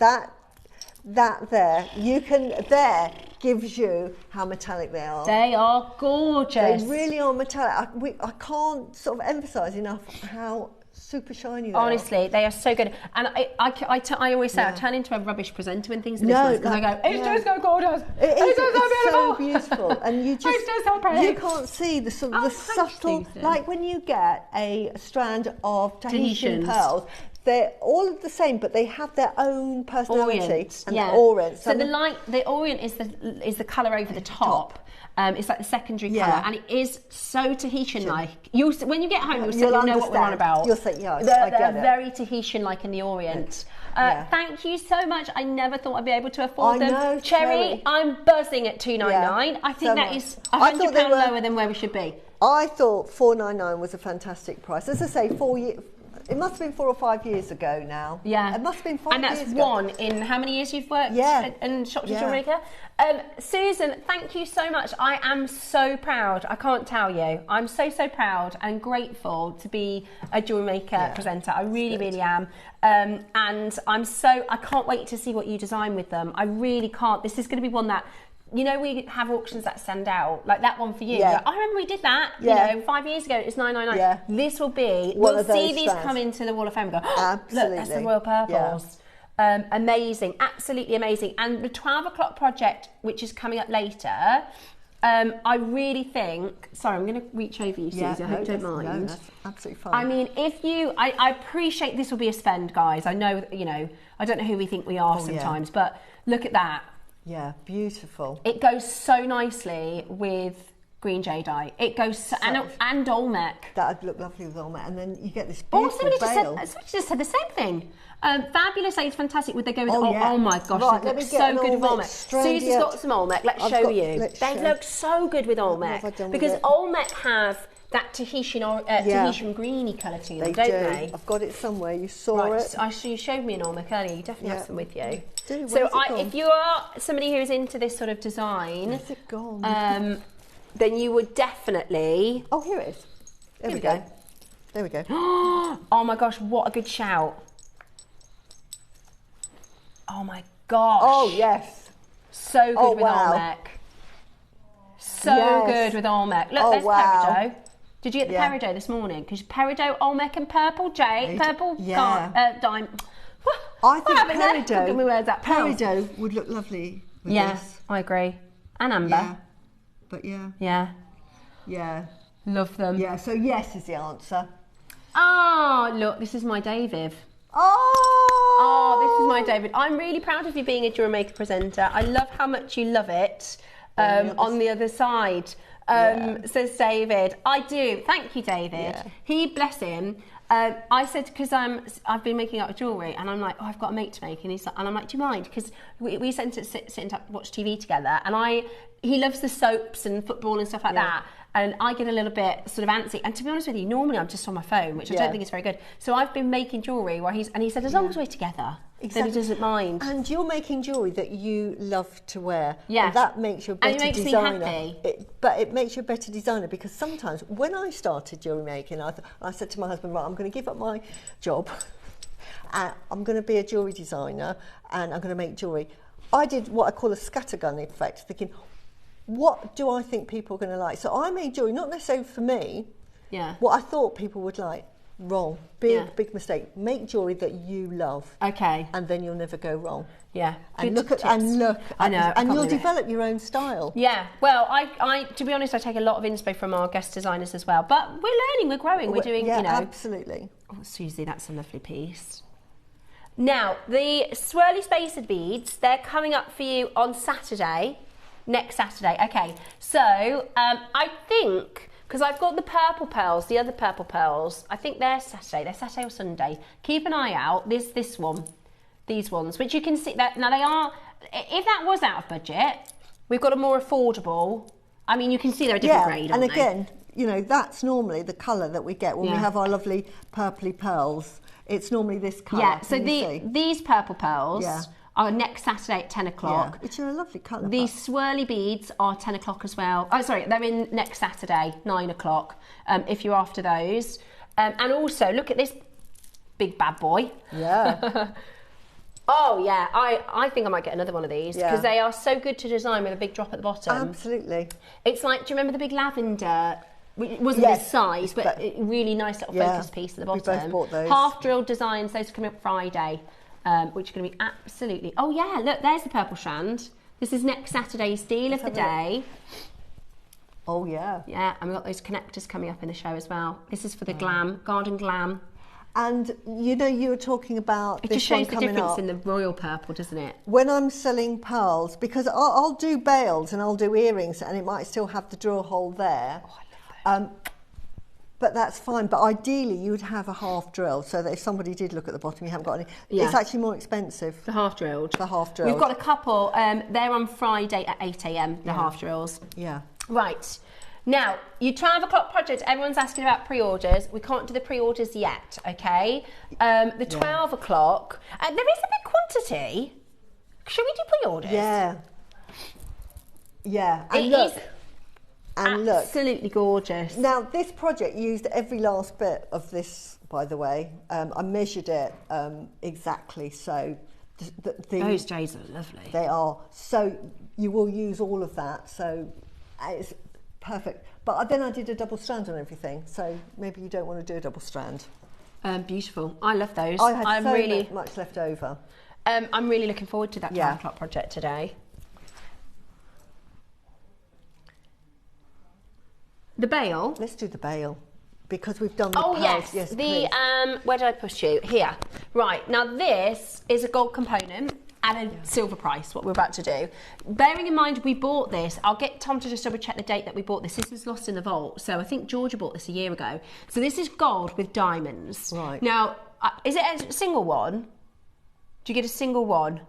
that there, you can, there gives you how metallic they are. They are gorgeous. They really are metallic. I can't sort of emphasise enough how super shiny they Honestly, they are so good. And I always say I turn into a rubbish presenter when things are this nice because I go, it's just so gorgeous. It's so beautiful. And you just, you can't see the sort of the subtle, like when you get a strand of Tahitian pearls, they're all the same, but they have their own personality and the orient. So the orient is the colour over the top. It's like the secondary colour, and it is so Tahitian-like. When you get home, you'll know what we're on about. You'll say, yes, they're very Tahitian-like in the orient. Thank you so much. I never thought I'd be able to afford them. Know, Cherry, I'm buzzing at $2.99. I think that is £100 lower than where we should be. I thought $4.99 was a fantastic price. As I say, 4 years. It must have been 4 or 5 years ago now. Yeah. It must have been 5 years ago. And that's one in how many years you've worked and shopped at JewelleryMaker? Susan, thank you so much. I am so proud. I can't tell you. I'm so proud and grateful to be a JewelleryMaker presenter. I really, really am. And I can't wait to see what you design with them. I really can't. This is going to be one that, you know, we have auctions that send out, like that one for you. Yeah. I remember we did that, you know, 5 years ago. It was $9.99. Yeah. This will be, we'll see these come into the Wall of Fame and go, absolutely. Look, that's the Royal Purples. Yeah. Amazing, absolutely amazing. And the 12 o'clock project, which is coming up later, I really think, sorry, I'm going to reach over you, Susie, I hope you don't mind. No, that's absolutely fine. I mean, I appreciate this will be a spend, guys. I know, you know, I don't know who we think we are sometimes, but look at that. Yeah, beautiful. It goes so nicely with green jadeite. It goes and Olmec. That would look lovely with Olmec, and then you get this beautiful somebody veil. just said the same thing. Fabulous Ace, fantastic. Would they go with oh my gosh, right, they look so good with Olmec. Susie's got some Olmec. Let's show you. They look so good with Olmec because Olmec have that Tahitian greeny colour to them, don't they? I've got it somewhere. You saw it. You showed me an Olmec earlier. You definitely have some with you. So if you are somebody who's into this sort of design, where's it gone? then you would definitely. Oh, here it is. There we go. There we go. Oh my gosh, what a good shout! Oh my gosh. Oh yes. So good with Olmec. So good with Olmec. Look, there's Peridot. Did you get the Peridot this morning? Because Peridot, Olmec and purple jade, purple diamond. I think Peridot would look lovely with this. I agree. And amber. Yeah. But yeah. Love them. Yeah, so yes is the answer. Oh, look, this is my David. Oh, this is my David. I'm really proud of you being a JewelleryMaker presenter. I love how much you love it on the other side. Says David. I do. Thank you, David. Yeah. He, bless him. I said, because I've been making up jewellery, and I'm like, oh, I've got a mate to make, and I'm like, do you mind? Because we sit and watch TV together, and he loves the soaps and football and stuff like that, and I get a little bit sort of antsy. And to be honest with you, normally I'm just on my phone, which I don't think is very good. So I've been making jewellery where he said, as long as we're together, then he doesn't mind. And you're making jewellery that you love to wear. Yeah. And that makes you a better designer. And it makes me happy. But it makes you a better designer, because sometimes when I started jewellery making, I said to my husband, right, I'm going to give up my job. I'm going to be a jewellery designer, and I'm going to make jewellery. I did what I call a scattergun effect, thinking, what do I think people are going to like? So I made jewellery, not necessarily for me, what I thought people would like. Wrong. Big mistake. Make jewellery that you love. Okay. And then you'll never go wrong. Yeah. And look. I know. And you'll develop your own style. Yeah. Well, I to be honest, I take a lot of inspo from our guest designers as well. But we're learning, we're growing, we're doing, you know. Absolutely. Oh, Susie, that's a lovely piece. Now, the swirly spacer beads, they're coming up for you on Saturday. Next Saturday. Okay. So, I think, because I've got the purple pearls, the other purple pearls, I think they're Saturday or Sunday. Keep an eye out. This one, these ones, which you can see that now they are. If that was out of budget, we've got a more affordable. I mean, you can see they're a different grade. And again, you know, that's normally the colour that we get when we have our lovely purpley pearls. It's normally this colour. Yeah. So these purple pearls. Are next Saturday at 10 o'clock. Yeah, which are a lovely colour. These swirly beads are 10 o'clock as well. Oh, sorry, they're in next Saturday, 9 o'clock, if you're after those. And also, look at this big bad boy. Yeah. Oh yeah, I think I might get another one of these because they are so good to design with a big drop at the bottom. Absolutely. It's like, do you remember the big lavender? It wasn't this size, but really nice little focus piece at the bottom. We both bought those. Half drilled designs, those are coming up Friday, which are going to be absolutely... Oh yeah, look, there's the purple strand. This is next Saturday's deal of the day. Oh yeah. Yeah, and we've got those connectors coming up in the show as well. This is for the glam, garden glam. And you know, you were talking about it this just shows one the coming difference up. in the royal purple, doesn't it? When I'm selling pearls, because I'll do bails and I'll do earrings, and it might still have the drill hole there. Oh, I love it. But that's fine. But ideally, you would have a half drill, so that if somebody did look at the bottom, you haven't got any. Yeah. It's actually more expensive. The half drilled. The half drilled. We've got a couple. They're on Friday at 8 a.m. The half drills. Yeah. Right. Now, your 12 o'clock project, everyone's asking about pre-orders. We can't do the pre-orders yet, okay? The 12 o'clock, there is a big quantity. Should we do pre-orders? Yeah. Yeah. And look, absolutely gorgeous. Now, this project used every last bit of this, by the way. I measured it exactly, so... Those jades are lovely. They are. So you will use all of that, so it's... perfect. But then I did a double strand on everything, so maybe you don't want to do a double strand. Beautiful. I love those. I had so much left over. I'm really looking forward to that 12 o'clock project today. The bail. Let's do the bail because we've done the pearls. Yes, the where did I push you? Here. Right. Now this is a gold component and a silver price, what we're about to do. Bearing in mind we bought this, I'll get Tom to just double check the date that we bought this. This was lost in the vault, so I think Georgia bought this a year ago. So this is gold with diamonds. Right. Now, is it a single one? Do you get a single one?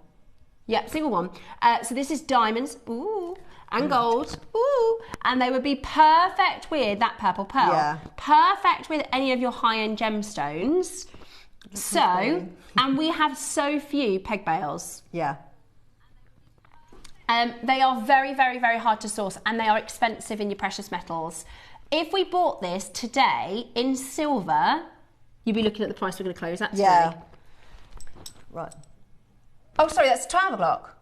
Yeah, single one. So this is diamonds, ooh, and gold, ooh, and they would be perfect with that purple pearl. Yeah. Perfect with any of your high-end gemstones. So, and we have so few peg bails. Yeah. They are very, very, very hard to source and they are expensive in your precious metals. If we bought this today in silver, you'd be looking at the price we're going to close at today. Yeah. Right. Oh, sorry, that's 12 o'clock.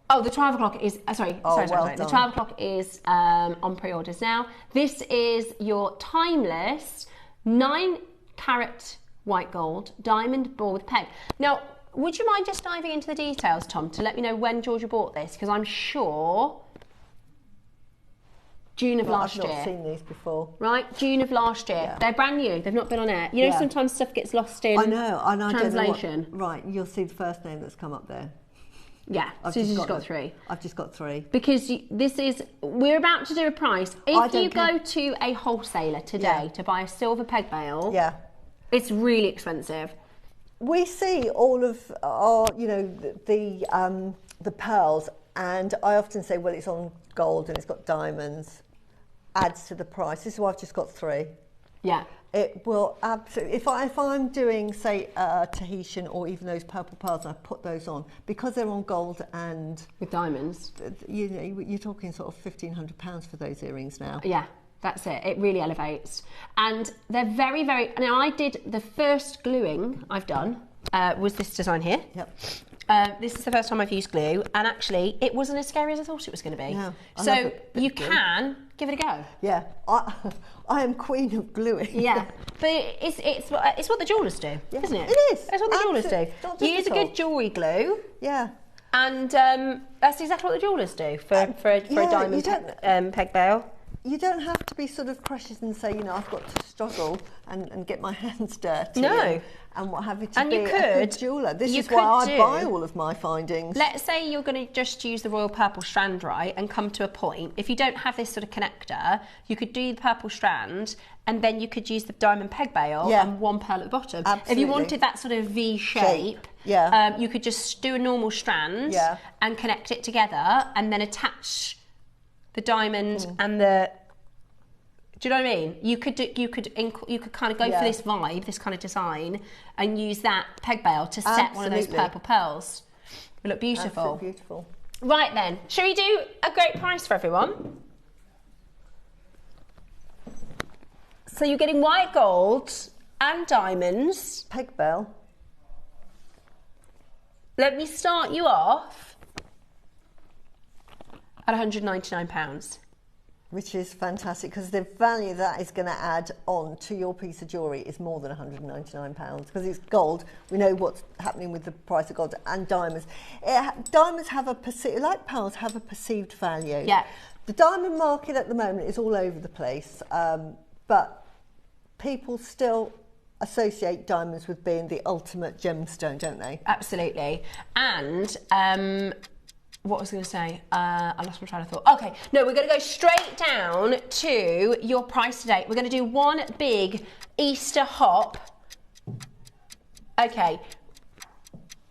Oh, the 12 o'clock is, sorry. The 12 o'clock is on pre-orders now. This is your timeless 9-carat white gold diamond ball with peg. Now, would you mind just diving into the details, Tom, to let me know when Georgia bought this? Because I'm sure June of last year. I've not seen these before. Right, June of last year. Yeah. They're brand new. They've not been on air. You know, sometimes stuff gets lost in translation. Right, you'll see the first name that's come up there. Yeah, Susie's just got 3. I've just got 3. Because we're about to do a price. If you go to a wholesaler today to buy a silver peg bail, it's really expensive. We see all of our, the pearls, and I often say, well, it's on gold and it's got diamonds, adds to the price. This is why I've just got 3. Yeah. It will absolutely, if I'm doing, say, Tahitian or even those purple pearls, and I put those on, because they're on gold and... with diamonds. You're talking sort of £1,500 for those earrings now. Yeah. That's it. It really elevates. And they're very, very... Now, I did the first gluing I've done was this design here. Yep. This is the first time I've used glue. And actually, it wasn't as scary as I thought it was going to be. Yeah, so you can give it a go. Yeah. I am queen of gluing. Yeah. But it's what the jewellers do, isn't it? It is. It's what the jewellers do. You use a good jewellery glue. Yeah. And that's exactly what the jewellers do for a diamond peg bail. You don't have to be sort of precious and say, I've got to struggle and get my hands dirty. No. And what have you to be a good jeweller. This is why I buy all of my findings. Let's say you're going to just use the royal purple strand, right, and come to a point. If you don't have this sort of connector, you could do the purple strand and then you could use the diamond peg bail and one pearl at the bottom. Absolutely. If you wanted that sort of V shape, you could just do a normal strand and connect it together and then attach the diamond and the... Do you know what I mean? You could kind of go for this vibe, this kind of design, and use that peg bail to set one of those purple pearls. It look beautiful. Absolutely beautiful. Right then, shall we do a great price for everyone? So you're getting white gold and diamonds. Peg bail. let me start you off at £199. Which is fantastic, because the value that is going to add on to your piece of jewellery is more than £199, because it's gold. We know what's happening with the price of gold and diamonds. Diamonds have like pearls, have a perceived value. Yeah. The diamond market at the moment is all over the place, but people still associate diamonds with being the ultimate gemstone, don't they? Absolutely. And what was I going to say? I lost my train of thought. Okay, no, we're going to go straight down to your price today. We're going to do one big Easter hop. Okay,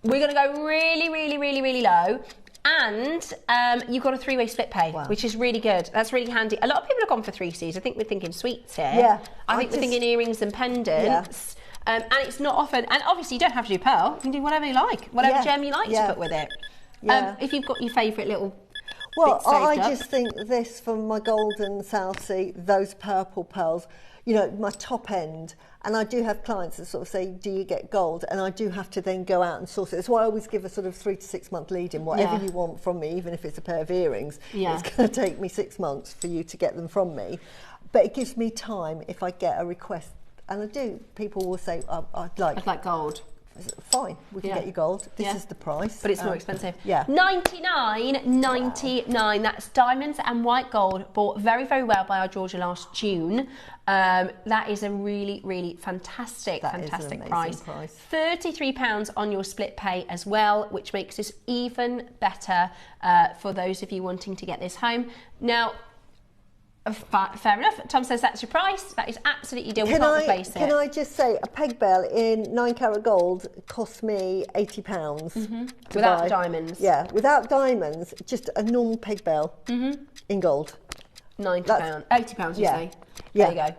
we're going to go really, really, really, really low. And you've got a 3-way split pay, which is really good. That's really handy. A lot of people have gone for 3Cs. I think we're thinking sweets here. Yeah. I think we're thinking earrings and pendants. Yeah. And it's not often, and obviously you don't have to do pearl. You can do whatever you like, whatever gem you like to put with it. Yeah. If you've got your favourite little bits I just think this from my golden South Sea, those purple pearls, you know, my top end. And I do have clients that sort of say, do you get gold? And I do have to then go out and source it. That's why I always give a sort of 3 to 6 month lead in. Whatever you want from me, even if it's a pair of earrings, it's going to take me 6 months for you to get them from me. But it gives me time if I get a request. And I do. People will say, I'd like gold. Fine, we can get you gold. This is the price. But it's more expensive. Yeah. $99.99. That's diamonds and white gold, bought very, very well by our Georgia last June. That is a really, really fantastic price. £33 on your split pay as well, which makes this even better for those of you wanting to get this home. Now, fair enough. Tom says that's your price. That is absolutely deal. We can't replace it. Can I just say, a peg bell in 9 carat gold cost me £80 without diamonds. Yeah, without diamonds, just a normal peg bell in gold. £90, £80 you say? There you go.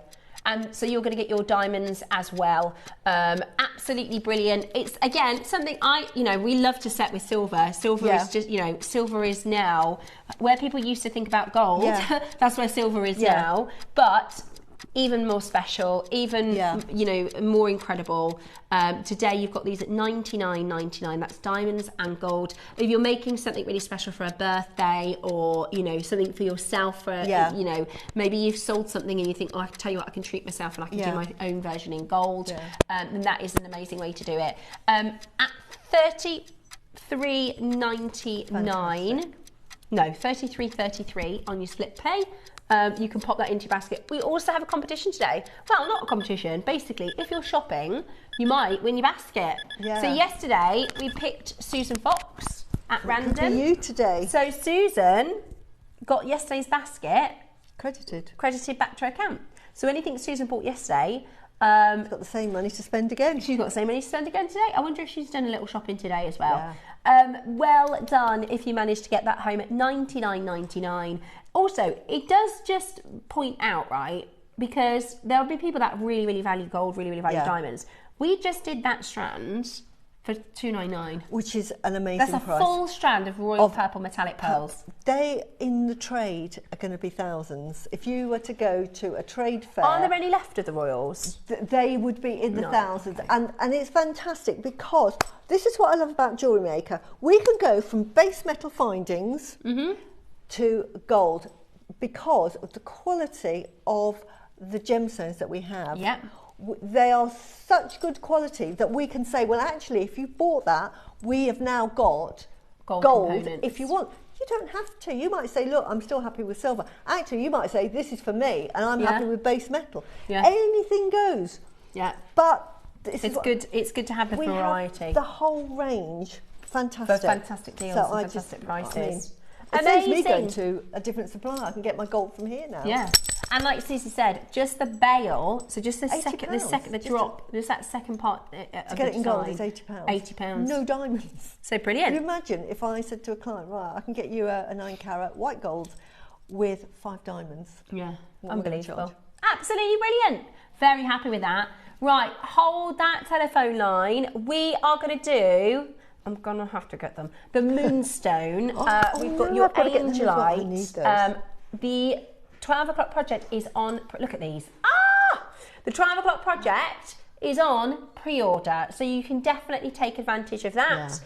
And so you're going to get your diamonds as well. Absolutely brilliant. It's, again, something we love to set with silver. Silver is just, silver is now where people used to think about gold. Yeah. That's where silver is now. But even more special, even more incredible. Today you've got these at $99.99. That's diamonds and gold. If you're making something really special for a birthday, or something for yourself, for maybe you've sold something and you think, I can tell you what, I can treat myself and I can do my own version in gold. Then that is an amazing way to do it. At $33.99. No, $33.33 on your split pay. You can pop that into your basket. We also have a competition today. Well, not a competition. Basically, if you're shopping, you might win your basket. Yeah. So yesterday, we picked Susan Fox at random. Could be you today. So Susan got yesterday's basket credited back to her account. So anything Susan bought yesterday, she's got the same money to spend again. She's got the same money to spend again today. I wonder if she's done a little shopping today as well. Yeah. Well done if you managed to get that home at $99.99. Also, it does just point out, right, because there'll be people that really, really value gold, really, really value diamonds. We just did that strand for $299, which is an amazing price. That's a full strand of royal purple metallic pearls. They in the trade are going to be thousands. If you were to go to a trade fair, are there any left of the royals? They would be in the thousands, and it's fantastic, because this is what I love about JewelleryMaker. We can go from base metal findings to gold because of the quality of the gemstones that we have. Yeah. They are such good quality that we can say, well, actually, if you bought that, we have now got gold if you want. You don't have to. You might say, look, I'm still happy with silver. Actually, you might say, this is for me, and I'm happy with base metal. Yeah. Anything goes. Yeah. But it's good to have the variety. Have the whole range. Fantastic. For fantastic deals and fantastic prices. It saves me going to a different supplier. I can get my gold from here now. Yeah. And like Susie said, just the bail, so just the drop, just that second part of to get it in gold is £80. £80. No diamonds. So brilliant. Can you imagine if I said to a client, right, I can get you a 9 carat white gold with 5 diamonds. Yeah, unbelievable. Absolutely brilliant. Very happy with that. Right, hold that telephone line. We are going to do... I'm going to have to get them. The moonstone. We've got your Angelite. The 12 o'clock project is on... Look at these. The 12 o'clock project is on pre-order, so you can definitely take advantage of that.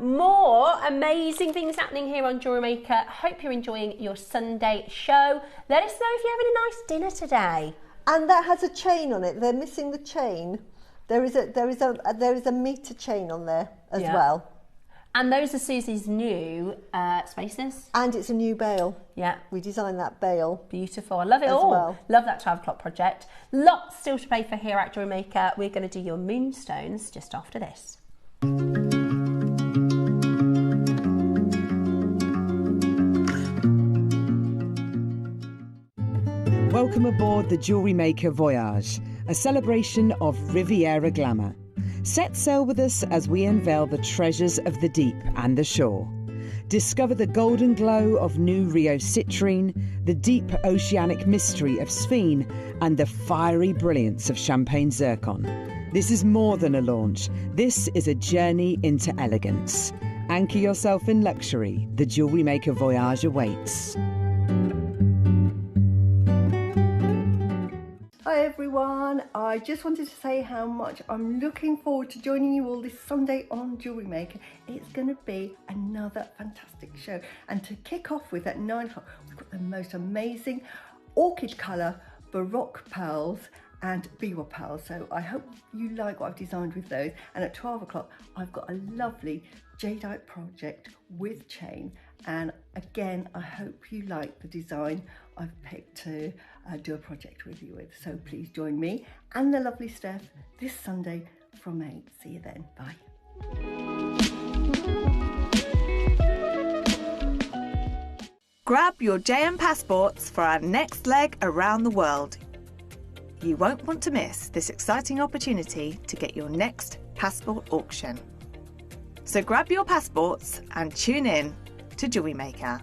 More amazing things happening here on Jewellery Maker. Hope you're enjoying your Sunday show. Let us know if you're having a nice dinner today. And that has a chain on it. They're missing the chain. There is a meter chain on there as well. And those are Susie's new spaces. And it's a new bail. Yeah. We designed that bail. Beautiful. I love it all. Well. Love that 12 o'clock project. Lots still to play for here at Jewellery Maker. We're going to do your moonstones just after this. Welcome aboard the Jewellery Maker Voyage, a celebration of Riviera glamour. Set sail with us as we unveil the treasures of the deep and the shore. Discover the golden glow of new Rio citrine, the deep oceanic mystery of sphene, and the fiery brilliance of champagne zircon. This is more than a launch. This is a journey into elegance. Anchor yourself in luxury. The Jewellery Maker Voyage awaits. Hi everyone, I just wanted to say how much I'm looking forward to joining you all this Sunday on Jewellery Maker. It's going to be another fantastic show, and to kick off with at 9 o'clock we've got the most amazing orchid colour Baroque pearls and Biwa pearls, so I hope you like what I've designed with those. And at 12 o'clock I've got a lovely Jadeite project with chain, and again I hope you like the design I've picked to do a project with you with. So please join me and the lovely Steph this Sunday from 8. See you then. Bye. Grab your JM passports for our next leg around the world. You won't want to miss this exciting opportunity to get your next passport auction. So grab your passports and tune in to Jewellery Maker.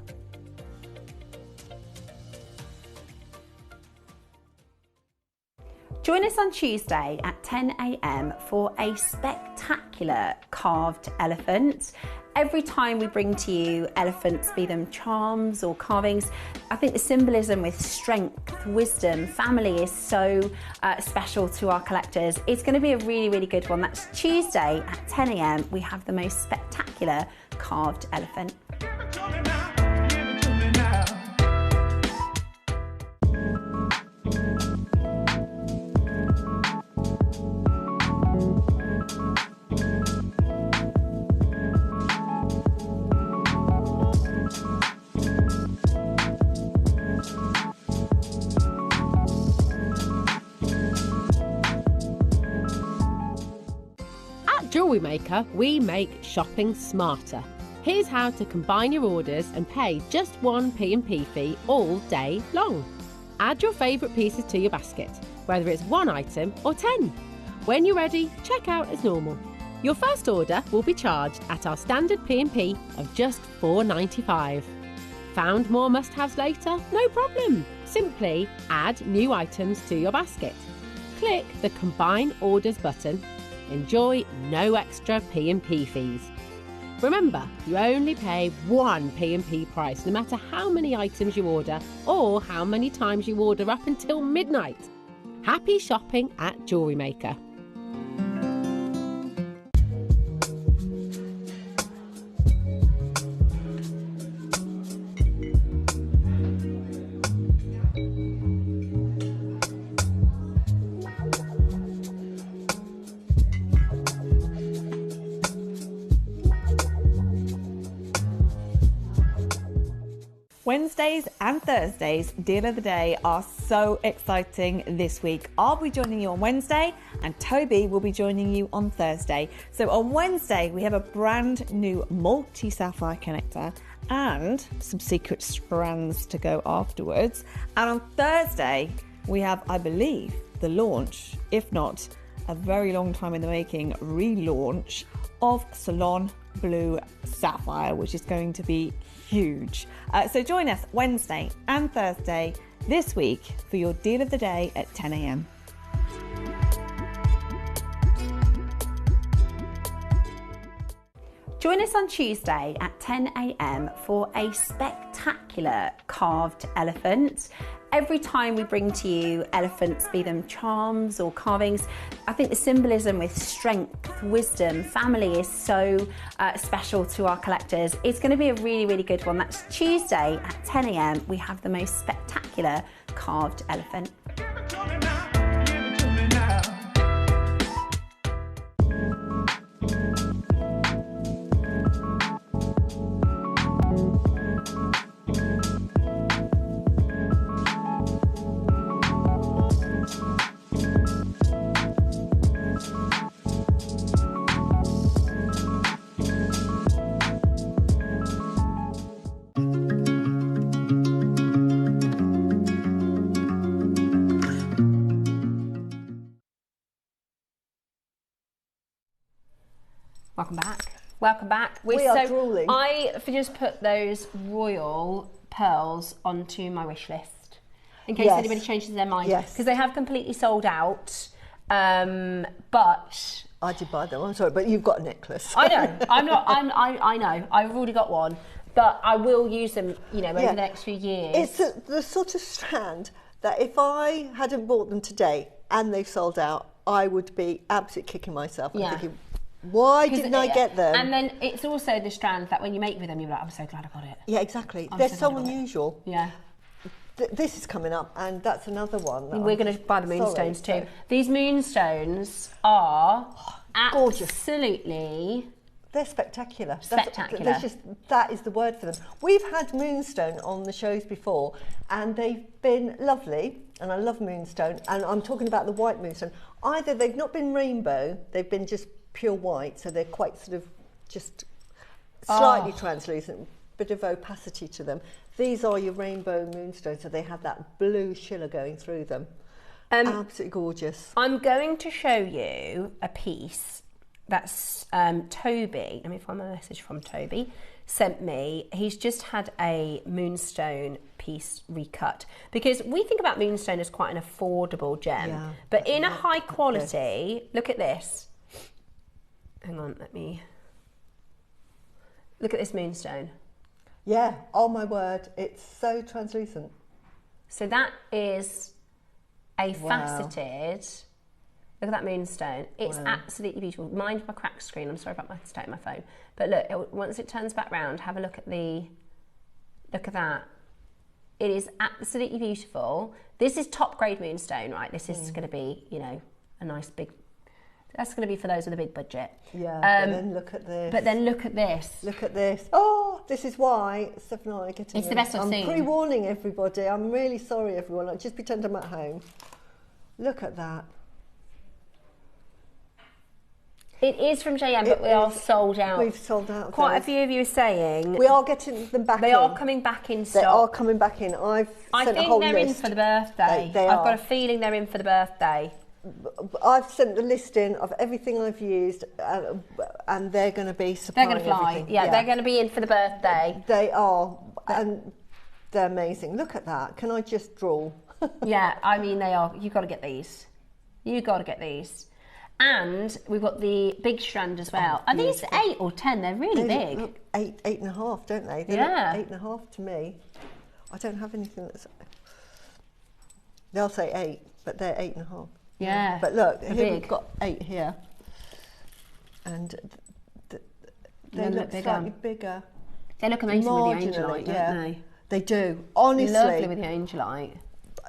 Join us on Tuesday at 10 a.m. for a spectacular carved elephant. Every time we bring to you elephants, be them charms or carvings, I think the symbolism with strength, wisdom, family is so special to our collectors. It's going to be a really, really good one. That's Tuesday at 10 a.m. We have the most spectacular carved elephant. Jewellery Maker, we make shopping smarter. Here's how to combine your orders and pay just one P&P fee all day long. Add your favourite pieces to your basket, whether it's one item or 10. When you're ready, check out as normal. Your first order will be charged at our standard P&P of just $4.95. Found more must-haves later? No problem. Simply add new items to your basket. Click the Combine Orders button. Enjoy no extra P&P fees. Remember, you only pay one P&P price no matter how many items you order or how many times you order up until midnight. Happy shopping at Jewellery Maker. Wednesdays and Thursdays, Deal of the Day, are so exciting this week. I'll be joining you on Wednesday and Toby will be joining you on Thursday. So on Wednesday, we have a brand new multi-sapphire connector and some secret strands to go afterwards. And on Thursday, we have, I believe, the launch, if not a very long time in the making, relaunch of Salon Blue Sapphire, which is going to be huge. So join us Wednesday and Thursday this week for your Deal of the Day at 10 a.m. Join us on Tuesday at 10 a.m. for a spectacular carved elephant. every time we bring to you elephants, be them charms or carvings, I think the symbolism with strength, wisdom, family is so special to our collectors. It's going to be a really, really good one. That's Tuesday at 10 a.m. We have the most spectacular carved elephant. Welcome back. We are drooling. I just put those royal pearls onto my wish list in case anybody changes their mind. Yes. Because they have completely sold out. But I did buy them. I'm sorry, but you've got a necklace. I know. I know. I've already got one, but I will use them. over the next few years. It's the sort of strand that if I hadn't bought them today and they've sold out, I would be absolutely kicking myself and thinking, why didn't I get them? And then it's also the strand that when you make with them, you're like, I'm so glad I got it. Yeah, exactly. They're so unusual. Yeah. This is coming up, and that's another one. We're going to buy the moonstones too. These moonstones are gorgeous. Absolutely. They're spectacular. Spectacular. That is the word for them. We've had moonstone on the shows before, and they've been lovely, and I love moonstone, and I'm talking about the white moonstone. Either they've not been rainbow, they've been just pure white, so they're quite sort of just slightly translucent, bit of opacity to them. These are your rainbow moonstones, so they have that blue shimmer going through them. Absolutely gorgeous. I'm going to show you a piece that's Toby, let me find my message from Toby, sent me. He's just had a moonstone piece recut, because we think about moonstone as quite an affordable gem, but in a high quality, look at this. Hang on, look at this moonstone. Yeah, oh my word, it's so translucent. So that is a faceted, look at that moonstone. It's absolutely beautiful. Mind my cracked screen, I'm sorry about my state of my phone. But look, once it turns back round, have a look at that. It is absolutely beautiful. This is top grade moonstone, right? This is going to be, a nice big, that's going to be for those with a big budget. Yeah, but then look at this. Look at this. Oh, this is why Steph and I are getting It's the best I've seen. I'm pre-warning everybody. I'm really sorry, everyone. Just pretend I'm at home. Look at that. It is from JM, but we are sold out. We've sold out. Quite a few of you are saying we are getting them back in. They are coming back in stock. They are coming back in. I think they're in for the birthday. I've got a feeling they're in for the birthday. I've sent the list in of everything I've used, and they're going to be supplying. They're going to fly. Everything. Yeah, they're going to be in for the birthday. They are, and they're amazing. Look at that. Can I just draw? Yeah, I mean they are. You've got to get these. And we've got the big strand as well. Are these 8 or 10? They're really big. Look, 8.5, don't they? They look 8.5 to me. I don't have anything that's. They'll say 8, but they're 8.5. Yeah. But look, here we've got 8 here, and they look slightly bigger. They look amazing with the Angelite, don't they? They do. Honestly, lovely with the Angelite.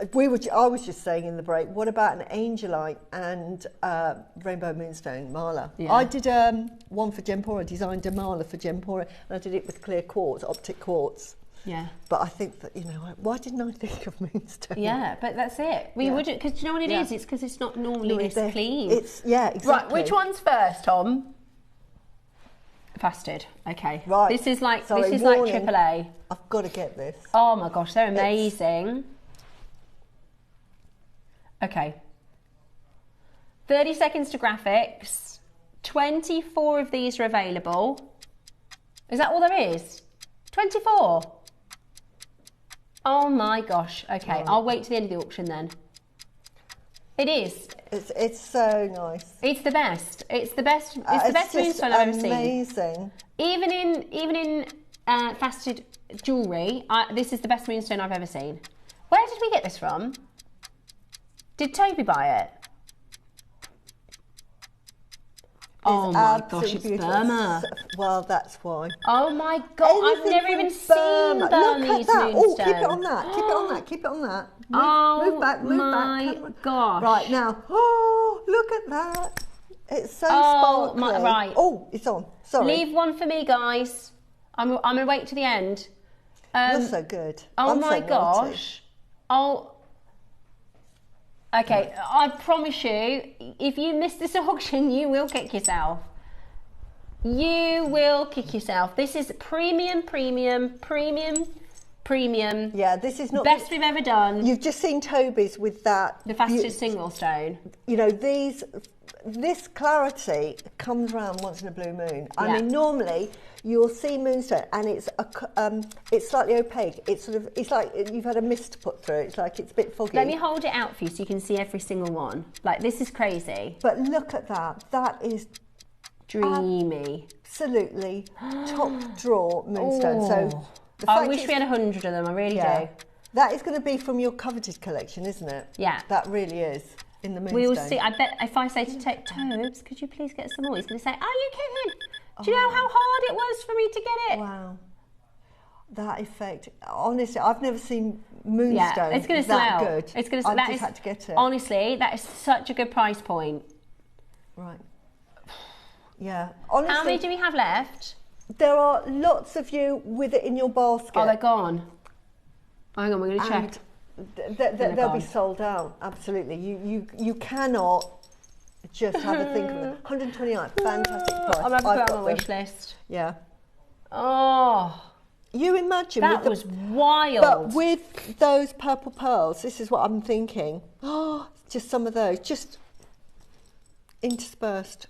I was just saying in the break, what about an Angelite and rainbow moonstone mala? Yeah. I did one for Gempora, designed a mala for Gempora, and I did it with clear quartz, optic quartz. Yeah. But I think that, why didn't I think of moonstone? Yeah, but that's it. We wouldn't, because do you know what it is? It's because it's not normally this clean. Exactly. Right, which one's first, Tom? Fasted. Okay. Right. This is like AAA. I've got to get this. Oh my gosh, they're amazing. Okay. 30 seconds to graphics. 24 of these are available. Is that all there is? 24? Oh my gosh. Okay, I'll wait to the end of the auction then. It is. It's so nice. It's the best. It's the best. It's the best moonstone I've ever seen. Amazing. Even in faceted jewellery, this is the best moonstone I've ever seen. Where did did we get this from? Did Toby buy it? Oh my gosh, it's Burma. Well, that's why. Oh my God, I've never even seen Burmese moonstone. Oh, keep it on that, keep it on that, keep it on that. Move back, move back. Oh my gosh. Right, now, oh, look at that. It's so sparkly. Right. Oh, it's on, sorry. Leave one for me, guys. I'm going to wait to the end. You're so good. Oh I'm my so gosh. Oh. Okay, I promise you, if you miss this auction, you will kick yourself. You will kick yourself. This is premium. Yeah, this is not best we've ever done. You've just seen Toby's with that. The fastest single stone. You know, this clarity comes around once in a blue moon. I mean, normally you'll see moonstone and it's slightly opaque. It's like you've had a mist put through. It's like it's a bit foggy. Let me hold it out for you so you can see every single one. Like, this is crazy. But look at that. That is dreamy. Absolutely top drawer moonstone. So I wish we had 100 of them. I really do. That is going to be from your coveted collection, isn't it? Yeah. That really is. In the moonstone. We will see. I bet if I say to take Tobes, could you please get some more? He's going to say, "Are you kidding? Do you know how hard it was for me to get it?" Wow, that effect. Honestly, I've never seen moonstone. It's going to sell out. Good. It's going to. I just had to get it. Honestly, that is such a good price point. Right. Yeah. Honestly, how many do we have left? There are lots of you with it in your basket. Oh, they're gone. Hang on, we're going to check. They'll be sold out. Absolutely. You cannot just have a think of it. 129, fantastic price. I'm going to put it on my wish list. Yeah. Oh. You imagine that was wild. But with those purple pearls, this is what I'm thinking. Oh, just some of those, just interspersed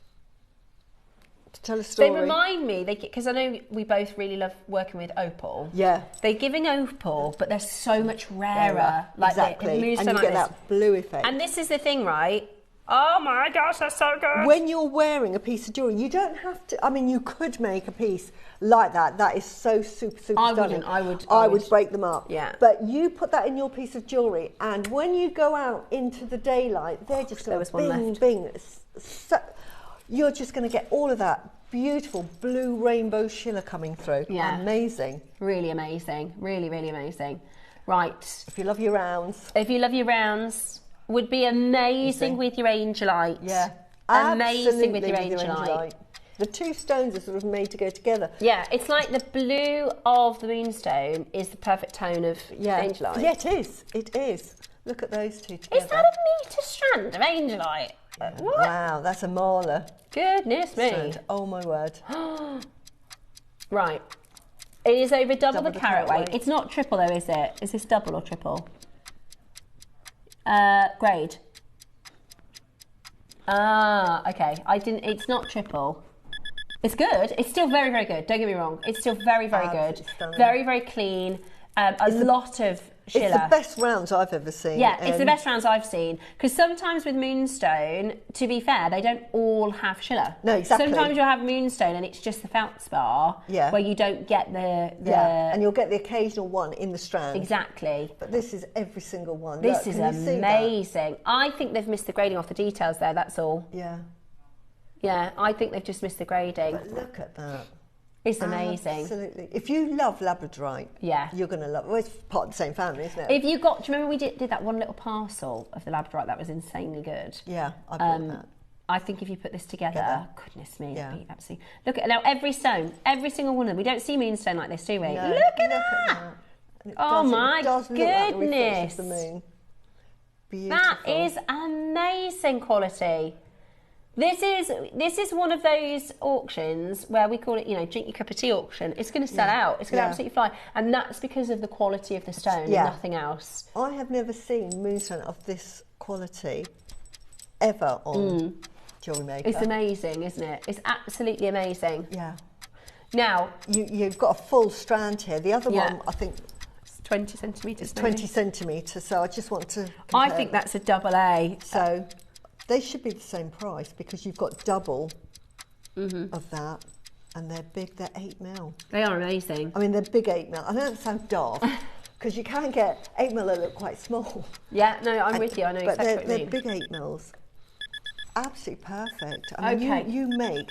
to tell a story. They remind me, because I know we both really love working with opal. Yeah. They're giving opal, but they're so much rarer. Like exactly. It moves and so you like get that blue effect. And this is the thing, right? Oh my gosh, that's so good. When you're wearing a piece of jewellery, you don't have to, I mean, you could make a piece like that. That is so super stunning. I would break them up. Yeah. But you put that in your piece of jewellery, and when you go out into the daylight, they're just going to bing. So, you're just going to get all of that beautiful blue rainbow shimmer coming through. Yeah. Amazing. Really amazing. Really, really amazing. Right. If you love your rounds. If you love your rounds, would be amazing with your Angelite. Yeah. Amazing with your Angelite. The two stones are sort of made to go together. Yeah, it's like the blue of the moonstone is the perfect tone of Angelite. Yeah, it is. It is. Look at those two together. Is that a metre strand of Angelite? What? Wow, that's a marler. Goodness me. Strand. Oh my word. Right. It is over double the carat weight. It's not triple though, is it? Is this double or triple? Grade. Ah, okay. It's not triple. It's good. It's still very, very good. Don't get me wrong. It's still very, very good. Stunning. Very, very clean. A lot of shiller. It's the best rounds I've ever seen. Yeah, it's the best rounds I've seen. Because sometimes with moonstone, to be fair, they don't all have shiller. No, exactly. Sometimes you'll have moonstone and it's just the feldspar, where you don't get the... Yeah, and you'll get the occasional one in the strand. Exactly. But this is every single one. This is amazing. I think they've missed the grading off the details there, that's all. Yeah. Yeah, I think they've just missed the grading. But look at that. It's amazing. Absolutely. If you love Labradorite, you're going to love it. Well, it's part of the same family, isn't it? If you got, do you remember we did that one little parcel of the Labradorite that was insanely good? Yeah, I bought that. I think if you put this together, goodness me, it'd be absolutely... Look at now, every stone, every single one of them. We don't see moonstone like this, do we? No, look at that! Oh my goodness! The moon. Beautiful. That is amazing quality. This is one of those auctions where we call it, drink your cup of tea auction. It's going to sell out. It's going to absolutely fly. And that's because of the quality of the stone and nothing else. I have never seen moonstone of this quality ever on JewelleryMaker. It's amazing, isn't it? It's absolutely amazing. Yeah. Now... You've got a full strand here. The other one, I think... It's 20 centimetres. It's 20 centimetres, so I just want to compare. I think that's a double A. So... They should be the same price because you've got double of that, and they're big. They're 8 mil. They are amazing. I mean, they're big 8 mil. I know that sounds daft, because you can get 8mm that look quite small. Yeah, no, I'm with you. I know exactly what you they're mean. big 8mm. Absolutely perfect. I mean, you make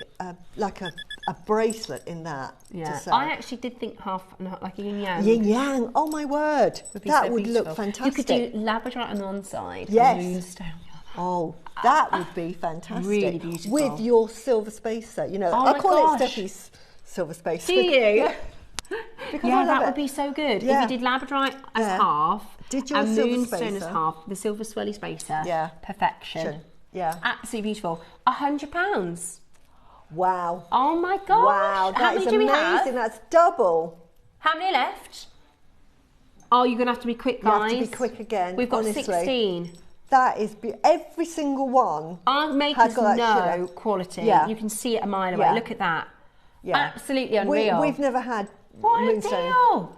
like a bracelet in that. Yeah, to sell. I actually did think half and half, like a yin yang. Yin yang. Oh my word, that would beautiful. look fantastic. You could do labradorite on one side, yes, and moonstone. Oh, that would be fantastic. Really beautiful. With your silver spacer, you know, Oh I my call gosh. it Steffi's silver spacer. Do you? Yeah. Because Yeah, that would be so good. Yeah. If you did labradorite as half, Did your and silver moonstone spacer. as half, the silver swirly spacer, Yeah. perfection. Yeah. Absolutely beautiful. £100. Wow. Oh my gosh. Wow, How that many is do we amazing. have? That's double. How many left? Oh, you're going to have to be quick, guys. You have to be quick again. We've got honestly. 16. That is every single one. Our makers has got that know shimmer. quality. Yeah. You can see it a mile away. Yeah. Look at that. Yeah. Absolutely unreal. We've never had What a moonstone deal.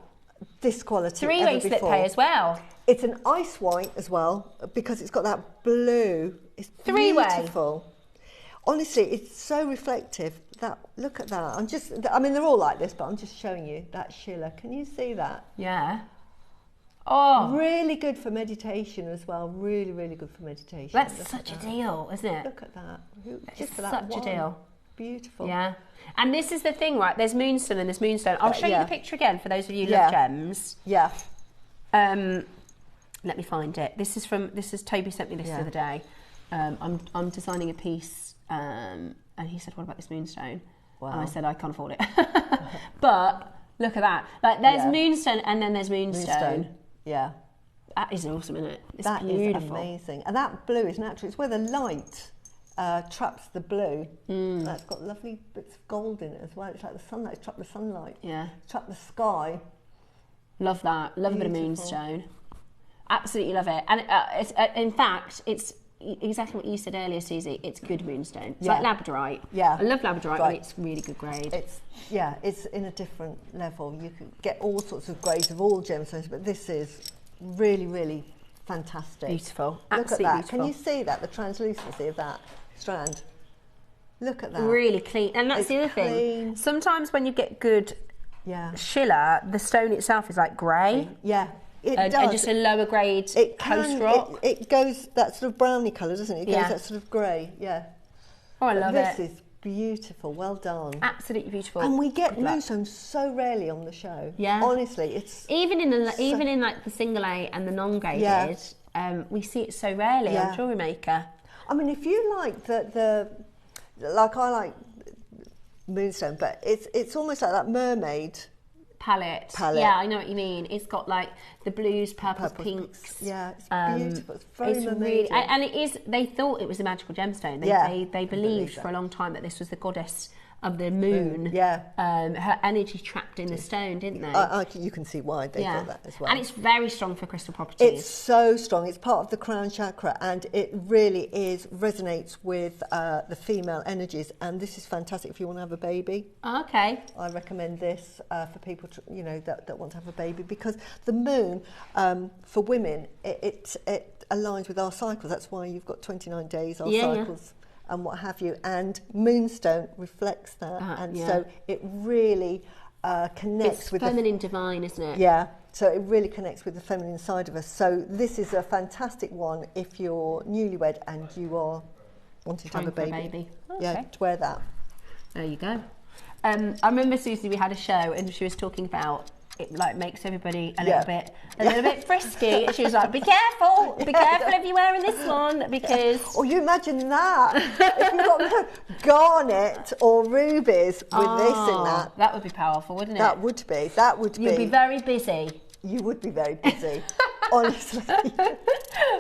this quality Three-way ever split before. pay as well. It's an ice white as well because it's got that blue. It's Three-way. beautiful. Honestly, it's so reflective. Look at that. I mean, they're all like this, but I'm just showing you that shiller. Can you see that? Yeah. Oh, Really good for meditation as well. Really, really good for meditation. that's Look such a at that. deal, isn't it? Look at that. Just It's for that such a one. deal. Beautiful. Yeah. And this is the thing, right? There's moonstone and there's moonstone. I'll show you yeah. the picture again for those of you who Yeah. love gems. Yeah. Let me find it. This is Toby sent me this the other day. I'm designing a piece, and he said, "What about this moonstone?" Wow. And I said, "I can't afford it." But look at that. Like there's moonstone and then there's moonstone. Yeah. That is awesome, isn't it? It's That is beautiful. amazing. And that blue is natural. It's where the light traps the blue. Mm. That's got lovely bits of gold in it as well. It's like the sunlight. It's trapped the sunlight. Yeah. Trapped the sky. Love that. Love a bit of Beautiful. moonstone. Absolutely love it. And it's, in fact, it's exactly what you said earlier, Susie. It's good moonstone. It's like labradorite. Yeah. I love labradorite, but Right. it's really good grade. It's in a different level. You can get all sorts of grades of all gemstones, but this is really, really fantastic. Beautiful. Look Absolutely at that. beautiful. Can you see that? The translucency of that strand. Look at that. Really clean. And that's It's the other thing. clean. Sometimes when you get good Yeah. schiller, the stone itself is like grey. Yeah. It And does. just a lower grade It post can, rock. it goes that sort of browny colour, doesn't it? It goes Yeah. that sort of grey, yeah. Oh, I love This it. is beautiful, well done. Absolutely beautiful. And we get Good luck. moonstone so rarely on the show. Yeah. Honestly, it's Even in like the single A and the non-graded, we see it so rarely on JewelleryMaker. I mean, if you like like I like moonstone, but it's almost like that mermaid Palette. Yeah, I know what you mean. It's got like the blues, purples, pinks. Yeah, it's beautiful. It's very It's mermaidy. really, and it is. They thought it was a magical gemstone. They believed for a long time that this was the goddess of the moon. Yeah. Her energy trapped in the stone, didn't they? You can see why they thought that as well. And it's very strong for crystal properties. It's so strong. It's part of the crown chakra, and it really resonates with the female energies. And this is fantastic if you want to have a baby. Okay. I recommend this for people that want to have a baby, because the moon for women it aligns with our cycles. That's why you've got 29 days, our cycles. And what have you, and moonstone reflects that, so it really connects with feminine divine, isn't it? Yeah, so it really connects with the feminine side of us. So this is a fantastic one if you're newlywed and you are wanting to have a baby. Okay. Yeah, to wear that. There you go. I remember, Susie, we had a show and she was talking about it like makes everybody a little bit frisky. She was like, be careful if you're wearing this one, because Oh, you imagine that if you got garnet or rubies with this in that. That would be powerful, wouldn't it? That would be. You'd be very busy. You would be very busy, honestly.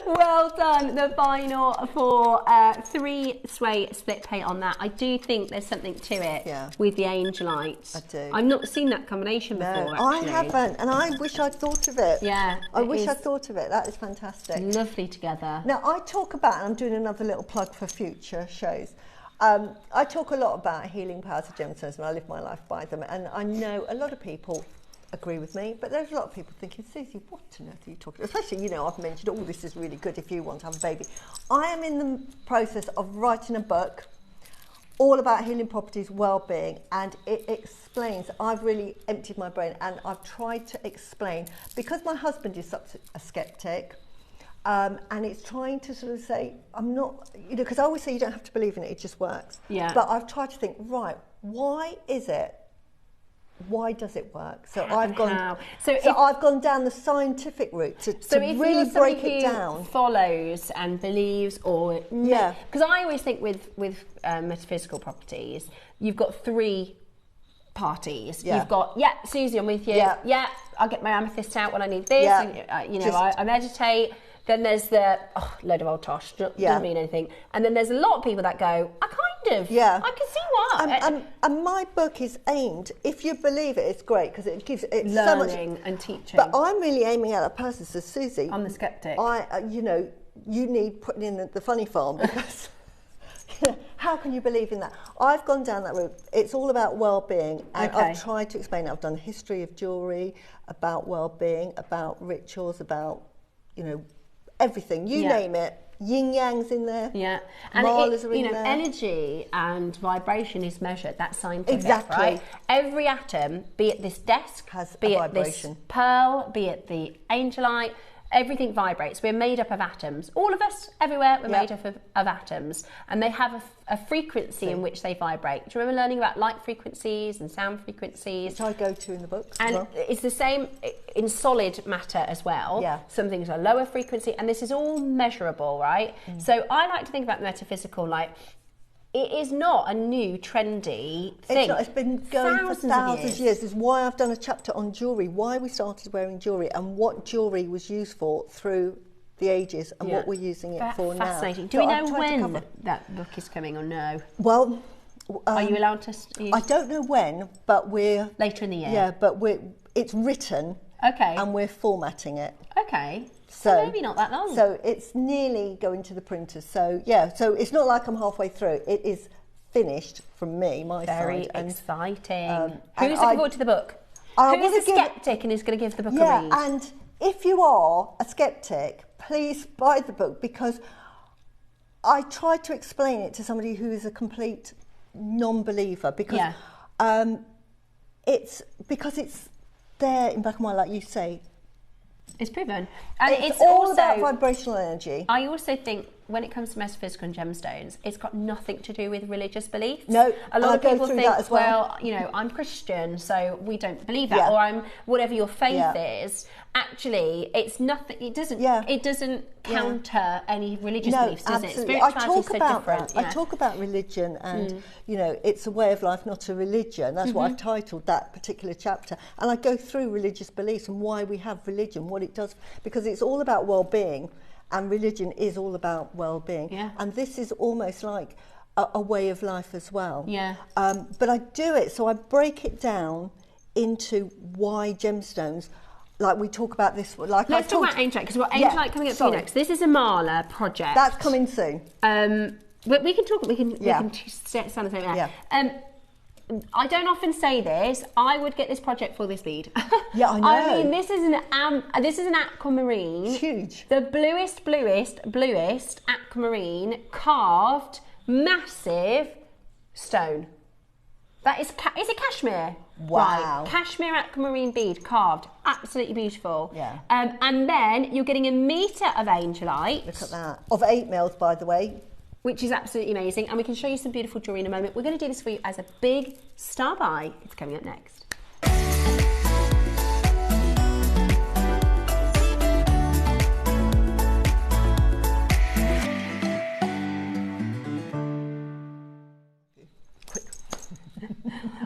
Well done. The final for 3-sway split pay on that. I do think there's something to it with the Angelite. I do. I've not seen that combination before, I actually. haven't, and I wish I'd thought of it. Yeah. I wish I'd thought of it. That is fantastic. Lovely together. Now, I talk about, and I'm doing another little plug for future shows, I talk a lot about healing powers of gemstones, and I live my life by them, and I know a lot of people agree with me, but there's a lot of people thinking, Susie, what on earth are you talking about? Especially, I've mentioned, oh, this is really good if you want to have a baby. I am in the process of writing a book all about healing properties, well-being, and it explains. I've really emptied my brain and I've tried to explain, because my husband is such a skeptic, and it's trying to sort of say, I'm not, because I always say you don't have to believe in it, it just works. Yeah. But I've tried to think, right, why is it? Why does it work? So I've gone down the scientific route to really break it down. Follows and believes, or because I always think with metaphysical properties, you've got three parties. You've got Susie, I'm with you. Yeah, I'll get my amethyst out when I need this. And, I meditate. Then there's the load of old tosh, doesn't mean anything. And then there's a lot of people that go, I kind of, I can see why. And my book is aimed, if you believe it, it's great, because it gives it learning so much, and teaching. But I'm really aiming at a person, so Susie. I'm the skeptic. You need putting in the funny farm, because how can you believe in that? I've gone down that route. It's all about well-being, and I've tried to explain it. I've done history of jewellery, about well-being, about rituals, about, everything, you name it. Yin Yang's in there. Yeah, and Malas are in there. Energy and vibration is measured. That's scientific, right? Every atom, be it this desk, has be a it vibration. This pearl, be it the Angelite, everything vibrates. We're made up of atoms. All of us, everywhere, we're made up of atoms, and they have a frequency in which they vibrate. Do you remember learning about light frequencies and sound frequencies? Which I go to in the books. And it's the same in solid matter as well. Yeah. Some things are lower frequency, and this is all measurable, right? So I like to think about metaphysical like, it is not a new trendy thing. It's been going for thousands of years. This is why I've done a chapter on jewellery, why we started wearing jewellery and what jewellery was used for through the ages and what we're using it for now. Fascinating. Do we know when that book is coming or no? Well, are you allowed to? I don't know when, but we're... Later in the year? Yeah, but it's written and we're formatting it. Okay. So maybe not that long. So it's nearly going to the printers. So so it's not like I'm halfway through. It is finished from me, my side. Very exciting. Who's looking forward to the book? Who's a skeptic and is going to give the book a read? Yeah, and if you are a skeptic, please buy the book, because I tried to explain it to somebody who is a complete non-believer, because it's there in black and white, like you say. It's proven. And it's all also about vibrational energy. I also think when it comes to metaphysical and gemstones, it's got nothing to do with religious beliefs. No, a lot of people think, well, I'm Christian, so we don't believe that, or I'm whatever your faith is. Actually, it's nothing. It doesn't. It doesn't counter any religious beliefs, does it? Spirituality is so different. I talk about religion, and it's a way of life, not a religion. That's what I've titled that particular chapter. And I go through religious beliefs and why we have religion, what it does, because it's all about well-being. And religion is all about well-being. Yeah. And this is almost like a way of life as well. Yeah. But I do it, so I break it down into why gemstones, like we talk about this. Like Let's talk about Angelite, because we've got Angelite coming up for you next. This is a Mala project. That's coming soon. But we can talk, we can stand the same there. Yeah. I don't often say this. I would get this project for this bead. Yeah, I know. I mean, this is an aquamarine. It's huge. The bluest aquamarine carved, massive stone. That is it cashmere? Wow. Right. Cashmere aquamarine bead carved, absolutely beautiful. Yeah. And then you're getting a metre of Angelite. Look at that. Of 8 mils, by the way. Which is absolutely amazing, and we can show you some beautiful jewellery in a moment. We're going to do this for you as a big star buy. It's coming up next.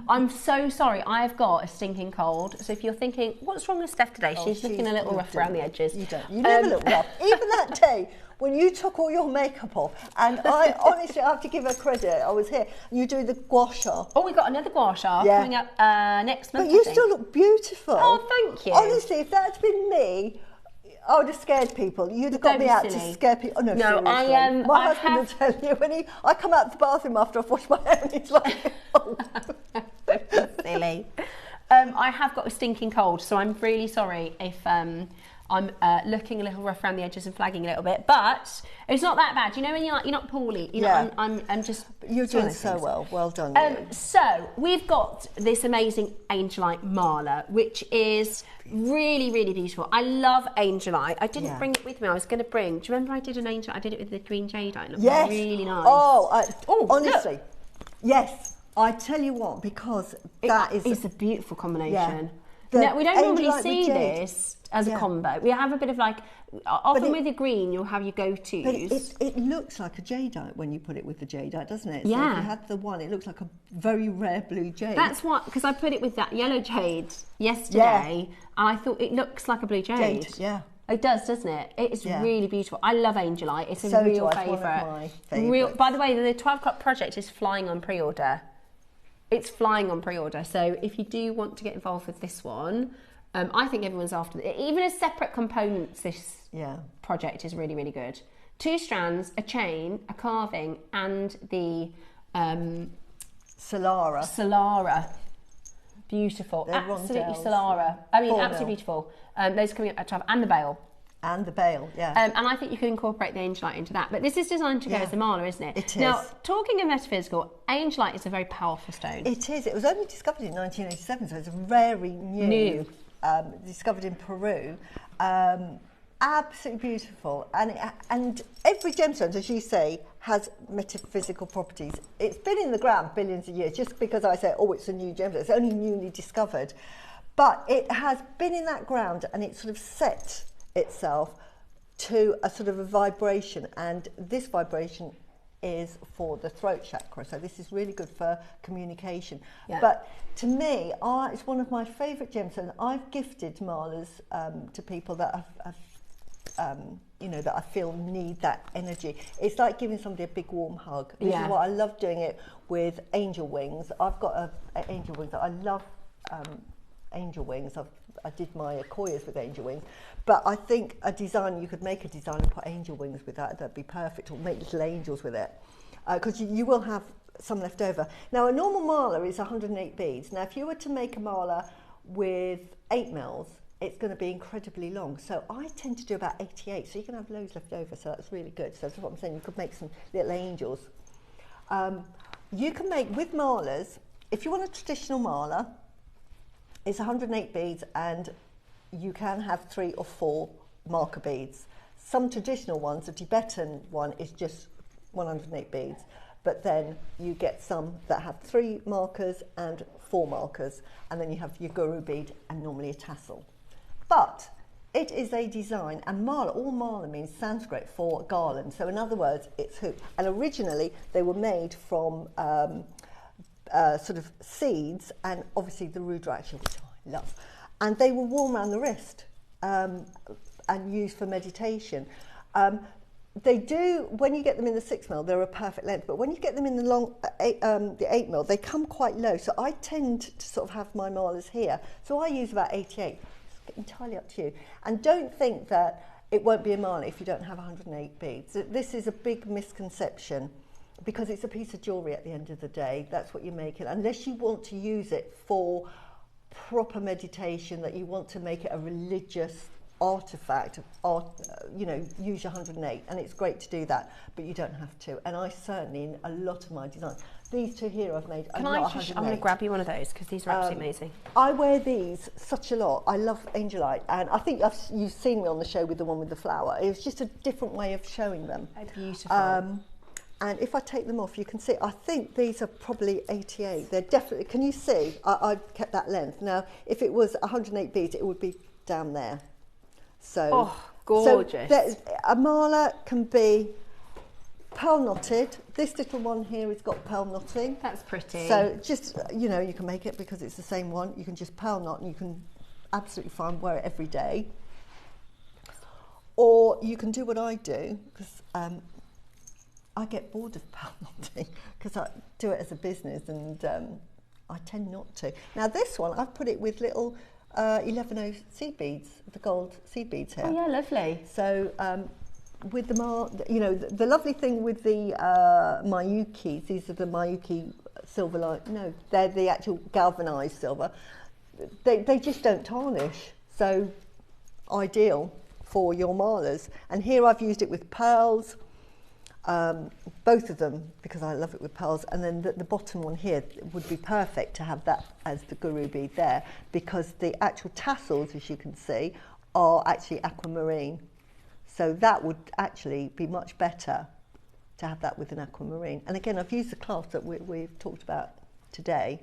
I'm so sorry, I've got a stinking cold. So if you're thinking, what's wrong with Steph today? She's looking a little rough around the edges. You don't. You never look rough. Even that day when you took all your makeup off, and I honestly have to give her credit. I was here, and you do the gua sha. Oh, we got another gua sha coming up next month. But you still look beautiful. Oh, thank you. Honestly, if that had been me, I would have scared people. You'd have got me out to scare people. Oh, no, seriously. My husband would tell you when I come out of the bathroom after I've washed my hair, and he's like, oh. Silly. I have got a stinking cold, so I'm really sorry if I'm looking a little rough around the edges and flagging a little bit, but it's not that bad. You know when you're not poorly. You know, I'm just. You're doing so well. Well done. So we've got this amazing Angelite Marla, which is really, really beautiful. I love Angelite. I didn't bring it with me. I was going to bring. Do you remember I did an Angelite? I did it with the green Jadeite. It looked really nice. Oh, honestly, look. Yes. I tell you what, because it's a beautiful combination. No, we don't normally see this as a combo. We have a bit of like, often with the green, you'll have your go-tos. But it looks like a jadeite when you put it with the jadeite, doesn't it? Yeah. So if you had the one, it looks like a very rare blue jade. That's what, because I put it with that yellow jade yesterday, and I thought it looks like a blue jade. Yeah. It does, doesn't it? It is really beautiful. I love Angelite. It's a real favourite. By the way, the 12 o'clock project is flying on pre-order. It's flying on pre-order. So if you do want to get involved with this one, I think everyone's after it. Even as separate components, this project is really, really good. 2 strands, a chain, a carving, and the Solara. Beautiful. They're absolutely rondelles. Solara. I mean, absolutely beautiful. Those coming up at 12. And the bail. And the bail, and I think you could incorporate the Angelite into that. But this is designed to go as a Marla, isn't it? It is. Now, talking of metaphysical, Angelite is a very powerful stone. It is. It was only discovered in 1987, so it's very new. Discovered in Peru. Absolutely beautiful. And every gemstone, as you say, has metaphysical properties. It's been in the ground billions of years. Just because I say, it's a new gemstone, it's only newly discovered. But it has been in that ground, and it's sort of set itself to a sort of a vibration, and this vibration is for the throat chakra, so this is really good for communication. But to me, it's one of my favourite gemstones. I've gifted Marlas to people that that I feel need that energy. It's like giving somebody a big warm hug. This is what I love doing it with angel wings. I've got a angel wings that I love. Angel wings. I did my Akoyas with angel wings, but I think you could make a design and put angel wings with that. That'd be perfect, or make little angels with it, because you will have some left over. Now, a normal Marla is 108 beads. Now, if you were to make a Marla with 8 mils, it's going to be incredibly long. So I tend to do about 88, so you can have loads left over, so that's really good. So that's what I'm saying, you could make some little angels. You can make, with Marlas, if you want a traditional Marla, it's 108 beads, and you can have 3 or 4 marker beads. Some traditional ones, the Tibetan one is just 108 beads, but then you get some that have 3 markers and 4 markers, and then you have your guru bead and normally a tassel. But it is a design, and Marla, all Marla means Sanskrit for garland. So in other words, it's hoop. And originally they were made from sort of seeds, and obviously the rudraksha, which I love, and they were worn around the wrist and used for meditation. They do, when you get them in the 6 mil, they're a perfect length, but when you get them in the long, the 8 mil, they come quite low. So I tend to sort of have my Marlas here. So I use about 88. It's entirely up to you. And don't think that it won't be a Marla if you don't have 108 beads. This is a big misconception, because it's a piece of jewellery at the end of the day. That's what you make it, unless you want to use it for proper meditation, that you want to make it a religious artifact, use your 108, and it's great to do that, but you don't have to. And I certainly, in a lot of my designs, these 2 here I've made. I'm going to grab you one of those, because these are absolutely amazing. I wear these such a lot. I love Angelite, and I think you've seen me on the show with the one with the flower. It was just a different way of showing them. Beautiful. And if I take them off, you can see, I think these are probably 88. They're definitely, can you see? I've kept that length. Now, if it was 108 beads, it would be down there. So, gorgeous. So a Marla can be pearl knotted. This little one here has got pearl knotting. That's pretty. So just, you can make it, because it's the same one. You can just pearl knot, and you can absolutely fine wear it every day. Or you can do what I do, because I get bored of pearl knotting, because I do it as a business, and I tend not to. Now this one, I've put it with little 11O seed beads, the gold seed beads here. Oh yeah, lovely. So with the the lovely thing with the Mayukis, these are the Mayuki silver they're the actual galvanized silver. They just don't tarnish. So ideal for your malas. And here I've used it with pearls, both of them, because I love it with pearls. And then the bottom one here would be perfect to have that as the guru bead there, because the actual tassels, as you can see, are actually aquamarine. So that would actually be much better to have that with an aquamarine. And again, I've used the cloth that we've talked about today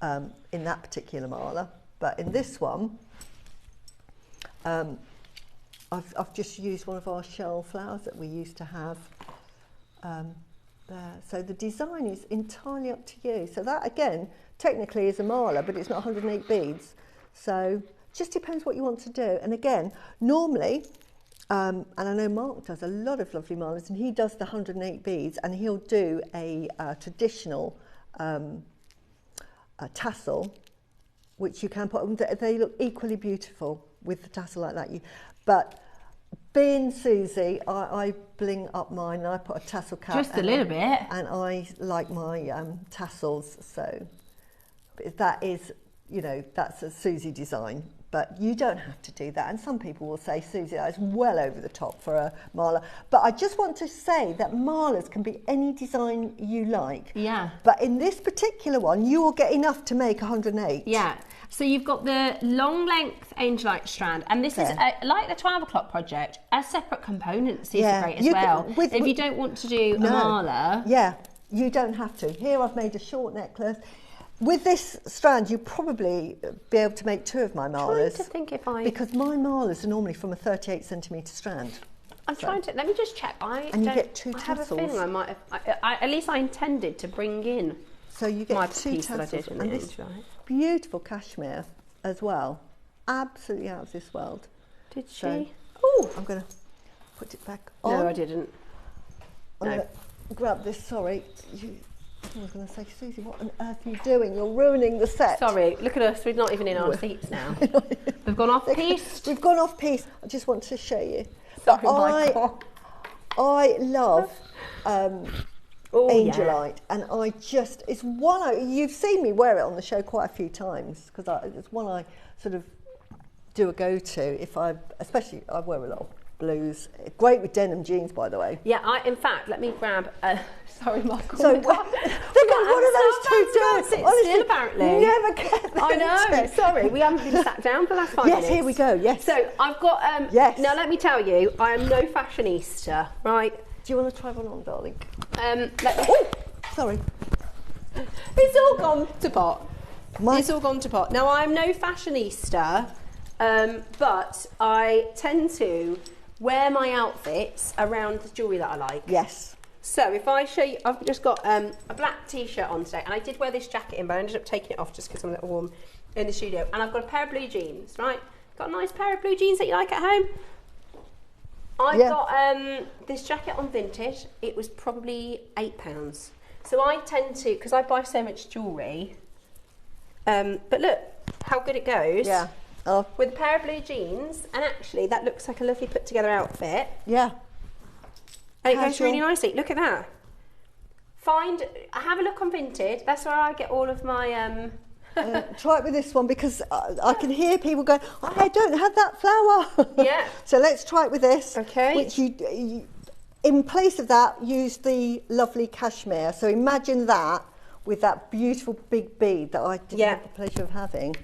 in that particular mala, but in this one, I've just used one of our shell flowers that we used to have there. So the design is entirely up to you. So that again, technically is a mala, but it's not 108 beads. So just depends what you want to do. And again, normally, and I know Mark does a lot of lovely malas, and he does the 108 beads, and he'll do a traditional tassel, which you can put, they look equally beautiful with the tassel like that. But being Susie, I bling up mine and I put a tassel cap. Just a little bit. And I like my tassels, so that is, you know, that's a Susie design. But you don't have to do that. And some people will say, Susie, that is well over the top for a mala. But I just want to say that malas can be any design you like. Yeah. But in this particular one, you will get enough to make 108. Yeah. So you've got the long length Angelite strand, and this is like the 12 o'clock project, a separate component. These are great as well. If you don't want to do a mala. Yeah, you don't have to. Here I've made a short necklace. With this strand, you probably be able to make 2 of my malas. I'm trying to think because my malas are normally from a 38 centimetre strand. I'm trying to, let me just check. And you get 2 tassels. I have a feeling I might have, at least I intended to bring in so you get my 2 piece tassels. that I did in and the this Angelite. Beautiful cashmere as well. Absolutely out of this world. Did she? So, oh, I'm going to put it back on. No, I didn't. I'm going to grab this, sorry. I was going to say, Susie, what on earth are you doing? You're ruining the set. Sorry, look at us. We're not even in our seats now. We've gone off piste. We've gone off piste. I just want to show you. Sorry, Michael. I love Angelite, and I just, it's one, you've seen me wear it on the show quite a few times, because it's one I sort of do a go-to if especially I wear a lot of blues. Great with denim jeans, by the way. Yeah, in fact, let me grab, sorry Michael. So, what are those two doing? Still, apparently. You never get them. I know, sorry, we haven't been sat down for the last 5 minutes. Yes, here we go, yes. So, I've got, yes. Now let me tell you, I am no fashionista, right? Do you want to try one on, darling? Oh, sorry. It's all gone to pot. It's all gone to pot. Now, I'm no fashionista, but I tend to wear my outfits around the jewellery that I like. Yes. So if I show you, I've just got a black t-shirt on today, and I did wear this jacket in, but I ended up taking it off just because I'm a little warm in the studio. And I've got a pair of blue jeans, right? Got a nice pair of blue jeans that you like at home. I got this jacket on Vintage. It was probably £8. So I tend to, because I buy so much jewellery, but look how good it goes. Yeah. With a pair of blue jeans, and actually that looks like a lovely put together outfit. Yeah. And it goes really nicely. Look at that. Have a look on Vintage. That's where I get all of my... Try it with this one, because I can hear people going, I don't have that flower. Yeah. So let's try it with this. Okay. Which you, in place of that, use the lovely cashmere. So imagine that with that beautiful big bead that I didn't have the pleasure of having.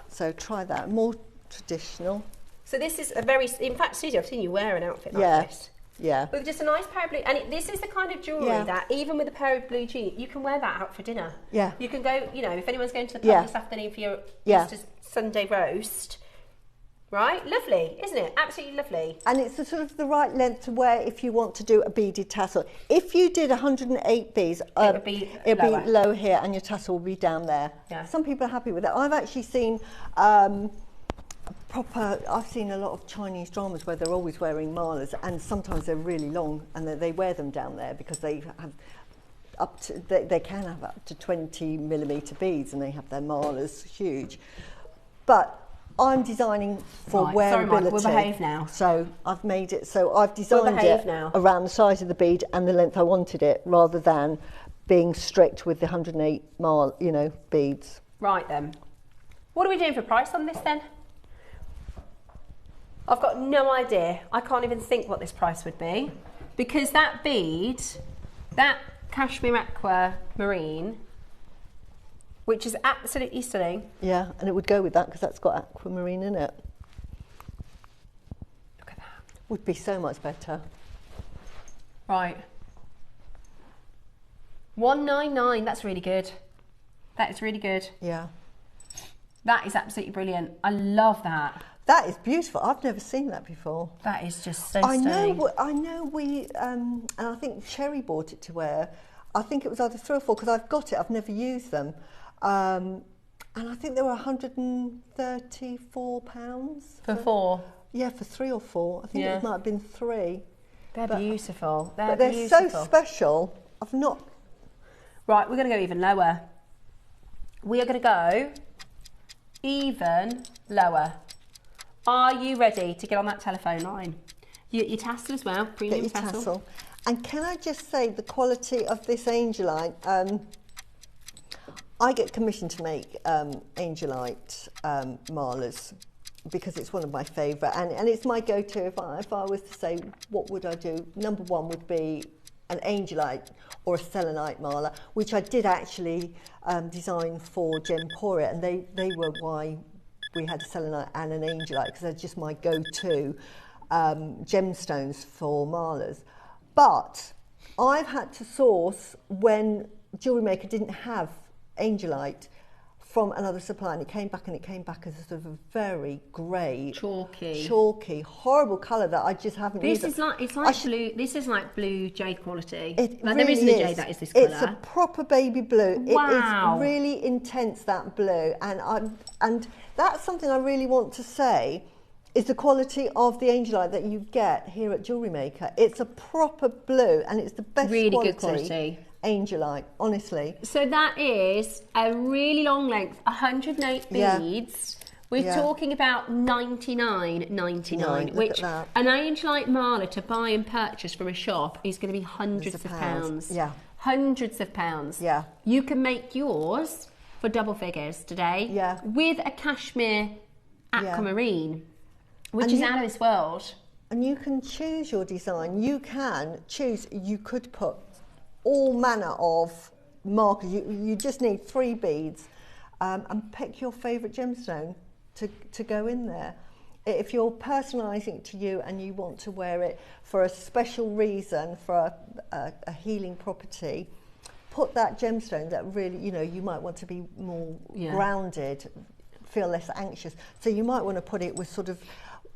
So try that. More traditional. So this is a very... In fact, Susie, I've seen you wear an outfit like this. Yeah. With just a nice pair of blue, and this is the kind of jewellery that, even with a pair of blue jeans, you can wear that out for dinner. Yeah. You can go, you know, if anyone's going to the pub this afternoon for your Easter Sunday roast, right? Lovely, isn't it? Absolutely lovely. And it's the sort of the right length to wear if you want to do a beaded tassel. If you did 108 beads, it'd be low here, and your tassel will be down there. Yeah. Some people are happy with it. I've actually seen... I've seen a lot of Chinese dramas where they're always wearing malas, and sometimes they're really long, and they wear them down there because they have they can have up to 20mm beads, and they have their malas huge. But I'm designing for wearability. Sorry, Mike, we'll behave now. So I've made it, so I've designed it around the size of the bead and the length I wanted it, rather than being strict with the 108 beads. Right then. What are we doing for price on this then? I've got no idea. I can't even think what this price would be, because that bead, that cashmere aqua marine, which is absolutely stunning. Yeah, and it would go with that because that's got aquamarine in it. Look at that. Would be so much better. Right. 199. That's really good. That is really good. Yeah. That is absolutely brilliant. I love that. That is beautiful. I've never seen that before. That is just so stunning. I know we, and I think Sherry bought it to wear. I think it was either 3 or 4 because I've got it. I've never used them. And I think they were £134. For 4? Yeah, for 3 or 4. I think it might have been 3. They're beautiful. They're so special. I've not... Right, we're going to go even lower. We are going to go even lower. Are you ready to get on that telephone line? Your tassel as well, premium Get your tassel. And can I just say the quality of this Angelite? I get commissioned to make Angelite marlers because it's one of my favourite, and it's my go-to. If I was to say what would I do, number 1 would be an Angelite or a selenite marler, which I did actually design for Gemporia, and they were why we had a selenite and an Angelite, because they're just my go-to gemstones for marlers. But I've had to source when JewelleryMaker didn't have Angelite from another supplier, and it came back as a sort of a very grey, chalky, horrible colour that I just haven't used. This is like blue jade quality. It like, really there isn't a jade that is this colour. It's a proper baby blue. Wow. It is really intense, that blue, and that's something I really want to say is the quality of the Angelite that you get here at JewelleryMaker. It's a proper blue, and it's the best good quality Angelite, honestly. So that is a really long length, 108 beads. We're talking about $99.99, which an Angelite marler to buy and purchase from a shop is going to be hundreds of pounds. Yeah. Hundreds of pounds. Yeah. You can make yours for double figures today with a cashmere aquamarine, which is out of this world. And you can choose your design. You can choose, you could put all manner of markers. You just need 3 beads and pick your favourite gemstone to go in there. If you're personalising it to you and you want to wear it for a special reason, for a healing property, put that gemstone that really, you might want to be more grounded, feel less anxious. So you might want to put it with sort of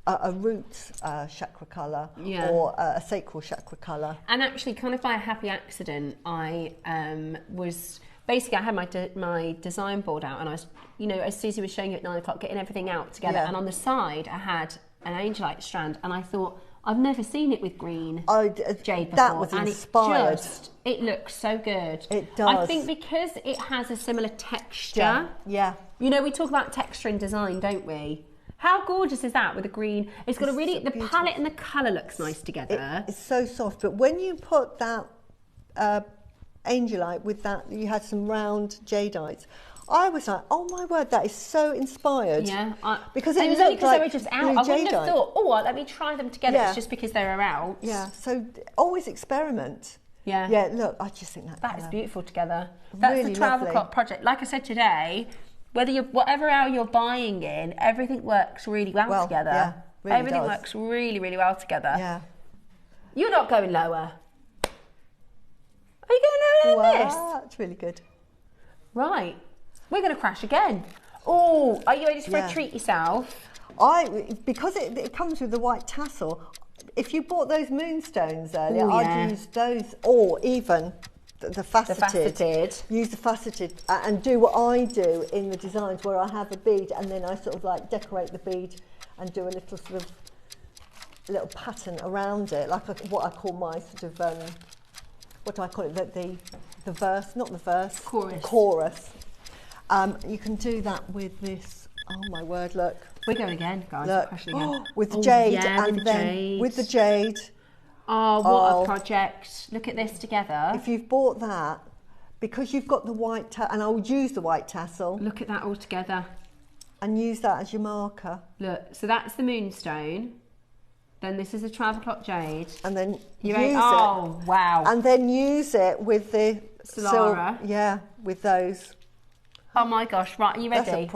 a root chakra colour or a sacral chakra colour. And actually, kind of by a happy accident, I was... Basically, I had my design board out, and I was, as Susie was showing you at 9 o'clock, getting everything out together. And on the side, I had an Angelite strand, and I thought, I've never seen it with green jade before. That was inspired. It looks so good. It does. I think because it has a similar texture. Yeah. We talk about texture in design, don't we? How gorgeous is that with the green? It's got the palette and the colour looks nice together. It's so soft, but when you put that Angelite with that, you had some round Jadeites. I was like, oh my word, that is so inspired. Yeah. Because it was looked only because like they were just out. I wouldn't have thought, let me try them together. Yeah. It's just because they were out. Yeah, so always experiment. Yeah. Yeah, look, I just think that is beautiful together. That's really the 12 lovely. o'clock project. Like I said today, whatever hour you're buying in, everything works really well together. Yeah, really everything does. works really, really well together. Yeah. You're not going lower. Are you going lower than this? That's really good. Right. We're going to crash again. Oh, are you ready for a treat yourself? Because it comes with the white tassel, if you bought those moonstones earlier, I'd use those, or even the faceted. Use the faceted and do what I do in the designs where I have a bead and then I sort of like decorate the bead and do a little sort of little pattern around it, like what I call my sort of, what do I call it, the verse, not the verse. Chorus. You can do that with this, oh my word, look. We're going again, guys. Look, again. with the jade with the jade. Oh, what a project. Look at this together. If you've bought that, because you've got the white tassel, and I would use the white tassel. Look at that all together. And use that as your marker. Look, so that's the moonstone. Then this is a 12 o'clock jade. And then you use it. Oh, wow. And then use it with the Solara. Yeah, with those. Oh my gosh, right, are you ready?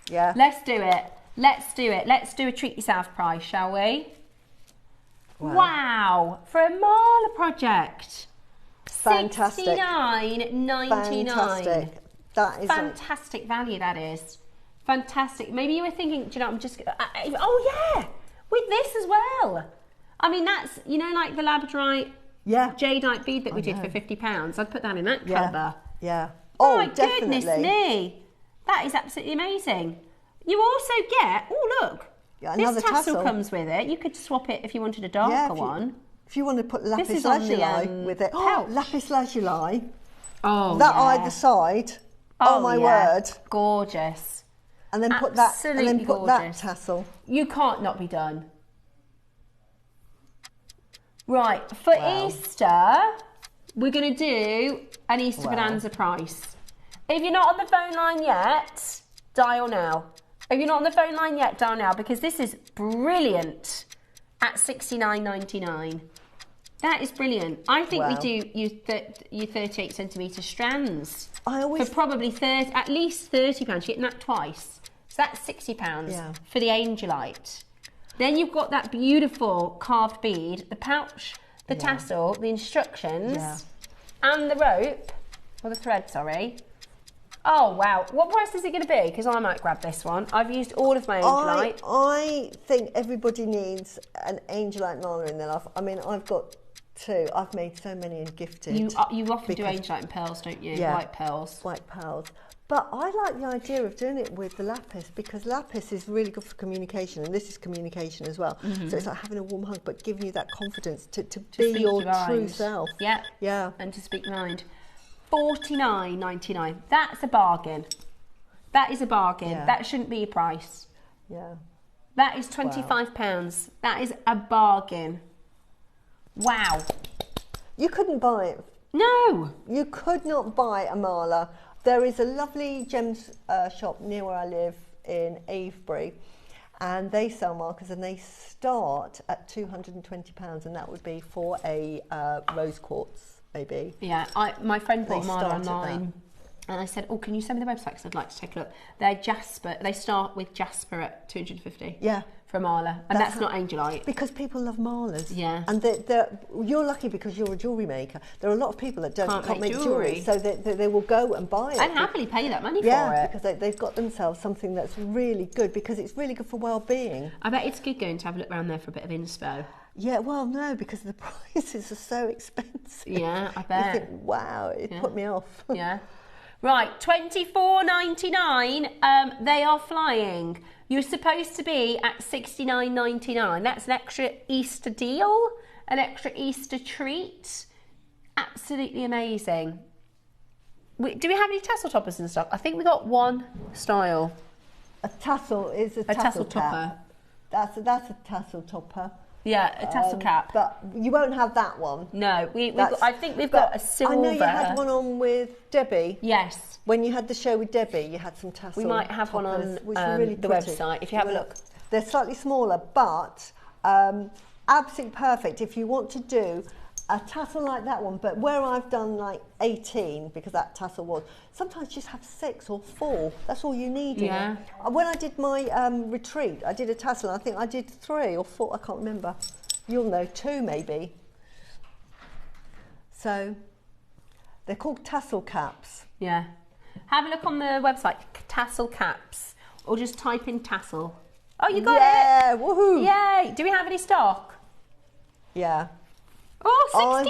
Yeah. Let's do it. Let's do it. Let's do a treat yourself price, shall we? Wow. For a Marla project. Fantastic. $69.99. Fantastic. That is fantastic value, that is. Fantastic. Maybe you were thinking, do you know, I'm just... oh, yeah. With this as well. I mean, that's, you know, like the labradorite jadeite bead that we did for £50. I'd put that in that calibre. Yeah. Oh, my goodness me. That is absolutely amazing. You also get, oh, look. This tassel comes with it. You could swap it if you wanted a darker one. If you want to put lapis lazuli with it. Pouch. Oh, lapis lazuli. Oh, that either side. Oh, my word. Gorgeous. And then put that. And then put that tassel. You can't not be done. Right, for Easter, we're going to do an Easter Bonanza price. If you're not on the phone line yet, dial now. If you're not on the phone line yet, dial now, because this is brilliant at £69.99. That is brilliant. I think we do you 38 centimetre strands for probably at least £30. You're getting that twice. So that's £60 for the Angelite. Then you've got that beautiful carved bead, the pouch, the tassel, the instructions, and the rope, or the thread, sorry. Oh, wow. What price is it going to be? Because I might grab this one. I've used all of my Angelite. I think everybody needs an Angelite Marla in their life. I mean, I've got two. I've made so many and gifted. You often do Angelite and pearls, don't you? Yeah. White pearls. White pearls. But I like the idea of doing it with the lapis, because lapis is really good for communication, and this is communication as well. So it's like having a warm hug, but giving you that confidence to be your true self. Yeah. Yeah. And to speak mind. $49.99. That's a bargain. That is a bargain. Yeah. That shouldn't be a price. Yeah. That is £25. That is a bargain. Wow. You couldn't buy it. No. You could not buy a Marla. There is a lovely gems shop near where I live in Avebury, and they sell markers, and they start at £220, and that would be for a rose quartz, maybe. Yeah, my friend bought Marla online, and I said, "Oh, can you send me the website? Because I'd like to take a look." They're Jasper. They start with Jasper at $250. Yeah. For Marla, and that's not Angelite. Because people love Marlas. Yeah. And you're lucky because you're a jewellery maker. There are a lot of people that can't make jewellery, so they will go and buy it. And happily pay that money for it. Yeah, because they've got themselves something that's really good, because it's really good for well-being. I bet it's good going to have a look around there for a bit of inspo. Yeah, well, no, because the prices are so expensive. Yeah, I bet. You think, wow, it put me off. Yeah. Right, $24.99. They are flying. You're supposed to be at $69.99. That's an extra Easter deal, an extra Easter treat. Absolutely amazing. Do we have any tassel toppers in stock? I think we got one style. A tassel is a tassel topper. That's a tassel topper. Yeah, a tassel cap. But you won't have that one. No, I think we've got a silver. I know you had one on with Debbie. Yes. When you had the show with Debbie, you had some tassel. We might have toppers, one on really the website, if you have a look. They're slightly smaller, but absolutely perfect if you want to do a tassel like that one, but where I've done like 18, because that tassel was, sometimes just have 6 or 4. That's all you need. Yeah. When I did my retreat, I did a tassel, and I think I did 3 or 4, I can't remember. You'll know, 2 maybe. So they're called tassel caps. Yeah. Have a look on the website, tassel caps, or just type in tassel. Oh, you got it! Yeah, woohoo! Yay! Do we have any stock? Yeah. Oh,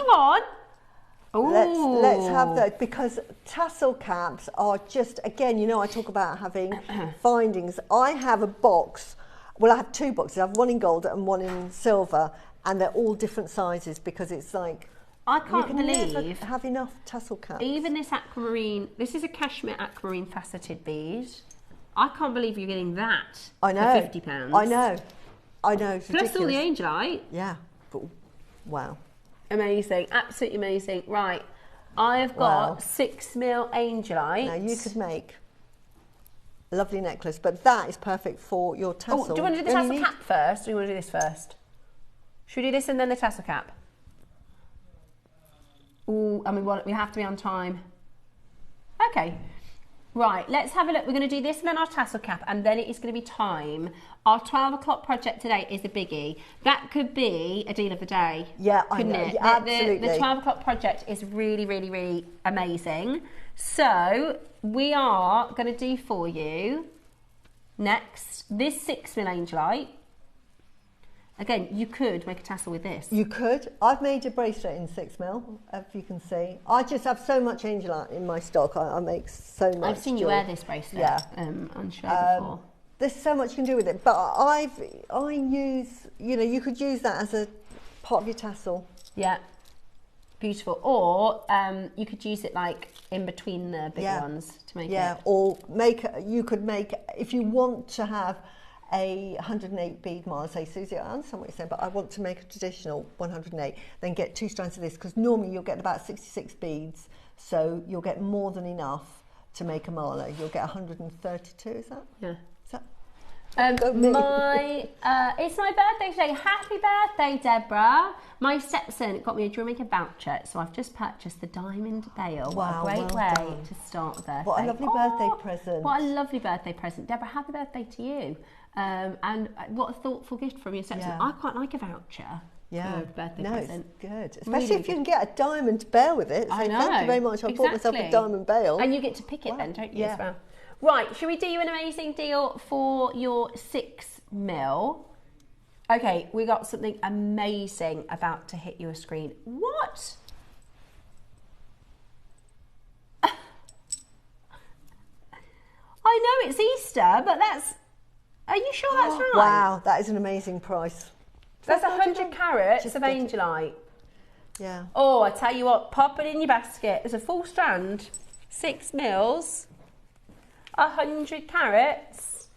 61? Let's have that, because tassel caps are just, again, you know, I talk about having findings. I have a box, well, I have 2 boxes. I have one in gold and one in silver, and they're all different sizes, because it's like, I can't believe never have enough tassel caps. Even this aquamarine, this is a cashmere aquamarine faceted bead. I can't believe you're getting that for £50. I know. It's plus ridiculous. all the Angelite. Yeah, but wow. Amazing, absolutely amazing. Right, I have got 6mm Angelite. Now you could make a lovely necklace, but that is perfect for your tassel. Oh, do you want to do the tassel cap first, or do you want to do this first? Should we do this and then the tassel cap? Ooh, and we have to be on time. Okay. Right, let's have a look. We're going to do this and then our tassel cap, and then it is going to be time. Our 12 o'clock project today is a biggie. That could be a deal of the day. Yeah, I know. It? Yeah, absolutely. The 12 o'clock project is really, really, really amazing. So we are going to do for you next this 6mm Angelite. Again, you could make a tassel with this. You could. I've made a bracelet in 6mm, if you can see. I just have so much Angelite in my stock. I make so much. I've seen you wear this bracelet. Yeah. On show before. There's so much you can do with it, but I use, you know, you could use that as a part of your tassel. Yeah. Beautiful. Or you could use it like in between the big ones to make it. Yeah, or you could make, if you want to have a 108 bead mala, say, Susie, I understand what you're saying, but I want to make a traditional 108, then get 2 strands of this, because normally you'll get about 66 beads, so you'll get more than enough to make a mala. You'll get 132, is that? Yeah. Is that? It's my birthday today. Happy birthday, Deborah. My stepson got me a JewelleryMaker voucher, so I've just purchased the diamond bail. Wow, what a great well way done. to start the birthday. What a lovely birthday present. What a lovely birthday present. Deborah, happy birthday to you. And what a thoughtful gift from your stepson. Yeah. I quite like a voucher. Yeah, for a birthday no, present. it's good. Especially Really if you can get a diamond bail with it. So I know. Thank you very much. I bought myself a diamond bail. And you get to pick it then, don't you, Yeah. as well? Right, should we do you an amazing deal for your 6mm? Okay, we got something amazing about to hit your screen. What? I know it's Easter, but are you sure that's right? Wow, that is an amazing price. That's 100 carats Just of get it. Angelite. Yeah. Oh, I tell you what, pop it in your basket. There's a full strand, 6mm, 100 carats.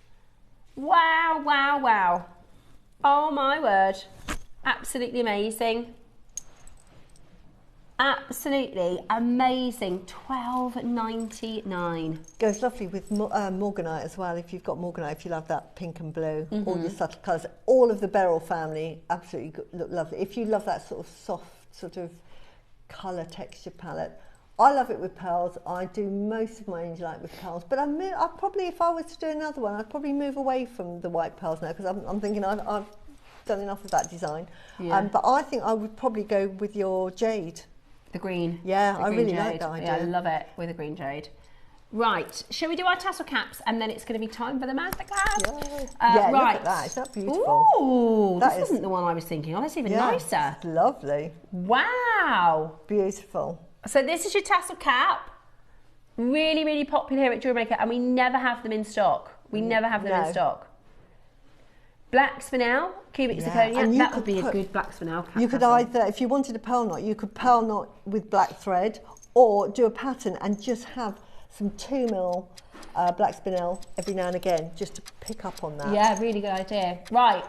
Wow, wow, wow. Oh my word. Absolutely amazing. Absolutely amazing. $12.99. Goes lovely with morganite as well. If you've got morganite, if you love that pink and blue, all your subtle colours, all of the beryl family absolutely look lovely. If you love that sort of soft sort of colour texture palette, I love it with pearls. I do most of my Angelite with pearls, but I probably, if I was to do another one, I'd probably move away from the white pearls now, because I'm thinking I've done enough of that design. Yeah. But I think I would probably go with your jade. The green. Yeah, the I green really jade. like that idea. Yeah, I love it with a green jade. Right, shall we do our tassel caps and then it's going to be time for the masterclass? Yeah, right. look at that. Isn't that beautiful? Ooh, That this isn't the one I was thinking of. That's even Yeah, nicer. it's lovely. Wow. Beautiful. So this is your tassel cap. Really, really popular here at JewelleryMaker, and we never have them in stock. We never have them in stock. Black spinel, cubic zirconia. And That would be a good black spinel cap. You could tassel. either, if you wanted a pearl knot, you could pearl knot with black thread, or do a pattern and just have some 2mm black spinel every now and again, just to pick up on that. Yeah, really good idea. Right,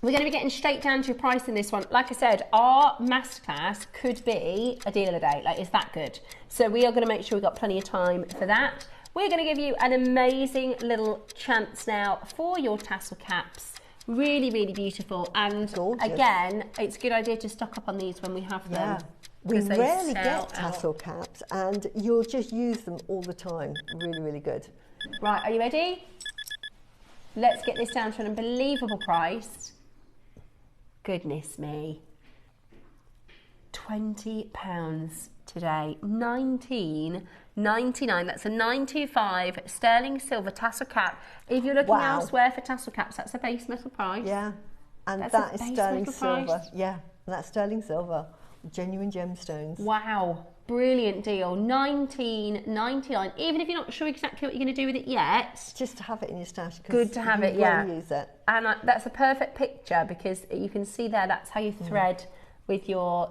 we're going to be getting straight down to your price in this one. Like I said, our masterclass could be a deal of the day. Like, it's that good. So we are going to make sure we've got plenty of time for that. We're going to give you an amazing little chance now for your tassel caps. Really, really beautiful. And gorgeous. Again, it's a good idea to stock up on these when we have them. We 'cause they rarely sell get out. tassel caps, and you'll just use them all the time. Really, really good. Right, are you ready? Let's get this down to an unbelievable price. Goodness me. £20 today. $19.99. That's a 925 sterling silver tassel cap. If you're looking elsewhere for tassel caps, that's a base metal price. Yeah, and That's that a is base sterling metal silver. price. Yeah, and that's sterling silver. Genuine gemstones. Wow, brilliant deal. $19.99. Even if you're not sure exactly what you're going to do with it yet. Just to have it in your stash. Good to have it, you yeah. will use it. And that's a perfect picture because you can see there, that's how you thread with your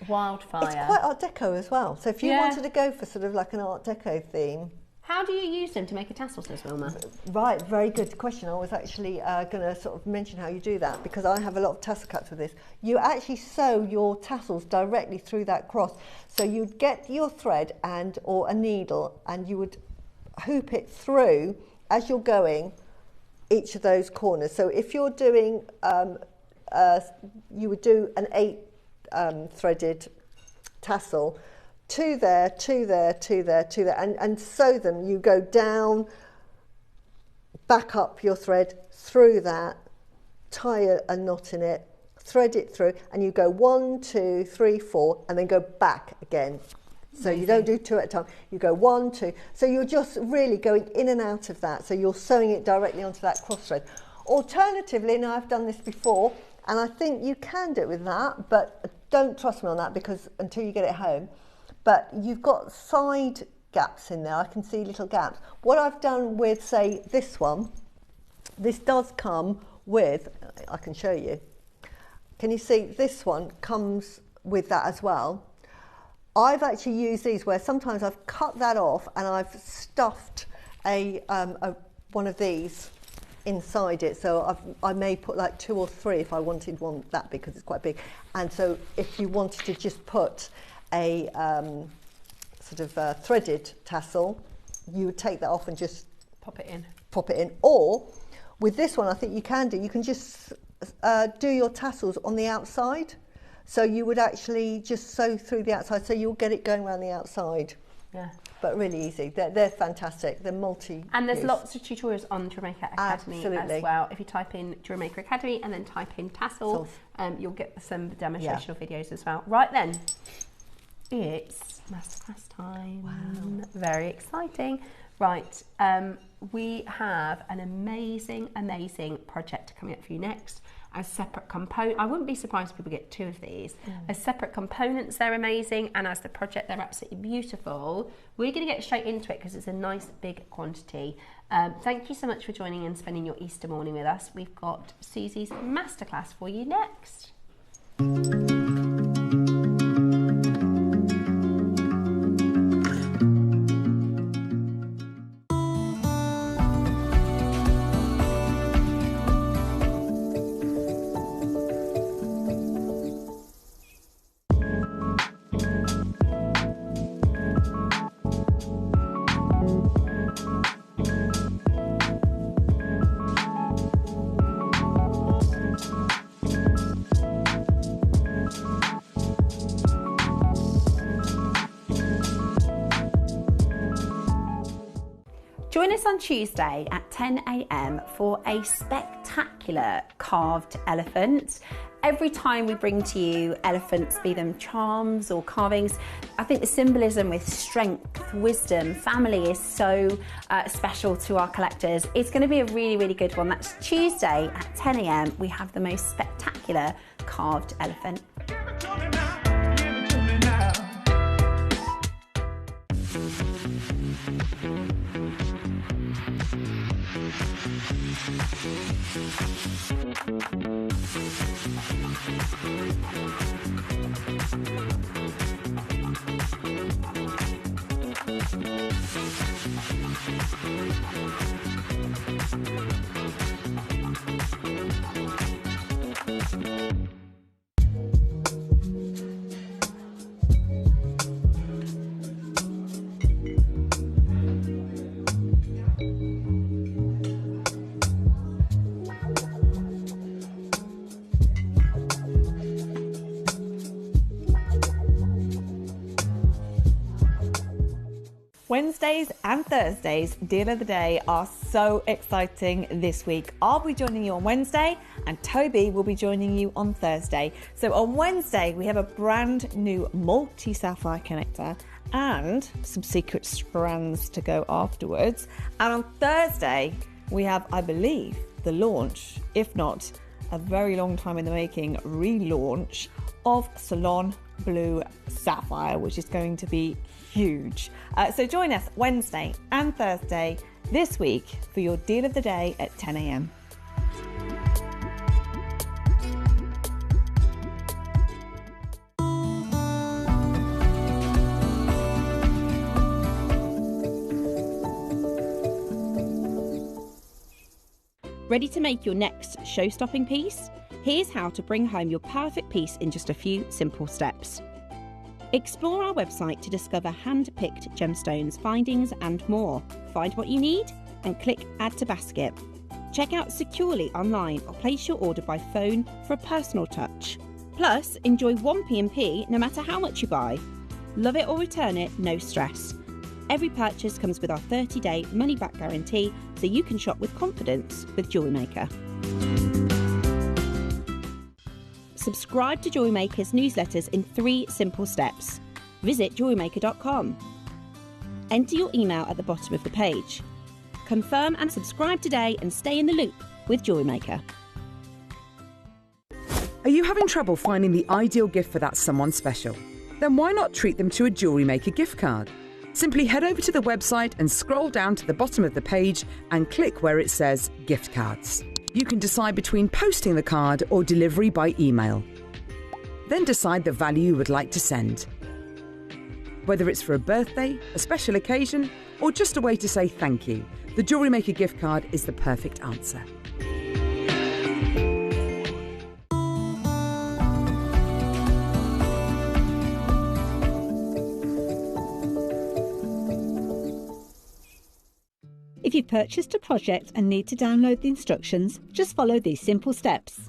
wildfire. It's quite Art Deco as well. So if you Yeah. wanted to go for sort of like an Art Deco theme. How do you use them to make a tassel, says Wilma? Right, very good question. I was actually going to sort of mention how you do that, because I have a lot of tassel caps with this. You actually sew your tassels directly through that cross. So you'd get your thread or a needle, and you would hoop it through as you're going each of those corners. So if you're doing you would do an 8 threaded tassel, 2 there, 2 there, 2 there, 2 there, and sew them. You go down, back up your thread through that, tie a knot in it, thread it through, and you go 1, 2, 3, 4, and then go back again. So you don't do 2 at a time, you go 1, 2. So you're just really going in and out of that. So you're sewing it directly onto that cross thread. Alternatively, and I've done this before, and I think you can do it with that, but don't trust me on that because until you get it home. But you've got side gaps in there. I can see little gaps. What I've done with, say, this one, this does come with, I can show you. Can you see this one comes with that as well? I've actually used these where sometimes I've cut that off and I've stuffed one of these inside it. So I may put like 2 or 3 if I wanted one that big because it's quite big. And so if you wanted to just put a sort of threaded tassel, you would take that off and just pop it in. Or with this one, I think you can just do your tassels on the outside. So you would actually just sew through the outside, so you'll get it going around the outside. Yeah. But really easy. They're fantastic. They're multi. And there's lots of tutorials on JewelleryMaker Academy as well. If you type in JewelleryMaker Academy and then type in tassel, you'll get some demonstrational videos as well. Right then, it's masterclass time. Wow. Very exciting. Right, we have an amazing project coming up for you next. As separate components, I wouldn't be surprised if people get 2 of these. As separate components, they're amazing, and as the project, they're absolutely beautiful. We're going to get straight into it because it's a nice big quantity. Thank you so much for joining and spending your Easter morning with us. We've got Susie's masterclass for you next. Join us on Tuesday at 10 a.m. for a spectacular carved elephant. Every time we bring to you elephants, be them charms or carvings, I think the symbolism with strength, wisdom, family is so special to our collectors. It's going to be a really, really good one. That's Tuesday at 10 a.m. We have the most spectacular carved elephant. Wednesdays and Thursdays, Deal of the Day, are so exciting this week. I'll be joining you on Wednesday and Toby will be joining you on Thursday. So on Wednesday, we have a brand new multi-sapphire connector and some secret strands to go afterwards. And on Thursday, we have, I believe, the launch, if not a very long time in the making, relaunch of Salon Blue Sapphire, which is going to be huge. So join us Wednesday and Thursday this week for your Deal of the Day at 10 a.m. Ready to make your next show-stopping piece? Here's how to bring home your perfect piece in just a few simple steps. Explore our website to discover hand-picked gemstones, findings and more. Find what you need and click Add to Basket. Check out securely online or place your order by phone for a personal touch. Plus, enjoy 1 P&P no matter how much you buy. Love it or return it, no stress. Every purchase comes with our 30-day money-back guarantee, so you can shop with confidence with JewelleryMaker. Subscribe to JewelleryMaker's newsletters in 3 simple steps. Visit JewelleryMaker.com. Enter your email at the bottom of the page. Confirm and subscribe today and stay in the loop with JewelleryMaker. Are you having trouble finding the ideal gift for that someone special? Then why not treat them to a JewelleryMaker gift card? Simply head over to the website and scroll down to the bottom of the page and click where it says gift cards. You can decide between posting the card or delivery by email. Then decide the value you would like to send. Whether it's for a birthday, a special occasion, or just a way to say thank you, the JewelleryMaker gift card is the perfect answer. If you've purchased a project and need to download the instructions, just follow these simple steps.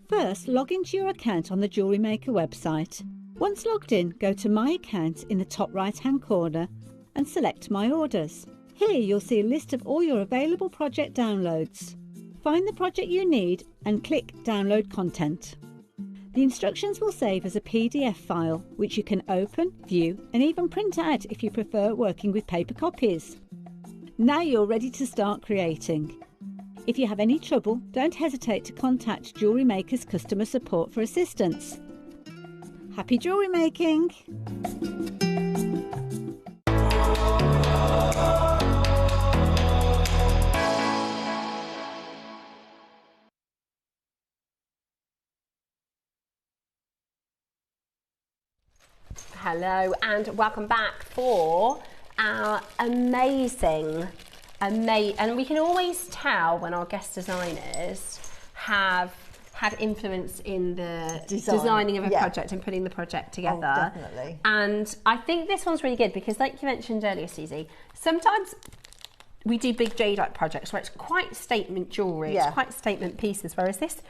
First, log into your account on the JewelleryMaker website. Once logged in, go to My Account in the top right-hand corner and select My Orders. Here you'll see a list of all your available project downloads. Find the project you need and click Download Content. The instructions will save as a PDF file, which you can open, view, and even print out if you prefer working with paper copies. Now you're ready to start creating. If you have any trouble, don't hesitate to contact JewelleryMaker's customer support for assistance. Happy jewellery making! Hello and welcome back for our amazing, and we can always tell when our guest designers have had influence in the designing of a project and putting the project together. Oh, definitely. And I think this one's really good because, like you mentioned earlier, Susie, sometimes we do big jadeite projects where it's quite statement jewellery, it's quite statement pieces, whereas this,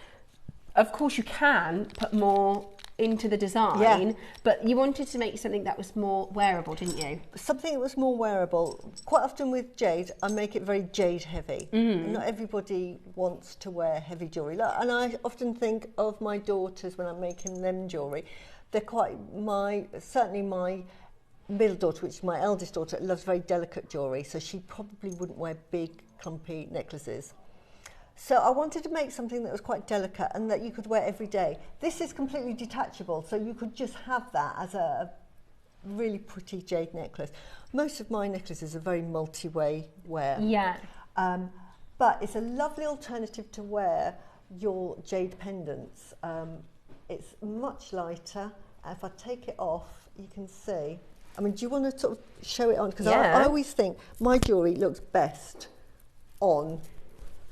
of course, you can put more into the design, but you wanted to make something that was more wearable, didn't you? Something that was more wearable. Quite often with jade, I make it very jade heavy. Not everybody wants to wear heavy jewellery. And I often think of my daughters when I'm making them jewellery. They're quite, certainly my middle daughter, which is my eldest daughter, loves very delicate jewellery, so she probably wouldn't wear big, clumpy necklaces. So I wanted to make something that was quite delicate and that you could wear every day. This is completely detachable, so you could just have that as a really pretty jade necklace. Most of my necklaces are very multi-way wear. Yeah. But it's a lovely alternative to wear your jade pendants. It's much lighter. If I take it off, you can see. I mean, do you want to sort of show it on? Because I always think my jewellery looks best on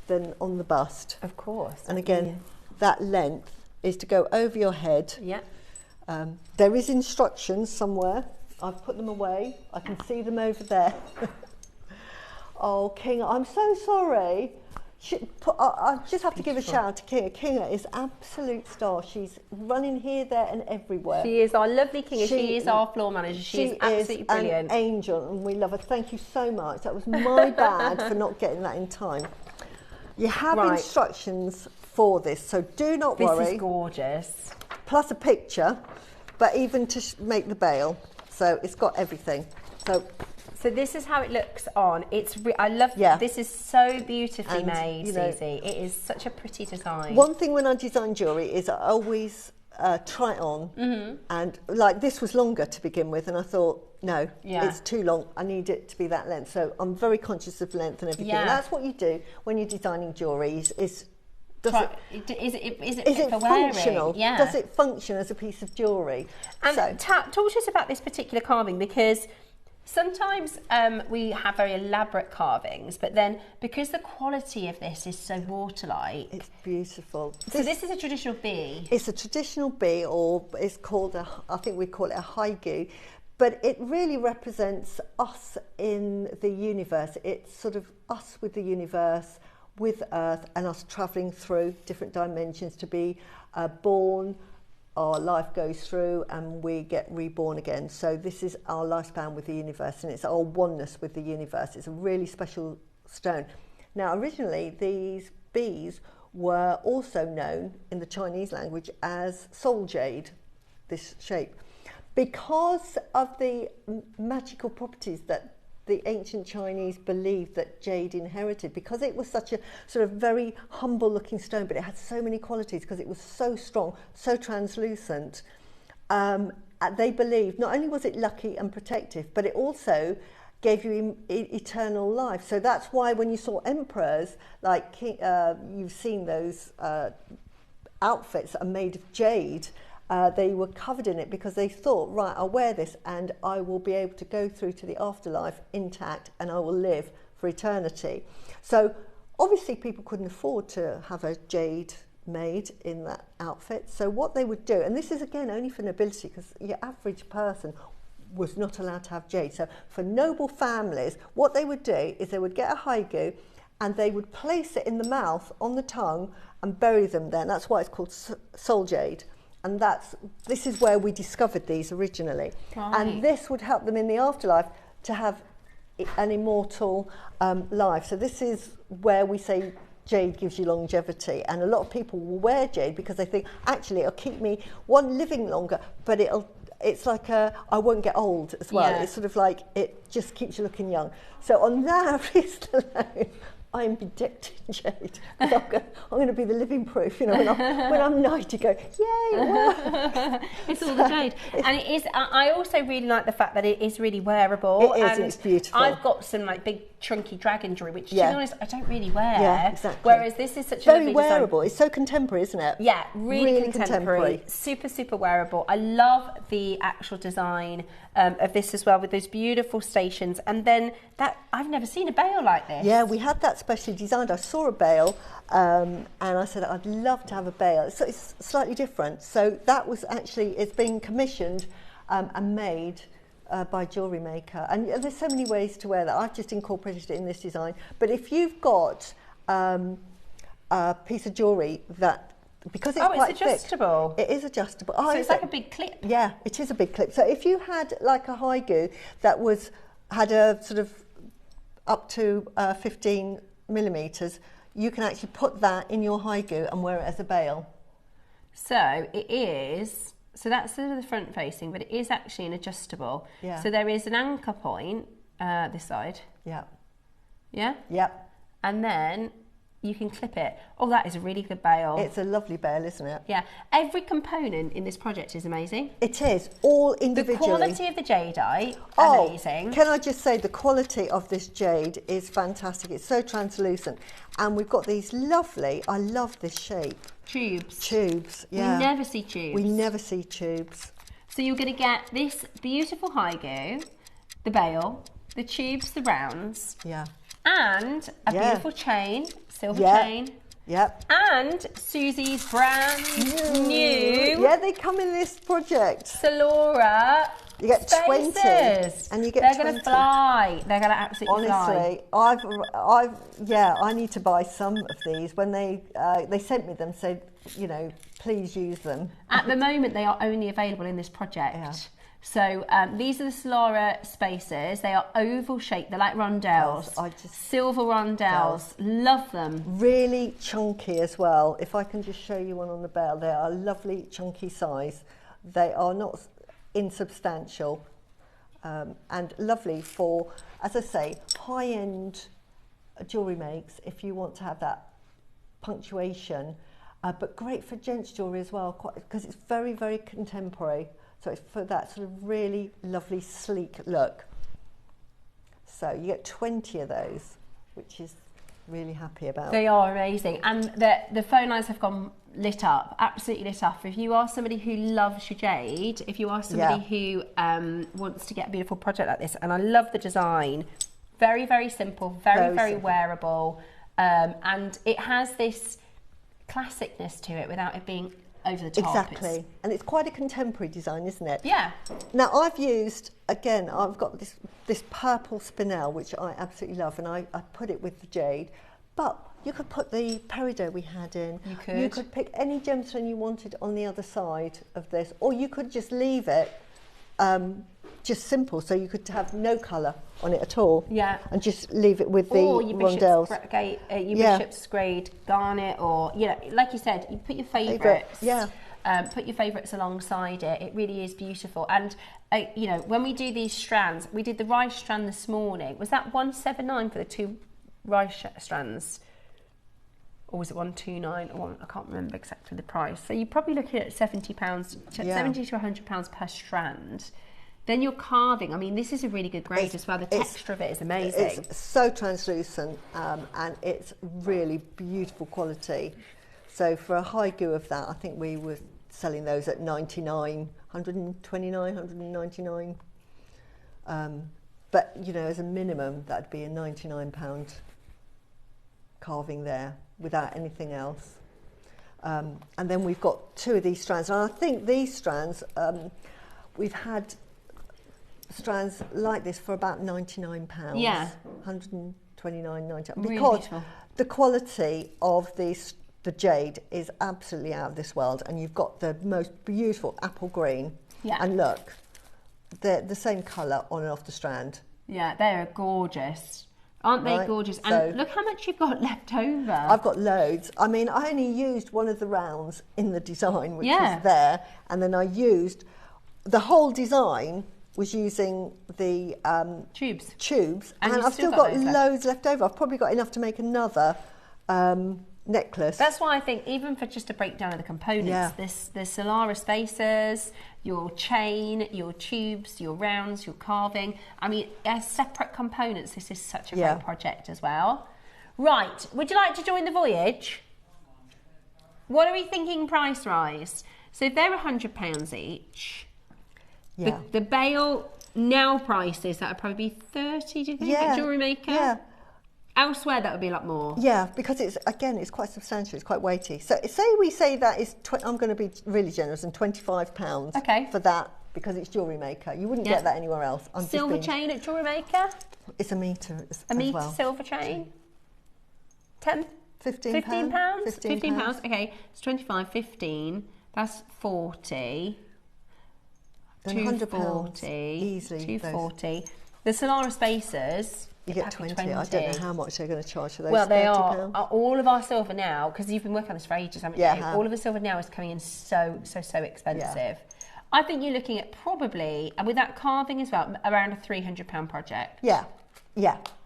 than on the bust. Of course. And again, that length is to go over your head. Yeah. There is instructions somewhere. I've put them away. I can see them over there. Oh, Kinga, I'm so sorry. I just have to give a shout out to Kinga. Kinga is absolute star. She's running here, there and everywhere. She is our lovely Kinga. She is our floor manager. She is absolutely brilliant. An angel and we love her. Thank you so much. That was my bad for not getting that in time. You have instructions for this, so do not worry. This is gorgeous. Plus a picture, but even to make the bail. So it's got everything. So this is how it looks on. I love. This is so beautifully made, Susie. It is such a pretty design. One thing when I design jewellery is I always try it on, and like this was longer to begin with, and I thought, no, it's too long. I need it to be that length. So I'm very conscious of length and everything. And that's what you do when you're desiging jewellery. Is it functional? Yeah. Does it function as a piece of jewellery? And talk to us about this particular carving, because sometimes we have very elaborate carvings, but then because the quality of this is so water-like, it's beautiful. So this is a traditional bee. It's a traditional bee, or it's called I think we call it a haigu. But it really represents us in the universe. It's sort of us with the universe, with earth and us travelling through different dimensions to be born. Our life goes through and we get reborn again. So this is our lifespan with the universe, and it's our oneness with the universe. It's a really special stone. Now, originally, these bees were also known in the Chinese language as soul jade, this shape, because of the magical properties that the ancient Chinese believed that jade inherited, because it was such a sort of very humble looking stone, but it had so many qualities because it was so strong, so translucent. They believed not only was it lucky and protective, but it also gave you eternal life. So that's why when you saw emperors, like you've seen those outfits that are made of jade, they were covered in it because they thought, right, I'll wear this and I will be able to go through to the afterlife intact and I will live for eternity. So obviously people couldn't afford to have a jade made in that outfit. So what they would do, and this is again only for nobility because your average person was not allowed to have jade. So for noble families, what they would do is they would get a haigu and they would place it in the mouth, on the tongue, and bury them there. And that's why it's called soul jade. And this is where we discovered these originally. Right. And this would help them in the afterlife to have an immortal life. So this is where we say jade gives you longevity. And a lot of people will wear jade because they think, actually, it'll keep me living longer, but it's like I won't get old as well. Yeah. It's sort of like it just keeps you looking young. So on that risk alone, I'm bedecked in jade. I'm going to be the living proof, you know, when I'm 90, go, yay! It's all the jade. And it is, I also really like the fact that it is really wearable. It is, and it's beautiful. I've got some like big chunky dragon jewellery, which to be honest, I don't really wear. Yeah, exactly. Whereas this is such a very wearable. Design. It's so contemporary, isn't it? Yeah, really contemporary. Super, super wearable. I love the actual design of this as well, with those beautiful stations. And then I've never seen a bail like this. Yeah, we had that specially designed. I saw a bail and I said I'd love to have a bail. So it's slightly different. So that was actually, it's been commissioned and made by JewelleryMaker. And there's so many ways to wear that. I've just incorporated it in this design. But if you've got a piece of jewellery that, because it's quite adjustable. Thick, it is adjustable. So it's like a big clip. Yeah, it is a big clip. So if you had like a haigu that had a sort of up to 15 millimetres, you can actually put that in your haigu and wear it as a bail. So it is, so that's the front facing, but it is actually an adjustable. Yeah. So there is an anchor point this side. Yeah. Yeah? Yep. And then you can clip it. Oh, that is a really good bail. It's a lovely bail, isn't it? Yeah. Every component in this project is amazing. It is, all individually. The quality of the jadeite, amazing. Can I just say the quality of this jade is fantastic. It's so translucent. And we've got these lovely, I love this shape. Tubes, yeah. We never see tubes. We never see tubes. So you're going to get this beautiful haigu, the bail, the tubes, the rounds. Yeah. And a beautiful chain, silver chain. Yep. And Susie's brand new. Yeah, they come in this project. Salora. You get spaces. 20. And you get They're going to fly. They're going to absolutely fly. Honestly, I need to buy some of these. When they sent me them, said, you know, please use them. At the moment, they are only available in this project. Yeah. So these are the Salora spaces. They are oval shaped. They're like rondelles. Silver rondelles. Love them. Really chunky as well. If I can just show you one on the bail, they are a lovely chunky size. They are not insubstantial and lovely for, as I say, high-end jewellery makes if you want to have that punctuation, but great for gents jewellery as well, because it's very, very contemporary. So it's for that sort of really lovely, sleek look. So you get 20 of those, which is really happy about. They are amazing. And the phone lines have gone lit up, absolutely lit up. If you are somebody who loves your jade, if you are somebody who wants to get a beautiful project like this, and I love the design, very, very simple, very, very wearable. And it has this classicness to it without it being over the top. Exactly. And it's quite a contemporary design, isn't it? Yeah. Now I've used, again, I've got this purple spinel, which I absolutely love, and I put it with the jade. But You could put the peridot we had in. You could. You could pick any gemstone you wanted on the other side of this, or you could just leave it just simple, so you could have no colour on it at all. Yeah. And just leave it with the rondelles. Your bishop's grade garnet, or, you know, like you said, you put your favourites. Yeah. Put your favourites alongside it. It really is beautiful. And you know, when we do these strands, we did the rice strand this morning. Was that 179 for the 2 rice strands? Or was it 129? I can't remember exactly the price. So you're probably looking at £70, 70 to £100 per strand. Then you're carving. I mean, this is a really good grade as well. The texture of it is amazing. It's so translucent, and it's really beautiful quality. So for a high goo of that, I think we were selling those at 99, 129, 199. But, you know, as a minimum, that'd be a £99 carving there without anything else. And then we've got 2 of these strands. And I think these strands, we've had strands like this for about £99. Yeah. 129.99. Really because beautiful. The quality of the jade is absolutely out of this world, and you've got the most beautiful apple green. Yeah. And look, they're the same colour on and off the strand. Yeah, they're gorgeous. Aren't they gorgeous? And so, look how much you've got left over. I've got loads. I mean, I only used one of the rounds in the design, which was there, and then I used the whole design was using the tubes, and I've still got loads left over. I've probably got enough to make another necklace. That's why I think, even for just a breakdown of the components, the Solara spacers, your chain, your tubes, your rounds, your carving, I mean, as separate components, this is such a great project as well. Right, would you like to join the voyage? What are we thinking price rise? So if they're £100 each, the bail now prices, that would probably be 30, do you think, at JewelleryMaker? Yeah. Elsewhere, that would be a lot more. Yeah, because it's quite substantial. It's quite weighty. So we say that is. I'm going to be really generous and £25 for that, because it's JewelleryMaker. You wouldn't get that anywhere else. Silver chain at JewelleryMaker. It's a metre. A metre silver chain. 10, 15 pounds. £15. Okay, it's 25, 15. That's 40. Then £100 easily. 240. The Solara spacers. You get 20. I don't know how much they're going to charge for those. Well, they are. All of our silver now, because you've been working on this for ages, haven't you? All of the silver now is coming in so expensive. Yeah. I think you're looking at probably, and with that carving as well, around a £300 project. Yeah.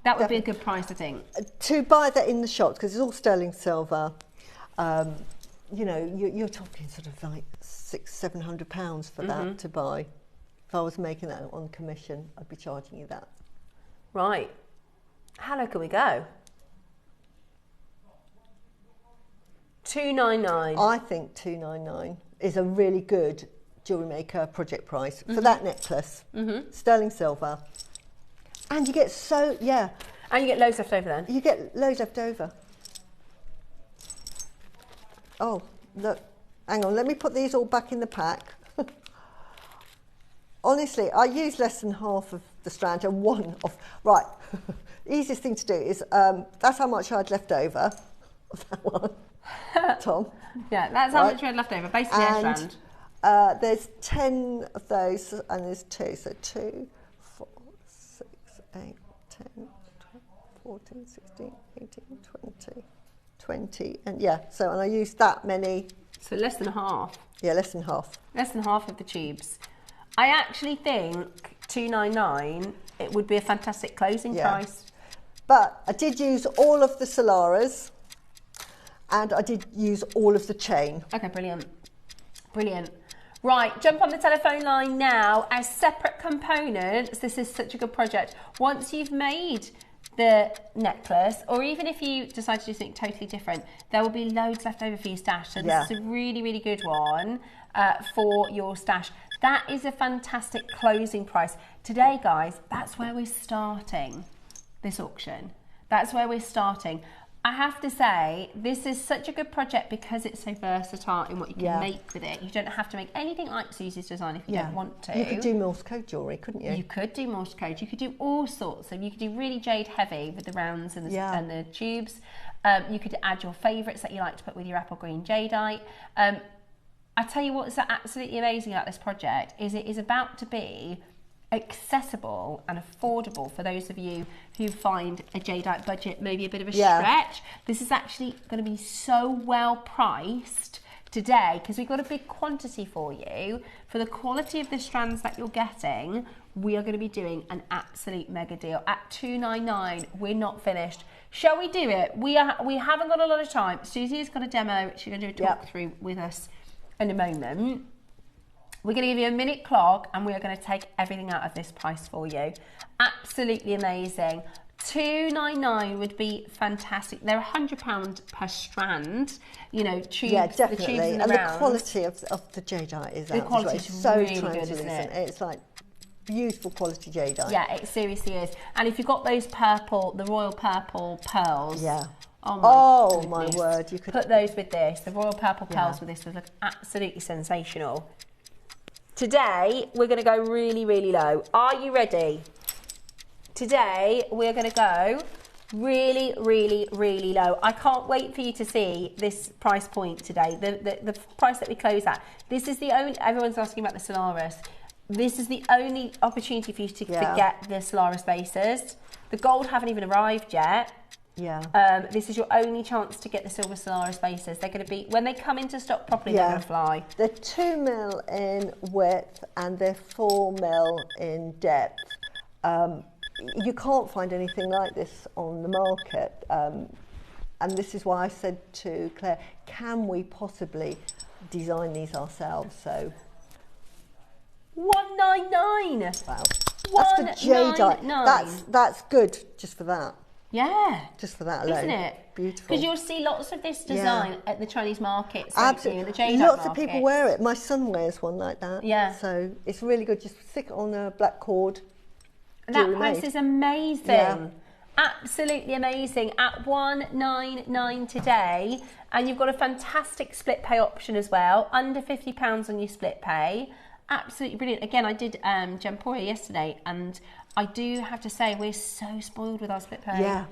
That would be a good price, I think. To buy that in the shops, because it's all sterling silver, you know, you're talking sort of like £600-700 for that to buy. If I was making that on commission, I'd be charging you that. Right. How low can we go? £299. I think £299 is a really good JewelleryMaker project price for that necklace. Sterling silver. And you get and you get loads left over then. You get loads left over. Oh, look. Hang on, let me put these all back in the pack. Honestly, I use less than half of the strand and one of... Right, easiest thing to do is, that's how much I had left over of that one, Tom. Yeah, that's how much you had left over, basically a strand. There's 10 of those, and there's 2. So 2, 4, 6, 8, 10, 12, 14, 16, 18, 20. And and I used that many. So less than half. Yeah, less than half. Less than half of the tubes. I actually think £299, it would be a fantastic closing price. But I did use all of the Solaras, and I did use all of the chain. Okay, brilliant. Brilliant. Right, jump on the telephone line now. As separate components, this is such a good project. Once you've made the necklace, or even if you decide to do something totally different, there will be loads left over for your stash. So this is a really, really good one for your stash. That is a fantastic closing price. Today, guys, that's where we're starting this auction. That's where we're starting. I have to say, this is such a good project because it's so versatile in what you can make with it. You don't have to make anything like Susie's design if you don't want to. You could do Morse code jewellery, couldn't you? You could do Morse code. You could do all sorts. So you could do really jade heavy with the rounds and the tubes. You could add your favourites that you like to put with your apple green jadeite. I tell you what's absolutely amazing about this project is it is about to be accessible and affordable for those of you who find a jadeite budget maybe a bit of a stretch. This is actually going to be so well priced today because we've got a big quantity for you. For the quality of the strands that you're getting, we are going to be doing an absolute mega deal at $299. We're not finished. Shall we do it? We haven't got a lot of time. Susie's got a demo. She's going to do a talk through with us in a moment. We're going to give you a minute clock and we are going to take everything out of this price for you. Absolutely amazing. $299 would be fantastic. They're £100 per strand, you know, tubes, definitely. The tubes and the rounds. quality of the jadeite is the quality is so really translucent. good, isn't it? It's like beautiful quality jadeite. Yeah, it seriously is. And if you've got those purple, the royal purple pearls. Yeah. Oh my word! You could put those with this. The royal purple pearls with this would look absolutely sensational. Today we're going to go really, really low. Are you ready? Today we're going to go really, really, really low. I can't wait for you to see this price point today. The price that we close at. This is the only. Everyone's asking about the Solaris. This is the only opportunity for you to get the Solaris bases. The gold haven't even arrived yet. Yeah. This is your only chance to get the silver Solaris bases. They're going to be, when they come into stock properly, they're going to fly. They're 2 mil in width and they're 4 mil in depth. You can't find anything like this on the market. And this is why I said to Claire, can we possibly design these ourselves? So $199. Wow. That's for jadeite. That's good just for that. Yeah. Just for that alone. Isn't it? Beautiful. Because you'll see lots of this design at the Chinese markets. Absolutely. The jadeite lots market. of people wear it. My son wears one like that. Yeah. So it's really good. Just stick it on a black cord. And that price is amazing. Yeah. Absolutely amazing. At $199 today. And you've got a fantastic split pay option as well. Under £50 on your split pay. Absolutely brilliant. Again, I did Gemporia yesterday and I do have to say we're so spoiled with our split pay. Yeah.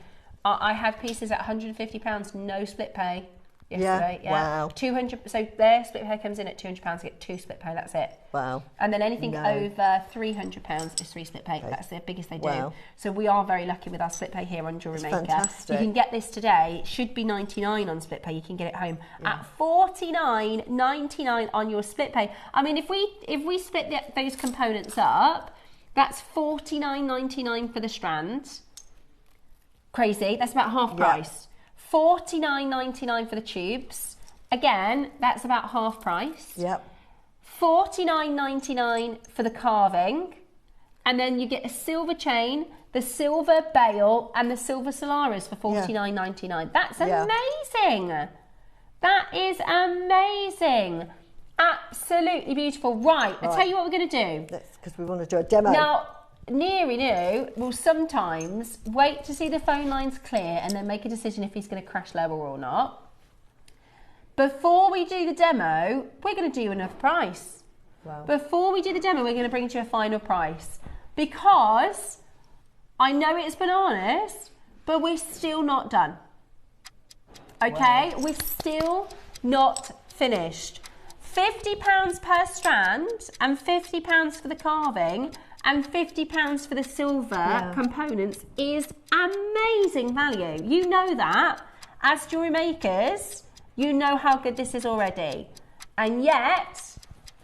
I had pieces at £150, no split pay yesterday. Yeah. Wow. 200. So their split pay comes in at £200. You get 2 split pay. That's it. Wow. And then anything over £300 is 3 split pay. Okay. That's the biggest they do. Wow. So we are very lucky with our split pay here on JewelleryMaker. Fantastic. You can get this today. It should be $99 on split pay. You can get it home at $49.99 on your split pay. I mean, if we split those components up, that's $49.99 for the strands. Crazy. That's about half price. $49.99 for the tubes. Again, that's about half price. Yep. $49.99 for the carving. And then you get a silver chain, the silver bail, and the silver Solaris for $49.99. That's amazing. That is amazing. Absolutely beautiful. Right, I'll tell you what we're going to do. Because we want to do a demo. Now, Neary will sometimes wait to see the phone lines clear and then make a decision if he's going to crash lower or not. Before we do the demo, we're going to do another price. Wow. Before we do the demo, we're going to bring to you a final price. Because I know it's bananas, but we're still not done. Okay? Wow. We're still not finished. £50 per strand and £50 for the carving and £50 for the silver components is amazing value. You know that. As jewellery makers, you know how good this is already. And yet,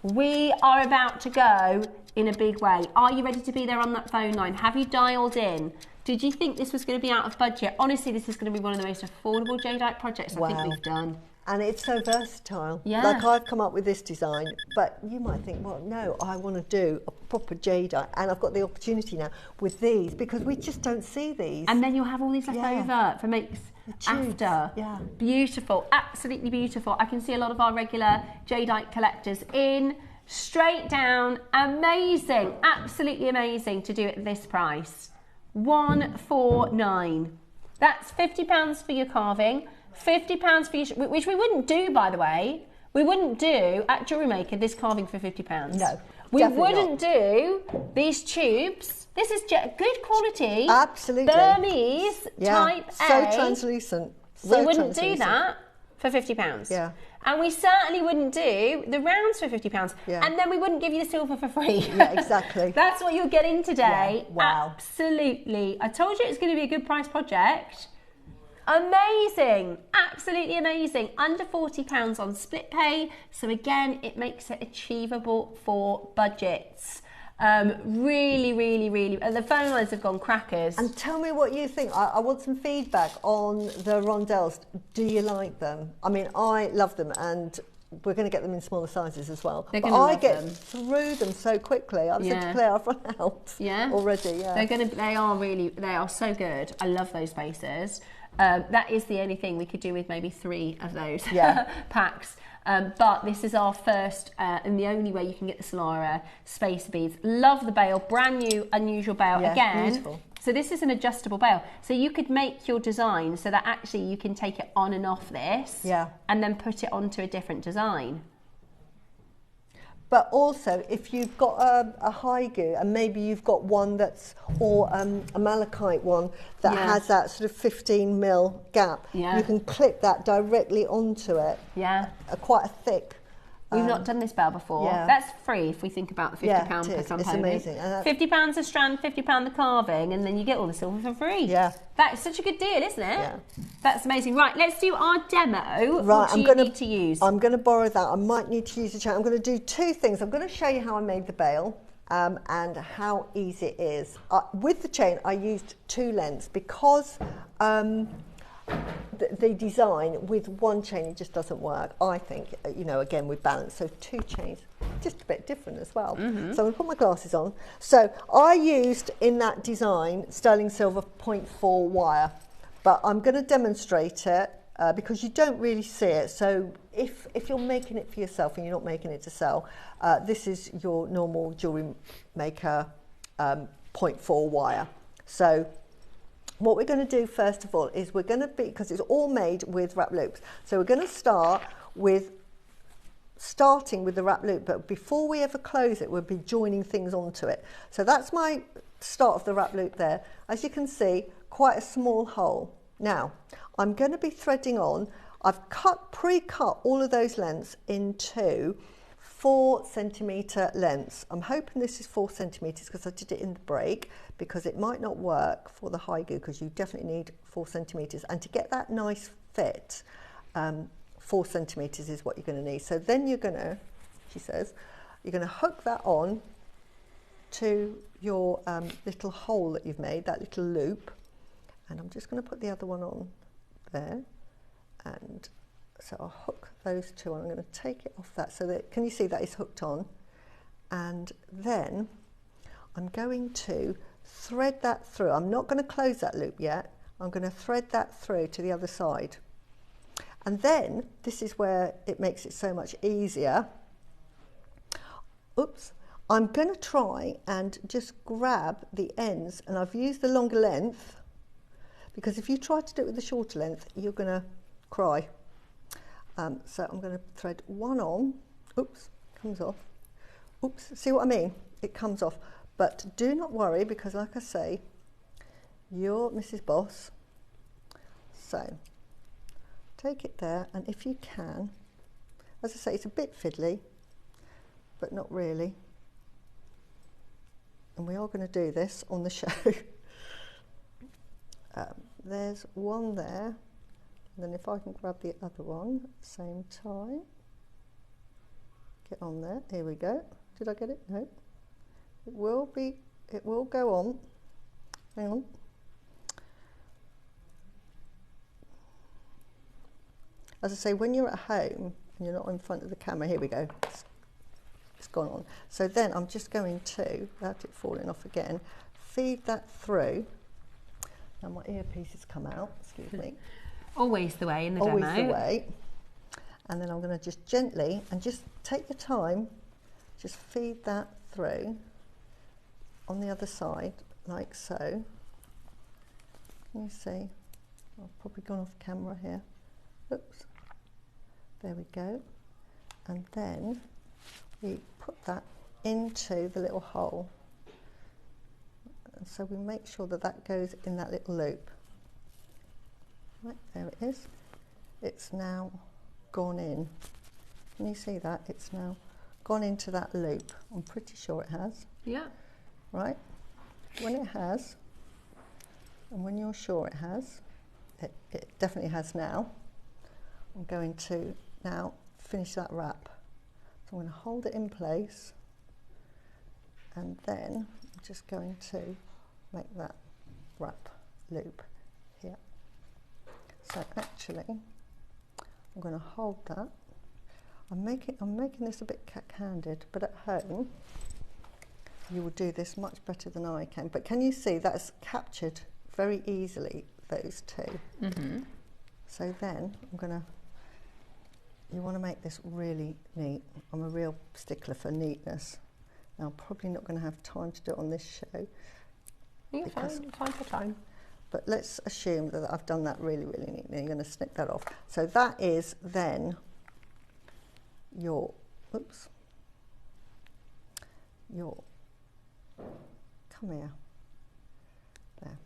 we are about to go in a big way. Are you ready to be there on that phone line? Have you dialed in? Did you think this was going to be out of budget? Honestly, this is going to be one of the most affordable jadeite projects I think we've done. And it's so versatile. Yeah. Like I've come up with this design, but you might think, well, no, I want to do a proper jadeite, and I've got the opportunity now with these because we just don't see these. And then you'll have all these left over for makes after. Yeah. Beautiful, absolutely beautiful. I can see a lot of our regular jadeite collectors in, straight down, amazing, absolutely amazing to do it at this price. $149. That's £50 for your carving. £50 for your, which we wouldn't do, by the way. We wouldn't do at JewelleryMaker this carving for £50. No, we wouldn't do these tubes. This is good quality. Absolutely. Burmese type A. So translucent. we wouldn't do that for £50. Yeah. And we certainly wouldn't do the rounds for £50. Yeah. And then we wouldn't give you the silver for free. Yeah, exactly. That's what you're getting today. Yeah. Wow. Absolutely. I told you it was going to be a good price project. Amazing. Absolutely amazing. Under £40 on split pay. So again, it makes it achievable for budgets. Really, really, really. And the phone lines have gone crackers. And tell me what you think. I want some feedback on the rondelles. Do you like them? I mean, I love them, and we're going to get them in smaller sizes as well. They're but I get through them so quickly. I've said to Claire, I've run out already. Yeah. They are so good. I love those spaces. That is the only thing we could do with maybe 3 of those packs. But this is our first and the only way you can get the Solara spacer beads. Love the bail, brand new, unusual bail again. Beautiful. So this is an adjustable bail. So you could make your design so that actually you can take it on and off this and then put it onto a different design. But also, if you've got a haigu and maybe you've got one that's, or a malachite one that has that sort of 15 mil gap, you can clip that directly onto it. Yeah. Quite a thick. We've not done this bail before. Yeah. That's free if we think about the £50 per component. It's amazing. £50 a strand, £50 the carving, and then you get all the silver for free. Yeah. That is such a good deal, isn't it? Yeah. That's amazing. Right, let's do our demo. Right, what do you need to use? I'm going to borrow that. I might need to use the chain. I'm going to do 2 things. I'm going to show you how I made the bail and how easy it is. With the chain, I used 2 lengths because the design with 1 chain, it just doesn't work. I think, you know, again, with balance. So 2 chains, just a bit different as well. So I'm going to put my glasses on. So I used in that design sterling silver 0.4 wire, but I'm going to demonstrate it because you don't really see it. So if you're making it for yourself and you're not making it to sell, this is your normal jewellery maker 0.4 wire. So what we're going to do first of all is we're going to because it's all made with wrap loops. So we're going to starting with the wrap loop, but before we ever close it, we'll be joining things onto it. So that's my start of the wrap loop there. As you can see, quite a small hole. Now, I'm going to be threading on. I've pre-cut all of those lengths into 4 centimetre lengths. I'm hoping this is 4 centimetres because I did it in the break, because it might not work for the haigu because you definitely need 4 centimetres. And to get that nice fit, 4 centimetres is what you're going to need. So then you're going to, she says, you're going to hook that on to your little hole that you've made, that little loop. And I'm just going to put the other one on there. And so I'll hook those 2 on. I'm going to take it off that so that, can you see that is hooked on? And then I'm going to thread that through. I'm not going to close that loop yet. I'm going to thread that through to the other side. And then this is where it makes it so much easier. Oops. I'm going to try and just grab the ends, and I've used the longer length because if you try to do it with the shorter length, you're going to cry. So I'm going to thread 1 on. Oops, comes off. Oops, see what I mean? It comes off. But do not worry, because like I say, you're Mrs. Boss. So take it there, and if you can, as I say, it's a bit fiddly, but not really. And we are going to do this on the show. There's 1 there. And then if I can grab the other one at the same time, get on there, here we go. Did I get it? No. It will go on. Hang on. As I say, when you're at home and you're not in front of the camera, here we go. It's gone on. So then I'm just going to, without it falling off again, feed that through. Now my earpieces come out, excuse me. Always the way in the demo. Always the way. And then I'm going to just gently, and just take your time, just feed that through on the other side, like so. Can you see? I've probably gone off camera here. Oops. There we go. And then we put that into the little hole. And so we make sure that that goes in that little loop. Right, there it is. It's now gone in. Can you see that? It's now gone into that loop. I'm pretty sure it has. Yeah. Right? When it has, and when you're sure it has, it definitely has now, I'm going to now finish that wrap. So I'm going to hold it in place, and then I'm just going to make that wrap loop here. So actually, I'm going to hold that. I'm making this a bit cack-handed, but at home you will do this much better than I can. But can you see that's captured very easily, those two? Mm-hmm. So then you want to make this really neat. I'm a real stickler for neatness. Now I'm probably not going to have time to do it on this show. You're fine for time. But let's assume that I've done that really, really neatly. You're going to snip that off. So that is then your, come here, there.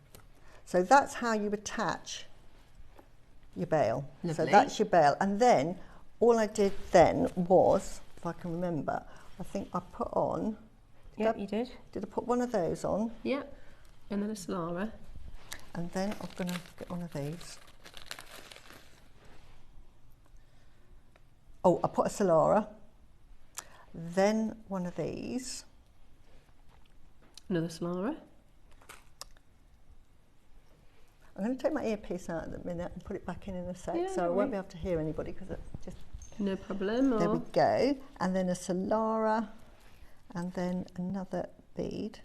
So that's how you attach your bail. Lovely. So that's your bail. And then all I did then was, if I can remember, I think I put on, Yeah, you did. Did I put one of those on? Yeah, and then a Solara. And then I'm going to get one of these. Oh, I put a Solara, then one of these. Another Solara. I'm going to take my earpiece out at the minute and put it back in a sec, Yeah, so I won't be able to hear anybody because it just... No problem. There we go. And then a Solara, and then another bead.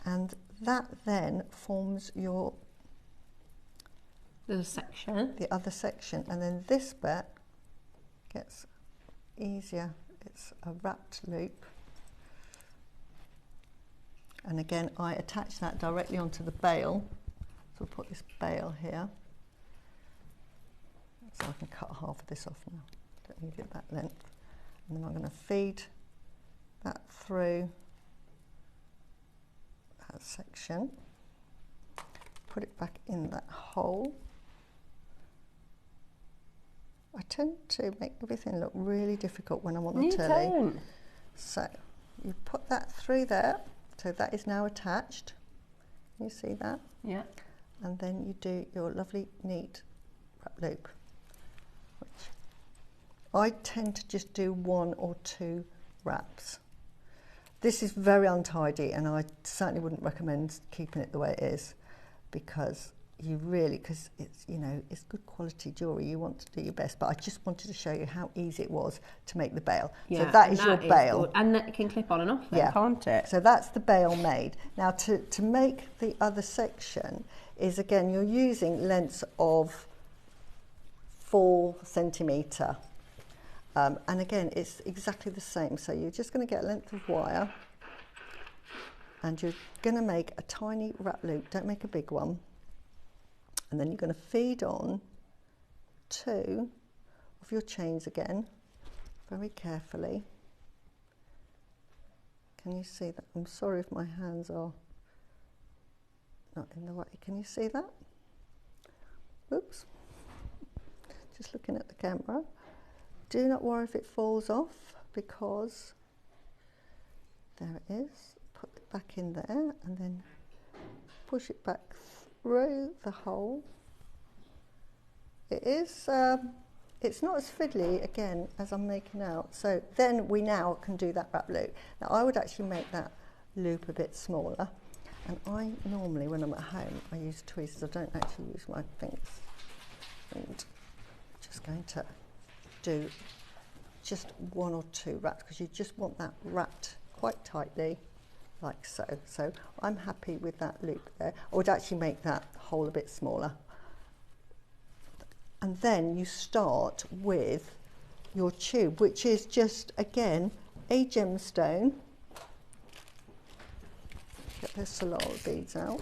And that then forms your... There's a section. The other section. And then this bit gets easier. It's a wrapped loop. And again, I attach that directly onto the bail. So we'll put this bail here. So I can cut half of this off now. Don't need it that length. And then I'm going to feed that through that section. Put it back in that hole. I tend to make everything look really difficult when I'm on the telly. You don't. So you put that through there. So that is now attached. You see that? Yeah. And then you do your lovely neat wrap loop, which I tend to just do 1 or 2 wraps. This is very untidy, and I certainly wouldn't recommend keeping it the way it is, because it's, you know, it's good quality jewellery. You want to do your best, but I just wanted to show you how easy it was to make the bail. Yeah, so that is your bail. Good. And it can clip on and off then, can't it? So that's the bail made. Now to make the other section is, again, you're using lengths of 4 centimetre. And again, it's exactly the same. So you're just going to get a length of wire, and you're going to make a tiny wrap loop. Don't make a big one. And then you're going to feed on 2 of your chains again, very carefully. Can you see that? I'm sorry if my hands are not in the way. Can you see that? Oops. Just looking at the camera. Do not worry if it falls off, because there it is. Put it back in there and then push it back through the hole. It is, it's not as fiddly, again, as I'm making out. So then we now can do that wrap loop. Now I would actually make that loop a bit smaller. And I normally, when I'm at home, I use tweezers. I don't actually use my fingers. And I'm just going to do just 1 or 2 wraps, because you just want that wrapped quite tightly, like so. So I'm happy with that loop there. I would actually make that hole a bit smaller. And then you start with your tube, which is just, again, a gemstone. Get the Solara beads out.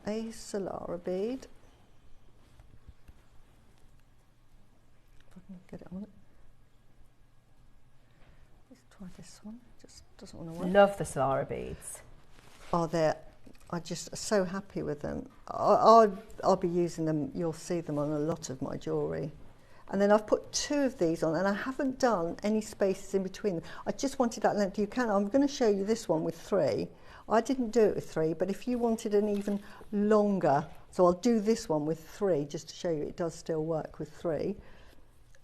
A Solara bead. If I can get it on it. Let's try this one. Just doesn't want to work. Love the Solara beads. Oh, they're I just so happy with them. I'll be using them, you'll see them on a lot of my jewellery. And then I've put 2 of these on, and I haven't done any spaces in between them. I just wanted that length. I'm going to show you this one with 3. I didn't do it with 3, but if you wanted an even longer, so I'll do this one with 3 just to show you it does still work with 3.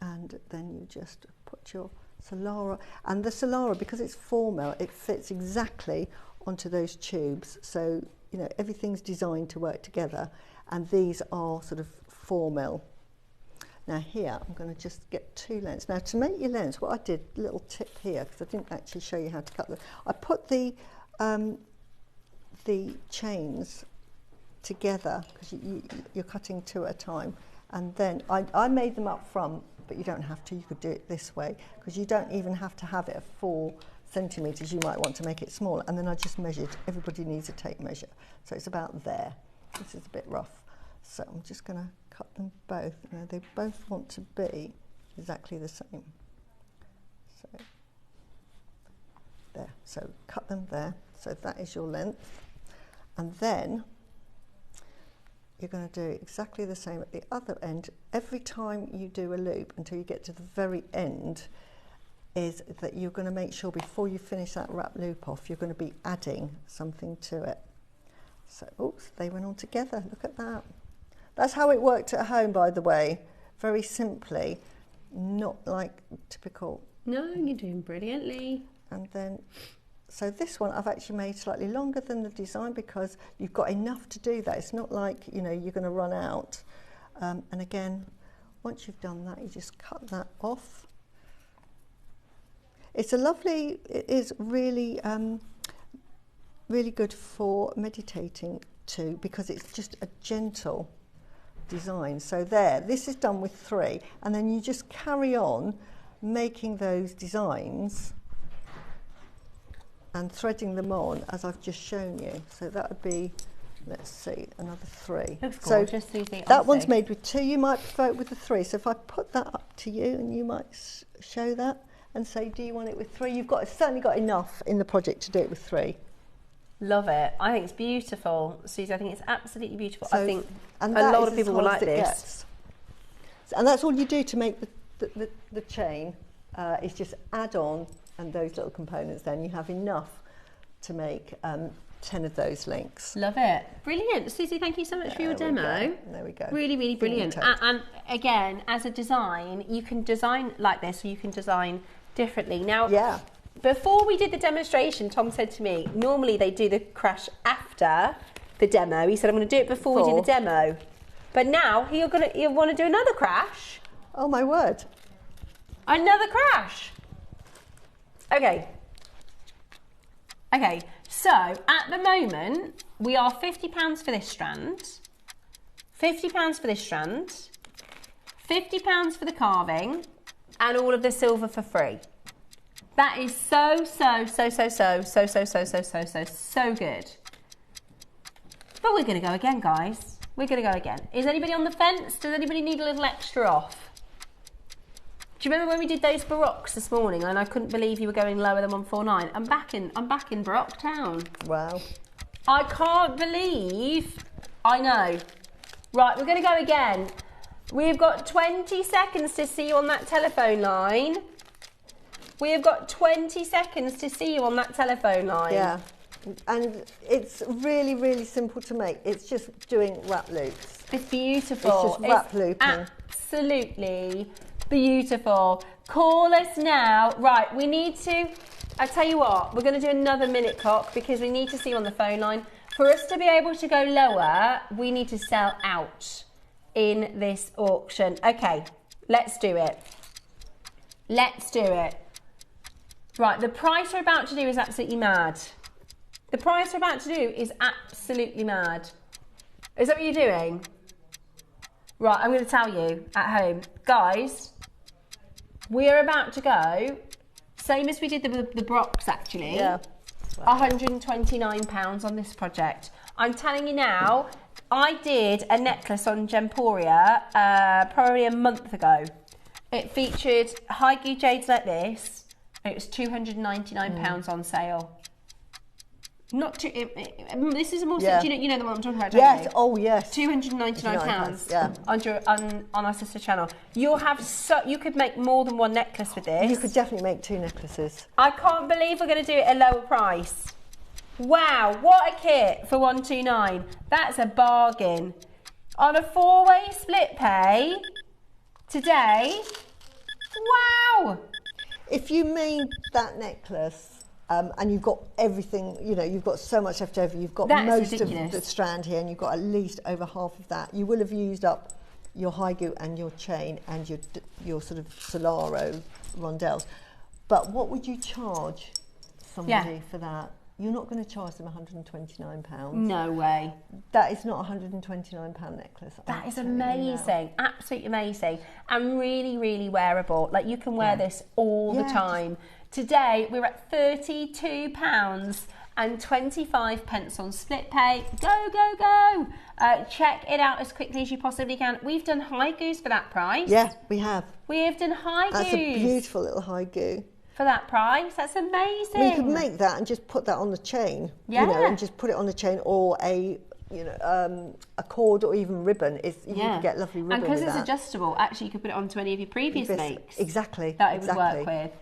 And then you just put your Solara, and the Solara, because it's 4 mil, it fits exactly onto those tubes. So, you know, everything's designed to work together, and these are sort of 4 mil. Now here, I'm going to just get 2 lengths. Now to make your lengths, what I did, little tip here, because I didn't actually show you how to cut them. I put the chains together, because you're cutting 2 at a time. And then I made them up front, but you don't have to. You could do it this way, because you don't even have to have it at 4 centimetres. You might want to make it smaller. And then I just measured. Everybody needs a tape measure. So it's about there. This is a bit rough. So I'm just going to cut them both. Now they both want to be exactly the same. So there. So cut them there. So that is your length. And then you're going to do exactly the same at the other end. Every time you do a loop until you get to the very end, is that you're going to make sure before you finish that wrap loop off, you're going to be adding something to it. So, oops, they went all together. Look at that. That's how it worked at home, by the way. Very simply, not like typical. No, you're doing brilliantly. And then, so this one I've actually made slightly longer than the design, because you've got enough to do that. It's not like, you know, you're going to run out. And again, once you've done that, you just cut that off. It's a lovely, it is really, really good for meditating too, because it's just a gentle design. So there, this is done with 3, and then you just carry on making those designs and threading them on as I've just shown you. So that would be, let's see, another 3. Looks gorgeous, Susie. That one's made with 2. You might prefer it with the 3. So if I put that up to you, and you might show that and say, do you want it with 3? You've certainly got enough in the project to do it with 3. Love it. I think it's beautiful, Susie. I think it's absolutely beautiful. So, I think a lot of people will like this. And that's all you do to make the chain, is just add on and those little components. Then you have enough to make 10 of those links. Love it. Brilliant. Susie, thank you so much for your demo. There we go. Really, really brilliant. And again, as a design, you can design like this, or you can design differently. Now, yeah. Before we did the demonstration, Tom said to me, normally they do the crash after the demo. He said, I'm going to do it before we do the demo. But now you'll want to do another crash. Oh my word. Another crash. Okay. Okay, so at the moment, we are £50 for this strand, £50 for this strand, £50 for the carving, and all of the silver for free. That is so good. But we're going to go again, guys. We're going to go again. Is anybody on the fence? Does anybody need a little extra off? Do you remember when we did those Baroques this morning and I couldn't believe you were going lower than 149? I'm back in Baroque town. Wow. I can't believe. I know. Right, we're going to go again. We've got 20 seconds to see you on that telephone line. We have got 20 seconds to see you on that telephone line. Yeah, and it's really, really simple to make. It's just doing wrap loops. It's beautiful. It's just wrap looping. Absolutely beautiful. Call us now. Right, we need to, I tell you what, we're going to do another minute clock because we need to see you on the phone line. For us to be able to go lower, we need to sell out in this auction. Okay, let's do it. Let's do it. Right, the price we're about to do is absolutely mad. The price we're about to do is absolutely mad. Is that what you're doing? Right, I'm going to tell you at home. Guys, we're about to go, same as we did the Baroques actually, yeah. £129 on this project. I'm telling you now, I did a necklace on Gemporia probably a month ago. It featured high-gear jades like this. It was £299 on sale. Not too. This is a more. Do you know the one I'm talking about? Don't Yes. you? Oh yes. £299. Yeah. On our sister channel. You'll have you could make more than one necklace with this. You could definitely make 2 necklaces. I can't believe we're going to do it at a lower price. Wow, what a kit for £129. That's a bargain. On a 4-way split pay today. Wow. If you made that necklace and you've got everything, you've got so much left over, you've got most of the strand here and you've got at least over half of that, you will have used up your haigu and your chain and your sort of Solaro rondelles. But what would you charge somebody for that? You're not going to charge them £129. No way. That is not a £129 necklace. That is amazing. Absolutely amazing. And really, really wearable. Like you can wear this all the time. Today, we're at £32 and 25 pence on split pay. Go, go, go. Check it out as quickly as you possibly can. We've done haigus for that price. Yeah, we have. We have done haigus. That's a beautiful little haigu. For that price, that's amazing. Well, you could make that and just put that on the chain, and just put it on the chain or a cord or even ribbon. You can get lovely ribbon. And because it's adjustable, actually, you could put it onto any of your previous makes. Exactly. That it would work with.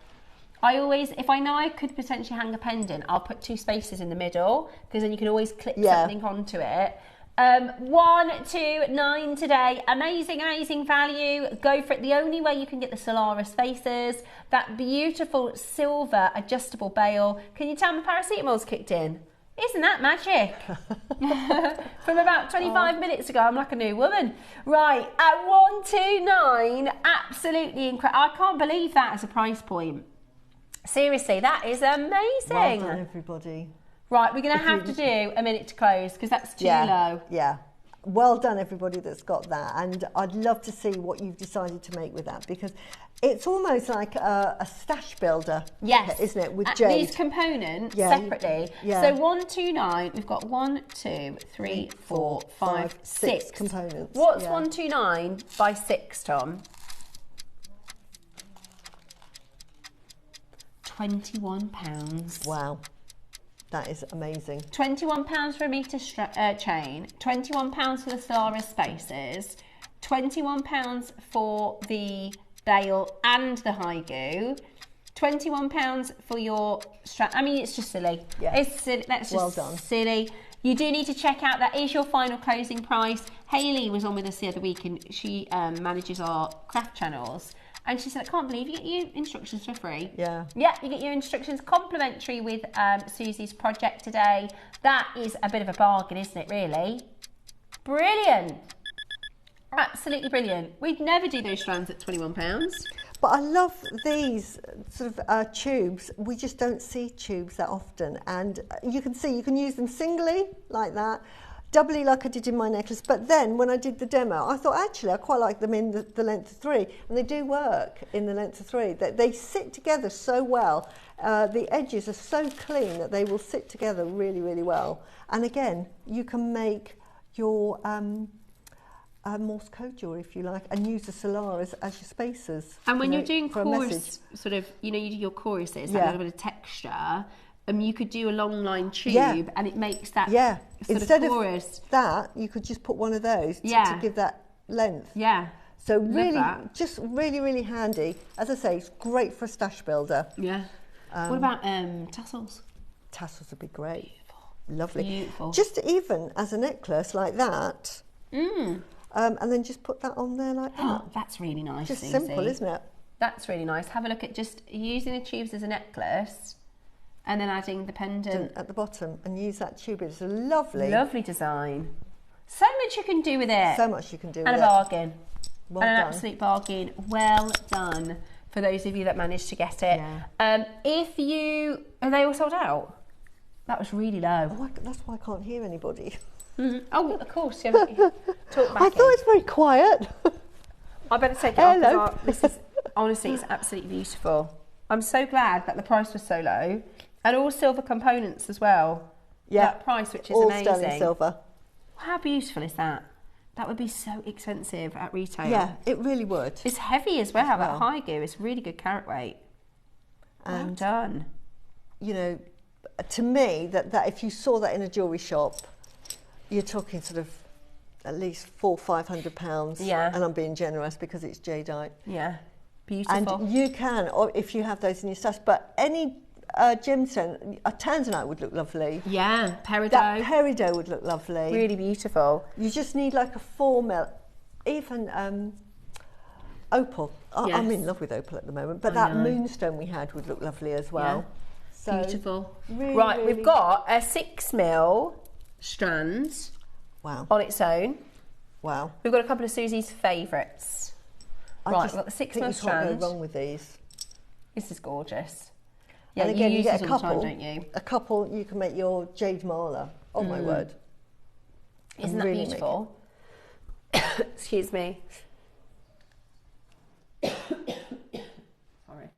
I always, if I know I could potentially hang a pendant, I'll put 2 spaces in the middle because then you can always clip something onto it. 129 today. Amazing, amazing value. Go for it. The only way you can get the Solaris faces, that beautiful silver adjustable bail. Can you tell me paracetamol's kicked in? Isn't that magic? From about 25 minutes ago, I'm like a new woman. Right, at 129, absolutely incredible. I can't believe that as a price point. Seriously, that is amazing. Well done, everybody. Right, we're going to have to do a minute to close because that's too low. Yeah. Well done, everybody that's got that. And I'd love to see what you've decided to make with that because it's almost like a stash builder. Yes. Isn't it? With jade. These components separately. Yeah. So 129, we've got 1, 2, 3, 4, 5, 6 components. What's 129 by 6, Tom? £21. Wow. That is amazing. £21 for a metre chain, £21 for the Solaris spaces, £21 for the bail and the haigu, £21 for your strap. I mean, it's just silly. Yeah. It's silly. That's just silly. You do need to check out, that is your final closing price. Hayley was on with us the other week and she manages our craft channels. And she said, I can't believe you get your instructions for free. Yeah. Yeah, you get your instructions complimentary with Susie's project today. That is a bit of a bargain, isn't it, really? Brilliant. Absolutely brilliant. We'd never do those strands at £21. But I love these sort of tubes. We just don't see tubes that often. And you can use them singly, like that. Doubly like I did in my necklace, but then when I did the demo, I thought actually I quite like them in the length of 3, and they do work in the length of 3. They sit together so well. The edges are so clean that they will sit together really, really well. And again, you can make your Morse code jewellery if you like, and use the Solaris as your spacers. And when you're doing chorus, sort of, you do your choruses, that little bit of texture. You could do a long line tube and it makes that sort Instead of chorus. Of that, you could just put one of those to give that length. Yeah. So really, just really, really handy. As I say, it's great for a stash builder. Yeah. What about tassels? Tassels would be great. Beautiful. Lovely. Beautiful. Just even as a necklace like that. And then just put that on there like that. Oh, that's really nice. Just Susie. simple, isn't it? That's really nice. Have a look at just using the tubes as a necklace. And then adding the pendant at the bottom and use that tube. It's a lovely design. So much you can do with it. So much you can do with it. And a bargain. Well done. An absolute bargain. Well done for those of you that managed to get it. Yeah. Are they all sold out? That was really low. Oh, that's why I can't hear anybody. Mm-hmm. Oh, of course. You haven't talked back I thought it's very quiet. I better take it off. This is honestly, it's absolutely beautiful. I'm so glad that the price was so low. And all silver components as well. Yeah. That price, which is all amazing. sterling silver. How beautiful is that? That would be so expensive at retail. Yeah, it really would. It's heavy as well. That haigu. It's really good carat weight. And well done. You know, to me, that if you saw that in a jewellery shop, you're talking sort of at least £400-500. Yeah. And I'm being generous because it's jadeite. Yeah, beautiful. And you can, or if you have those in your stash, but any gemstone, a tanzanite would look lovely. Yeah, peridot. That peridot would look lovely. Really beautiful. You just need like a 4 mil, even opal. Yes. I'm in love with opal at the moment, but that moonstone we had would look lovely as well. Yeah. So Beautiful. Really, right, really, we've got a 6 mil strand on its own. Wow. We've got a couple of Susie's favourites. Right, we've got the 6 mil strand. You can't go wrong with these. This is gorgeous. Yeah, and again, you use get these a all couple. the time, don't you? A couple, you can make your jade mala. Oh my word! Isn't that really beautiful? Excuse me. Sorry.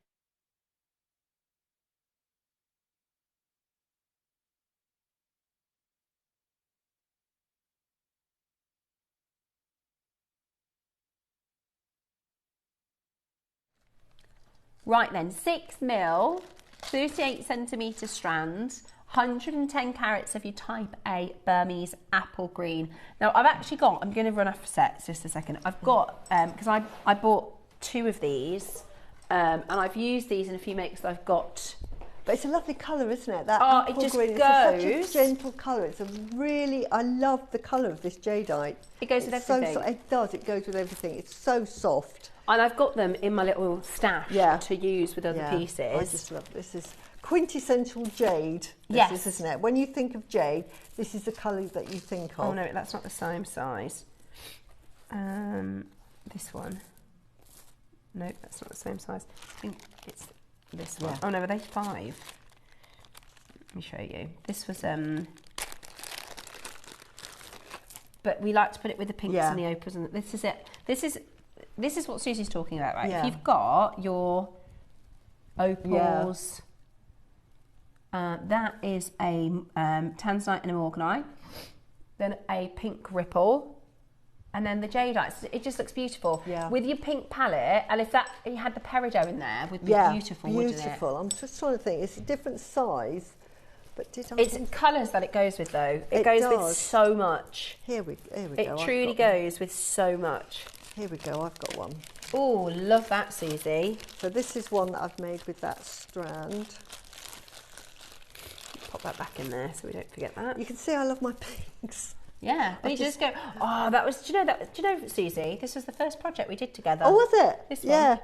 Right then, 6 mil, 38 centimetre strand, 110 carats of your type A Burmese apple green. Now I've actually got, I'm going to run off sets just a second. I've got, because I bought 2 of these and I've used these in a few makes that I've got. But it's a lovely colour, isn't it? That it apple just green. goes. It's such a gentle colour. It's a really, I love the colour of this jadeite. It goes with everything. It does, it goes with everything. It's so soft. And I've got them in my little stash to use with other pieces. I just love this. Is quintessential jade. Yes, isn't it? When you think of jade, this is the colour that you think of. Oh no, that's not the same size. This one. No, that's not the same size. I think it's this one. Oh no, are they 5? Let me show you. This was but we like to put it with the pinks and the opals, and this is it. This is what Susie's talking about, right? If you've got your opals, that is a tanzanite and a morganite, then a pink ripple, and then the jadeite. It just looks beautiful. Yeah. With your pink palette, and if you had the peridot in there, would be beautiful, wouldn't it? Beautiful. I'm just trying to think. It's a different size, but it's colours that it goes with, though. It goes with so much. Here we go. It truly goes with so much. Here we go, I've got one. Oh, love that, Susie. So this is one that I've made with that strand. Pop that back in there so we don't forget that. You can see I love my pinks. Yeah, but you just go, oh, that was, do you know, Susie, this was the first project we did together. Oh, was it? This one. Yeah.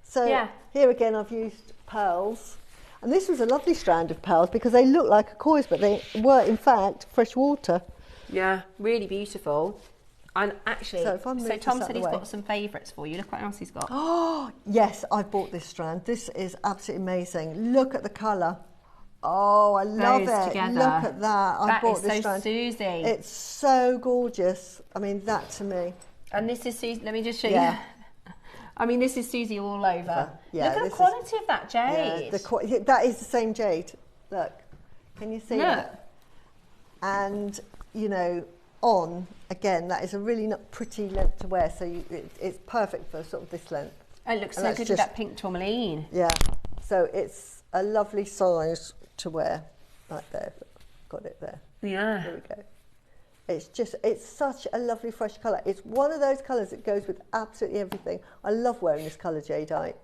So here again, I've used pearls. And this was a lovely strand of pearls because they look like turquoise, but they were, in fact, fresh water. Yeah, really beautiful. And actually, so Tom said he's got some favourites for you. Look what else he's got. Oh, yes, I bought this strand. This is absolutely amazing. Look at the colour. Oh, I love it. Together. Look at that. I bought this strand. Susie. It's so gorgeous. I mean, that to me. And this is Susie. Let me just show you. I mean, this is Susie all over. Yeah, look at the quality of that jade. Yeah, that is the same jade. Look. Can you see that? And, you know, again, that is a really pretty length to wear, so it's perfect for sort of this length. It looks so good with that pink tourmaline. Yeah, so it's a lovely size to wear, like there. Got it there. Yeah. There we go. It's such a lovely fresh colour. It's one of those colours that goes with absolutely everything. I love wearing this colour jadeite.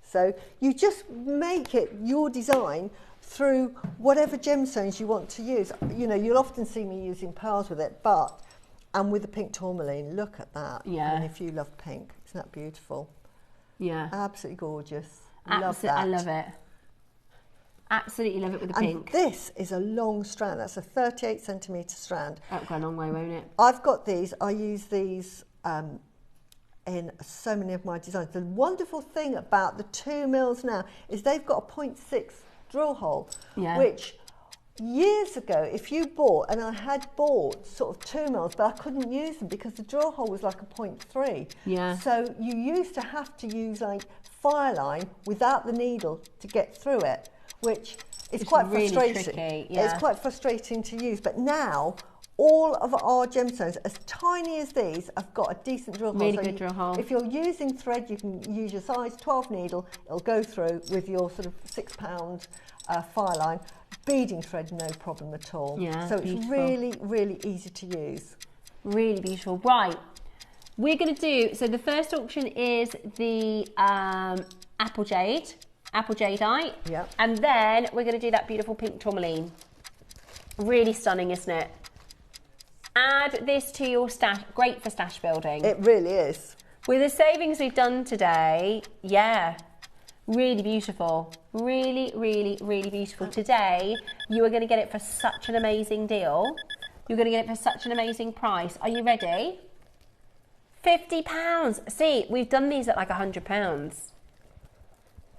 So you just make it your design through whatever gemstones you want to use. You know, you'll often see me using pearls with it, and with the pink tourmaline, look at that. Yeah. And if you love pink, isn't that beautiful? Yeah. Absolutely gorgeous. Love that. I love it. Absolutely love it with the pink. This is a long strand. That's a 38 centimetre strand. That'll go a long way, won't it? I've got these. I use these in so many of my designs. The wonderful thing about the 2 mils now is they've got a 0.6 drill hole, which years ago, if you bought, and I had bought sort of 2 mils, but I couldn't use them because the drill hole was like a 0.3. Yeah. So you used to have to use like fire line without the needle to get through it, which is quite really frustrating. Tricky, yeah. It's quite frustrating to use, but now all of our gemstones, as tiny as these, have got a decent drill hole. Really good drill hole. If you're using thread, you can use your size 12 needle. It'll go through with your sort of 6 pound fire line. Beading thread, no problem at all. Yeah, so beautiful. it's really, really easy to use. Really beautiful. Right, we're going to do, so the first auction is the apple jadeite. Yeah. And then we're going to do that beautiful pink tourmaline. Really stunning, isn't it? Add this to your stash. Great for stash building. It really is. With the savings we've done today, yeah, really beautiful. Really, really, really beautiful. Today, you are going to get it for such an amazing deal. You're going to get it for such an amazing price. Are you ready? £50. See, we've done these at like £100.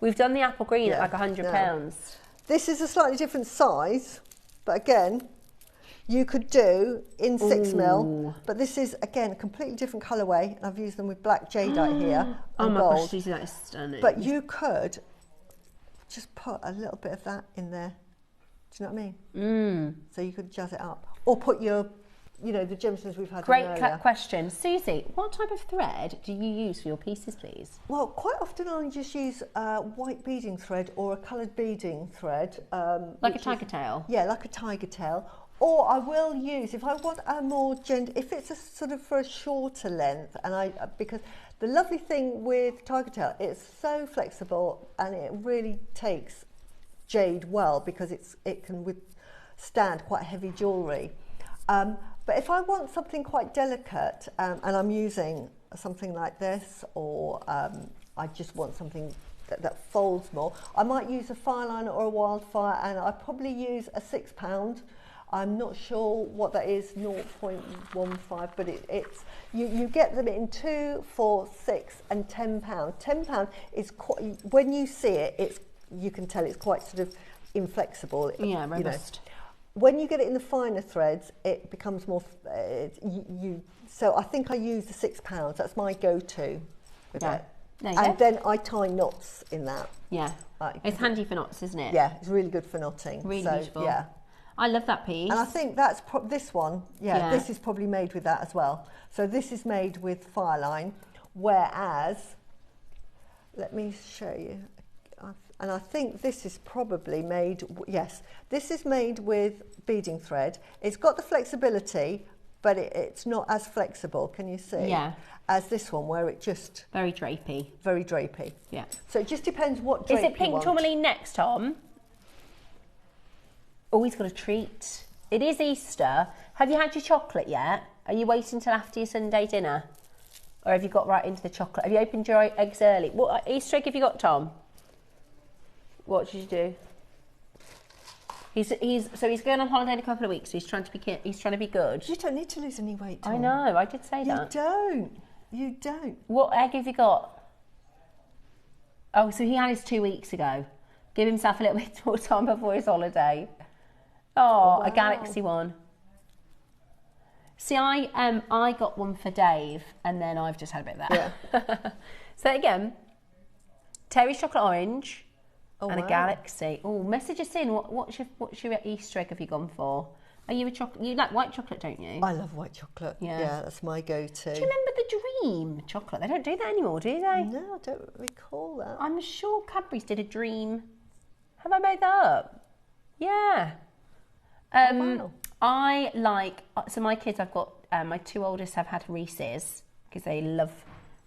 We've done the apple green at like £100. This is a slightly different size, but again, you could do in 6mm, but this is, again, a completely different colourway, and I've used them with black jadeite here and my gold. gosh, that is stunning. But you could just put a little bit of that in there. Do you know what I mean? So you could jazz it up. Or put your, you know, the gemstones we've had Great earlier. question. Susie, what type of thread do you use for your pieces, please? Well, quite often I'll just use white beading thread or a coloured beading thread. Like a tiger tail? Yeah, like a tiger tail. Or I will use, if I want a more if it's a sort of for a shorter length, and because the lovely thing with tiger tail, it's so flexible and it really takes jade well because it can withstand quite heavy jewellery. But if I want something quite delicate, and I'm using something like this, or I just want something that folds more, I might use a fireliner or a wildfire, and I probably use a 6 pound. I'm not sure what that is, 0.15, but it's you get them in 2, 4, 6 and £10. £10 is quite, when you see it, you can tell it's quite sort of inflexible. Yeah, robust. You know. When you get it in the finer threads, it becomes more. So I think I use the £6. That's my go-to with it. And then I tie knots in that. Yeah, it's handy for knots, isn't it? Yeah, it's really good for knotting. Really so, beautiful. Yeah. I love that piece. And I think that's this one. Yeah, this is probably made with that as well. So this is made with fireline, whereas, let me show you. And I think this is probably made, yes, this is made with beading thread. It's got the flexibility, but it's not as flexible, can you see? Yeah. As this one, where it just... Very drapey. Very drapey. Yeah. So it just depends what drape you want. Is it pink tourmaline next, Tom? Oh, he's got a treat. It is Easter. Have you had your chocolate yet? Are you waiting till after your Sunday dinner? Or have you got right into the chocolate? Have you opened your eggs early? What Easter egg have you got, Tom? What did you do? He's going on holiday in a couple of weeks, so he's trying to be good. You don't need to lose any weight, Tom. I know, I did say that. You don't. What egg have you got? Oh, so he had his 2 weeks ago. Give himself a little bit more time before his holiday. Oh, wow. A galaxy one. See, I got one for Dave, and then I've just had a bit of that. Yeah. So again, Terry's chocolate orange and a galaxy. Oh, message us in. What's your Easter egg have you gone for? Are you a chocolate? You like white chocolate, don't you? I love white chocolate. Yeah, that's my go-to. Do you remember the Dream chocolate? They don't do that anymore, do they? No, I don't recall that. I'm sure Cadbury's did a Dream. Have I made that up? Yeah. Wow. I like, so my kids, I've got, my 2 oldest have had Reese's because they love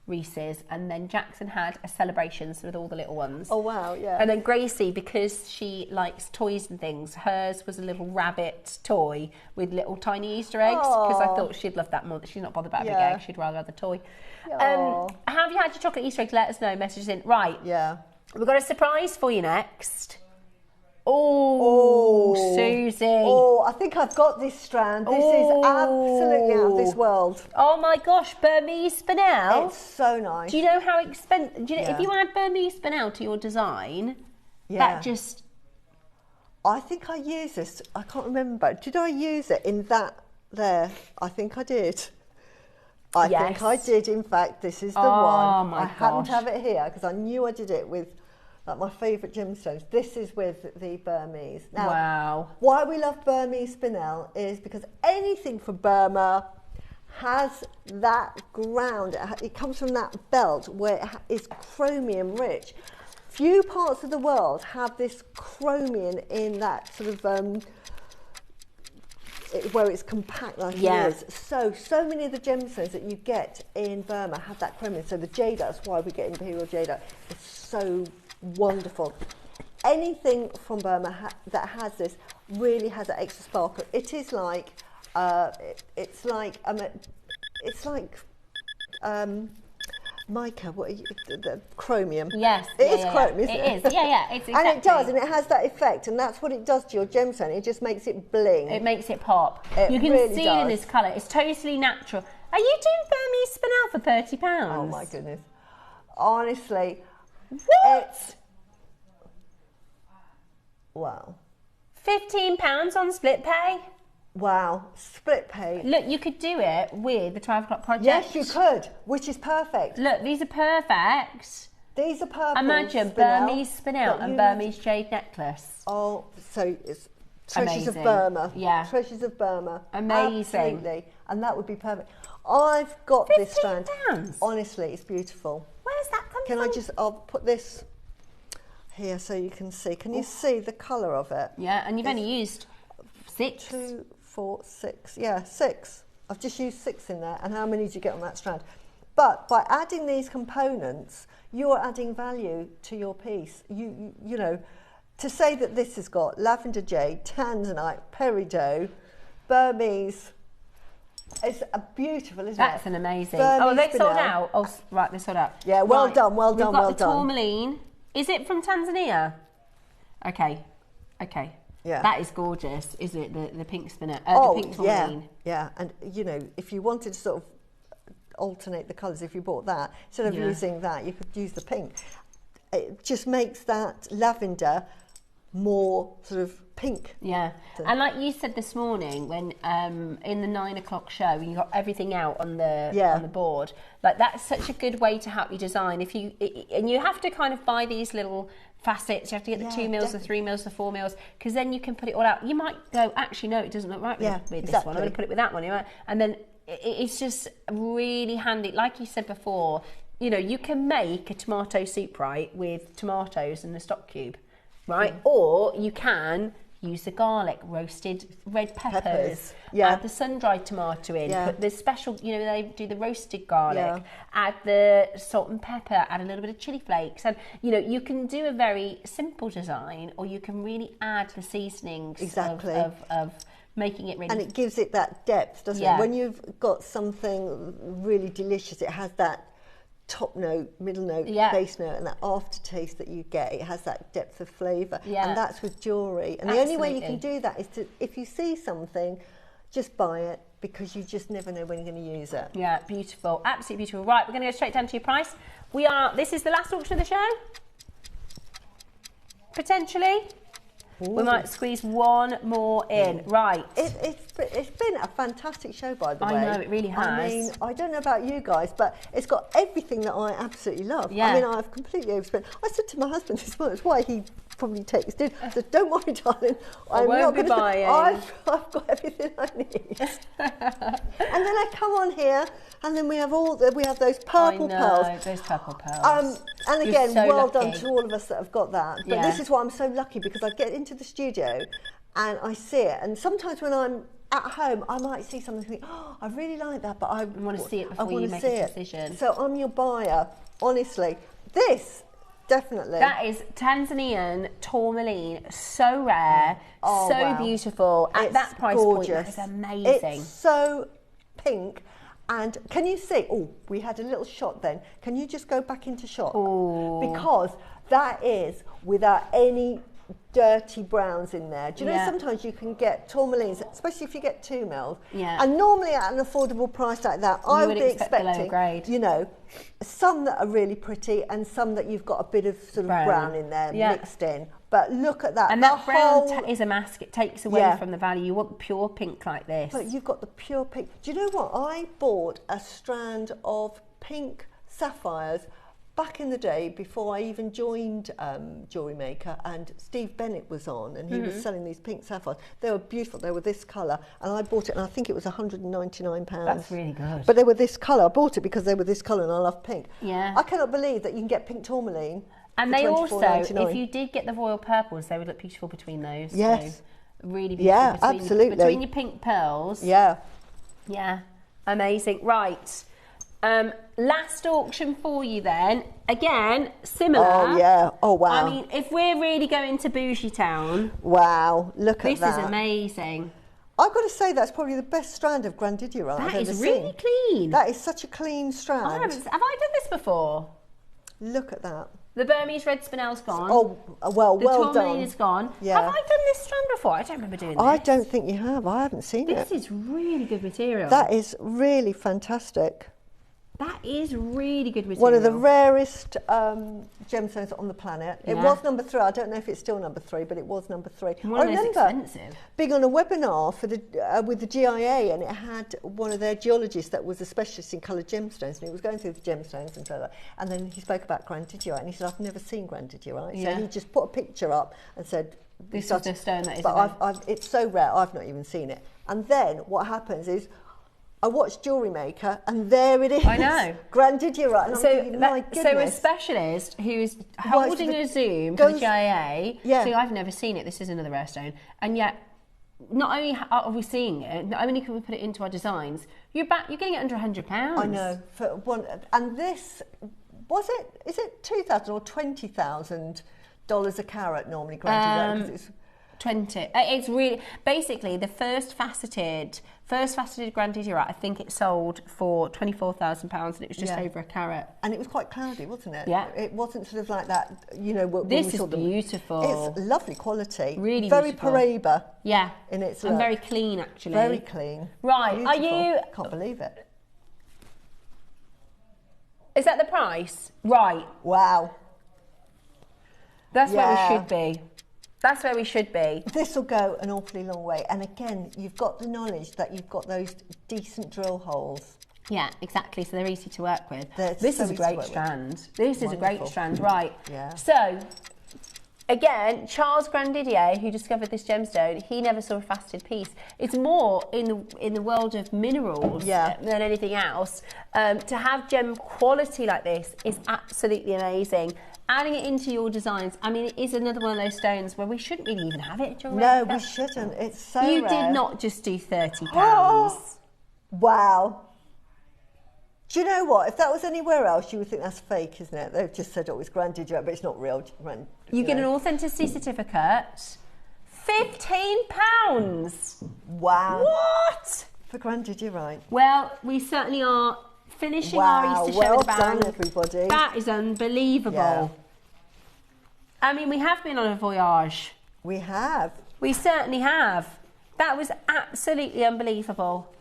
Reese's, and then Jackson had a Celebrations with all the little ones. Oh wow, yeah. And then Gracie, because she likes toys and things, hers was a little rabbit toy with little tiny Easter eggs, because I thought she'd love that more. She's not bothered about a big egg, she'd rather have the toy. Have you had your chocolate Easter eggs? Let us know, message us in. Right. Yeah. We've got a surprise for you next. Oh, Susie. Oh, I think I've got this strand. This is absolutely out of this world. Oh my gosh, Burmese spinel. It's so nice. Do you know how expensive, if you add Burmese spinel to your design, that just... I think I used this, I can't remember. Did I use it in that there? I think I did. I think I did, in fact. This is the one. My I happened to have it here because I knew I did it with like my favourite gemstones. This is with the Burmese. Now, wow. Why we love Burmese spinel is because anything from Burma has that ground. It comes from that belt where it is chromium rich. Few parts of the world have this chromium in that sort of where it's compact like it is. So many of the gemstones that you get in Burma have that chromium. So the jadeite, that's why we get Imperial jadeite. It's so wonderful. Anything from Burma that has this really has that extra sparkle. It is like it's like mica, the chromium. Yes, it is chromium, isn't it? It is, it's exactly. And it does, and it has that effect, and that's what it does to your gemstone. It just makes it bling. It makes it pop. It you can really see does. it in this colour. It's totally natural. Are you doing Burmese spinel for £30? Oh my goodness! Honestly, what? Wow. £15 on split pay. Wow, split pay. Look, you could do it with the 12 o'clock project. Yes, you could, which is perfect. Look, these are perfect. These are perfect. Imagine Burmese spinel and Burmese jade necklace. Oh, so it's treasures Amazing. of Burma. Yeah. Treasures of Burma. Amazing. Absolutely. And that would be perfect. I've got this strand. £15? Honestly, it's beautiful. Where's that come Can from? I'll put this here so you can see. Can you see the colour of it? Yeah, and you've only used 6. 2, 4, 6. Yeah, 6. I've just used 6 in there. And how many do you get on that strand? But by adding these components, you're adding value to your piece. You know, to say that this has got lavender jade, tanzanite, peridot, Burmese. It's a beautiful, isn't it? That's an amazing. Burmese They sold spinel. out. Oh, right, they sold out. Yeah, well Right. done, well We've done, got well the done. tourmaline. Is it from Tanzania? Okay. Yeah. That is gorgeous, isn't it? The pink spinner. Oh, the pink tourmaline. yeah. And you know, if you wanted to sort of alternate the colours, if you bought that instead of using that, you could use the pink. It just makes that lavender more sort of pink. Yeah, and like you said this morning, when in the 9 o'clock show, you got everything out on the board. Like that's such a good way to help you design. And you have to kind of buy these little facets. You have to get the 2 mils, the 3 mils, the 4 mils, because then you can put it all out. You might go, actually, no, it doesn't look right with this one. I'm going to put it with that one, and then it's just really handy. Like you said before, you know, you can make a tomato soup with tomatoes and a stock cube. Right, or you can use the garlic, roasted red peppers, add the sun-dried tomato in, put the special, you know, they do the roasted garlic, add the salt and pepper, add a little bit of chili flakes, and you know, you can do a very simple design, or you can really add the seasonings of making it really... And it gives it that depth, doesn't it? When you've got something really delicious, it has that top note, middle note, base note, and that aftertaste that you get. It has that depth of flavour, and that's with jewellery. And the only way you can do that is to, if you see something, just buy it, because you just never know when you're going to use it. Yeah, beautiful, absolutely beautiful. Right, we're going to go straight down to your price. This is the last auction of the show, potentially. Ooh. We might squeeze one more in. Right. It's been a fantastic show, by the way. I know, it really has. I mean, I don't know about you guys, but it's got everything that I absolutely love. Yeah. I mean, I've completely overspent. I said to my husband this morning, that's why he probably takes it. I said, don't worry, darling. I'm not going to buy. I've got everything I need. And then I come on here, and then we have those purple pearls. Those purple pearls. And again, so well done to all of us that have got that. But this is why I'm so lucky, because I get into the studio and I see it. And sometimes when I'm at home, I might see something and think, oh, I really like that, but I want to see it before you make a decision. So I'm your buyer, honestly. This, definitely. That is Tanzanian tourmaline, so rare, so beautiful. At that price point, that is amazing. It's so pink. And can you see, we had a little shot then. Can you just go back into shot? Because that is without any dirty browns in there. Do you know sometimes you can get tourmalines, especially if you get 2 mils. Yeah. And normally at an affordable price like that, I would be expecting, grade. you know, some that are really pretty and some that you've got a bit of sort of brown in there mixed in. But look at that. And that brown is a mask. It takes away from the value. You want pure pink like this. But you've got the pure pink. Do you know what? I bought a strand of pink sapphires back in the day, before I even joined JewelleryMaker, and Steve Bennett was on, and he was selling these pink sapphires. They were beautiful. They were this colour, and I bought it, and I think it was £199. That's really good. But they were this colour. I bought it because they were this colour, and I love pink. Yeah. I cannot believe that you can get pink tourmaline. And they also, if you did get the royal purples, they would look beautiful between those. Yes. So really beautiful. Yeah, absolutely. Between your pink pearls. Yeah. Yeah. Amazing. Right. Last auction for you then. Again, similar. Oh, yeah. Oh, wow. I mean, if we're really going to Bougie Town. Wow. Look at that. This is amazing. I've got to say that's probably the best strand of Grandidierite I've ever seen. That is really clean. That is such a clean strand. Have I done this before? Look at that. The Burmese red spinel's gone. Oh, well done. The tourmaline is gone. Yeah. Have I done this strand before? I don't remember doing this. I don't think you have. I haven't seen it. This is really good material. That is really fantastic. That is really good material. One of the rarest gemstones on the planet. Yeah. It was number 3. I don't know if it's still number 3, but it was number 3. One of those expensive. Being on a webinar for the with the GIA, and it had one of their geologists that was a specialist in coloured gemstones, and he was going through the gemstones and so that. And then he spoke about Grandidierite, and he said, "I've never seen Grandidierite." Yeah. So he just put a picture up and said, "This is the stone that is." But it's so rare, I've not even seen it. And then what happens is, I watched JewelleryMaker, and there it is. I know. Grandidierite. And I'm thinking, my goodness. So a specialist who's holding a zoom for the GIA, so I've never seen it, this is another rare stone, and yet not only are we seeing it, not only can we put it into our designs, you're getting it under £100. I know. For one, and this, is it $2,000 or $20,000 a carat normally, Grandidierite? 20. It's really basically the first faceted Grandidierite. I think it sold for £24,000, and it was just over a carat. And it was quite cloudy, wasn't it? Yeah. It wasn't sort of like that. You know, this is beautiful. It's lovely quality. Really very beautiful. Paraiba. Yeah. In its and look. very clean, actually. Very clean. Right. Beautiful. Are you? Can't believe it. Is that the price? Right. Wow. That's where we should be. That's where we should be. This will go an awfully long way. And again, you've got the knowledge that you've got those decent drill holes. Yeah, exactly. So they're easy to work with. This is a great strand. This is a great strand, right? Yeah. So, again, Charles Grandidier, who discovered this gemstone, he never saw a faceted piece. It's more in the world of minerals than anything else. To have gem quality like this is absolutely amazing. Adding it into your designs, I mean, it is another one of those stones where we shouldn't really even have it. No, we shouldn't. It's so rare. You did not just do £30. Wow. Do you know what? If that was anywhere else, you would think that's fake, isn't it? They've just said, oh, it's Grandidierite, but it's not real. You get an authenticity certificate. £15. Wow. What? For Grandidierite. Well, we certainly are finishing our Easter show with a bang. Well done, everybody. That is unbelievable. Yeah. I mean, we have been on a voyage. We have. We certainly have. That was absolutely unbelievable.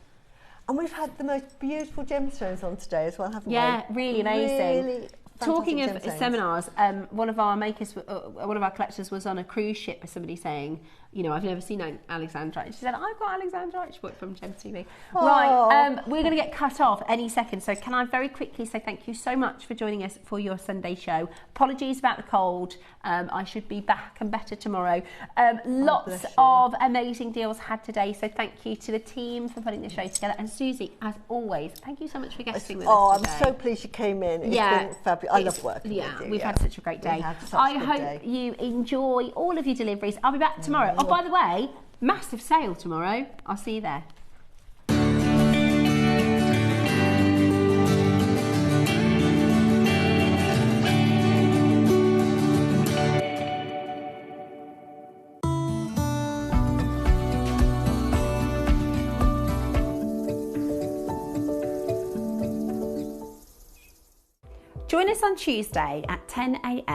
And we've had the most beautiful gemstones on today as well, haven't we? Yeah, really amazing. Really talking of gemstones. Seminars, one of our collectors was on a cruise ship with somebody saying, you know, I've never seen Alexandrite. She said, I've got Alexandrite. She bought it from Gems TV. Aww. Right, we're going to get cut off any second. So can I very quickly say thank you so much for joining us for your Sunday show. Apologies about the cold. I should be back and better tomorrow. Lots of amazing deals had today. So thank you to the team for putting the show together. And Susie, as always, thank you so much for guesting with us today. I'm so pleased you came in. It's been fabulous. I love working with you. We've had such a great day. I hope you enjoy all of your deliveries. I'll be back tomorrow. Oh, by the way, massive sale tomorrow. I'll see you there. Join us on Tuesday at 10 a.m.